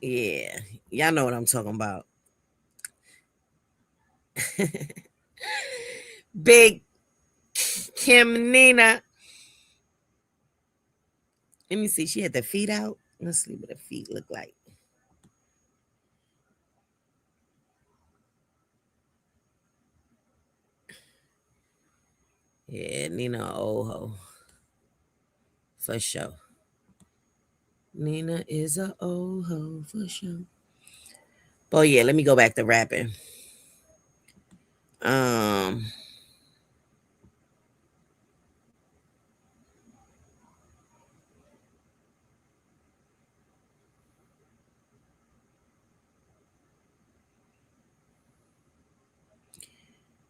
B: Yeah, y'all know what I'm talking about. Big Kim Nina. Let me see. She had the feet out. Let's see what the feet look like. Yeah, Nina old hoe. For sure. Nina is a old hoe for sure. Oh yeah, let me go back to rapping.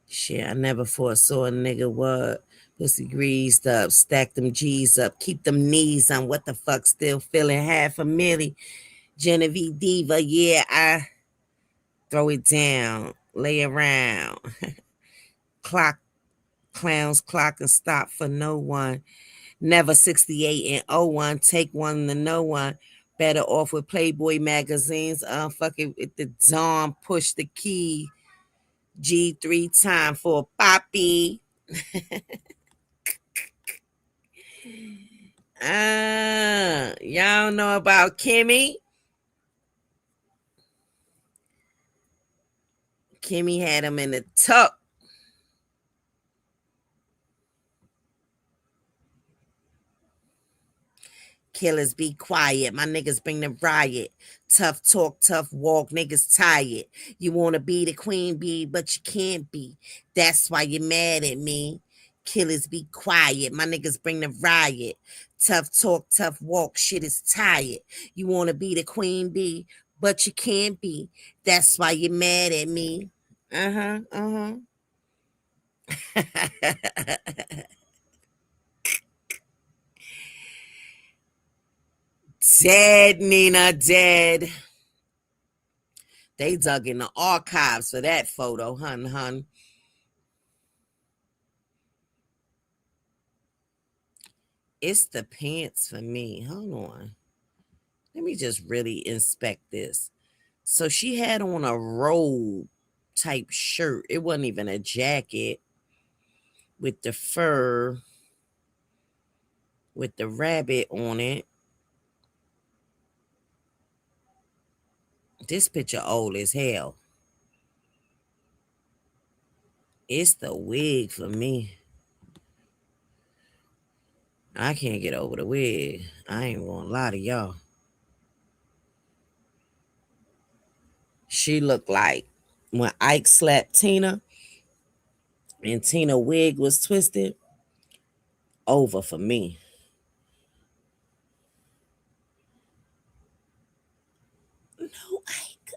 B: Shit, I never foresaw a nigga what pussy greased up, stack them G's up, keep them knees on. What the fuck, still feeling half a milli. Genevieve Diva, yeah, I throw it down, lay around. Clock, clowns clock and stop for no one. Never 68 and oh 01, take one to no one. Better off with Playboy magazines. Fuck it with the Dawn, push the key. G3 time for Poppy. Y'all know about Kimmy? Kimmy had him in the tuck. Killers be quiet. My niggas bring the riot. Tough talk, tough walk. Niggas tired. You want to be the queen bee, but you can't be. That's why you're mad at me. Killers be quiet. My niggas bring the riot. Tough talk, tough walk. Shit is tired. You want to be the queen bee, but you can't be. That's why you're mad at me. Dead, Nina, dead. They dug in the archives for that photo, hun. It's the pants for me. Hold on. Let me just really inspect this. So she had on a robe type shirt. It wasn't even a jacket with the fur, with the rabbit on it. This picture old as hell. It's the wig for me. I can't get over the wig. I ain't gonna lie to y'all. She looked like when Ike slapped Tina and Tina wig was twisted. Over for me.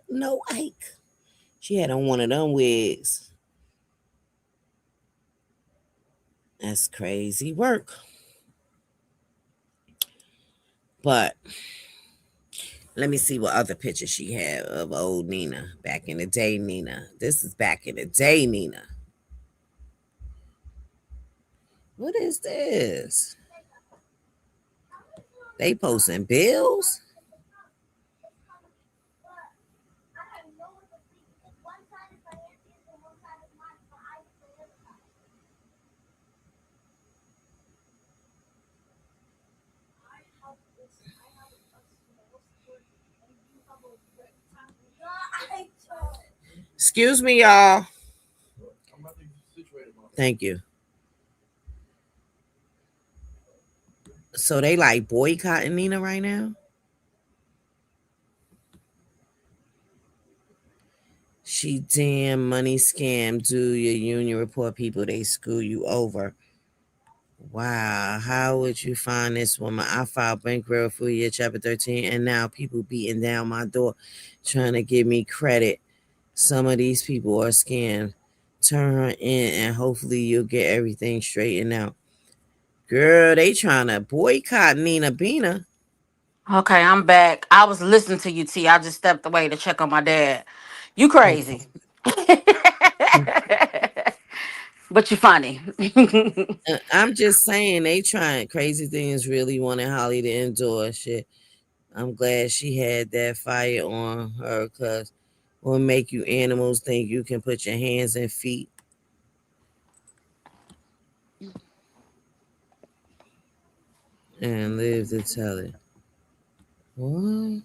B: No Ike. She had on one of them wigs. That's crazy work. But Let me see what other picture she had of old Nina. Back in the day, Nina. This is back in the day, Nina. What is this? They posting bills? Excuse me, y'all. Thank you. So they like boycotting Nina right now? She damn money scam. Do your union report people, they screw you over. Wow, how would you find this woman? I filed bankrupt for year chapter 13, and now people beating down my door trying to give me credit. Some of these people are scammed. Turn her in, and hopefully you'll get everything straightened out. Girl, they trying to boycott Nina Bina.
M: Okay, I'm back. I was listening to you, T. I just stepped away to check on my dad. You crazy. But you funny.
B: I'm just saying they trying crazy things, really wanting Holly to endure shit. I'm glad she had that fire on her because will make you animals think you can put your hands and feet. And live to tell it. What?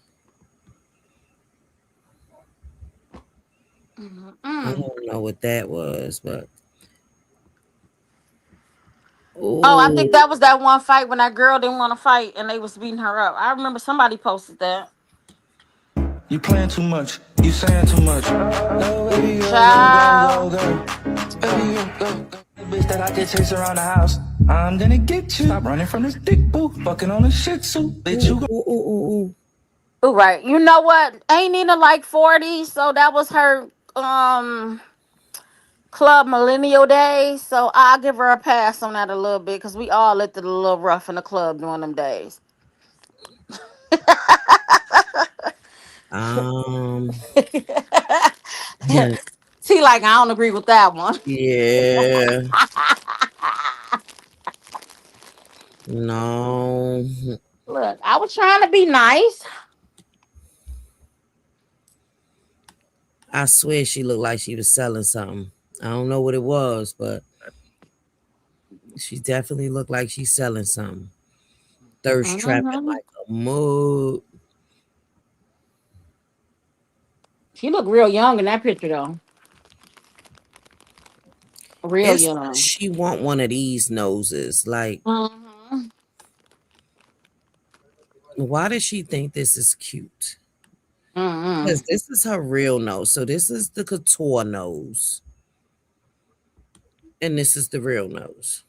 B: I don't know what that was, but
M: Oh, I think
B: oh,
M: that was that one fight when that girl didn't want to fight and they was beating her up. I remember somebody posted that.
O: You playing too much. You saying too much. No, baby,
M: Child.
O: go. Baby, go. Bitch that I can chase around the house. I'm gonna get you. Stop running from this dick boo. Fucking on a shih tzu. Bitch, you
B: ooh.
M: Oh, right. You know what? Ain't Nina like 40, so that was her club millennial days. So I'll give her a pass on that a little bit because we all looked a little rough in the club during them days.
B: Um,
M: See, like I don't agree with that one.
B: yeah, no.
M: Look, I was trying to be nice.
B: I swear she looked like she was selling something. I don't know what it was, but she definitely looked like she's selling something. Thirst trapping like a mug.
M: She looked real young in that picture, though. Real
B: It's
M: young.
B: she want one of these noses. Like, why does she think this is cute? Because this is her real nose. So this is the couture nose. And this is the real nose.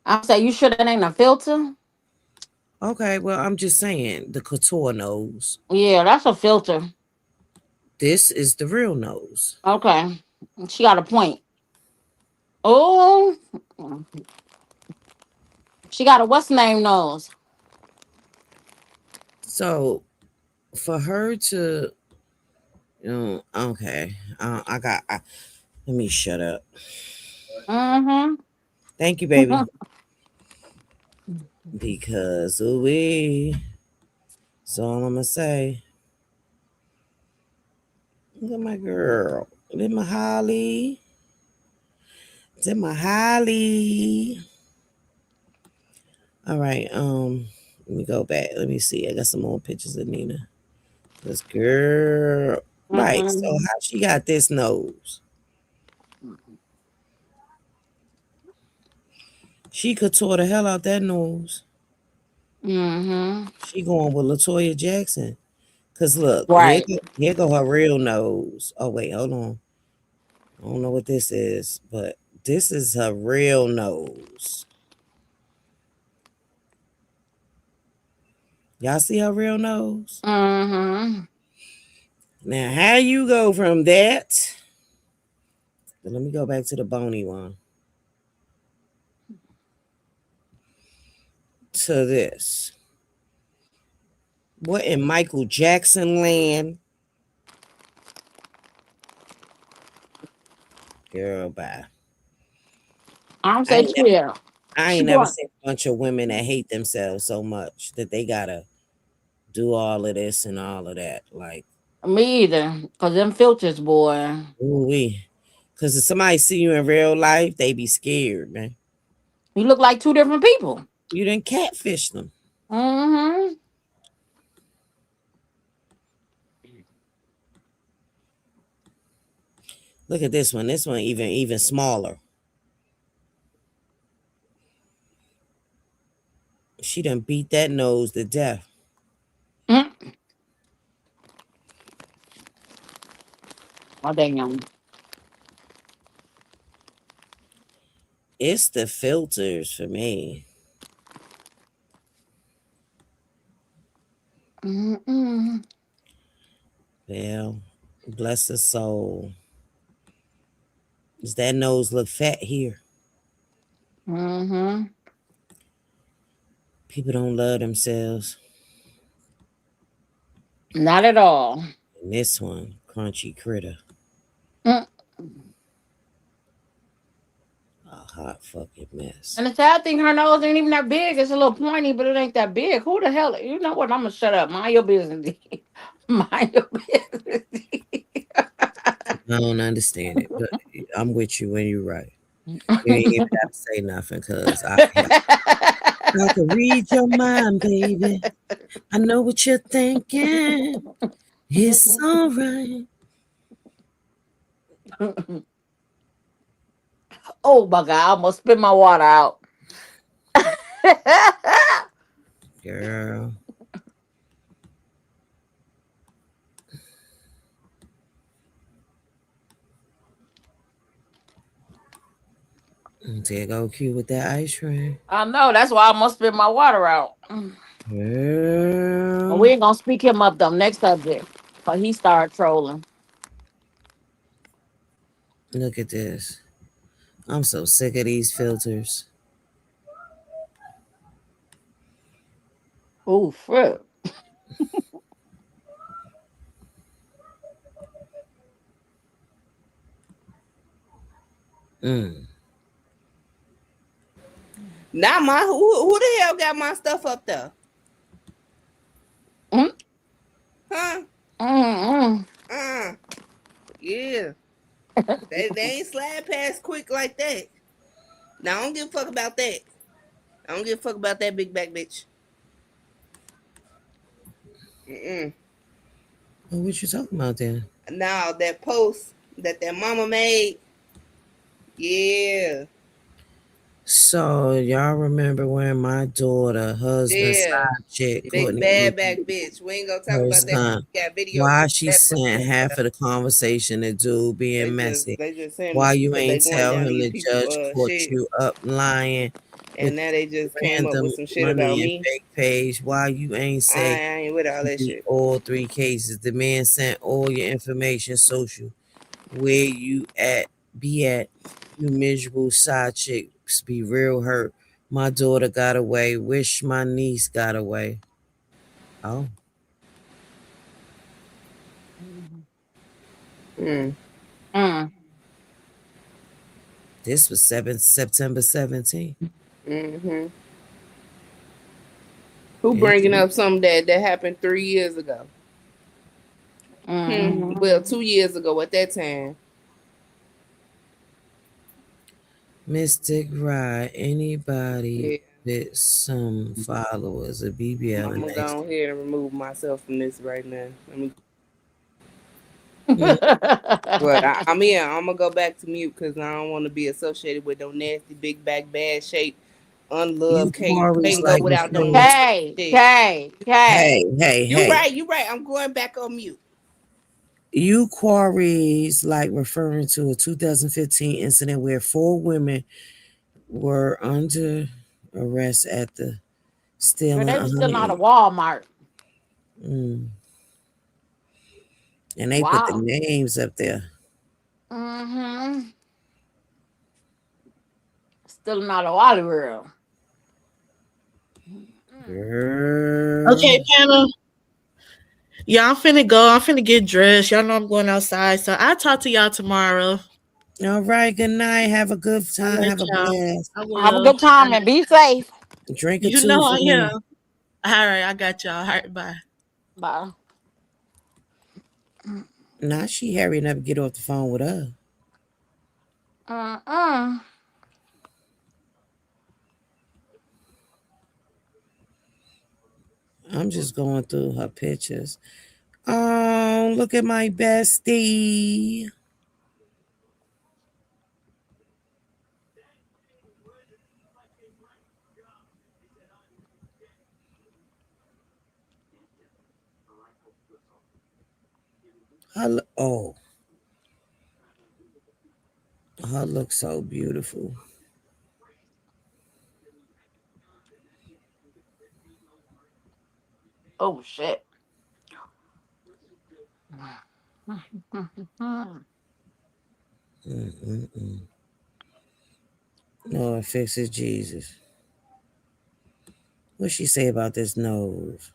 M: I say you sure that ain't a filter?
B: Okay, well, I'm just saying the couture nose.
M: Yeah, that's a filter.
B: This is the real nose.
M: Okay. She got a point. Oh, she got a what's name nose.
B: So for her to, okay, let me shut up. Thank you, baby. Because that's all I'm gonna say. Look at my girl. Look at my Holly. Look at my Holly. All right, let me go back. Let me see. I got some more pictures of Nina. This girl. Right. So how she got this nose? She couture the hell out that nose. She going with LaToya Jackson. Cause look,
M: Right.
B: here go her real nose. Oh wait, hold on. I don't know what this is, but this is her real nose. Y'all see her real nose? Now, how you go from that? Let me go back to the bony one. To this. What in Michael Jackson land? Girl, bye.
M: I'm say yeah.
B: I
M: She
B: ain't never
M: going
B: seen a bunch of women that hate themselves so much that they gotta do all of this and all of that. Like,
M: me either. Cause them filters, boy.
B: ooh, because if somebody see you in real life, they be scared, man.
M: You look like two different people.
B: You didn't catfish them.
M: Mm-hmm.
B: Look at this one. This one even smaller. She done beat that nose to death.
M: Oh, damn.
B: It's the filters for me.
M: Mm-mm.
B: Well, bless her soul. Does that nose look fat here?
M: Mm-hmm.
B: People don't love themselves.
M: Not at all.
B: And this one, crunchy critter.
M: Mm.
B: A hot fucking mess.
M: And the sad thing, her nose ain't even that big. It's a little pointy, but it ain't that big. Who the hell? You know what? I'm gonna shut up. Mind your business. Mind your business.
B: I don't understand it, but I'm with you when you're right. You ain't even have to say nothing because I can read your mind, baby. I know what you're thinking. It's all right.
M: Oh my God, I almost spit my water out.
B: Girl. There go Q with that ice cream.
M: I know, that's why I almost spit my water out.
B: Girl.
M: But we ain't gonna speak him up though. Next subject. But he started trolling.
B: Look at this. I'm so sick of these filters.
M: Oh, frick.
J: Not my who the hell got my stuff up there? Huh? Yeah. they ain't slide past quick like that. Now I don't give a fuck about that. I don't give a fuck about that big back bitch.
B: Well, what you talking about then?
J: Now that post that mama made. Yeah.
B: So y'all remember when my daughter, husband,
J: Yeah.
B: side chick,
J: Big
B: Courtney,
J: bad back bitch. We ain't gonna talk
B: her
J: about that.
B: son,
J: We got video.
B: why she sent half of the conversation to dude being messy?
J: They just saying
B: Why you
J: because they
B: ain't
J: going
B: tell
J: down
B: him
J: these
B: the
J: people
B: judge caught
J: shit.
B: you up lying with
J: And now they just came up
B: random
J: with some shit about
B: money and
J: me.
B: fake page? Why you ain't
J: I
B: say
J: ain't with all that shit.
B: all 3 cases? The man sent all your information social. Where you at? Be at, you miserable side chicks. Be real hurt. My daughter got away. Wish my niece got away. Oh. This was September 17th.
J: Who bringing up something that happened 3 years ago? Well, 2 years ago at that time.
B: Mystic Ride. Anybody with some followers of BBL
J: I'm gonna go ahead and remove myself from this right now. But I'm gonna go back to mute because I don't want to be associated with no nasty big back bad shape unloved can't go without no
M: Hey.
J: You right. I'm going back on mute.
B: You quarries like referring to a 2015 incident where 4 women were under arrest at the stealing
M: They was still out of
B: 100.
M: Walmart.
B: And they put the names up there.
M: Still not a Wally World.
B: Girl.
D: Okay, panel. Yeah, I'm finna go. I'm finna get dressed. Y'all know I'm going outside. So I'll talk to y'all tomorrow.
B: All right. Good night. Have a good
D: All
B: time.
D: right,
B: Have a
D: y'all.
B: blast.
D: I
M: Have a
D: will.
M: good time and be safe.
B: Drink a
D: You
B: two
D: know
B: for
D: I
B: me.
D: am. All right, I got y'all. All right, bye.
M: Bye.
B: Now she hurrying up and get off the phone with her.
M: Mm-mm.
B: I'm just going through her pictures. Oh, look at my bestie. Oh, her looks so beautiful.
M: Oh shit.
B: Mm-mm-mm. Lord, fix it, Jesus. What she say about this nose?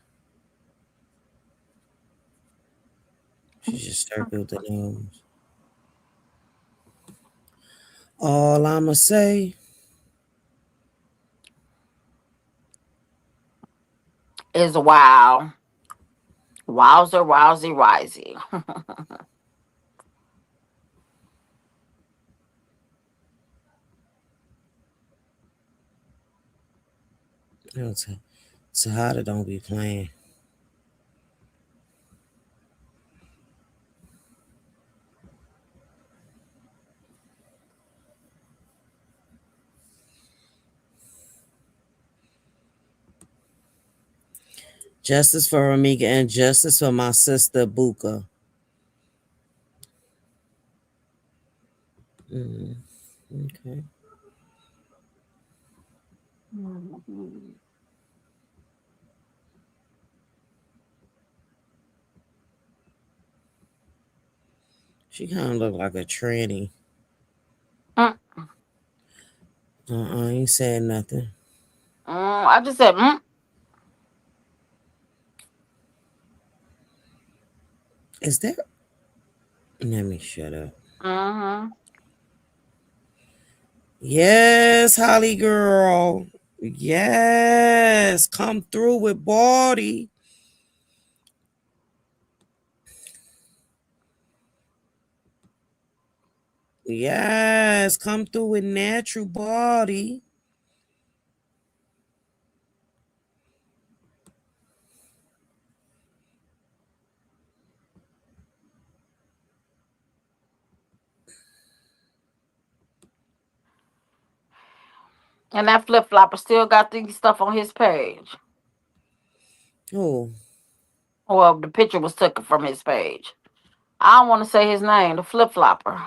B: She just circled the nose. All I'ma say,
M: Is wow. Wowzer, wowsy, wisey.
B: you know, Tahada don't be playing. Justice for Romeca and justice for my sister Buka. Mm, okay. She kind of look like a tranny. I ain't saying nothing.
M: I just said,
B: Is there? Let me shut up.
M: mm-hmm.
B: Yes, Holly girl. Yes, come through with body. Yes, come through with natural body.
M: And that flip flopper still got the stuff on his page.
B: Oh.
M: Well, the picture was taken from his page. I don't want to say his name, the flip flopper.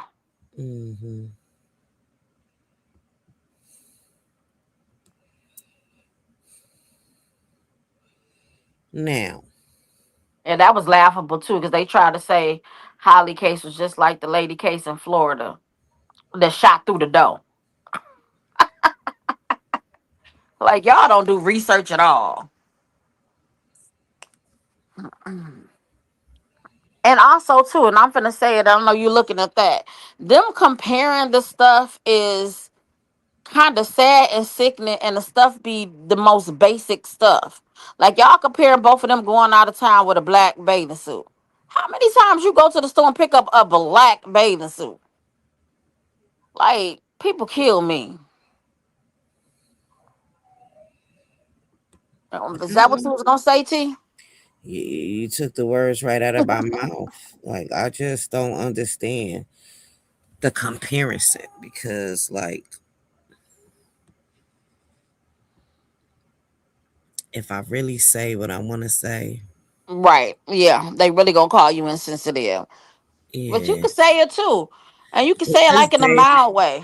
B: Mm-hmm. Now.
M: And that was laughable too, because they tried to say Holly case was just like the lady case in Florida that shot through the door. Like y'all don't do research at all. And also too, and I'm finna say it, I don't know you looking at that. Them comparing the stuff is kind of sad and sickening, and the stuff be the most basic stuff. Like y'all comparing both of them going out of town with a black bathing suit. How many times you go to the store and pick up a black bathing suit? Like people kill me. Is that what you was gonna say, T?
B: You took the words right out of my mouth. Like, I just don't understand the comparison because, like, if I really say what I want to say,
M: Right. Yeah. They really gonna call you insensitive. But you
B: yeah.
M: can say it too. And you can
B: Is
M: say it
B: this
M: like in a
B: David?
M: mild way.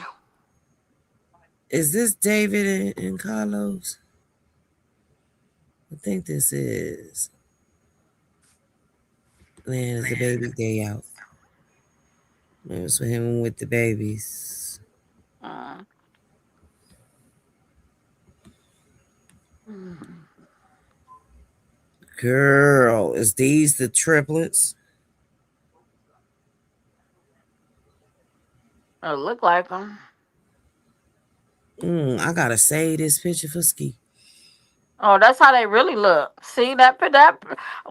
B: Is this David and Carlos? I think this is. Man, is the baby day out? It was for him with the babies.
M: Uh,
B: Girl, Wow, is these the triplets?
M: It look like them.
B: I gotta save this picture for Ski.
M: Oh, that's how they really look. See that?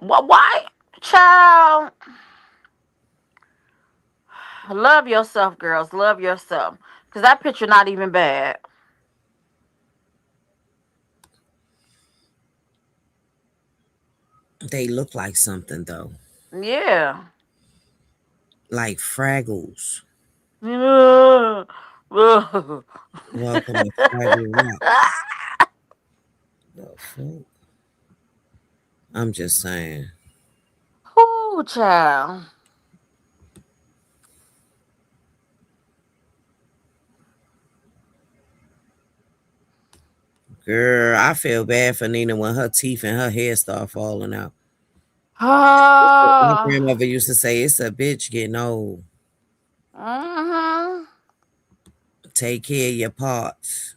M: Why, child? Love yourself, girls. Love yourself, cause that picture not even bad.
B: They look like something though,
M: Yeah.
B: like Fraggles.
M: Whew.
B: Welcome to Fraggle Rock. The fuck? I'm just saying.
M: Child.
B: Girl, I feel bad for Nina when her teeth and her hair start falling out. My grandmother used to say, it's a bitch getting old. Take care of your parts.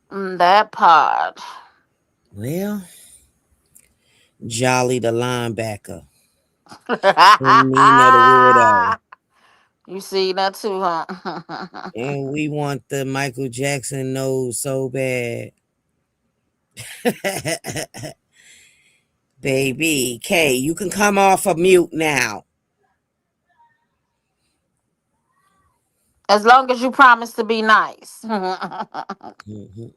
M: That part.
B: Well, Jolly the linebacker. And Nina the weirdo.
M: You see that too, huh?
B: And we want the Michael Jackson nose so bad. Baby, Kay, you can come off of mute now.
M: As long as you promise to be nice.
B: Mm-hmm.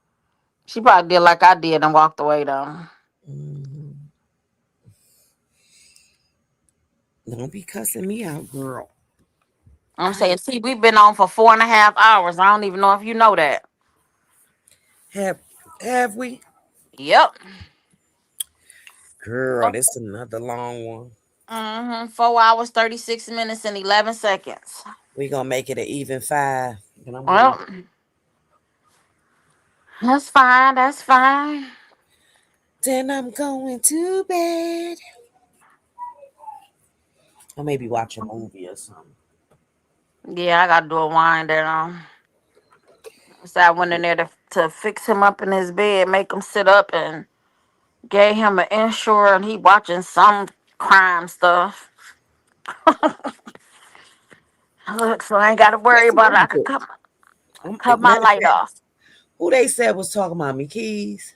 M: She probably did like I did and walked away though.
B: Mm-hmm. Don't be cussing me out, girl.
M: I'm saying, see, we've been on for 4.5 hours. I don't even know if you know that.
B: Have we?
M: Yep.
B: Girl, this is another long one.
M: 4 hours, 36 minutes, and 11 seconds.
B: We gonna make it an even 5. And I'm
M: Well, that's fine. That's fine.
B: Then I'm going to bed. Or maybe watch a movie or something.
M: Yeah, I gotta do a wind down. So I went in there to fix him up in his bed, make him sit up, and gave him an insure, and he watching some crime stuff. Look, so I ain't got to worry about it. I can cut my
B: Matter of
M: light
B: fact,
M: off.
B: who they said was talking about me? Keys?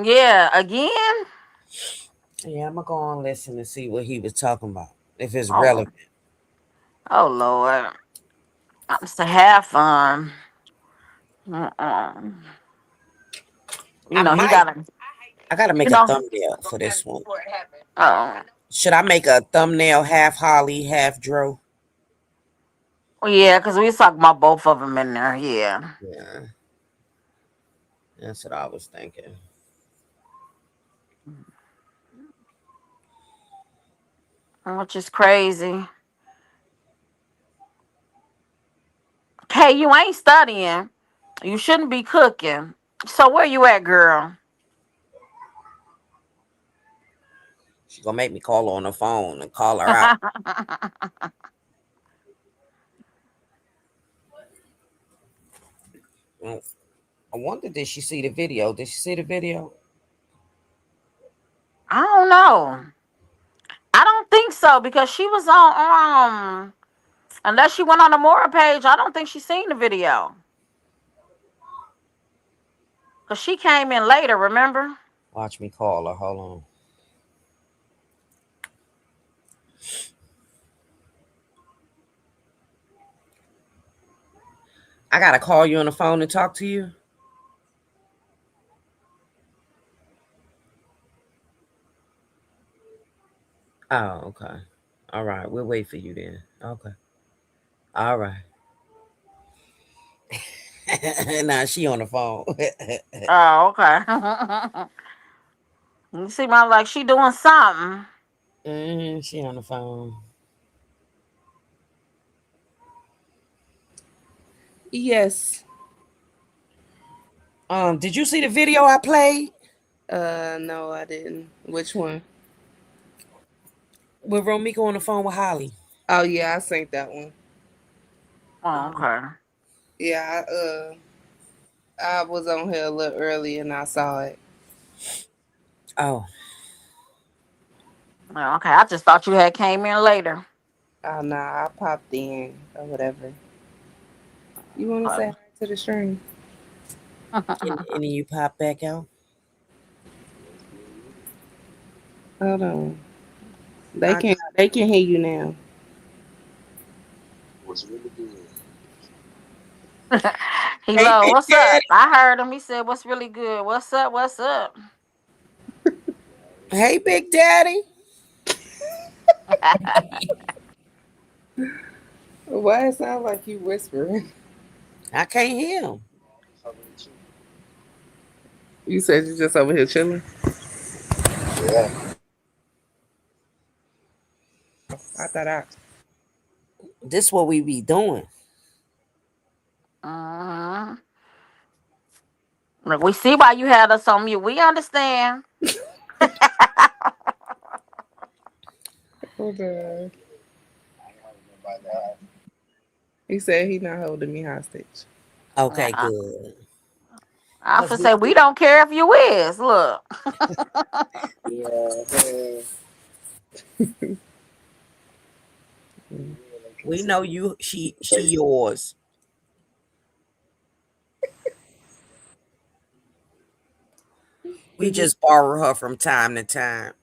M: Yeah, again?
B: Yeah, I'm gonna go on and listen and see what he was talking about. If it's
M: Oh,
B: relevant.
M: oh Lord. I'm just to have fun. You know, he got to.
B: I gotta make
M: You
B: a
M: know.
B: thumbnail for this one.
M: Oh.
B: Should I make a thumbnail half Holly, half Dro?
M: Yeah, because we was talking about both of them in there. Yeah.
B: Yeah. That's what I was thinking.
M: Which is crazy. Hey, you ain't studying. You shouldn't be cooking. So where you at, girl?
B: She gonna make me call her on the phone and call her out. I wonder, did she see the video? Did she see the video?
M: I don't know. I don't think so because she was on unless she went on the Mora page, I don't think she seen the video. Cause she came in later, remember?
B: Watch me call her. Hold on. I gotta call you on the phone and talk to you. Oh, okay. All right. We'll wait for you then. Okay. All right. Nah, she on the phone.
M: Oh, okay. You see, my like she doing something.
B: She on the phone.
J: Yes.
B: Did you see the video I played?
J: No, I didn't. Which one?
B: With Romeca on the phone with Holly.
J: Oh yeah, I synced that one.
M: Oh, okay.
J: Yeah, I was on here a little early and I saw it.
B: Oh.
M: Okay, I just thought you had came in later.
J: Oh no, I popped in or whatever. You want to say hi to the stream?
B: And then you pop back out.
J: Hold on. They can hear you now.
N: Was really good.
B: Hey,
M: Hello,
B: Big
M: what's up?
B: Daddy.
M: I heard him. He said, "What's really good? What's up? What's up?"
B: Hey, Big Daddy.
J: Why it sound like you whispering?
B: I can't hear him.
J: You said you just over here chilling.
N: Yeah.
J: I thought I.
B: This what we be doing.
M: Look, we see why you had us on mute. We understand.
J: Hold on. He said he not holding me hostage.
B: Okay, good.
M: I have to say we don't care if you is. Look.
N: Yeah.
B: We know you. She yours. We just borrow her from time to time.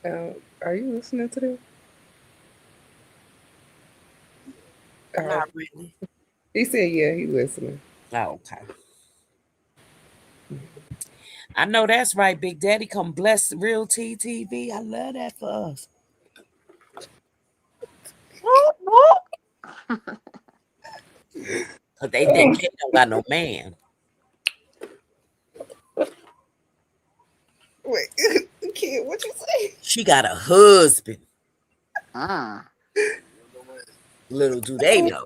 J: Are you listening to this?
B: Not really.
J: He said, "Yeah, he listening."
B: Oh, okay. I know that's right. Big Daddy come bless Real TTV. I love that for us. Cause they think Kate don't got no man.
J: Wait, kid, what you say?
B: She got a husband. Little do they know.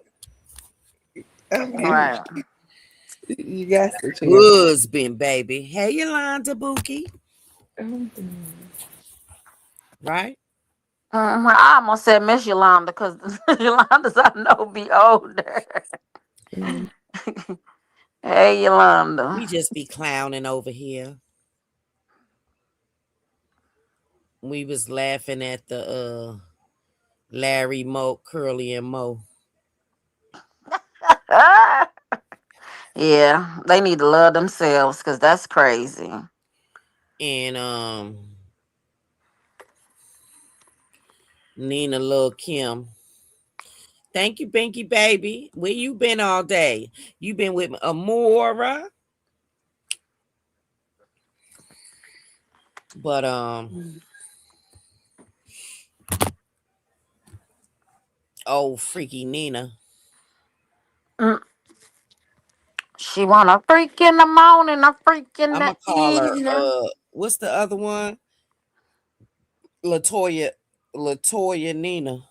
M: Right.
J: You got the chance.
B: Husband, baby. Hey, Yolanda Bookie. Right?
M: I almost said Miss Yolanda because Yolanda's I know be older. Hey, Yolanda.
B: We just be clowning over here. We was laughing at the Larry, Mo, Curly, and Mo.
M: Yeah, they need to love themselves because that's crazy.
B: And Nina Lil Kim. Thank you, Binky baby. Where you been all day? You been with Amora? But oh freaky Nina.
M: She want a freak in the morning, a freak in the
B: I'ma call her
M: evening.
B: what's the other one? Latoya Nina.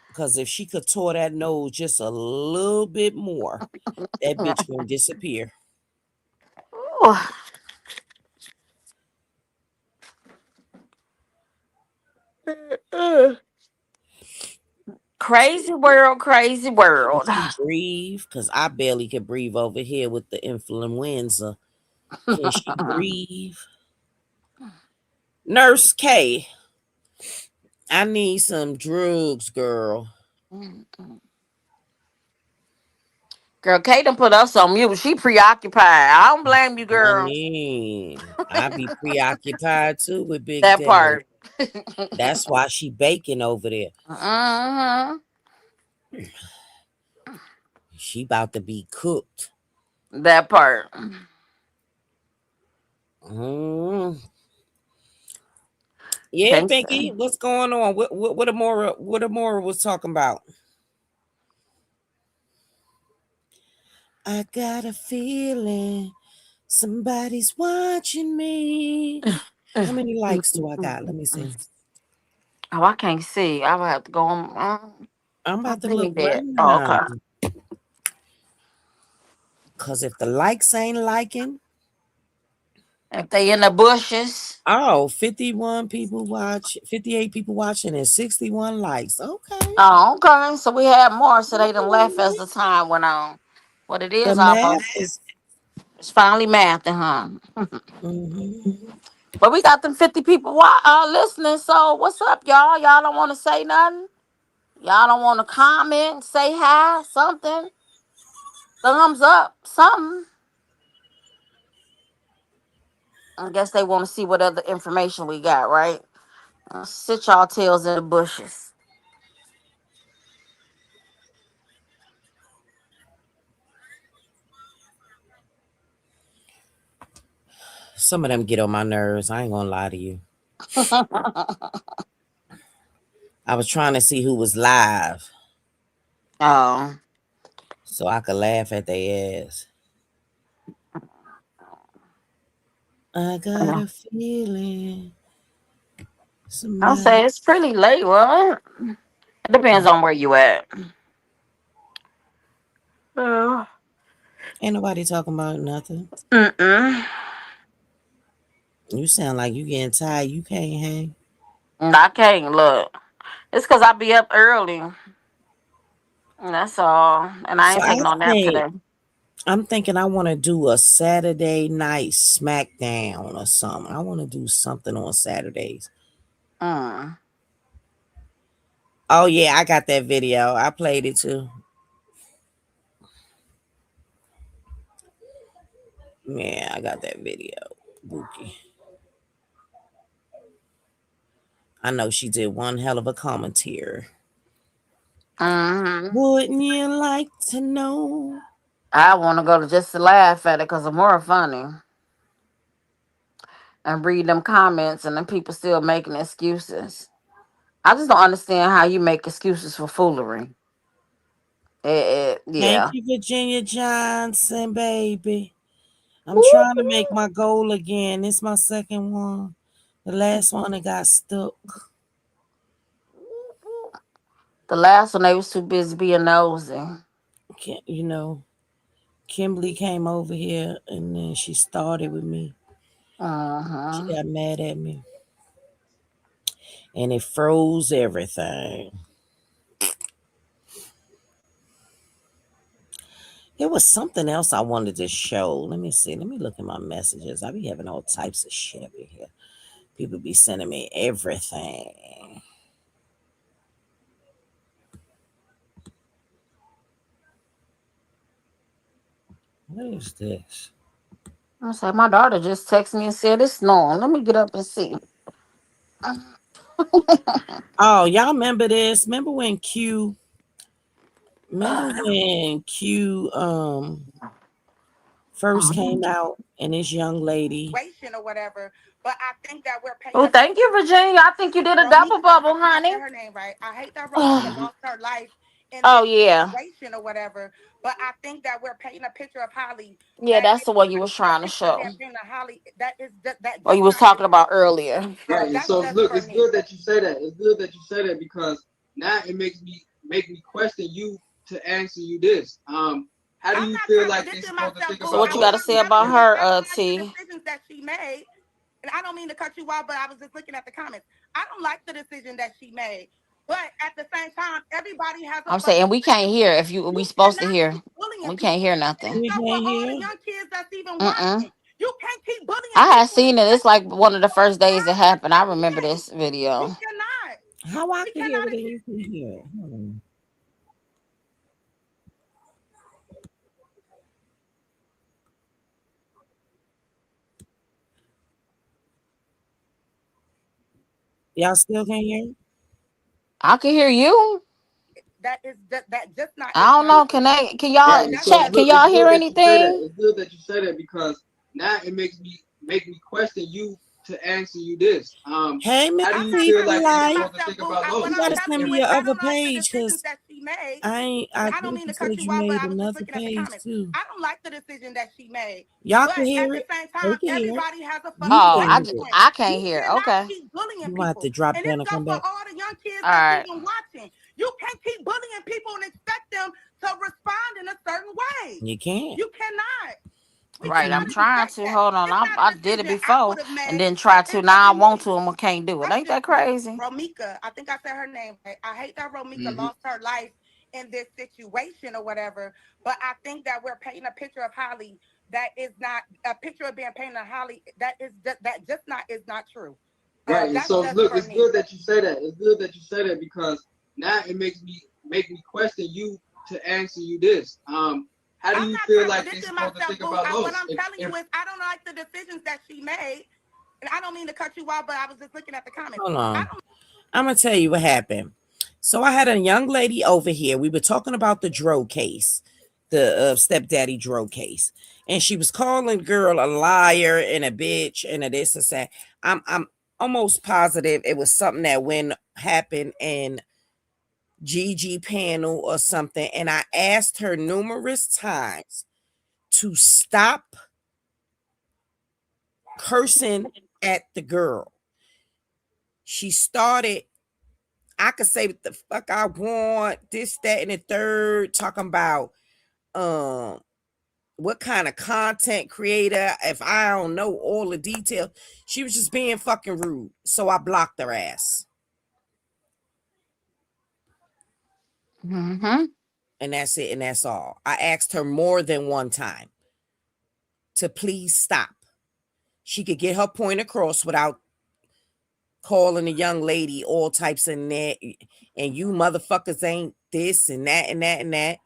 B: Because if she could tour that nose just a little bit more, that bitch gonna disappear.
M: Crazy world, crazy
B: Can
M: world.
B: she breathe? Because I barely could breathe over here with the influenza. Can she breathe? Nurse K, I need some drugs, girl.
M: Girl, Kate done put us on mute. She preoccupied. I don't blame you,
B: I
M: girl.
B: mean, I be preoccupied too with Big
M: That
B: Daddy.
M: part.
B: That's why she baking over there. She about to be cooked.
M: That part.
B: Yeah,
M: Can't
B: Pinky,
M: say.
B: what's going on? What Amora was talking about? I got a feeling somebody's watching me. How many likes do I got? Let me see.
M: Oh, I can't see. I will have to go on.
B: I'm
M: I
B: about to look
M: think
B: right
M: that. Oh,
B: now.
M: okay.
B: Cause if the likes ain't liking,
M: If they in the bushes.
B: Oh, 51 people watch, 58 people watching, and 61 likes. Okay.
M: Oh, okay. So we had more, so they done left as the time went on. What it
B: The
M: is
B: math
M: almost.
B: is.
M: It's finally mathing, huh?
B: Mm-hmm.
M: But we got them 50 people listening. So what's up, y'all? Y'all don't want to say nothing? Y'all don't want to comment, say hi, something? Thumbs up, something. I guess they want to see what other information we got, right? Sit y'all tails in the bushes.
B: Some of them get on my nerves. I ain't gonna lie to you. I was trying to see who was live.
M: Oh.
B: So I could laugh at their ass. I got a feeling.
M: I'll say it's pretty late, right? It depends on where you at.
B: Ain't nobody talking about nothing.
M: Mm-mm.
B: You sound like you getting tired. You can't hang.
M: I can't look. It's because I be up early. That's all. And I
B: So
M: ain't taking no nap today.
B: I'm thinking I want to do a Saturday night SmackDown or something. I want to do something on Saturdays. Oh yeah, I got that video. I played it too. Yeah, I got that video. Bookie. I know she did one hell of a commentary. Wouldn't you like to know?
M: I want to go to just to laugh at it because it's more funny. And read them comments and then people still making excuses. I just don't understand how you make excuses for foolery.
B: Thank
M: Yeah.
B: you, Virginia Johnson, baby. I'm trying to make my goal again. It's my second one. The last one I got stuck.
M: The last one they was too busy being nosy.
B: You know, Kimberly came over here and then she started with me. She got mad at me. And it froze everything. There was something else I wanted to show. Let me see. Let me look at my messages. I be having all types of shit up in here. People be sending me everything. What is this?
M: I said, my daughter just texted me and said it's snowing. Let me get up and see.
B: Oh, y'all remember this? Remember when Q first came out and this young lady
U: Or whatever, but I think that we're paying.
M: Oh, thank you, Virginia. I think you did a double bubble, honey.
U: Her name right. I hate that Romeca lost her life in
M: Oh,
U: this
M: yeah.
U: situation or whatever, but I think that we're painting a picture of Holly.
M: Yeah, that's the one you was trying to show.
U: Holly, that is that.
M: Or you was talking about earlier.
A: Right. So look, it's good that you say that. It's good that you say that because now it makes me question you to answer you this. How do you feel like they're supposed to think about?
M: So what you got to say about her, T?
U: Decisions that she made, and I don't mean to cut you off, but I was just looking at the comments. I don't like the decision that she made, but at the same time, everybody has.
M: I'm saying we can't hear if we supposed to hear. We can't hear nothing.
U: You can't hear. Young kids that's even watching. You can't keep bullying.
M: I had seen it. It's like one of the first days it happened. I remember this video.
U: You cannot.
B: How I can hear it and you can hear it? Y'all still can't hear?
M: I can hear you.
U: That is that just not.
M: I don't know. Can y'all chat? Can y'all hear anything?
A: It's good that you say that because now it makes me question you to answer you this.
B: Hey,
A: how do you feel like you're supposed to think about those?
B: You gotta send me your other page because I
U: don't mean to
B: said
U: cut
B: you
U: you off,
B: made
U: but I was just
B: another
U: looking at the
B: page
U: comments.
B: too.
U: I don't like the decision that she made.
B: Y'all
U: but
B: can hear
U: at
B: it.
U: the same
B: They
U: time,
B: can hear it.
U: everybody has a
M: I can't hear. Okay.
U: keep bullying
B: You
U: people.
B: might have to drop
U: And
B: down
U: it's
B: and
U: just
B: come
U: for
B: back.
U: all the young kids
M: All
U: that's
M: right.
U: even watching. You can't keep bullying people and expect them to respond in a certain way.
B: You can't.
U: You cannot.
M: Right, I'm trying to. Hold on,
U: It's not
M: I
U: a
M: did it
U: decision I
M: before
U: would have
M: and
U: made.
M: then try to.
U: It's up
M: Now I
U: to
M: want
U: me.
M: to and can't do it.
U: I'm
M: Ain't
U: just
M: that crazy?
U: Romeca. I think I said her name right. I hate that Romeca
A: Mm-hmm.
U: lost her life in this situation or whatever. But I think that we're painting a picture of Holly that is not a picture of being painted of Holly that just not is not true.
A: Right. And
U: That's
A: so
U: just
A: look,
U: for
A: it's
U: me.
A: good that you say that. It's good that you say that because now it make me question you to answer you this. How do
U: I'm
A: you
U: not
A: feel like they
U: contradicting
A: supposed to
U: myself,
A: think
U: boo.
A: about
U: What
A: Los?
U: I'm telling you is I don't like the decisions that she made. And I don't mean to cut you off, but I was just looking at the comments.
B: Hold on. I'm gonna tell you what happened. So I had a young lady over here. We were talking about the Dro case, the stepdaddy Dro case, and she was calling girl a liar and a bitch and a this and that. I'm almost positive it was something that happened in Gigi panel or something, and I asked her numerous times to stop cursing at the girl. She started, I could say what the fuck I want, this, that, and the third, talking about what kind of content creator, if I don't know all the details. She was just being fucking rude. So I blocked her ass.
M: Mm-hmm.
B: And that's it, and that's all. I asked her more than one time to please stop. She could get her point across without calling a young lady all types of that, and you motherfuckers ain't this and that and that and that.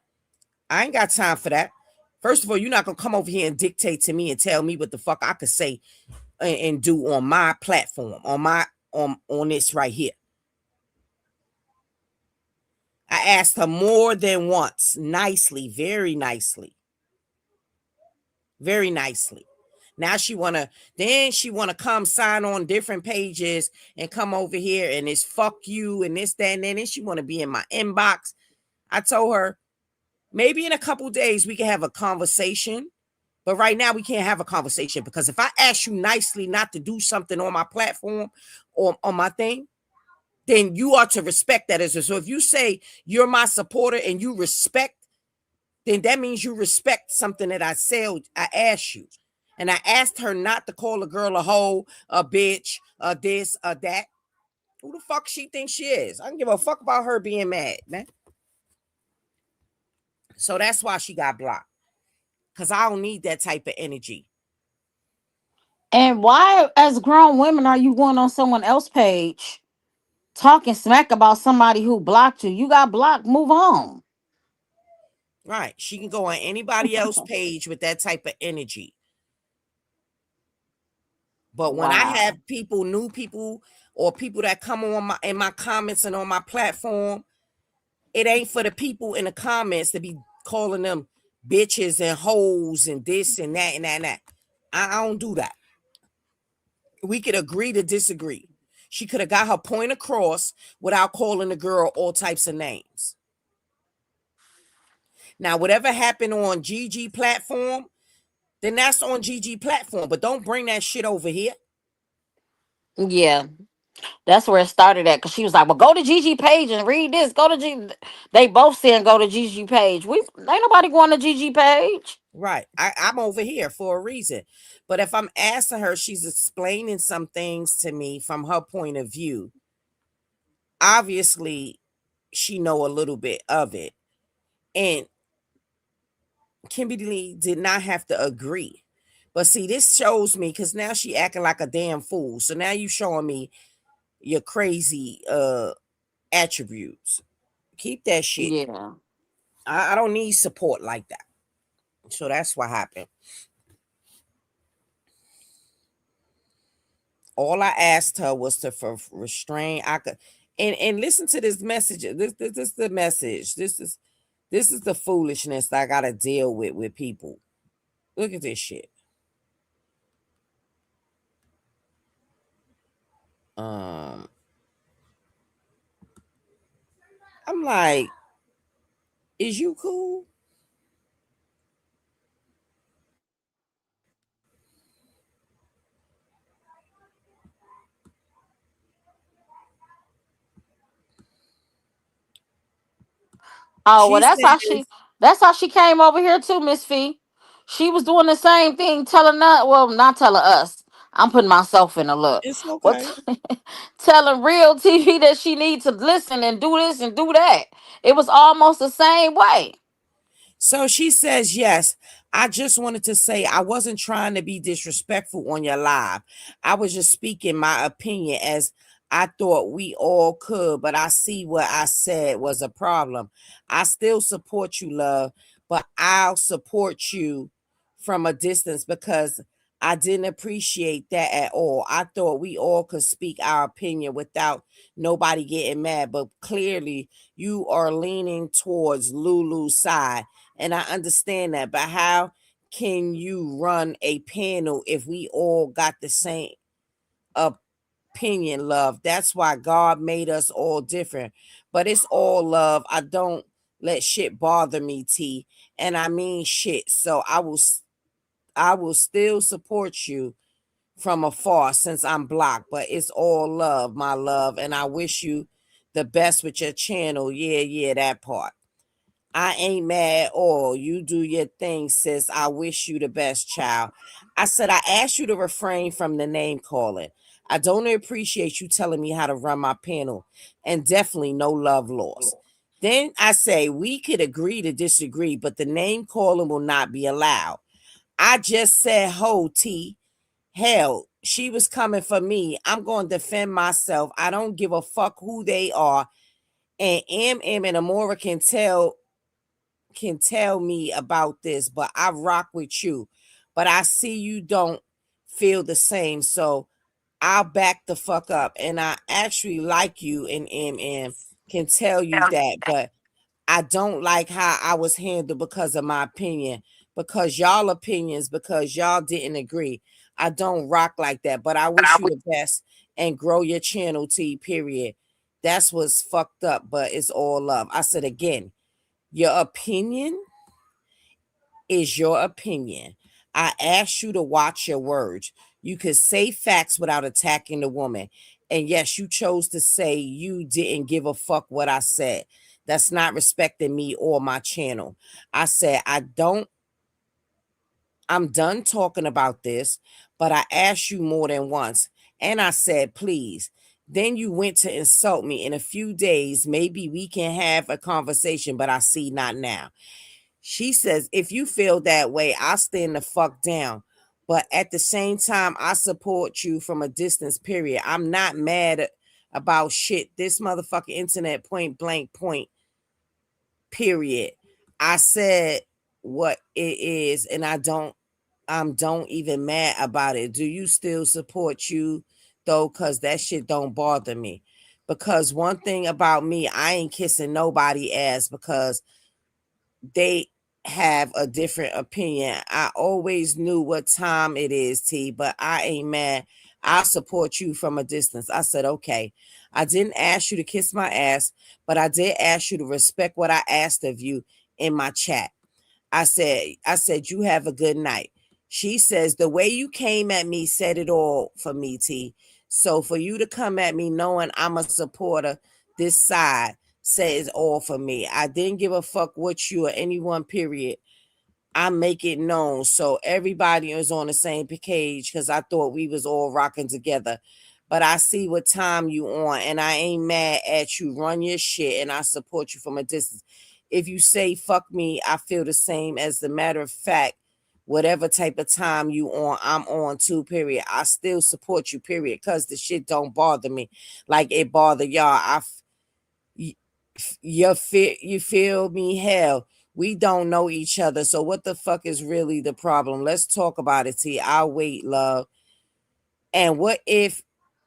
B: I ain't got time for that. First of all, you're not gonna come over here and dictate to me and tell me what the fuck I could say and do on my platform, on this right here. I asked her more than once, nicely, very nicely. Very nicely. Now she wanna come sign on different pages and come over here and it's fuck you and this, that, and then she wanna be in my inbox. I told her maybe in a couple days we can have a conversation, but right now we can't have a conversation because if I ask you nicely not to do something on my platform or on my thing, then you are to respect that as well. So if you say you're my supporter and you respect, then that means you respect something that I said, I asked you. And I asked her not to call a girl a hoe, a bitch, a this, a that. Who the fuck she thinks she is? I don't give a fuck about her being mad, man. So that's why she got blocked. Because I don't need that type of energy.
M: And why, as grown women, are you going on someone else's page talking smack about somebody who blocked you? You got blocked, move on.
B: Right. She can go on anybody else's page with that type of energy. But when I have people, new people, or people that come on in my comments and on my platform, it ain't for the people in the comments to be calling them bitches and hoes and this and that and that and that. I don't do that. We could agree to disagree. She could have got her point across without calling the girl all types of names. Now, whatever happened on GG platform, then that's on GG platform. But don't bring that shit over here.
M: Yeah, that's where it started at. Cause she was like, "Well, go to Gigi page and read this. Go to G." They both saying go to Gigi page. We ain't nobody going to Gigi page.
B: Right. I'm over here for a reason. But if I'm asking her, she's explaining some things to me from her point of view. Obviously, she know a little bit of it. And Kimberly did not have to agree. But see, this shows me because now she acting like a damn fool. So now you showing me your crazy attributes. Keep that shit.
M: Yeah.
B: I don't need support like that. So that's what happened. All I asked her was to restrain. I could and listen to this message. This is the message. This is the foolishness that I gotta deal with people. Look at this shit. I'm like, is you cool?
M: Oh well,
B: She says,
M: that's how she came over here too, Miss Fee. She was doing the same thing, telling us, well, not telling us. I'm putting myself in a look.
D: It's
M: But
D: okay.
M: telling real TV that she needs to listen and do this and do that. It was almost the same way.
B: So she says, yes, I just wanted to say I wasn't trying to be disrespectful on your live. I was just speaking my opinion as I thought we all could, but I see what I said was a problem. I still support you, love, but I'll support you from a distance because I didn't appreciate that at all. I thought we all could speak our opinion without nobody getting mad, but clearly you are leaning towards Lulu's side. And I understand that, but how can you run a panel if we all got the same opinion, love? That's why God made us all different. But it's all love. I don't let shit bother me, T. And I mean shit. So I will still support you from afar since I'm blocked. But it's all love, my love. And I wish you the best with your channel. Yeah, that part. I ain't mad at all. You do your thing, sis. I wish you the best, child. I said, I asked you to refrain from the name calling. I don't appreciate you telling me how to run my panel, and definitely no love lost. Then I say, we could agree to disagree, but the name calling will not be allowed. I just said, ho, T. Hell, she was coming for me. I'm going to defend myself. I don't give a fuck who they are. And MM and Amora can tell me about this, but I rock with you. But I see you don't feel the same. So I'll back the fuck up. And I actually like you and MM, can tell you that. But I don't like how I was handled because of my opinion. Because y'all opinions, because y'all didn't agree. I don't rock like that. But I wish you the best and grow your channel, T, period. That's what's fucked up, but it's all love. I said again, your opinion is your opinion. I asked you to watch your words. You could say facts without attacking the woman. And yes, you chose to say you didn't give a fuck what I said. That's not respecting me or my channel. I said, I'm done talking about this, but I asked you more than once. And I said, please. Then you went to insult me. In a few days, maybe we can have a conversation, but I see not now. She says, if you feel that way, I'll stand the fuck down. But at the same time, I support you from a distance, period. I'm not mad about shit. This motherfucking internet point blank point, period. I said what it is, and I'm don't even mad about it. Do you still support you though? Cause that shit don't bother me. Because one thing about me, I ain't kissing nobody ass because they have a different opinion. I always knew what time it is, T, but I ain't mad. I support you from a distance. I said, okay. I didn't ask you to kiss my ass, but I did ask you to respect what I asked of you in my chat. I said, you have a good night. She says, the way you came at me said it all for me, T. So for you to come at me knowing I'm a supporter, this side says all for me. I didn't give a fuck what you or anyone, period. I make it known so everybody is on the same page because I thought we was all rocking together. But I see what time you on, and I ain't mad at you. Run your shit, and I support you from a distance. If you say fuck me, I feel the same. As a matter of fact, whatever type of time you on, I'm on too, period. I still support you, period, because the shit don't bother me like it bother y'all. You feel me? Hell, we don't know each other. So what the fuck is really the problem? Let's talk about it, T. I'll wait, love. And what if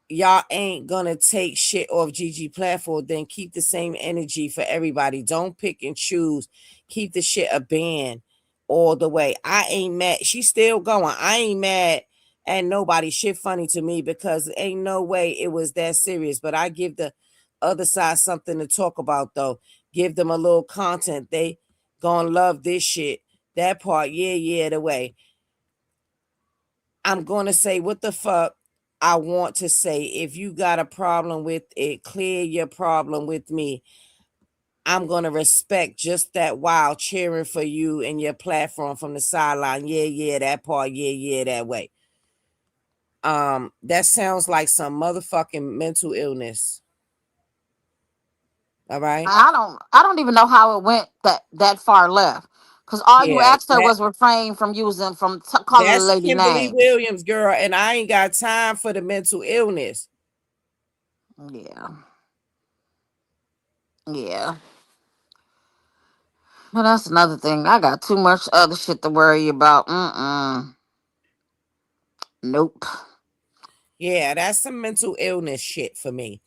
B: y'all ain't gonna take shit off GG platform? Then keep the same energy for everybody. Don't pick and choose. Keep the shit a band all the way. I ain't mad. She's still going. I ain't mad at nobody. Shit funny to me because ain't no way it was that serious. But I give the other side something to talk about though. Give them a little content. They gonna love this shit. That part, yeah, the way. I'm gonna say what the fuck I want to say. If you got a problem with it, clear your problem with me. I'm gonna respect just that while cheering for you and your platform from the sideline. Yeah, that part. Yeah, that way. That sounds like some motherfucking mental illness. All right.
M: I don't even know how it went that far left. Cause all you
B: Yeah,
M: asked her was refrain from calling the
B: that's
M: lady
B: Kimberly
M: names.
B: Williams, girl, and I ain't got time for the mental illness.
M: Yeah. Yeah. But that's another thing. I got too much other shit to worry about. Nope.
B: Yeah, that's some mental illness shit for me.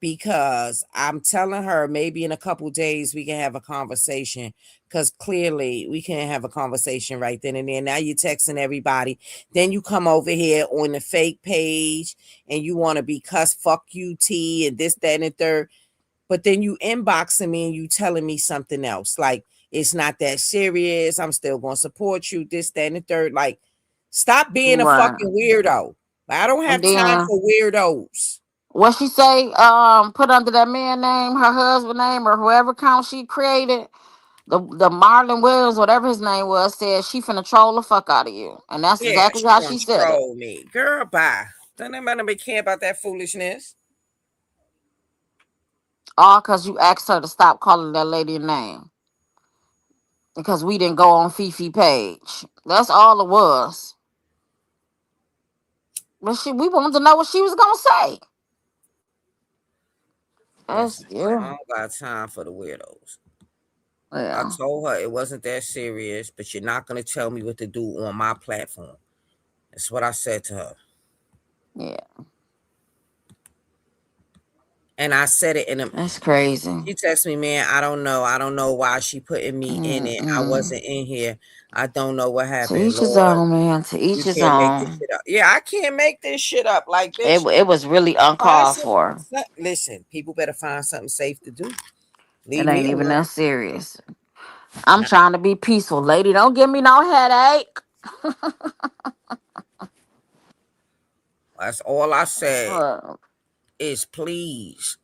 B: Because I'm telling her maybe in a couple days we can have a conversation, because clearly we can't have a conversation right then and there. Now you're texting everybody, then you come over here on the fake page and you want to be cuss fuck you T and this, that, and the third, but then you inboxing me and you telling me something else, like it's not that serious, I'm still gonna support you, this, that, and the third. Like, stop being a
M: Right.
B: fucking weirdo. I don't
M: And
B: have time
M: then
B: for weirdos.
M: what she say? Put under that man name, her husband name, or whoever account she created. The Marlon Williams, whatever his name was, said she finna troll the fuck out of you, and that's
B: Yeah,
M: exactly
B: she
M: how
B: gonna
M: she said it.
B: troll me. Girl, bye. Don't nobody care about that foolishness.
M: All because you asked her to stop calling that lady a name because we didn't go on Fifi page. That's all it was. But we wanted to know what she was gonna say. That's
B: Listen, I
M: yeah,
B: don't got time for the weirdos. I
M: yeah,
B: told her it wasn't that serious, but you're not gonna tell me what to do on my platform. That's what I said to her.
M: yeah.
B: And I said it in a
M: That's crazy.
B: she texted me, man, I don't know. I don't know why she putting me in it. I
M: Mm-mm.
B: wasn't in here. I don't know what
M: To
B: happened.
M: each his
B: Lord,
M: own, man. To each
B: you
M: his
B: can't make this
M: own.
B: shit up. Yeah, I can't make this shit up. Like, bitch,
M: It was really
B: find
M: uncalled
B: something.
M: for.
B: Listen, people better find something safe to do.
M: It
B: Leave me
M: ain't even
B: alone.
M: that serious. I'm trying to be peaceful, lady. Don't give me no headache.
B: That's all I said.
M: Uh,
B: Is please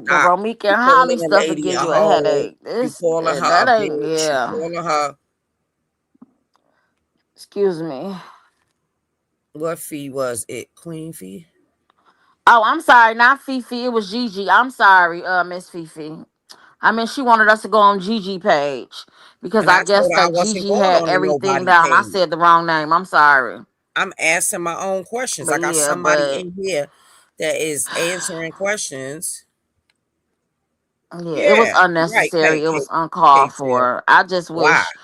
M: the
B: stop.
M: Romeca
B: You
M: and Holly
B: calling a
M: stuff will
B: lady
M: give
B: a
M: you a
B: hoe.
M: headache.
B: You calling her
M: That
B: a
M: ain't
B: bitch. You
M: yeah.
B: calling her
M: Excuse me.
B: what fee was it? Queen fee?
M: Oh, I'm sorry, not Fifi. It was Gigi. I'm sorry, Miss Fifi. I mean, she wanted us to go on Gigi page because
B: And
M: I
B: I told
M: guess
B: her I
M: that
B: wasn't
M: Gigi
B: going
M: had
B: on a
M: everything
B: nobody
M: down. I
B: page.
M: said the wrong name. I'm sorry.
B: I'm asking my own questions.
M: But
B: I got
M: yeah,
B: somebody
M: but
B: in here that is answering questions.
M: yeah, it was
B: Yeah, right,
M: unnecessary. It was uncalled
B: K-Tail.
M: for. I just
B: Why?
M: wish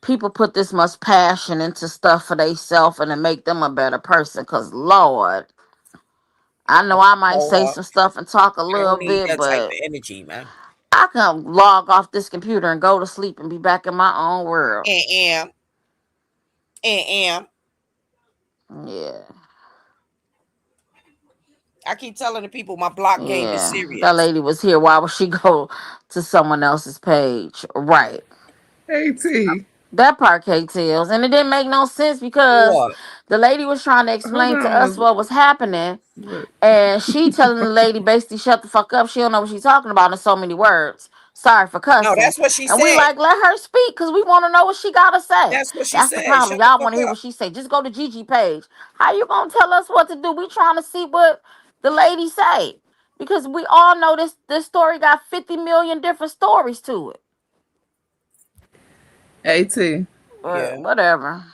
M: people put this much passion into stuff for themselves and to make them a better person. Cause Lord, I know I might
B: Told
M: say
B: her
M: some stuff and talk a
B: I
M: little
B: don't need
M: bit,
B: that type
M: but
B: of energy, man.
M: I can log off this computer and go to sleep and be back in my own world.
B: And am.
M: Yeah.
B: I keep telling the people my block game is
M: Yeah, that
B: serious.
M: lady was here. Why would she go to someone else's page? Right.
G: Hey T.
M: That part, K tells. And it didn't make no sense because
B: What?
M: the lady was trying to
G: Hold
M: explain to us
G: on.
M: what was happening.
G: What?
M: And she telling the lady basically shut the fuck up. She don't know what she's talking about in so many words. Sorry for
B: No,
M: cussing.
B: that's what she
M: And we
B: said.
M: like, let her speak because we want to know what she got to say.
B: That's what she
M: That's the
B: said.
M: problem.
B: Shut the
M: Y'all
B: fuck
M: want to hear
B: up.
M: what she say. Just go to Gigi page. How you going to tell us what to do? We trying to see what the lady say. Because we all know this story got 50 million different stories to it.
G: Hey T.
B: Yeah.
M: Whatever.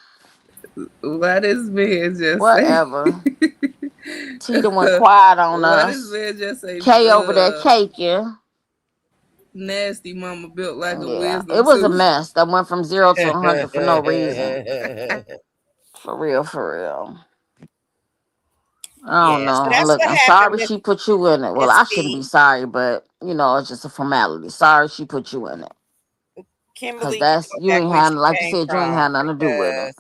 G: What is man just say?
M: Whatever. Tita went quiet on
G: What is
M: us.
G: man just say?
M: K over there caking.
G: Nasty mama built like a
M: Yeah, it
G: wisdom
M: was a
G: tooth.
M: mess that went from 0 to 100 for no reason. For real, for real. I don't
B: Yeah, so
M: know.
B: that's
M: Look,
B: what
M: I'm
B: happened,
M: sorry she put you in it. Well,
B: Miss
M: I shouldn't be
B: Fee.
M: sorry, but you know, it's just a formality. Sorry she put you in it. Cause
B: Kimberly can
M: that's
B: go
M: you
B: back
M: ain't
B: where
M: had
B: she
M: like you
B: came
M: said, you ain't
B: from
M: had nothing to do with it.
B: because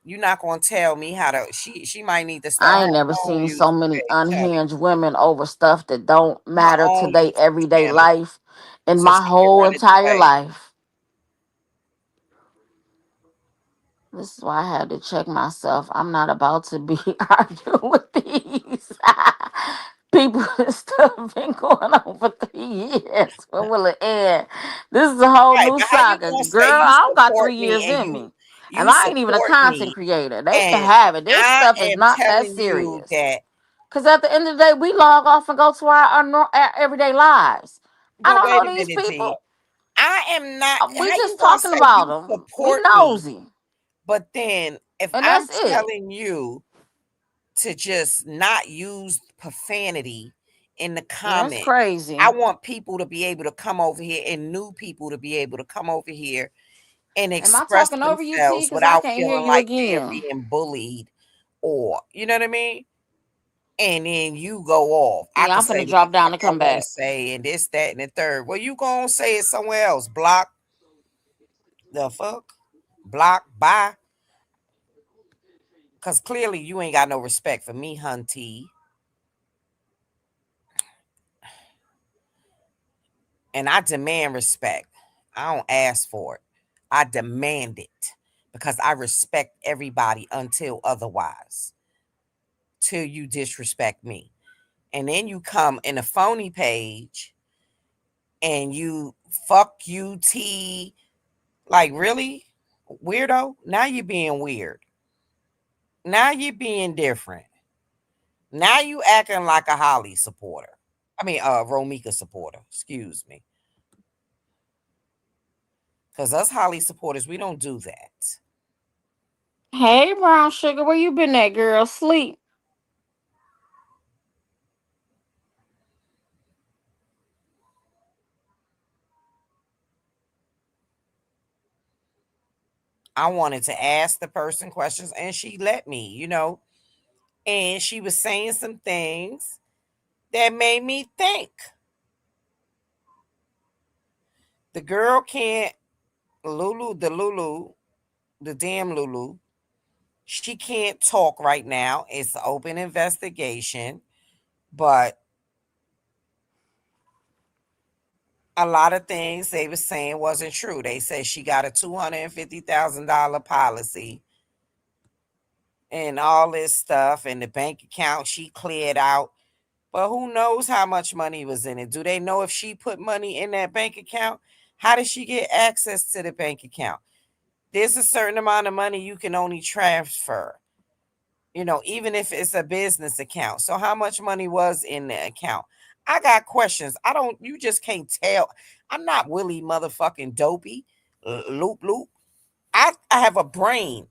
B: you're not gonna tell me how to. She might need to start
M: I
B: her
M: ain't never
B: own
M: seen so
B: YouTube
M: many
B: page, honey.
M: unhinged women over stuff that don't
B: Her
M: matter to
B: own
M: their
B: YouTube
M: everyday
B: channel
M: life in
B: so
M: my
B: she can
M: whole
B: run it the
M: entire
B: way.
M: life. This is why I had to check myself. I'm not about to be arguing with these people and stuff been going on for 3 years. When will it end? This is a whole
B: Right,
M: new
B: but how you
M: saga.
B: gonna say
M: Girl,
B: you
M: I don't got
B: support
M: 3
B: me
M: years
B: and
M: in
B: you
M: me. And
B: you
M: I ain't even a
B: support
M: content
B: me
M: creator. They can
B: and
M: have it. This
B: I
M: stuff is
B: am
M: not that
B: telling you
M: serious.
B: that,
M: Because at the end of the day, we log off and go to our everyday lives. I
B: but
M: don't
B: wait
M: know
B: a
M: these
B: minute, T.
M: people.
B: I am not,
M: We
B: how you
M: just
B: gonna
M: talking
B: say
M: about
B: you
M: them. We
B: support me,
M: nosy.
B: but then if
M: And
B: I'm
M: that's it.
B: telling you to just not use profanity in the
M: That's
B: comment,
M: crazy.
B: I want people to be able to come over here and new people to be able to come over here and
M: Am I
B: express
M: talking over you, T?
B: themselves
M: Because I
B: without
M: can't hear
B: feeling
M: you
B: like they're
M: again.
B: being bullied or, you know what I mean? And then you go off. I
M: Yeah,
B: can
M: I'm
B: say
M: finna
B: what the
M: drop down
B: fuck
M: and
B: I
M: come
B: want to
M: back.
B: say and this, that, and the third. Well, you gonna say it somewhere else. Block. The fuck? Block. Bye. Because clearly you ain't got no respect for me, hunty. And I demand respect. I don't ask for it. I demand it because I respect everybody until otherwise. Till you disrespect me. And then you come in a phony page and you fuck you, T. Like, really? Weirdo? Now you're being weird. Now you're being different. Now you acting like a Holly supporter. I mean, Romeca supporter. Excuse me. Because us Holly supporters, we don't do that.
M: Hey, Brown Sugar, where you been at, girl? Sleep.
B: I wanted to ask the person questions and she let me, you know. And she was saying some things that made me think. The girl can't, Lulu, the damn Lulu, she can't talk right now. It's an open investigation, but a lot of things they were saying wasn't true. They said she got a $250,000 policy and all this stuff, and the bank account she cleared out. But who knows how much money was in it? Do they know if she put money in that bank account? How did she get access to the bank account? There's a certain amount of money you can only transfer, you know, even if it's a business account. So how much money was in the account? I got questions. You just can't tell. I'm not Willie motherfucking dopey, loop. I have a brain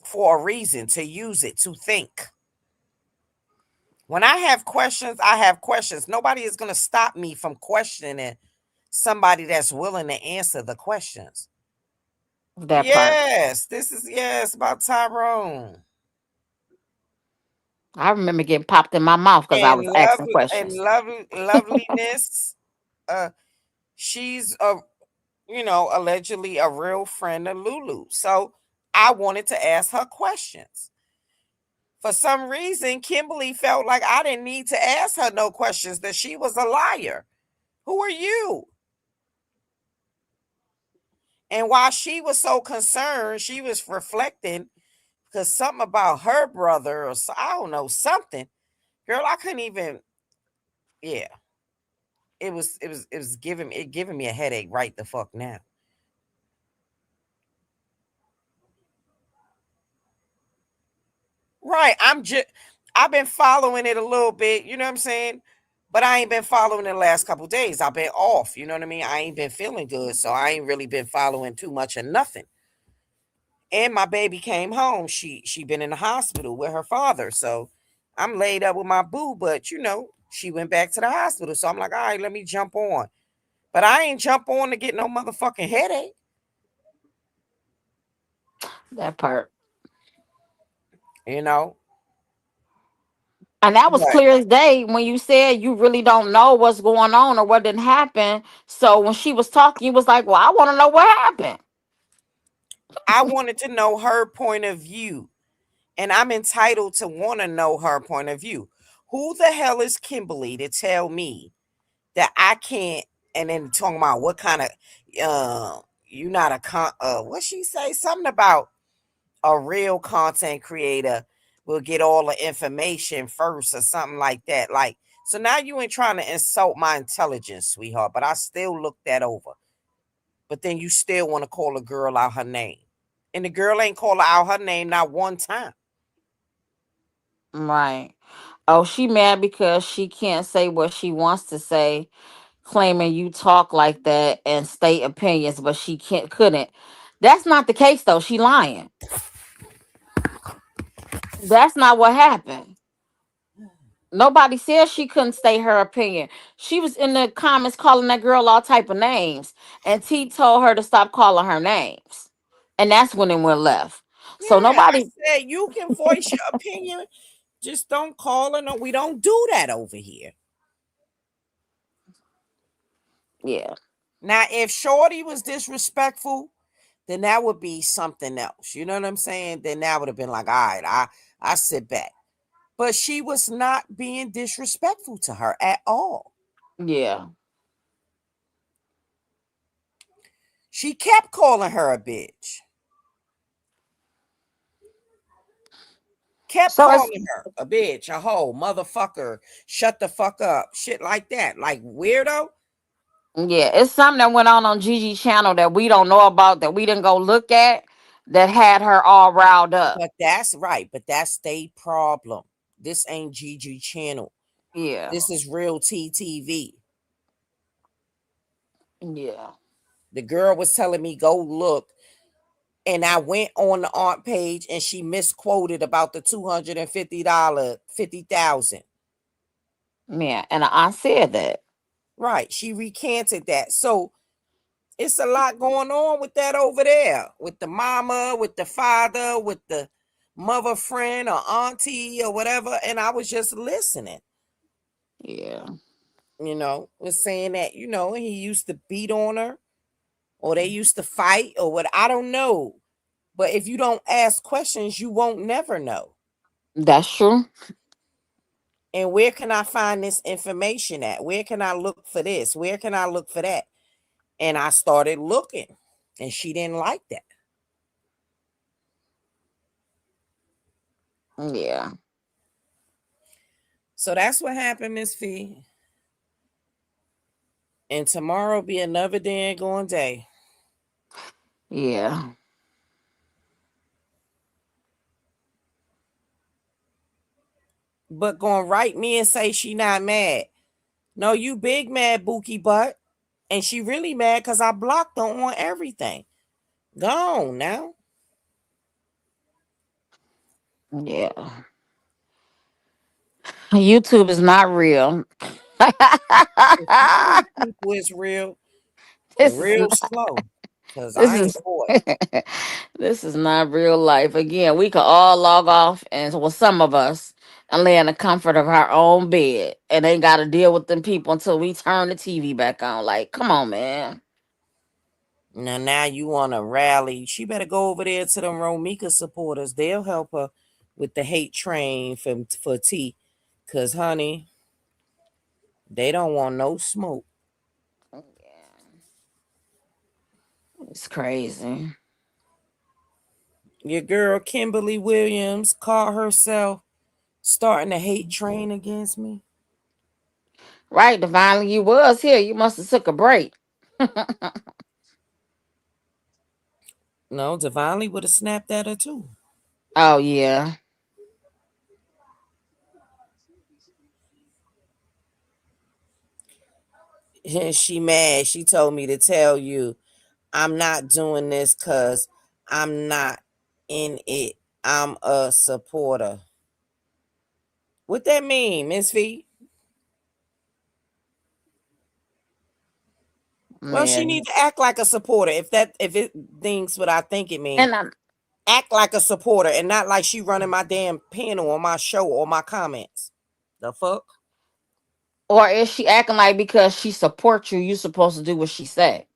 B: for a reason to use it to think. When I have questions, I have questions. Nobody is going to stop me from questioning somebody that's willing to answer the questions.
M: That part.
B: Yes, about Tyrone.
M: I remember getting popped in my mouth because I
B: And
M: was asking questions.
B: loveliness. She's allegedly a real friend of Lulu. So I wanted to ask her questions. For some reason, Kimberly felt like I didn't need to ask her no questions, that she was a liar. Who are you? And while she was so concerned, she was reflecting because something about her brother or I don't know, something. Girl, I couldn't even, yeah. It was giving me a headache right the fuck now. Right. I've been following it a little bit, you know what I'm saying? But I ain't been following it the last couple of days. I've been off, you know what I mean? I ain't been feeling good, so I ain't really been following too much of nothing. And my baby came home. She been in the hospital with her father. So I'm laid up with my boo, but she went back to the hospital. So I'm like, all right, let me jump on. But I ain't jump on to get no motherfucking headache.
M: That part.
B: You know?
M: And that was
B: But
M: clear as day when you said you really don't know what's going on or what didn't happen. So when she was talking, you was like, well, I want to know what happened.
B: I wanted to know her point of view. And I'm entitled to want to know her point of view. Who the hell is Kimberly to tell me that I can't? And then talking about what kind of you not a what she say? Something about a real content creator will get all the information first or something like that. Like So now you ain't trying to insult my intelligence, sweetheart, but I still looked that over. But then you still want to call a girl out her name. And the girl ain't call her out her name not one time.
M: Right. Oh, she mad because she can't say what she wants to say, claiming you talk like that and state opinions, but she couldn't. That's not the case though. She lying. That's not what happened. Nobody said she couldn't state her opinion. She was in the comments calling that girl all type of names, and T told her to stop calling her names, and that's when it went left. So
B: Yeah, I
M: nobody.
B: said you can voice your opinion, just don't call her. No, we don't do that over here.
M: Yeah.
B: Now, if Shorty was disrespectful, then that would be something else. You know what I'm saying? Then that would have been like, all right, I sit back. But she was not being disrespectful to her at all.
M: Yeah.
B: She kept calling her a bitch. Kept calling her a bitch, a hoe, motherfucker, shut the fuck up, shit like that. Like, weirdo.
M: Yeah, it's something that went on Gigi channel that we don't know about, that we didn't go look at, that had her all riled up.
B: But that's right. But that's their problem. This ain't Gigi channel.
M: Yeah.
B: This is real TTV.
M: Yeah.
B: The girl was telling me go look, and I went on the aunt page and she misquoted about the $250, 50,000.
M: Yeah, and I said that.
B: Right. She recanted that. So it's a lot going on with that over there. With the mama, with the father, with the mother friend or auntie or whatever. And I was just listening.
M: Yeah.
B: You know, was saying that, you know, he used to beat on her, or they used to fight, or what, I don't know. But if you don't ask questions, you won't never know.
M: That's true.
B: And where can I find this information at? Where can I look for this? Where can I look for that? And I started looking, and she didn't like that.
M: Yeah.
B: So that's what happened, Miss Fee. And tomorrow be another daggone day.
M: Yeah.
B: But gonna write me and say she not mad. No, you big mad, Bookie butt. And she really mad because I blocked her on everything. Gone now.
M: Yeah. YouTube is not real.
B: People is real.
M: This is
B: Real
M: not,
B: slow. Because
M: this
B: I ain't
M: is
B: for it.
M: this is not real life. Again, we could all log off, and well, some of us, and lay in the comfort of our own bed, and ain't got to deal with them people until we turn the TV back on. Like, come on, man.
B: Now you want to rally. She better go over there to them Romeca supporters. They'll help her with the hate train for T. Because, honey, they don't want no smoke.
M: It's crazy.
B: Your girl Kimberly Williams caught herself starting a hate train against me.
M: Right, divinely, you was here. You must have took a break.
B: No, Divinely would have snapped at her too.
M: Oh yeah.
B: She mad. She told me to tell you I'm not doing this because I'm not in it. I'm a supporter. What that mean, Miss V? Well, she
M: Yeah.
B: needs to act like a supporter. If it thinks what I think it means.
M: And
B: Act like a supporter and not like she running my damn panel on my show or my comments. The fuck?
M: or is she acting like because she supports you, you supposed to do what she said?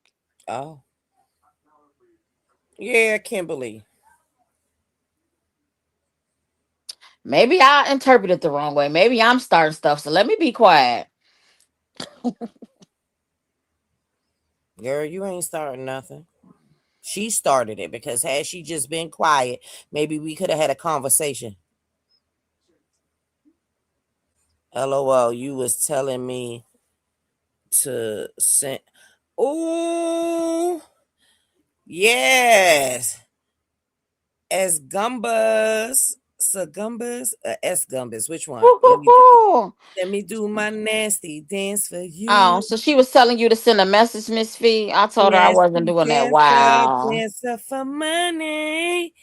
B: Oh. Yeah, Kimberly.
M: Maybe I interpreted the wrong way. Maybe I'm starting stuff. So let me be quiet.
B: Girl, you ain't starting nothing. She started it because had she just been quiet, maybe we could have had a conversation. LOL, you was telling me to send. Oh, yes. S Gumbas. S Gumbas. Which one? Let me do my nasty dance for
M: Oh,
B: you.
M: so she was telling you to send a message, Miss Fee. I told her I wasn't
B: Nasty
M: doing that.
B: dancer,
M: Wow.
B: dancer for money.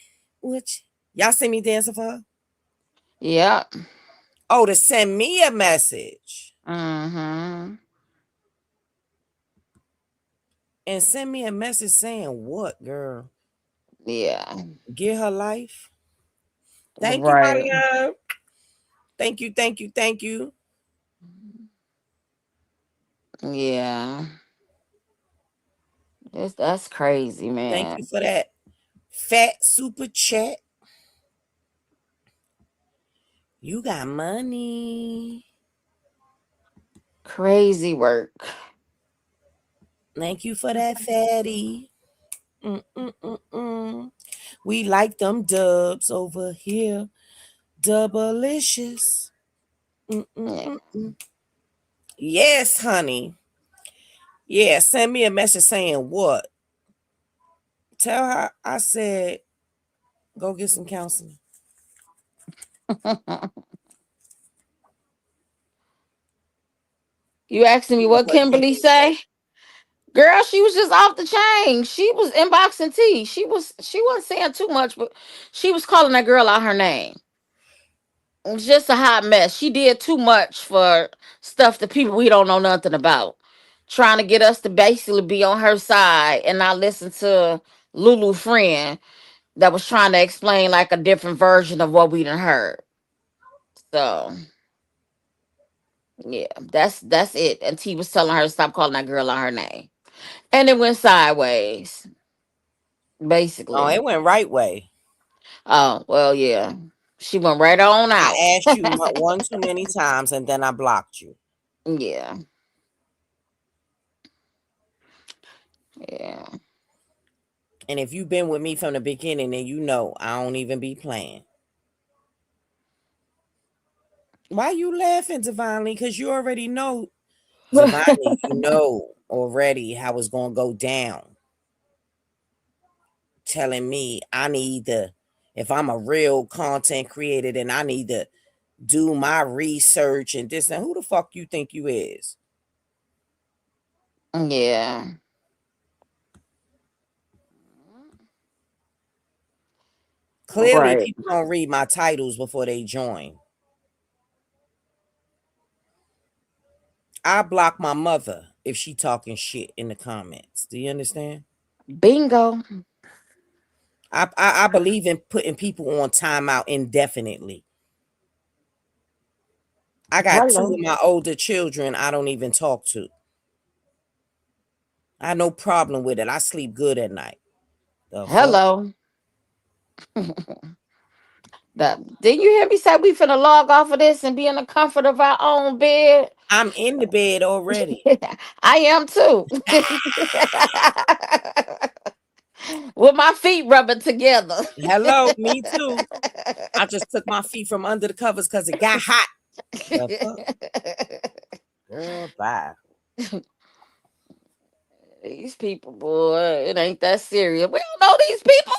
B: Which y'all see me dancing for her?
M: Yep.
B: Oh, to send me a message.
M: Mm-hmm.
B: And send me a message saying what, girl?
M: Yeah.
B: Get her life. Thank you,
M: Right.
B: Maria. Thank you, thank you, thank you.
M: Yeah. That's crazy,
B: Thank you
M: man.
B: for that fat super chat. You got money.
M: Crazy work.
B: Thank you for that, fatty. Mm-mm-mm-mm. We like them dubs over here. Doublicious. Mm-mm-mm-mm. Yes, honey. Yeah, send me a message saying what? Tell her I said go get some counseling.
M: You asking me what Kimberly say? Girl, she was just off the chain. She was inboxing T. She wasn't saying too much, but she was calling that girl out her name. It was just a hot mess. She did too much for stuff that people we don't know nothing about. Trying to get us to basically be on her side and not listen to Lulu friend that was trying to explain like a different version of what we done heard. So yeah, that's it. And T was telling her to stop calling that girl out her name. And it went sideways,
B: Oh,
M: basically.
B: it went right way.
M: Oh, well, yeah. She went right on out.
B: I asked you one too many times and then I blocked you.
M: Yeah. Yeah.
B: And if you've been with me from the beginning, then you know I don't even be playing. Why you laughing, Divinely? Because you already know, Divinely, you know already how it's going to go down. Telling me I need to, if I'm a real content creator, then I need to do my research and this. And who the fuck you think you is?
M: Yeah.
B: Clearly,
M: Right.
B: people don't read my titles before they join. I block my mother if she talking shit in the comments. Do you understand?
M: Bingo.
B: I believe in putting people on timeout indefinitely. I got two
M: Hello.
B: of my older children I don't even talk to. I have no problem with it. I sleep good at night. The fuck?
M: Hello. Did you hear me say we finna log off of this and be in the comfort of our own bed?
B: I'm in the bed already.
M: I am too. With my feet rubbing together.
B: Hello, me too. I just took my feet from under the covers because it got hot. The fuck? Girl, bye.
M: These people, boy, it ain't that serious. We don't know these people.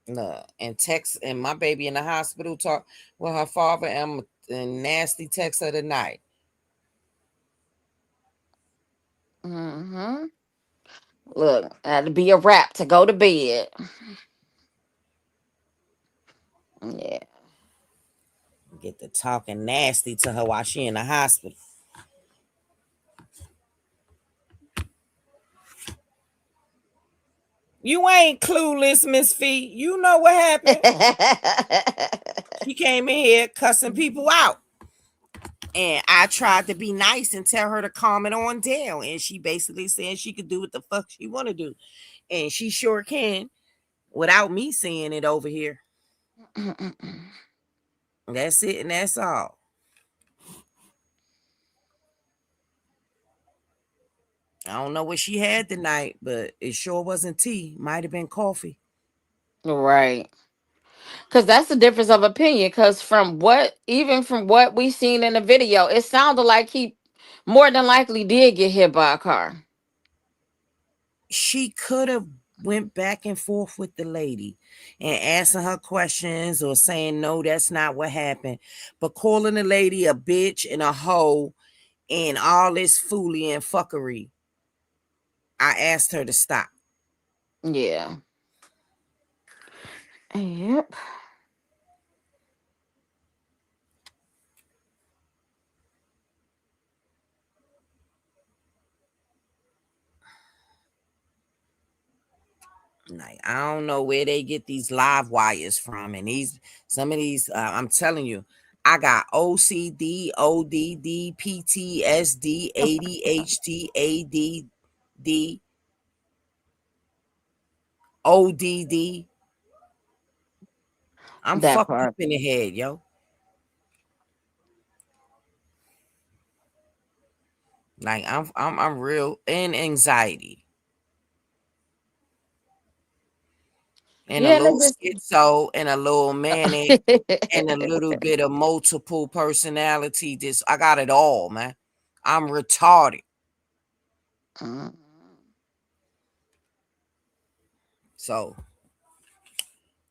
B: No, and text and my baby in the hospital talk with her father and nasty text of the night.
M: Mm-hmm. Look, had to be a wrap to go to bed. Yeah.
B: Get to talking nasty to her while she in the hospital. You ain't clueless, Miss Fee. You know what happened. She came in here cussing people out. And I tried to be nice and tell her to calm it on down. And she basically said she could do what the fuck she want to do. And she sure can without me seeing it over here. That's it and that's all. I don't know what she had tonight, but it sure wasn't tea. Might have been coffee.
M: Right. Cause that's the difference of opinion. Cause even from what we seen in the video, it sounded like he more than likely did get hit by a car.
B: She could have went back and forth with the lady and answering her questions or saying no, that's not what happened. But calling the lady a bitch and a hoe and all this foolery and fuckery, I asked her to stop.
M: Yeah. Yep.
B: Like, I don't know where they get these live wires from, and some of these, I'm telling you, I got OCD, ODD, PTSD, ADHD, ADD, ODD. I'm
M: That
B: fucked
M: part.
B: up in the head, yo. Like I'm real in anxiety. And a
M: Yeah,
B: little schizo and a little manic and a little bit of multiple personality. I got it all, man. I'm retarded. So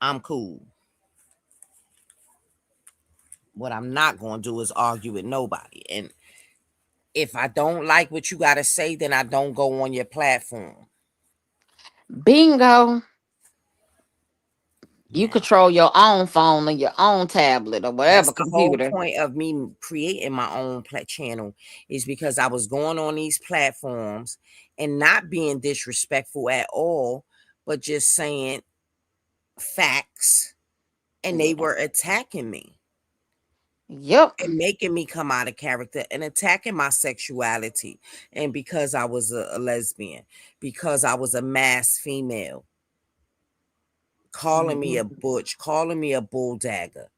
B: I'm cool. What I'm not going to do is argue with nobody. And if I don't like what you got to say, then I don't go on your platform.
M: Bingo. You control your own phone or your own tablet or whatever
B: That's the whole
M: computer.
B: point of me creating my own channel, is because I was going on these platforms and not being disrespectful at all, but just saying facts, and they were attacking me.
M: Yep.
B: And making me come out of character and attacking my sexuality. And because I was a lesbian, because I was a masked female, calling me a butch, calling me a bulldagger,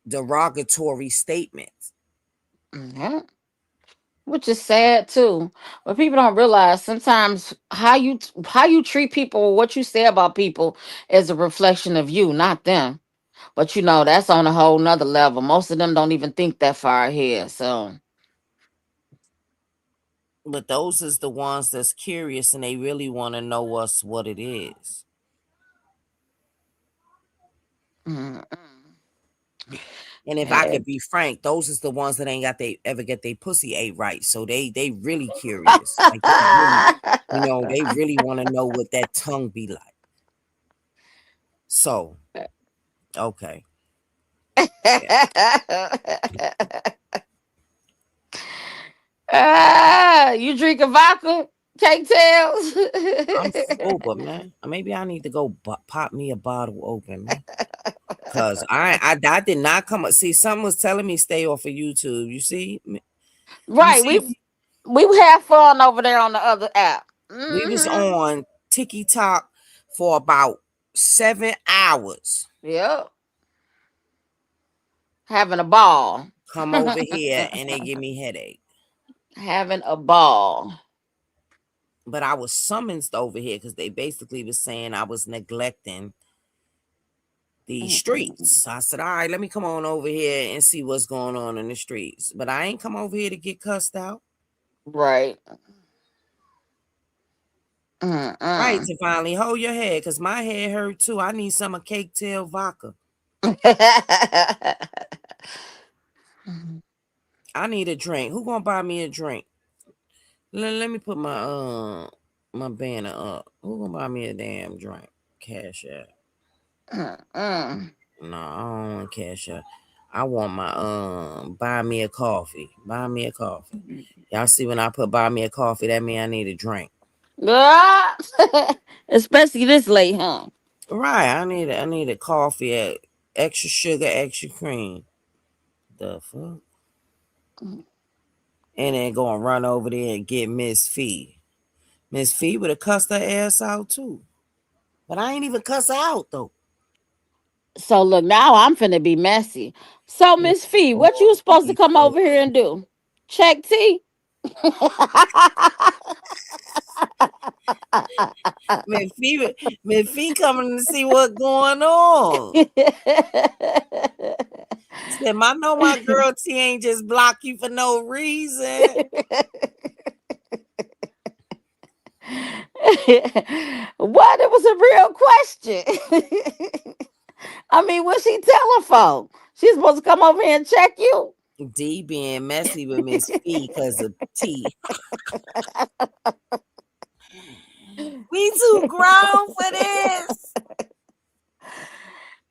B: derogatory statements.
M: Mm-hmm. Which is sad too. But people don't realize sometimes how you treat people or what you say about people is a reflection of you, not them. But that's on a whole nother level. Most of them don't even think that far ahead. So
B: But those is the ones that's curious and they really want to know us what it is. And if I could be frank, those is the ones that ain't got ever get their pussy ate right. So they really curious. Like they really want to know what that tongue be like. So, okay.
M: You drinking vodka? Cake tails?
B: I'm sober, man. Maybe I need to go pop me a bottle open, man. Cause I did not come up. See, someone was telling me stay off of YouTube. You see?
M: Right. We have fun over there on the other app.
B: We was on TikTok for about 7 hours.
M: Yep. Having a ball.
B: Come over here and they give me headache.
M: Having a ball.
B: But I was summoned over here because they basically was saying I was neglecting the streets. I said, all right, let me come on over here and see what's going on in the streets. But I ain't come over here to get cussed out.
M: Right.
B: Right, to finally hold your head, because my head hurt too. I need some of cake tail vodka. I need a drink. Who gonna buy me a drink? Let me put my my banner up. Who gonna buy me a damn drink? Cash out. No, I don't want cash out. I want my buy me a coffee. Buy me a coffee. Y'all see when I put buy me a coffee, that mean I need a drink.
M: Especially this late, huh?
B: Right. I need a coffee at extra sugar, extra cream. The fuck? And then go and run over there and get Miss Fee. Miss Fee would have cussed her ass out too. But I ain't even cuss her out though.
M: So look, now I'm finna be messy. So Miss Fee, what you supposed to come over here and do? Check tea?
B: Miss Fee coming to see what's going on. Said, I know my girl T ain't just block you for no reason.
M: What? It was a real question. I mean, when she telephone, she's supposed to come over here and check you.
B: D being messy with Miss Fee because of T. We too grown for this.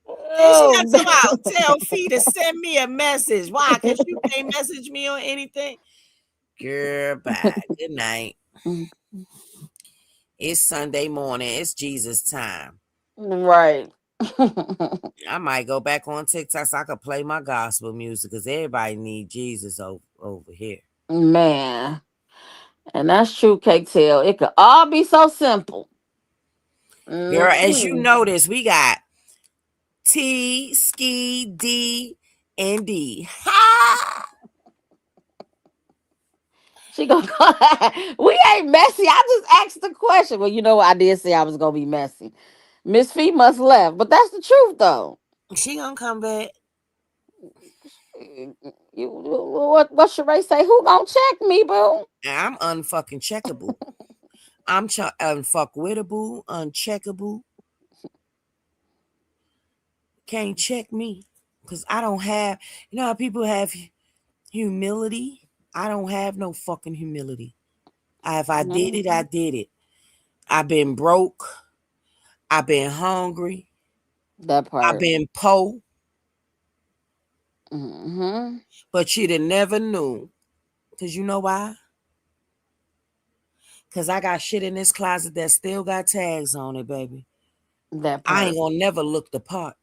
B: And she got to come out, tell Fee to send me a message. Why? Because you can't message me on anything. Girl, bye. Good night. It's Sunday morning. It's Jesus time.
M: Right.
B: I might go back on TikTok so I could play my gospel music because everybody need Jesus over here.
M: Man. And that's true, Cake Tail. It could all be so simple.
B: Girl, as you notice, we got T, Ski, D, and D. Ha!
M: She gonna we ain't messy. I just asked the question. Well, you know what? I did say I was gonna be messy. Miss Fee must left, but that's the truth though.
B: She gonna come back.
M: What Sheree say? Who gonna check me, boo?
B: I'm unfucking checkable. I'm unfuckwittable, uncheckable. Can't check me because I don't have. You know how people have humility? I don't have no fucking humility. If I did it, I did it. I've been broke. I've been hungry.
M: That part.
B: I've been poor.
M: Mm-hmm.
B: But you'd have never knew. Because you know why? Because I got shit in this closet that still got tags on it, baby.
M: That part.
B: I ain't gonna never look the part.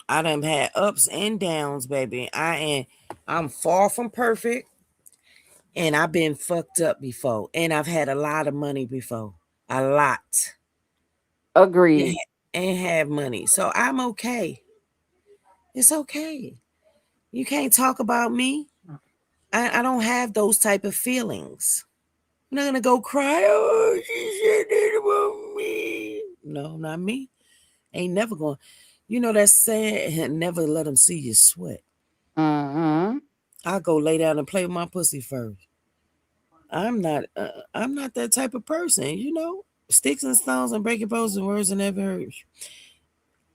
B: I done had ups and downs, baby. I'm far from perfect. And I've been fucked up before. And I've had a lot of money before. A lot.
M: Agreed.
B: And have money. So I'm okay. It's okay. You can't talk about me. I don't have those type of feelings. I'm not gonna go cry. Oh, she said that about me. No, not me. Ain't never going. You know that saying, never let them see you sweat.
M: Mm-hmm.
B: I'll go lay down and play with my pussy first. I'm not that type of person, you know. Sticks and stones and breaking bones and words and never hurt.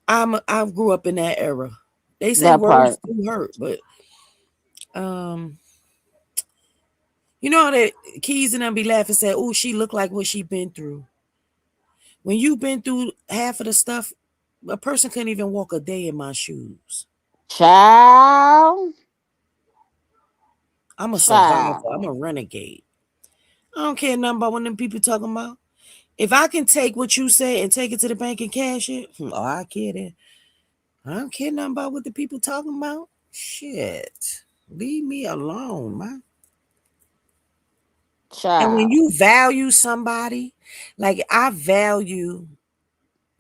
B: I grew up in that era. They say
M: That
B: words
M: part.
B: do hurt, but you know that Keys and them be laughing, say, "Oh, she look like what she been through." When you've been through half of the stuff, a person couldn't even walk a day in my shoes.
M: Child.
B: I'm a survivor. I'm a renegade. I don't care nothing about what them people talking about. If I can take what you say and take it to the bank and cash it, I care then. I don't care nothing about what the people talking about. Shit. Leave me alone, man.
M: Child.
B: And when you value somebody, like I value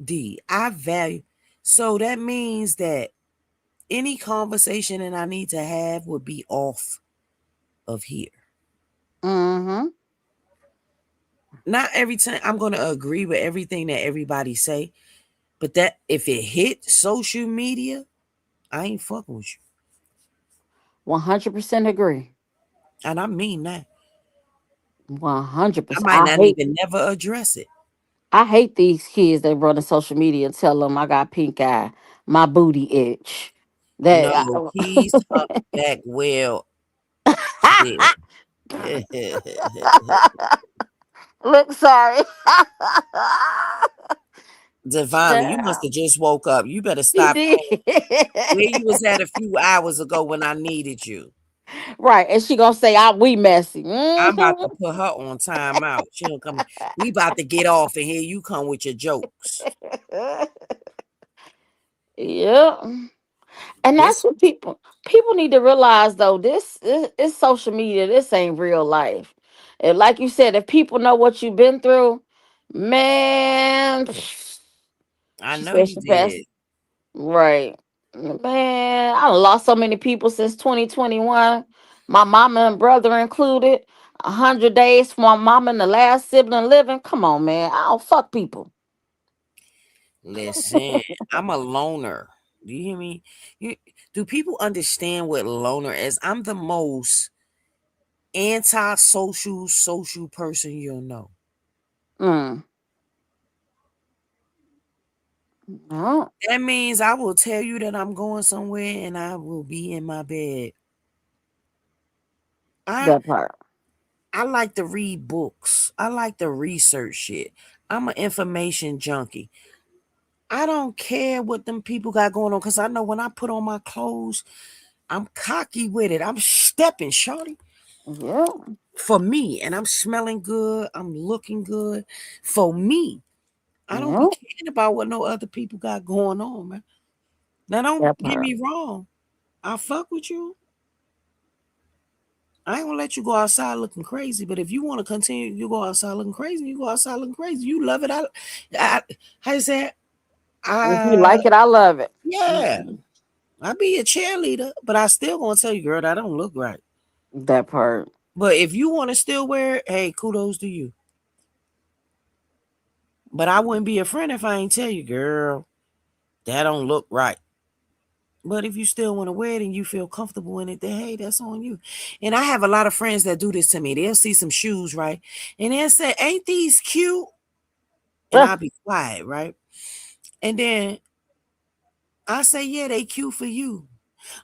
B: D, I value. So that means that any conversation that I need to have would be off of here.
M: Mm-hmm.
B: Not every time I'm going to agree with everything that everybody say, but that if it hit social media, I ain't fucking with you.
M: 100% agree.
B: And I mean that.
M: 100%.
B: I might not even never address it.
M: I hate these kids that run on social media and tell them I got pink eye, my booty itch.
B: No, he's back well.
M: Look, sorry.
B: Divine, you must have just woke up. You better stop where you was at a few hours ago when I needed you.
M: Right, and she gonna say, we messy. Mm-hmm.
B: I'm about to put her on timeout. She don't come. We about to get off, and here you come with your jokes.
M: Yeah. And that's what people need to realize though. This is social media. This ain't real life. And like you said, if people know what you've been through, man,
B: I know you did.
M: Right. Man, I lost so many people since 2021. My mama and brother included. 100 days for my mom and the last sibling living. Come on, man. I don't fuck people.
B: Listen, I'm a loner. Do you hear me? Do people understand what loner is? I'm the most anti-social social person you'll know.
M: No.
B: That means I will tell you that I'm going somewhere and I will be in my bed.
M: That part.
B: I like to read books. I like to research shit. I'm an information junkie. I don't care what them people got going on because I know when I put on my clothes, I'm cocky with it. I'm stepping, shorty.
M: Yeah.
B: For me, and I'm smelling good. I'm looking good. For me, I don't be caring about what no other people got going on, man. Now, don't get me wrong. I fuck with you. I ain't gonna let you go outside looking crazy, but if you want to continue, you go outside looking crazy. You go outside looking crazy. You love it. How you say it?
M: If you like it, I love it.
B: Yeah. I be a cheerleader, but I still gonna tell you, girl, that don't look right.
M: That part.
B: But if you want to still wear it, hey, kudos to you. But I wouldn't be a friend if I ain't tell you, girl, that don't look right. But if you still want to wear it and you feel comfortable in it, then hey, that's on you. And I have a lot of friends that do this to me. They'll see some shoes, right? And they'll say, ain't these cute? And I'll be quiet, right? And then I say, yeah, they cute for you.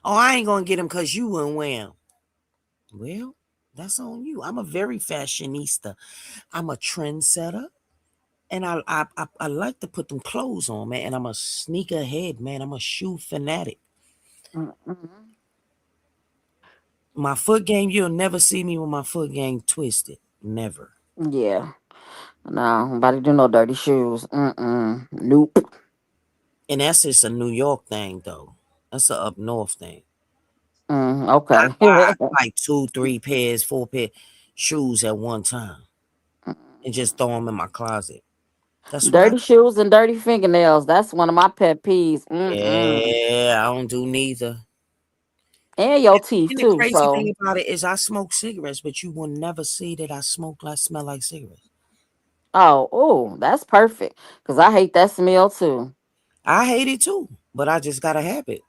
B: Oh, I ain't going to get them because you wouldn't wear them. Well, that's on you. I'm a very fashionista. I'm a trendsetter. And I like to put them clothes on, man. And I'm a sneakerhead, man. I'm a shoe fanatic. My foot game, you'll never see me with my foot game twisted. Never.
M: Yeah. No, nobody do no dirty shoes. Nope.
B: And that's just a New York thing, though. That's a up north thing.
M: Okay.
B: I buy like 2, 3 pairs, 4 pair shoes at one time. And just throw them in my closet. That's what
M: Dirty shoes and dirty fingernails. That's one of my pet peeves.
B: Yeah, I don't do neither.
M: And your teeth
B: And the
M: too.
B: crazy
M: So
B: thing about it is I smoke cigarettes, but you will never see that I smell like cigarettes.
M: oh, that's perfect. Cause I hate that smell too.
B: I hate it too, but I just got a habit.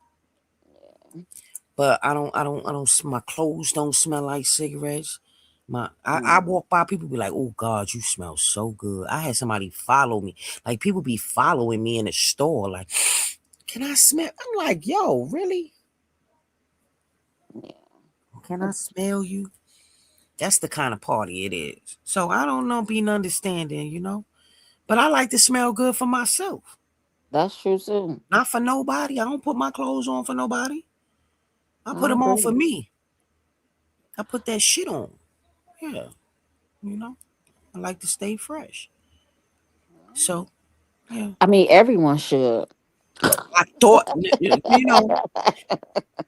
B: But I don't. My clothes don't smell like cigarettes. I walk by, people be like, "Oh God, you smell so good." I had somebody follow me. Like people be following me in the store. Like, can I smell? I'm like, yo, really? Can I smell you? That's the kind of party it is. So I don't know, being understanding, you know. But I like to smell good for myself.
M: That's true too.
B: Not for nobody. I don't put my clothes on for nobody. I put
M: I
B: them on
M: agree.
B: for me. I put that shit on. Yeah. You know, I like to stay fresh. So, yeah.
M: I mean, everyone should.
B: I thought, you know,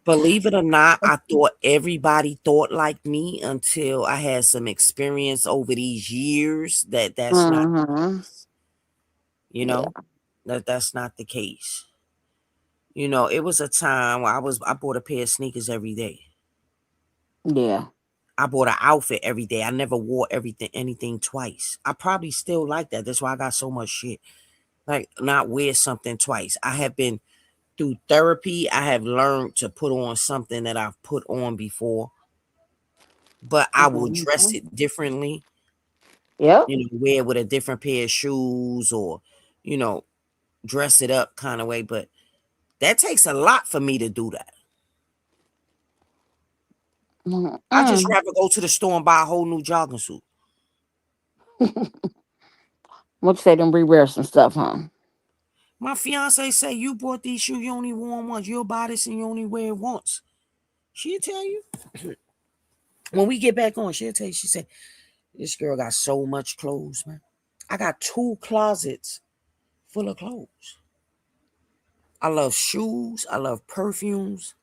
B: believe it or not, I thought everybody thought like me until I had some experience over these years that's not, you know, that's not the case. You know, it was a time where I bought a pair of sneakers every day.
M: Yeah.
B: I bought an outfit every day. I never wore anything twice. I probably still like that. That's why I got so much shit. Like not wear something twice. I have been through therapy. I have learned to put on something that I've put on before. But I will dress it differently.
M: Yep.
B: You know, wear it with a different pair of shoes or, you know, dress it up kind of way. But that takes a lot for me to do that. I just rather go to the store and buy a whole new jogging suit.
M: What you say? Them rewear some stuff, huh?
B: My fiance say, you bought these shoes, you only wore them once. You'll buy this and you only wear it once. She'll tell you. When we get back on, she'll tell you. She said, this girl got so much clothes, man. I got 2 closets full of clothes. I love shoes. I love perfumes.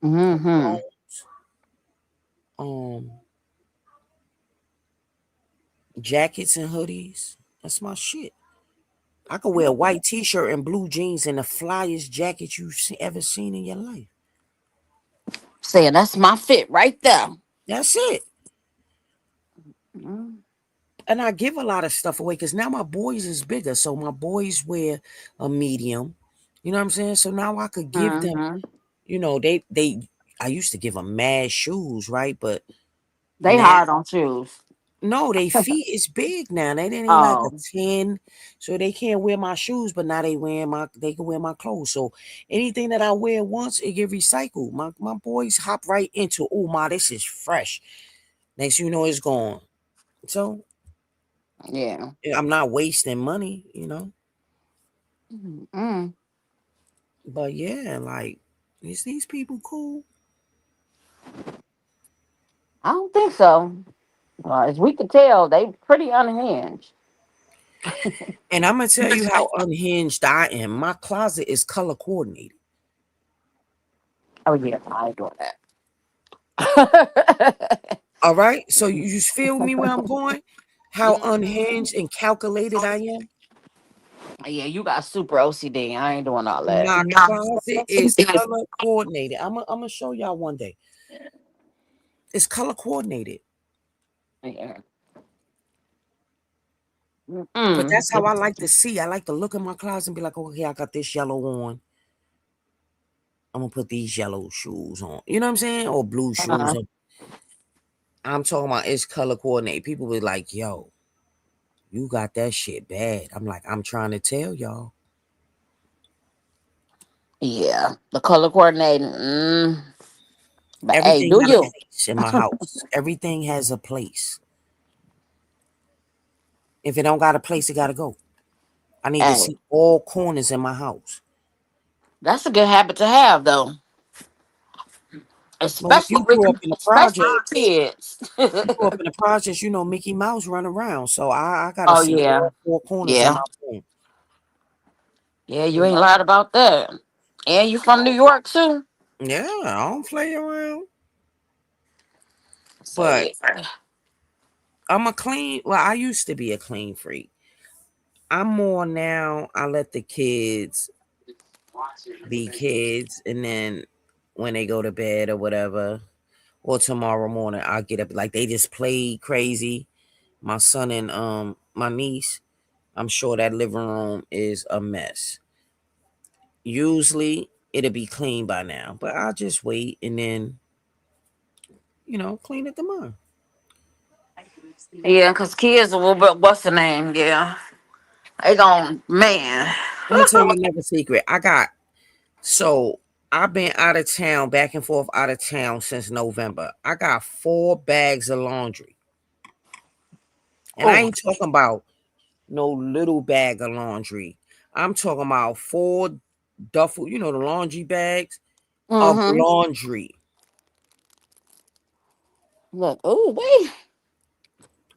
B: Colognes, jackets and hoodies. That's my shit. I could wear a white t-shirt and blue jeans and the flyest jacket you've ever seen in your life.
M: Saying that's my fit right there.
B: That's it. And I give a lot of stuff away because now my boys is bigger. So my boys wear a medium. You know what I'm saying? So now I could give them, you know, I used to give them mad shoes, right? But
M: They
B: now,
M: hard on shoes.
B: no, they feet is big now. They like a
M: Oh,
B: 10. So they can't wear my shoes, but now they can wear my clothes. So anything that I wear once, it get recycled. My boys hop right into, oh my, this is fresh. Next you know it's gone. So
M: yeah.
B: I'm not wasting money, you know.
M: Mm.
B: But yeah, like, is these people cool?
M: I don't think so. As we can tell, they pretty unhinged.
B: And I'm gonna tell you how unhinged I am. My closet is color coordinated.
M: Oh yeah, I ain't doing that.
B: All right. So you just feel me where I'm going? How unhinged and calculated I am?
M: Yeah, you got super OCD. I ain't doing all that.
B: My closet is color coordinated. I'm gonna show y'all one day. It's color coordinated.
M: Yeah.
B: But that's how I like to see. I like to look in my closet and be like, okay, I got this yellow on. I'm gonna put these yellow shoes on. You know what I'm saying? Or blue shoes on. I'm talking about it's color coordinated. People be like, yo, you got that shit bad. I'm like, I'm trying to tell y'all.
M: Yeah, the color coordinating. But hey,
B: Everything
M: do
B: got a
M: you?
B: place in my house. Everything has a place. If it don't got a place, it gotta go. I need to
M: Hey,
B: see all corners in my house.
M: that's a good habit to have, though.
B: But when
M: Especially
B: you grew up in the
M: especially with
B: projects,
M: kids.
B: you grew up in the projects, you know Mickey Mouse run around. So I gotta
M: Oh
B: see
M: yeah,
B: all four corners of
M: yeah,
B: my room.
M: yeah. You ain't lied about that. And you from New York too?
B: Yeah, I don't play around.
M: So
B: But
M: yeah.
B: I used to be a clean freak. I'm more now, I let the kids be kids, and then when they go to bed or whatever, or tomorrow morning, I'll get up. Like they just play crazy. My son and my niece, I'm sure that living room is a mess. Usually it'll be clean by now, but I'll just wait and then, clean it tomorrow.
M: Yeah, because kids will, what's the name? Yeah. They gon' man.
B: I'm gonna tell you another secret. So I've been out of town, back and forth out of town since November. I got 4 bags of laundry. And I
M: Oh.
B: ain't talking about no little bag of laundry. I'm talking about 4 duffel, the laundry bags of
M: Mm-hmm.
B: laundry.
M: Look, oh wait.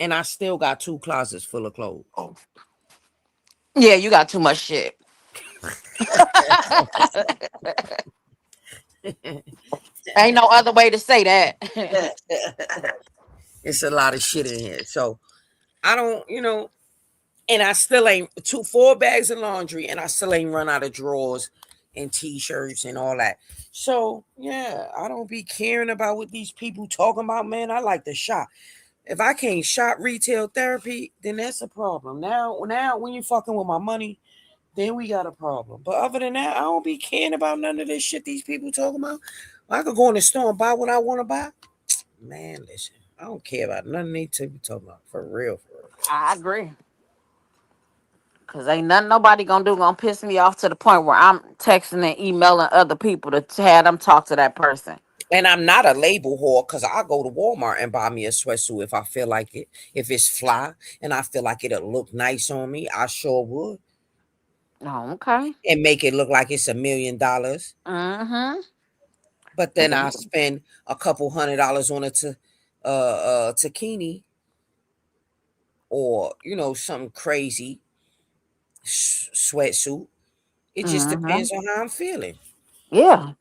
B: And I still got 2 closets full of clothes.
M: Yeah, you got too much shit. Ain't no other way to say that.
B: It's a lot of shit in here. So I don't, and I still ain't 4 bags of laundry, and I still ain't run out of drawers and t-shirts and all that. So yeah, I don't be caring about what these people talking about, man. I like to shop. If I can't shop retail therapy, then that's a problem. Now when you fucking with my money, then we got a problem. But other than that, I don't be caring about none of this shit these people talking about. I could go in the store and buy what I want to buy. Man, listen, I don't care about none of these people talking about. For real, for real.
M: I agree. Cause ain't nothing nobody gonna piss me off to the point where I'm texting and emailing other people to have them talk to that person.
B: And I'm not a label whore because I go to Walmart and buy me a sweatsuit if I feel like it. If it's fly and I feel like it'll look nice on me, I sure would.
M: Oh, okay.
B: And make it look like it's $1 million.
M: Mm-hmm.
B: But then I spend a couple $100 on a taquini or something crazy sweatsuit. It just
M: Mm-hmm.
B: depends on how I'm feeling.
M: Yeah.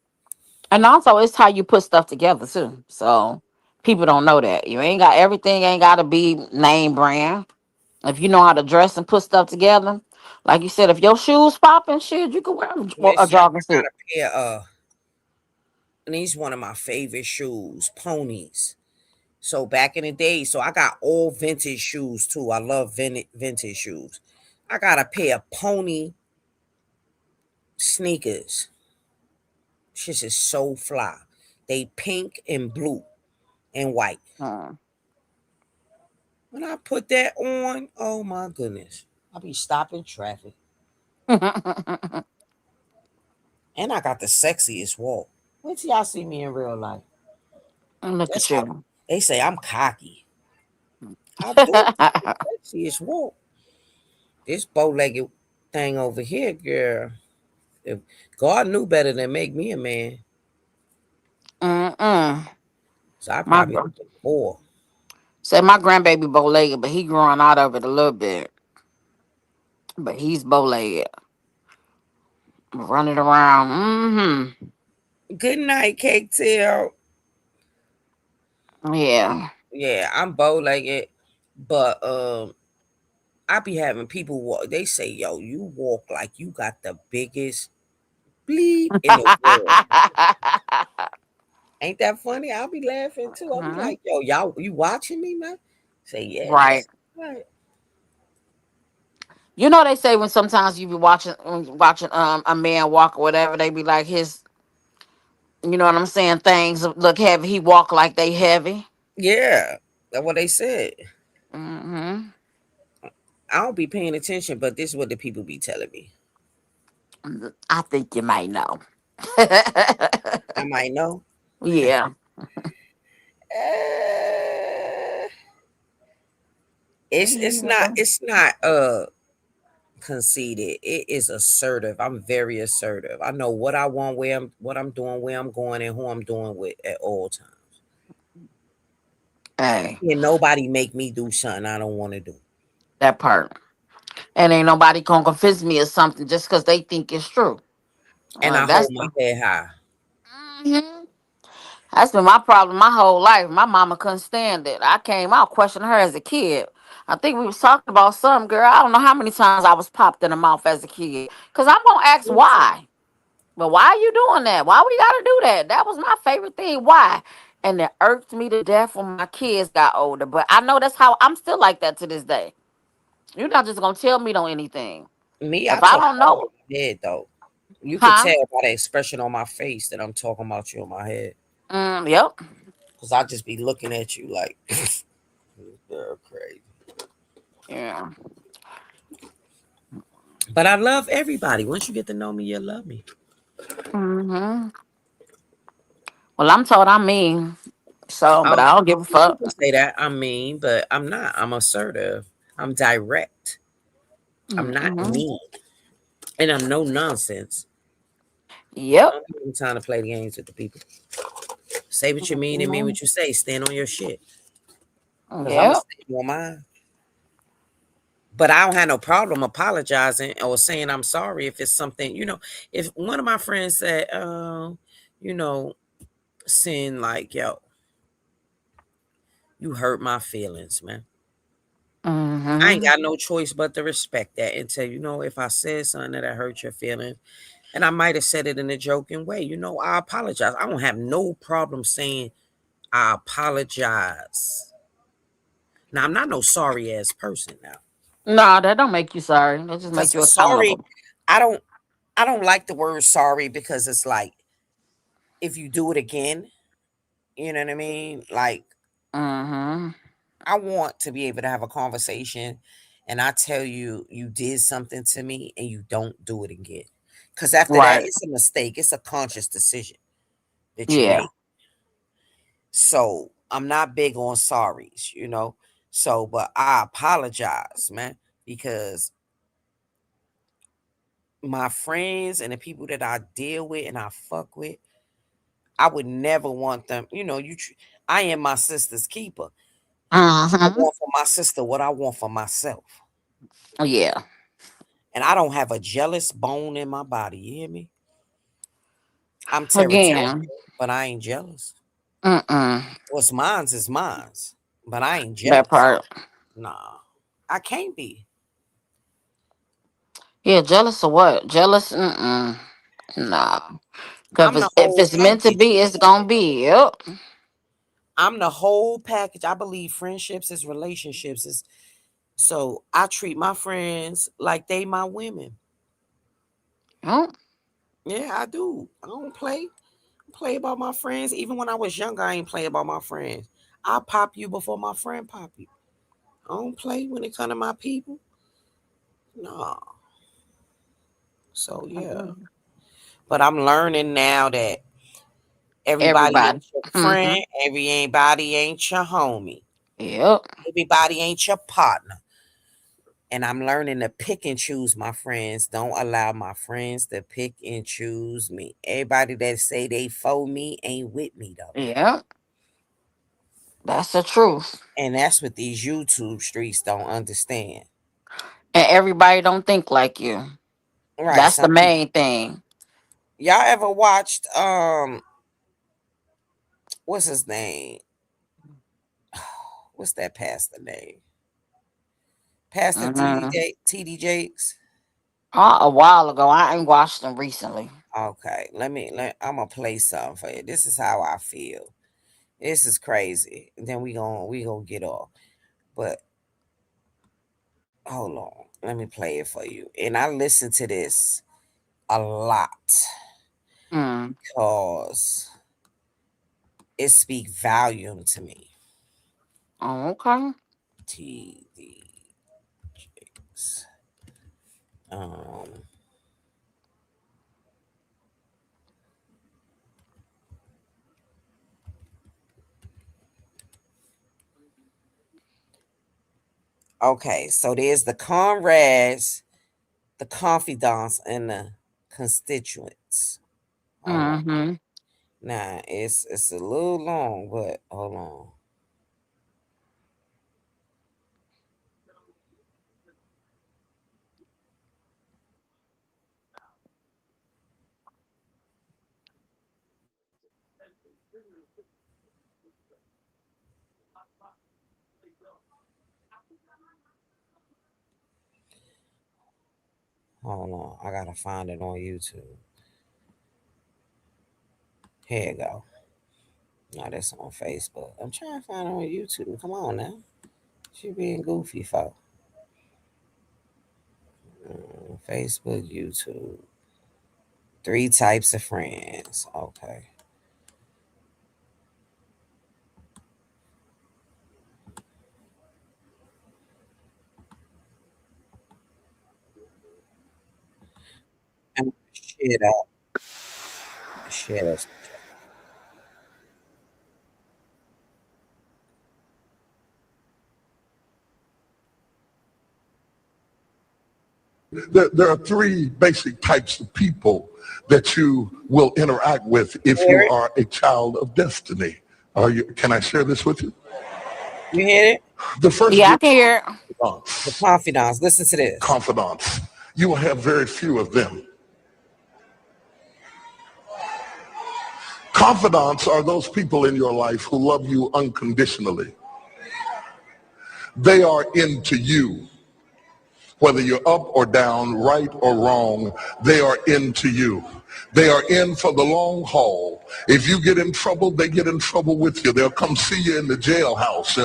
M: And also it's how you put stuff together too. So people don't know that. You ain't got everything ain't gotta be name brand. If you know how to dress and put stuff together, like you said, if your shoes popping shit, you can wear a
B: Listen,
M: jogging
B: I got
M: suit.
B: a pair of, and these one of my favorite shoes, ponies. So back in the day, so I got all vintage shoes too. I love vintage shoes. I got a pair of pony sneakers. Shit is so fly. They pink and blue and white. When I put that on, oh my goodness. I'll be stopping traffic. And I got the sexiest walk. Wait till y'all see me in real life.
M: Look
B: That's
M: at
B: how
M: you.
B: they say I'm cocky. I do. The sexiest walk. This bow-legged thing over here, girl. If God knew better than make me a man. So I
M: My
B: probably look 4.
M: say my grandbaby bow legged, but he growing out of it a little bit. But he's bow legged, running around.
B: Good night, Cake Tail.
M: Yeah.
B: Yeah, I'm bow-legged, but I be having people walk. They say, "Yo, you walk like you got the biggest bleep in the world." Ain't that funny? I'll be laughing too. I'll be like, "Yo, y'all, you watching me, man?" Say,
M: Right.
B: "Yes." Right.
M: You know they say when sometimes you be watching a man walk or whatever, they be like his, you know what I'm saying, things look heavy. He walk like they heavy.
B: Yeah, that's what they said.
M: Mm-hmm.
B: I don't be paying attention, but this is what the people be telling me.
M: I think you might know.
B: I might know.
M: Yeah.
B: It's not conceited. It is assertive. I'm very assertive. I know what I want, what I'm doing, where I'm going, and who I'm doing with at all times.
M: Hey.
B: And nobody make me do something I don't want to do.
M: That part. And ain't nobody gonna convince me of something just because they think it's true.
B: And I hold
M: That's
B: my head high.
M: Mhm. That's been my problem my whole life. My mama couldn't stand it. I came out questioning her as a kid. I think we was talking about something, girl. I don't know how many times I was popped in the mouth as a kid. Cause I'm gonna ask why. But why are you doing that? Why we gotta do that? That was my favorite thing. Why? And it irked me to death when my kids got older. But I know that's how I'm still like that to this day. You're not just gonna tell me on anything.
B: Me, I
M: If I
B: talk
M: don't
B: about
M: know,
B: it in my head though. You could
M: huh?
B: tell by the expression on my face that I'm talking about you in my head.
M: Yep.
B: Cause I just be looking at you like this girl crazy.
M: Yeah.
B: But I love everybody. Once you get to know me, you'll love me.
M: Hmm. Well, I'm told I'm mean. So, but I don't give a
B: You
M: fuck.
B: can say that I'm mean, but I'm not. I'm assertive. I'm direct. I'm not
M: Hmm.
B: mean. And I'm no nonsense. I
M: Yep.
B: don't have time to play the games with the people. Say what you mean and mean what you say. Stand on your shit. Because I'm going to
M: Yep.
B: stand on mine. But I don't have no problem apologizing or saying I'm sorry if it's something, if one of my friends said, you know, saying like, yo, you hurt my feelings, man. I ain't
M: Hmm.
B: got no choice but to respect that and tell if I said something that hurt your feelings, and I might have said it in a joking way, I apologize. I don't have no problem saying I apologize. Now I'm not no sorry ass person now.
M: No, that don't make you sorry. That just
B: Because
M: make you
B: sorry,
M: accountable.
B: I don't I don't like the word sorry because it's like if you do it again, you know what I mean? Like
M: Hmm.
B: I want to be able to have a conversation and I tell you you did something to me and you don't do it again. Cause after that,
M: Right.
B: it's a mistake. It's a conscious decision that you
M: Yeah.
B: make. So I'm not big on sorries, So, but I apologize, man, because my friends and the people that I deal with and I fuck with, I would never want them. I am my sister's keeper. I
M: Hmm.
B: want for my sister what I want for myself.
M: Yeah.
B: And I don't have a jealous bone in my body. You hear me? I'm territorial,
M: Again.
B: but I ain't jealous.
M: Mm-mm.
B: What's mine's is mine's, but I ain't
M: That
B: jealous.
M: part.
B: Nah, I can't be.
M: Yeah, jealous of what? Jealous? Mm-mm. Nah. Cause
B: I'm the
M: if
B: whole
M: it's meant to
B: package.
M: be, it's gonna be. Yep.
B: I'm the whole package. I believe friendships is relationships. So I treat my friends like they my women.
M: Oh.
B: Yeah, I do. I don't play about my friends. Even when I was younger, I ain't play about my friends. I pop you before my friend pop you. I don't play when it come to my people. No. So yeah. But I'm learning now that everybody ain't your friend. Everybody ain't your homie.
M: Yep.
B: Everybody ain't your partner. And I'm learning to pick and choose my friends. Don't allow my friends to pick and choose me. Everybody that say they for me ain't with me though.
M: Yeah. That's the truth.
B: And that's what these YouTube streets don't understand.
M: And everybody don't think like you.
B: Right.
M: That's the main thing.
B: Y'all ever watched what's his name? What's that pastor name? Pastor TD Jakes?
M: A while ago. I ain't watched them recently.
B: Okay. I'm gonna play something for you. This is how I feel. This is crazy. And then we gonna get off. But hold on. Let me play it for you. And I listen to this a lot because it speaks volume to me.
M: Oh, okay.
B: TD Jakes. Okay, so there's the comrades, the confidants, and the constituents. Now it's a little long, but hold on. Hold on, I gotta find it on YouTube. Here you go. No, that's on Facebook. I'm trying to find it on YouTube. Come on now. She being goofy, folks. Facebook, YouTube. 3 types of friends. Okay. I'm gonna share that. Share this.
I: There are 3 basic types of people that you will interact with if you are a child of destiny. Can I share this with you?
B: You hear it?
I: The first
M: I can hear it.
B: The confidants. Listen to this.
I: Confidants. You will have very few of them. Confidants are those people in your life who love you unconditionally. They are into you. Whether you're up or down, right or wrong, they are into you. They are in for the long haul. If you get in trouble, they get in trouble with you. They'll come see you in the jailhouse.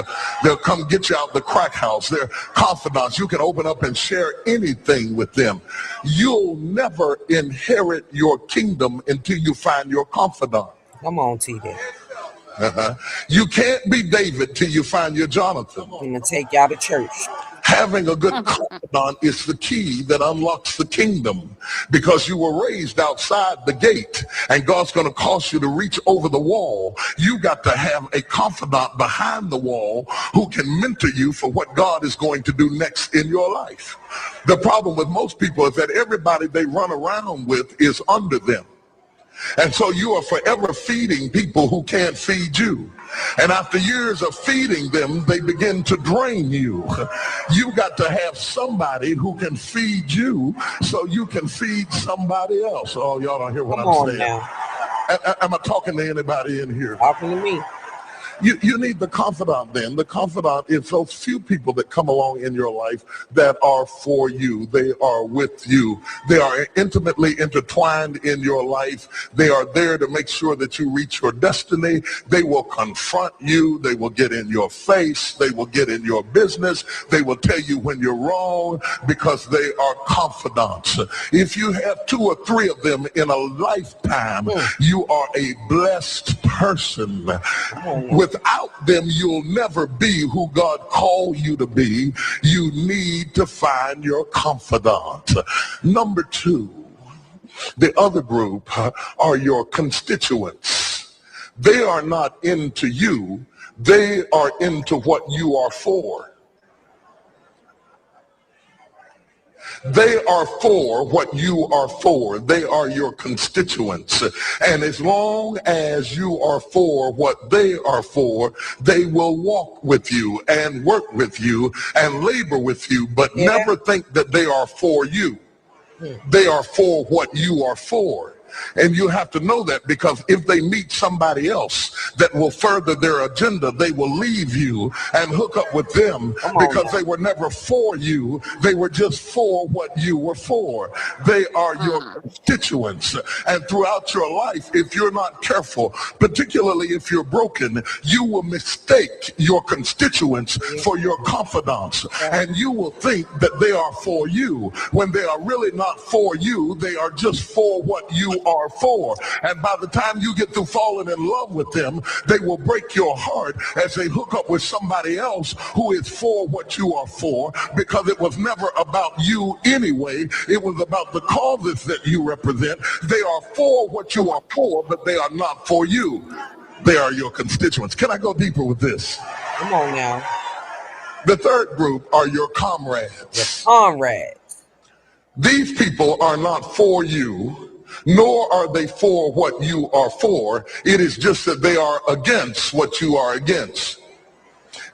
I: They'll come get you out the crack house. They're confidants. You can open up and share anything with them. You'll never inherit your kingdom until you find your confidant.
B: Come on, TD.
I: You can't be David till you find your Jonathan.
B: I'm going to take y'all to church.
I: Having a good confidant is the key that unlocks the kingdom, because you were raised outside the gate and God's going to cause you to reach over the wall. You got to have a confidant behind the wall who can mentor you for what God is going to do next in your life. The problem with most people is that everybody they run around with is under them. And so you are forever feeding people who can't feed you. And after years of feeding them, they begin to drain you. You got to have somebody who can feed you so you can feed somebody else. Oh, y'all don't hear what I'm saying. Now. Am I talking to anybody in here?
B: Talking to me.
I: You need the confidant then. The confidant is those few people that come along in your life that are for you. They are with you. They are intimately intertwined in your life. They are there to make sure that you reach your destiny. They will confront you. They will get in your face. They will get in your business. They will tell you when you're wrong because they are confidants. If you have 2 or 3 of them in a lifetime, you are a blessed person. Without them, you'll never be who God called you to be. You need to find your confidant. Number 2, the other group are your constituents. They are not into you. They are into what you are for. They are for what you are for. They are your constituents. And as long as you are for what they are for, they will walk with you and work with you and labor with you, but never think that they are for you. They are for what you are for. And you have to know that, because if they meet somebody else that will further their agenda, they will leave you and hook up with them because they were never for you. They were just for what you were for. They are your constituents. And throughout your life, if you're not careful, particularly if you're broken, you will mistake your constituents for your confidants. And you will think that they are for you when they are really not for you. They are just for what you are for. And by the time you get through falling in love with them, they will break your heart as they hook up with somebody else who is for what you are for, because it was never about you anyway. It was about the causes that you represent. They are for what you are for, but they are not for you. They are your constituents. Can I go deeper with this?
B: Come on now.
I: The third group are your comrades.
B: Comrades.
I: These people are not for you, nor are they for what you are for. It is just that they are against what you are against.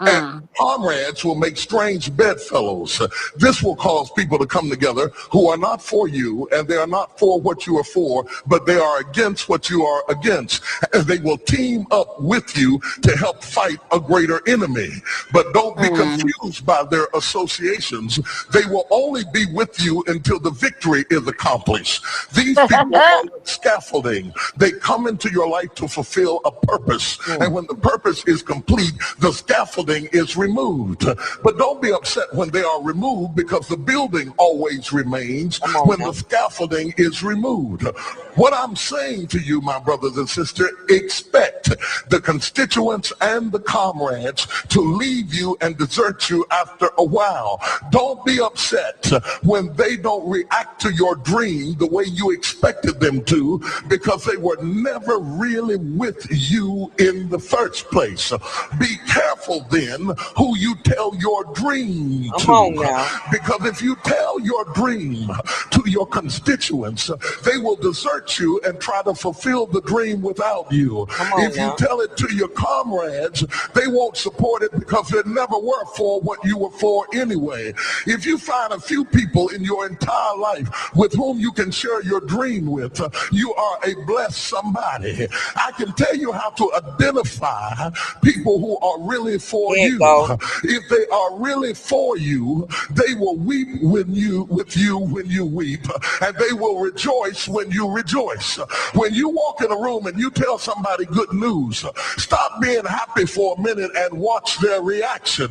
I: And comrades will make strange bedfellows. This will cause people to come together who are not for you, and they are not for what you are for, but they are against what you are against. And they will team up with you to help fight a greater enemy. But don't be confused by their associations. They will only be with you until the victory is accomplished. These people are scaffolding. They come into your life to fulfill a purpose. And when the purpose is complete, the scaffolding is removed. But don't be upset when they are removed, because the building always remains when the scaffolding is removed. What I'm saying to you, my brothers and sisters, expect the constituents and the comrades to leave you and desert you after a while. Don't be upset when they don't react to your dream the way you expected them to, because they were never really with you in the first place. Be careful then who you tell your dream to. Because if you tell your dream to your constituents, they will desert you and try to fulfill the dream without you. If you tell it to your comrades, they won't support it because they never were for what you were for anyway. If you find a few people in your entire life with whom you can share your dream with, you are a blessed somebody. I can tell you how to identify people who are really for you. If they are really for you, they will weep with you when you weep, and they will rejoice when you rejoice. When you walk in a room and you tell somebody good news, stop being happy for a minute and watch their reaction.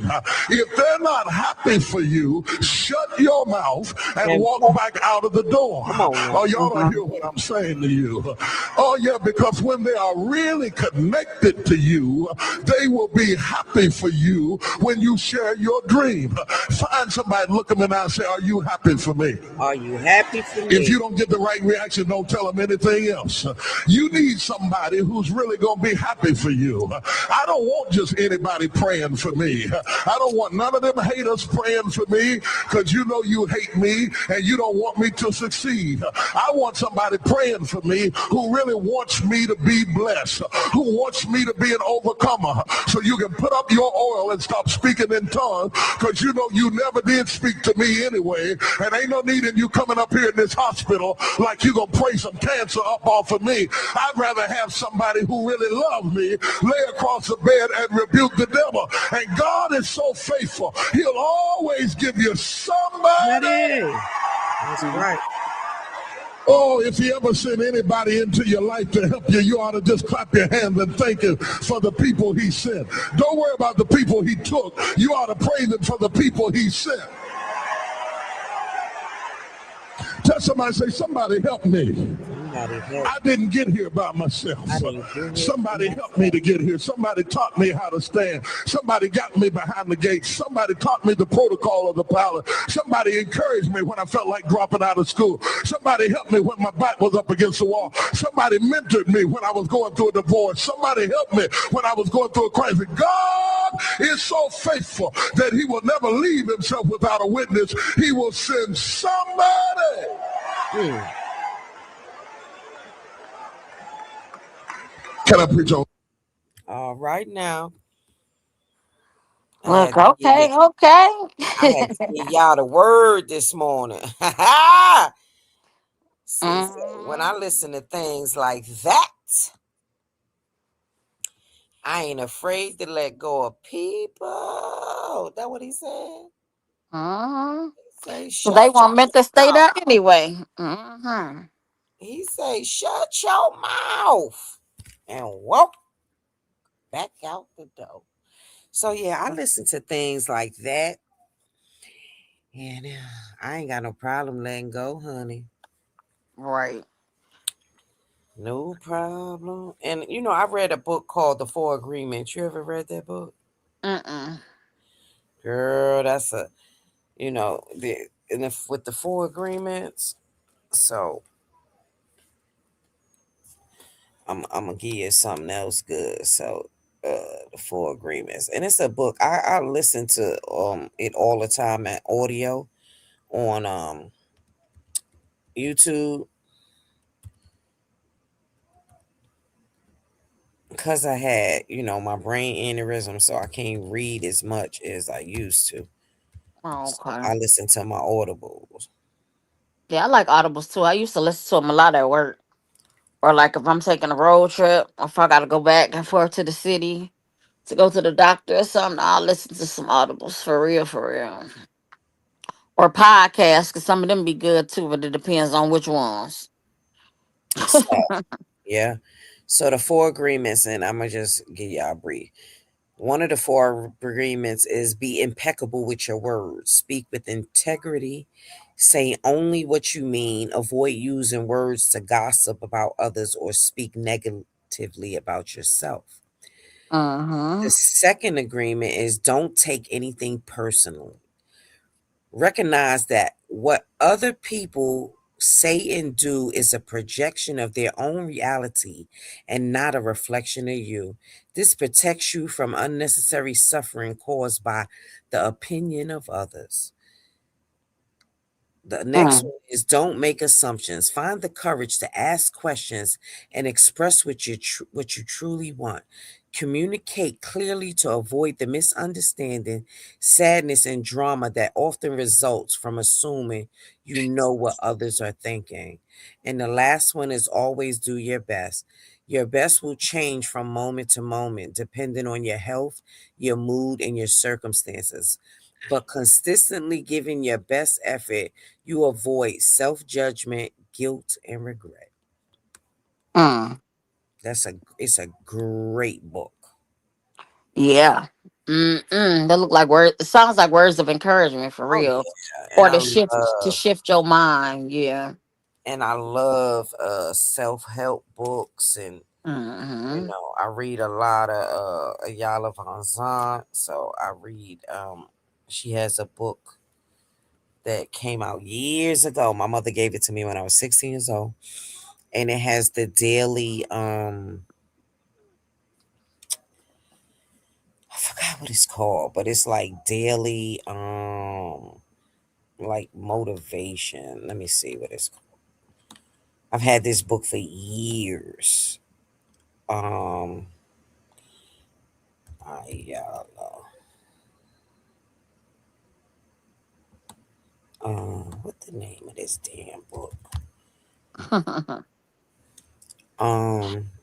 I: If they're not happy for you, shut your mouth and walk back out of the door. Oh, y'all don't hear what I'm saying to you. Oh yeah, because when they are really connected to you, they will be happy for you when you share your dream. Find somebody, look them in the eye and say, are you happy for me?
B: Are you happy for me?
I: If you don't get the right reaction, don't tell them anything else. You need somebody who's really going to be happy for you. I don't want just anybody praying for me. I don't want none of them haters praying for me, because you know you hate me and you don't want me to succeed. I want somebody praying for me who really wants me to be blessed, who wants me to be an overcomer, so you can put up your oil and stop speaking in tongues, because you know you never did speak to me anyway, and ain't no need in you coming up here in this hospital like you gonna pray some cancer up off of me. I'd rather have somebody who really loves me lay across the bed and rebuke the devil. And God is so faithful. He'll always give you somebody.
B: That's right.
I: Oh, if he ever sent anybody into your life to help you, you ought to just clap your hands and thank him for the people he sent. Don't worry about the people he took. You ought to praise him for the people he sent. Tell somebody, say, somebody help me. I didn't get here by myself. Somebody helped me to get here. Somebody taught me how to stand. Somebody got me behind the gate. Somebody taught me the protocol of the pilot. Somebody encouraged me when I felt like dropping out of school. Somebody helped me when my back was up against the wall. Somebody mentored me when I was going through a divorce. Somebody helped me when I was going through a crisis. God is so faithful that he will never leave himself without a witness. He will send somebody. Can I preach on?
B: All right now.
M: Look, okay.
B: I had to give y'all the word this morning. See, when I listen to things like that, I ain't afraid to let go of people. That what he said?
M: So they weren't meant to stay there anyway.
B: He say, shut your mouth and walk back out the door. So yeah, I listen to things like that. And I ain't got no problem letting go, honey.
M: Right.
B: No problem. And you know, I read a book called The Four Agreements. You ever read that book? Girl, that's a, you know, with the Four Agreements. So I'm gonna give you something else good. So the Four Agreements, and it's a book. I listen to it all the time at audio on YouTube. Because I had, you know, my brain aneurysm, so I can't read as much as I used to.
M: Okay.
B: So I listen to my audibles.
M: Yeah, I like audibles too. I used to listen to them a lot at work. Or like if I'm taking a road trip, or if I gotta go back and forth to the city to go to the doctor or something, I'll listen to some audibles for real, for real. Or podcasts, because some of them be good too, but it depends on which ones.
B: So, yeah. So the Four Agreements, and I'm gonna just give y'all a brief. One of the four agreements is be impeccable with your words. Speak with integrity. Say only what you mean. Avoid using words to gossip about others or speak negatively about yourself. The second agreement is don't take anything personally. Recognize that what other people say and do is a projection of their own reality and not a reflection of you. This protects you from unnecessary suffering caused by the opinion of others. The next one is don't make assumptions. Find the courage to ask questions and express what you truly want. Communicate clearly to avoid the misunderstanding, sadness, and drama that often results from assuming you know what others are thinking. And the last one is always do your best. Your best will change from moment to moment, depending on your health, your mood, and your circumstances. But consistently giving your best effort, you avoid self-judgment, guilt, and regret. It's a great book.
M: Yeah. They look like words. It sounds like words of encouragement for
B: Oh
M: real,
B: yeah,
M: or to shift your mind. Yeah.
B: I love self-help books, and you know, I read a lot of Ayala Van Zandt. So I read she has a book that came out years ago. My mother gave it to me when I was 16 years old. And it has the daily I forgot what it's called, but it's like daily like motivation. Let me see what it's called. I've had this book for years. Um Ayala. What the name of this damn book?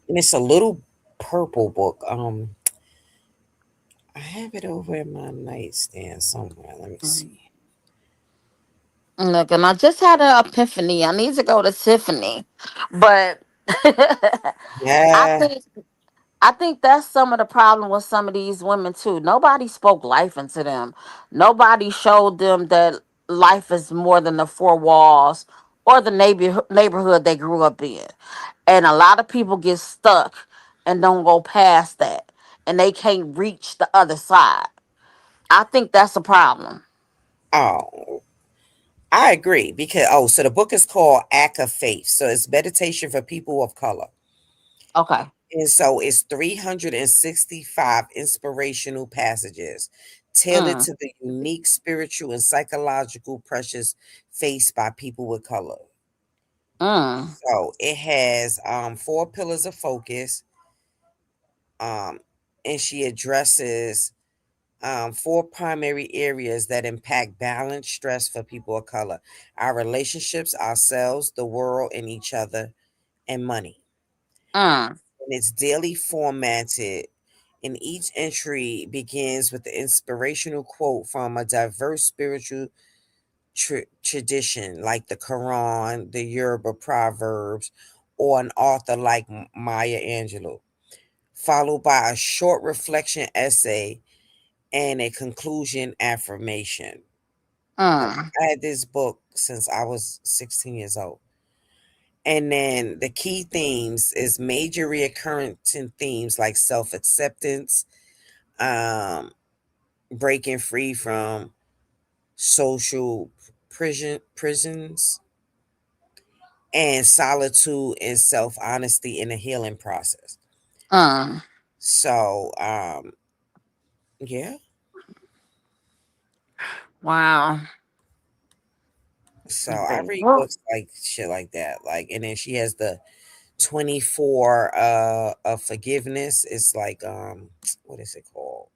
B: And it's a little purple book. I have it over in my nightstand somewhere. Let me see.
M: Look, and I just had an epiphany. I need to go to Tiffany, but I
B: Yeah.
M: think I think that's some of the problem with some of these women too. Nobody spoke life into them. Nobody showed them that life is more than the four walls or the neighborhood they grew up in. And a lot of people get stuck and don't go past that, and they can't reach the other side. I think that's a problem.
B: Oh, I agree because so the book is called Act of Faith. So it's meditation for people of color.
M: Okay.
B: And so it's 365 inspirational passages tailored
M: Mm,
B: to the unique spiritual and psychological pressures faced by people with color.
M: mm,
B: So it has four pillars of focus. And she addresses four primary areas that impact balance, stress for people of color: our relationships, ourselves, the world, and each other, and money.
M: mm,
B: And it's daily formatted, and each entry begins with the inspirational quote from a diverse spiritual tradition like the Quran, the Yoruba Proverbs, or an author like Maya Angelou, followed by a short reflection essay and a conclusion affirmation.
M: mm,
B: I had this book since I was 16 years old. And then the key themes is major reoccurring themes like self-acceptance, um, breaking free from social prisons, and solitude and self-honesty in the healing process.
M: mm.
B: So, yeah.
M: Wow.
B: So I
M: Okay.
B: read
M: Well,
B: books like shit like that. Like, and then she has the 24 of forgiveness. It's like what is it called?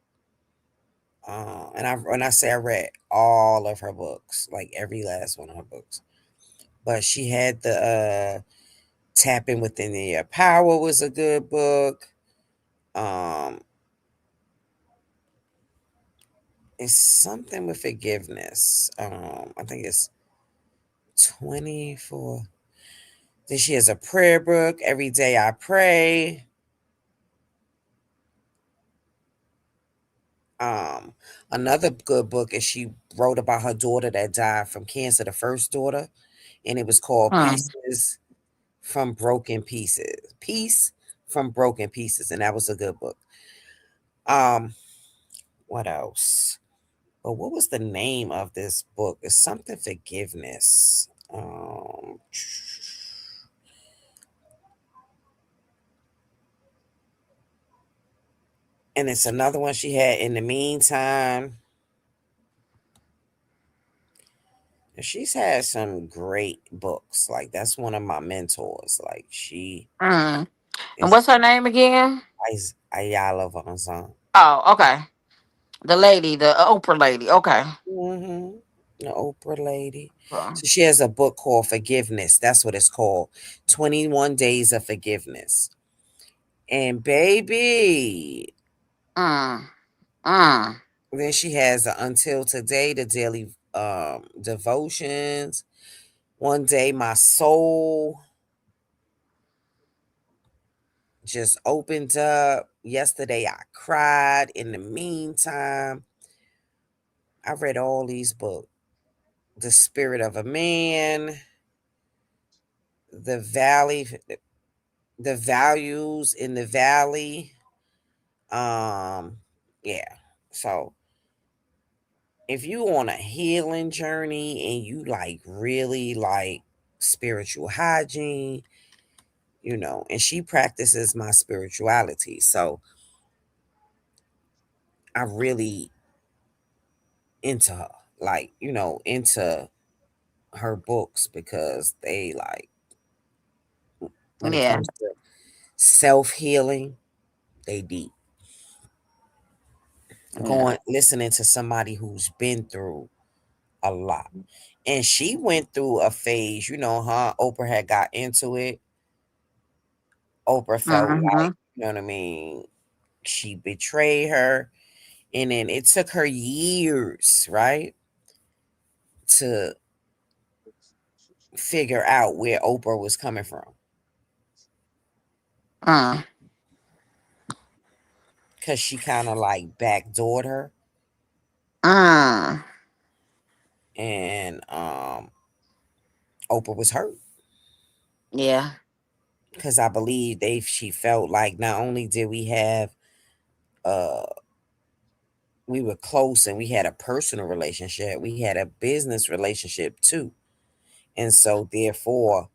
B: And I when I say I read all of her books, like every last one of her books. But she had the Tapping Within the Power was a good book. Um it's something with forgiveness. I think it's 24. Then she has a prayer book, Every Day I Pray. Um, Another good book is she wrote about her daughter that died from cancer, the first daughter, and it was called
M: mm,
B: Pieces from Broken Pieces. Peace from Broken Pieces, and that was a good book. Um, what else? But what was the name of this book? It's something forgiveness. And it's another one she had in the meantime. And she's had some great books. Like that's one of my mentors. Like she
M: mm. And
B: is
M: what's her name again?
B: Ayala Von Zon.
M: Oh, okay. The lady, the Oprah lady. Okay.
B: Mm-hmm. The Oprah lady.
M: Uh,
B: So she has a book called Forgiveness. That's what it's called. 21 Days of Forgiveness. And baby,
M: Mm, mm,
B: then she has Until Today, the daily devotions. One day my soul just opened up. Yesterday I cried. In the meantime, I read all these books. The Spirit of a Man, The Valley, The Values in the Valley. Yeah. So if you on a healing journey and you like really like spiritual hygiene, and she practices my spirituality. So I really into her, like, into her books because they like when it
M: yeah.
B: comes to self-healing, they deep.
M: Yeah.
B: Going listening to somebody who's been through a lot. And she went through a phase, Oprah had got into it. Oprah felt
M: Mm-hmm.
B: like, you know what I mean, she betrayed her. And then it took her years, right, to figure out where Oprah was coming from.
M: Mm.
B: Because she kind of like backdoored her.
M: Mm.
B: And Oprah was hurt.
M: Yeah.
B: Because I believe she felt like not only did uh we were close and we had a personal relationship, we had a business relationship too. And so therefore,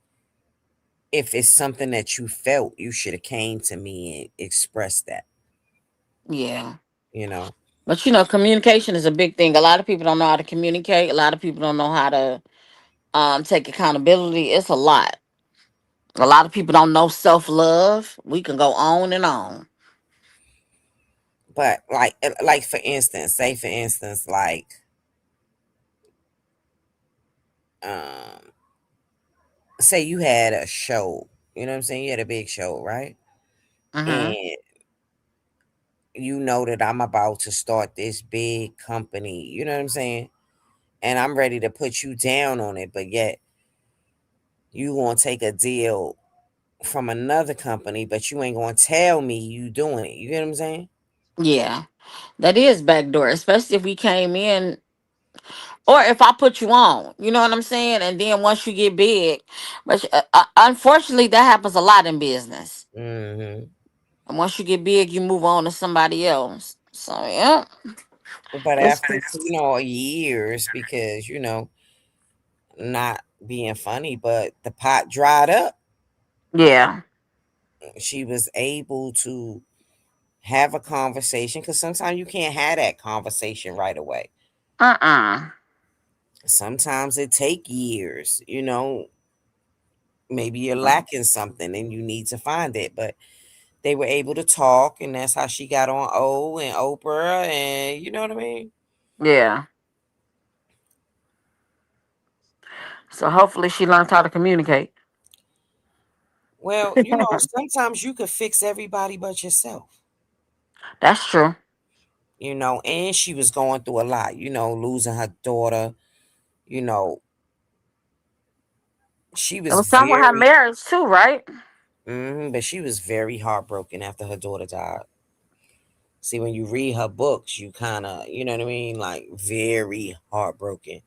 B: if it's something that you felt, you should have came to me and expressed that.
M: Yeah.
B: You know.
M: But communication is a big thing. A lot of people don't know how to communicate. A lot of people don't know how to take accountability. It's a lot. A lot of people don't know self-love. We can go on and on.
B: But like for instance, say for instance, like um say you had a show, you know what I'm saying? You had a big show, right?
M: Mm-hmm.
B: And you know that I'm about to start this big company, you know what I'm saying? And I'm ready to put you down on it, but yet you gonna take a deal from another company, but you ain't gonna tell me you doing it. You get what I'm saying?
M: Yeah. That is backdoor, especially if we came in or if I put you on. You know what I'm saying? And then once you get big, but unfortunately that happens a lot in business.
B: Mm-hmm.
M: And once you get big, you move on to somebody else. So yeah.
B: But
M: It's
B: after years, because not being funny, but the pot dried up.
M: yeah.
B: She was able to have a conversation because sometimes you can't have that conversation right away.
M: Uh-uh.
B: Sometimes it take years, maybe you're lacking something and you need to find it. But they were able to talk, and that's how she got on O and Oprah, and you know what I mean?
M: Yeah. So hopefully she learned how to communicate.
B: Well, sometimes you could fix everybody but yourself.
M: That's true.
B: And she was going through a lot, losing her daughter, you know, she
M: It
B: was
M: was something with her
B: very,
M: marriage too, right?
B: but she was very heartbroken after her daughter died. See, when you read her books, you kind of, you know what I mean? Like, very heartbroken.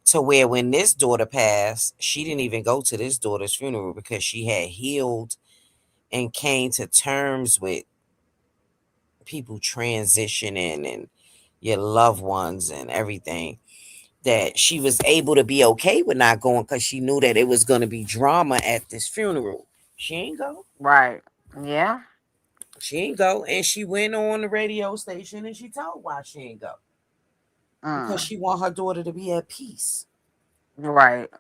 B: To where when this daughter passed, she didn't even go to this daughter's funeral because she had healed and came to terms with people transitioning and your loved ones and everything, that she was able to be okay with not going because she knew that it was going to be drama at this funeral. She ain't go.
M: Right. Yeah.
B: She ain't go. And she went on the radio station and she told why she ain't go. Because
M: Mm.
B: she want her daughter to be at peace.
M: Right.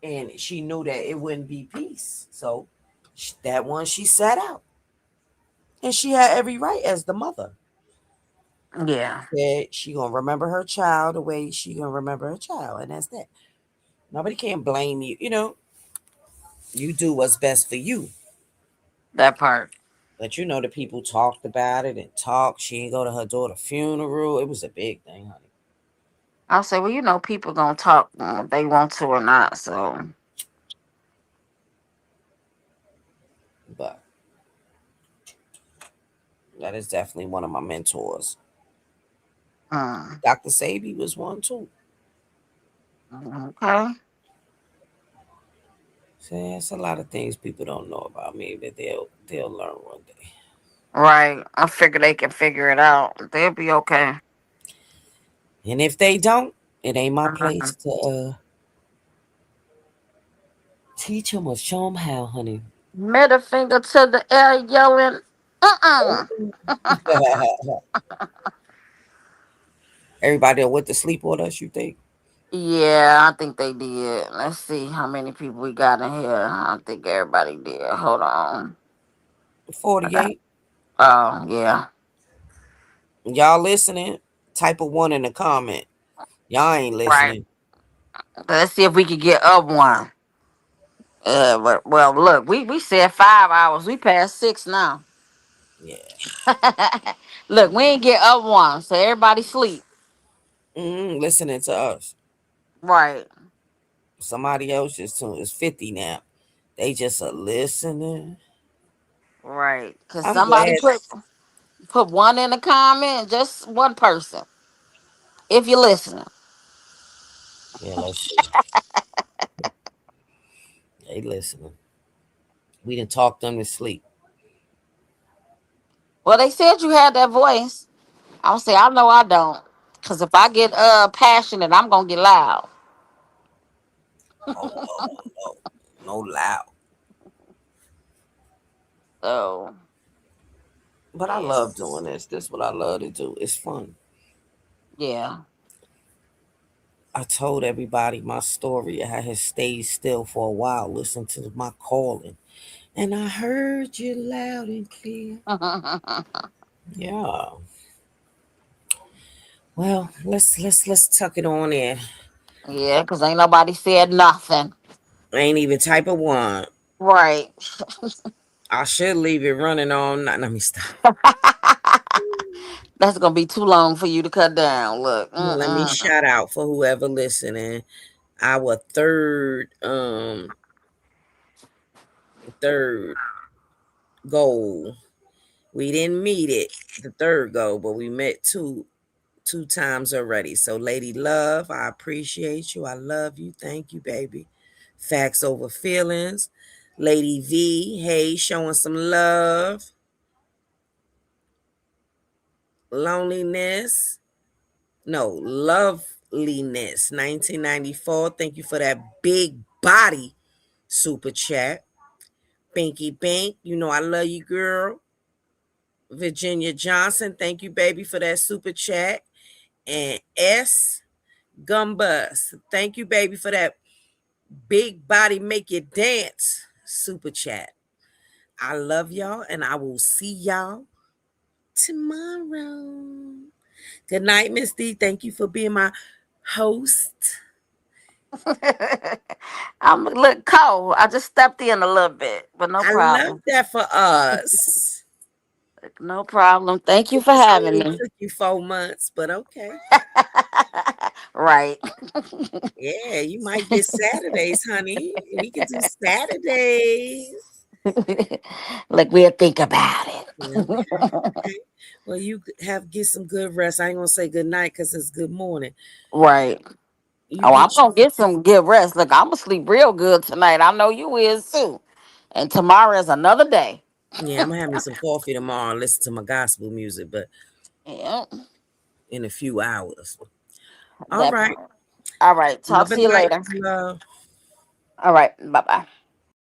B: And she knew that it wouldn't be peace. So that one she sat out. And she had every right as the mother.
M: Yeah.
B: That she gonna remember her child the way she gonna remember her child. And that's that. Nobody can blame you. You do what's best for you.
M: That part.
B: But the people talked about it and talked. She didn't go to her daughter's funeral. It was a big thing, honey.
M: I'll say, well, people gonna talk if they want to or not. So
B: But that is definitely one of my mentors. Dr. Sabi was one too.
M: Okay.
B: So it's a lot of things people don't know about me, but they'll learn one day.
M: Right. I figure they can figure it out. They'll be okay.
B: And if they don't, it ain't my place to teach them or show them how, honey.
M: Middle finger to the air, yelling, uh-uh.
B: Everybody that went to sleep with us, you think?
M: Yeah, I think they did. Let's see how many people we got in here. I think everybody did. Hold on.
B: 48.
M: Oh, yeah.
B: Y'all listening? Type of one in the comment. Y'all ain't
M: Right.
B: listening.
M: Let's see if we could get up one. Well, look, we said 5 hours. We passed 6 now.
B: Yeah.
M: Look, we ain't get up one, so everybody sleep.
B: Listening to us.
M: Right.
B: Somebody else is 50 now. They just are listening.
M: Right. Because
B: I'm
M: somebody
B: glad.
M: put one in the comment, just one person. If you're listening.
B: Yeah, let's see. They listening. We done talked them to sleep.
M: Well, they said you had that voice. I'll say, I know I don't. Because if I get passionate, I'm going to get loud.
B: No loud.
M: So.
B: But I love doing this. This is what I love to do. It's fun.
M: Yeah.
B: I told everybody my story. I had stayed still for a while, listening to my calling. And I heard you loud and clear. Yeah. Well, let's tuck it on in.
M: Yeah, because ain't nobody said nothing.
B: I ain't even type of one.
M: Right.
B: I should leave it running on. Let me stop.
M: That's gonna be too long for you to cut down. Look.
B: Let me shout out for whoever listening. Our third goal. We didn't meet it, the third goal, but we met two times already. So Lady Love, I appreciate you. I love you. Thank you, baby. Facts over feelings. Lady V, hey, showing some love. Loveliness, 1994. Thank you for that big body super chat. Binky Bink, you know I love you, girl. Virginia Johnson, thank you, baby, for that super chat. And S Gumbus, thank you, baby, for that big body make you dance super chat. I love y'all, and I will see y'all tomorrow. Good night, Miss D. Thank you for being my host.
M: I'm a little cold. I just stepped in a little bit, but no problem.
B: I love that for us.
M: No problem. Thank you for having me.
B: It took you 4 months, but okay.
M: Right.
B: Yeah, you might get Saturdays, honey. We can do Saturdays.
M: Like, we'll think about it.
B: Okay. Well, you get some good rest. I ain't gonna say good night because it's good morning.
M: Right. I'm gonna get some good rest. Look, I'm gonna sleep real good tonight. I know you is too. And tomorrow is another day.
B: Yeah, I'm gonna have me some coffee tomorrow and listen to my gospel music, but in a few hours. All right.
M: All right. Talk to you later.
B: Love.
M: All right. Bye-bye.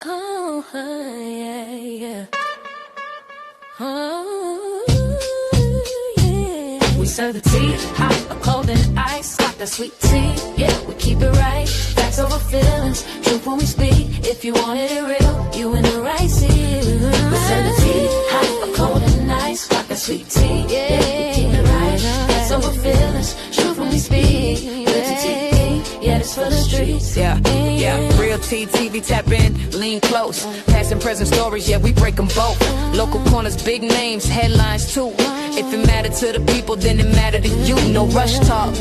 C: Oh, yeah. Oh, yeah. We serve the tea, hot or cold and ice. Got that sweet tea, yeah, we keep it right. Facts over feelings, truth when we speak. If you wanted it real, you in the right seat. We serve the tea, hot or cold and ice. Got that sweet tea, yeah, we keep it right. Facts over feelings, truth when we speak. Yeah, it's for the streets. Yeah. Real TV tap in, lean close. Past and present stories, yeah, we break them both. Local corners, big names, headlines too. If it mattered to the people, then it mattered to you. No rush talk.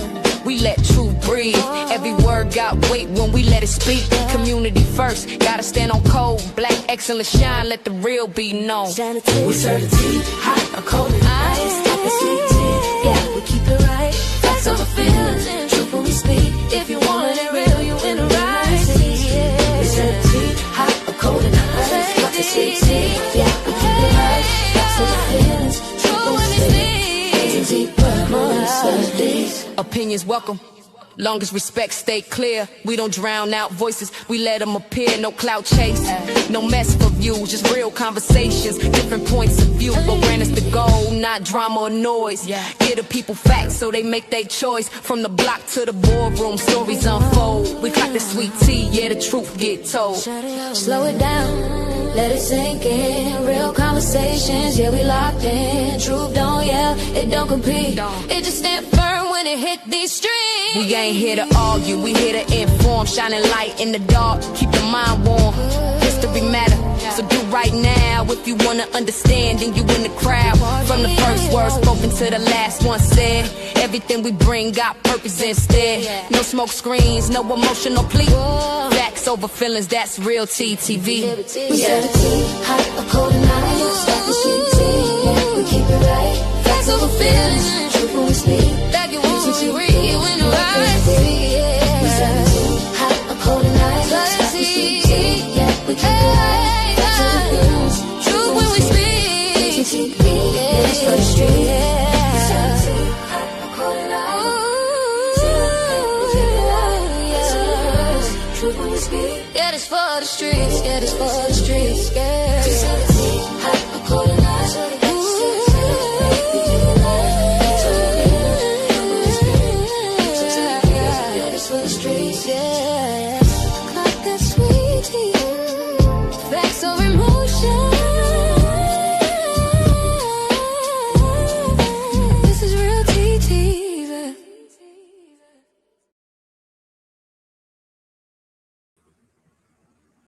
C: We let truth breathe. Every word got weight when we let it speak. Community first, gotta stand on code. Black excellence shine, let the real be known. We serve the tea, hot or cold and ice. Got the sweet tea, yeah, we keep it right. Facts over feelings, truth when we speak. If you want it real, you in the right seat. We serve the tea, hot or cold and ice. Got the sweet tea, yeah, we keep it right. Facts over feelings, truth when we speak. Opinions welcome. Long as respect stay clear, we don't drown out voices, we let them appear. No clout chase, no mess for views, just real conversations, different points of view. But when it's the goal, not drama or noise. Give the people facts so they make their choice. From the block to the boardroom, stories unfold. We got the sweet tea, yeah, the truth get told. Slow it down, let it sink in. Real conversations, yeah, we locked in. Truth don't yell, it don't compete. It just stand firm when when it hit these streets. We ain't here to argue, we here to inform. Shining light in the dark, keep your mind warm. History matter, so do right now. If you wanna understand, then you in the crowd. From the first word spoken to the last one said, everything we bring got purpose instead. No smoke screens, no emotional plea. Facts over feelings, that's real TTV.
E: We serve the tea, hot or cold or not. Start the sweet tea, yeah, we keep it right. Facts over feelings, truth when we speak.
C: Like it when we read, when we ride.
E: We serve the tea, hot or cold or not. Start the sweet tea, yeah, we keep it right. Facts over feelings,
C: truth when we speak.
E: TTV, yeah, that's for the street. We serve the tea, hot or cold or not.
C: Yeah, this for the streets, yeah, this for the streets, yeah.
E: Hot or cold or not.
C: Yeah, this for the streets, yeah. Got that sweet tea.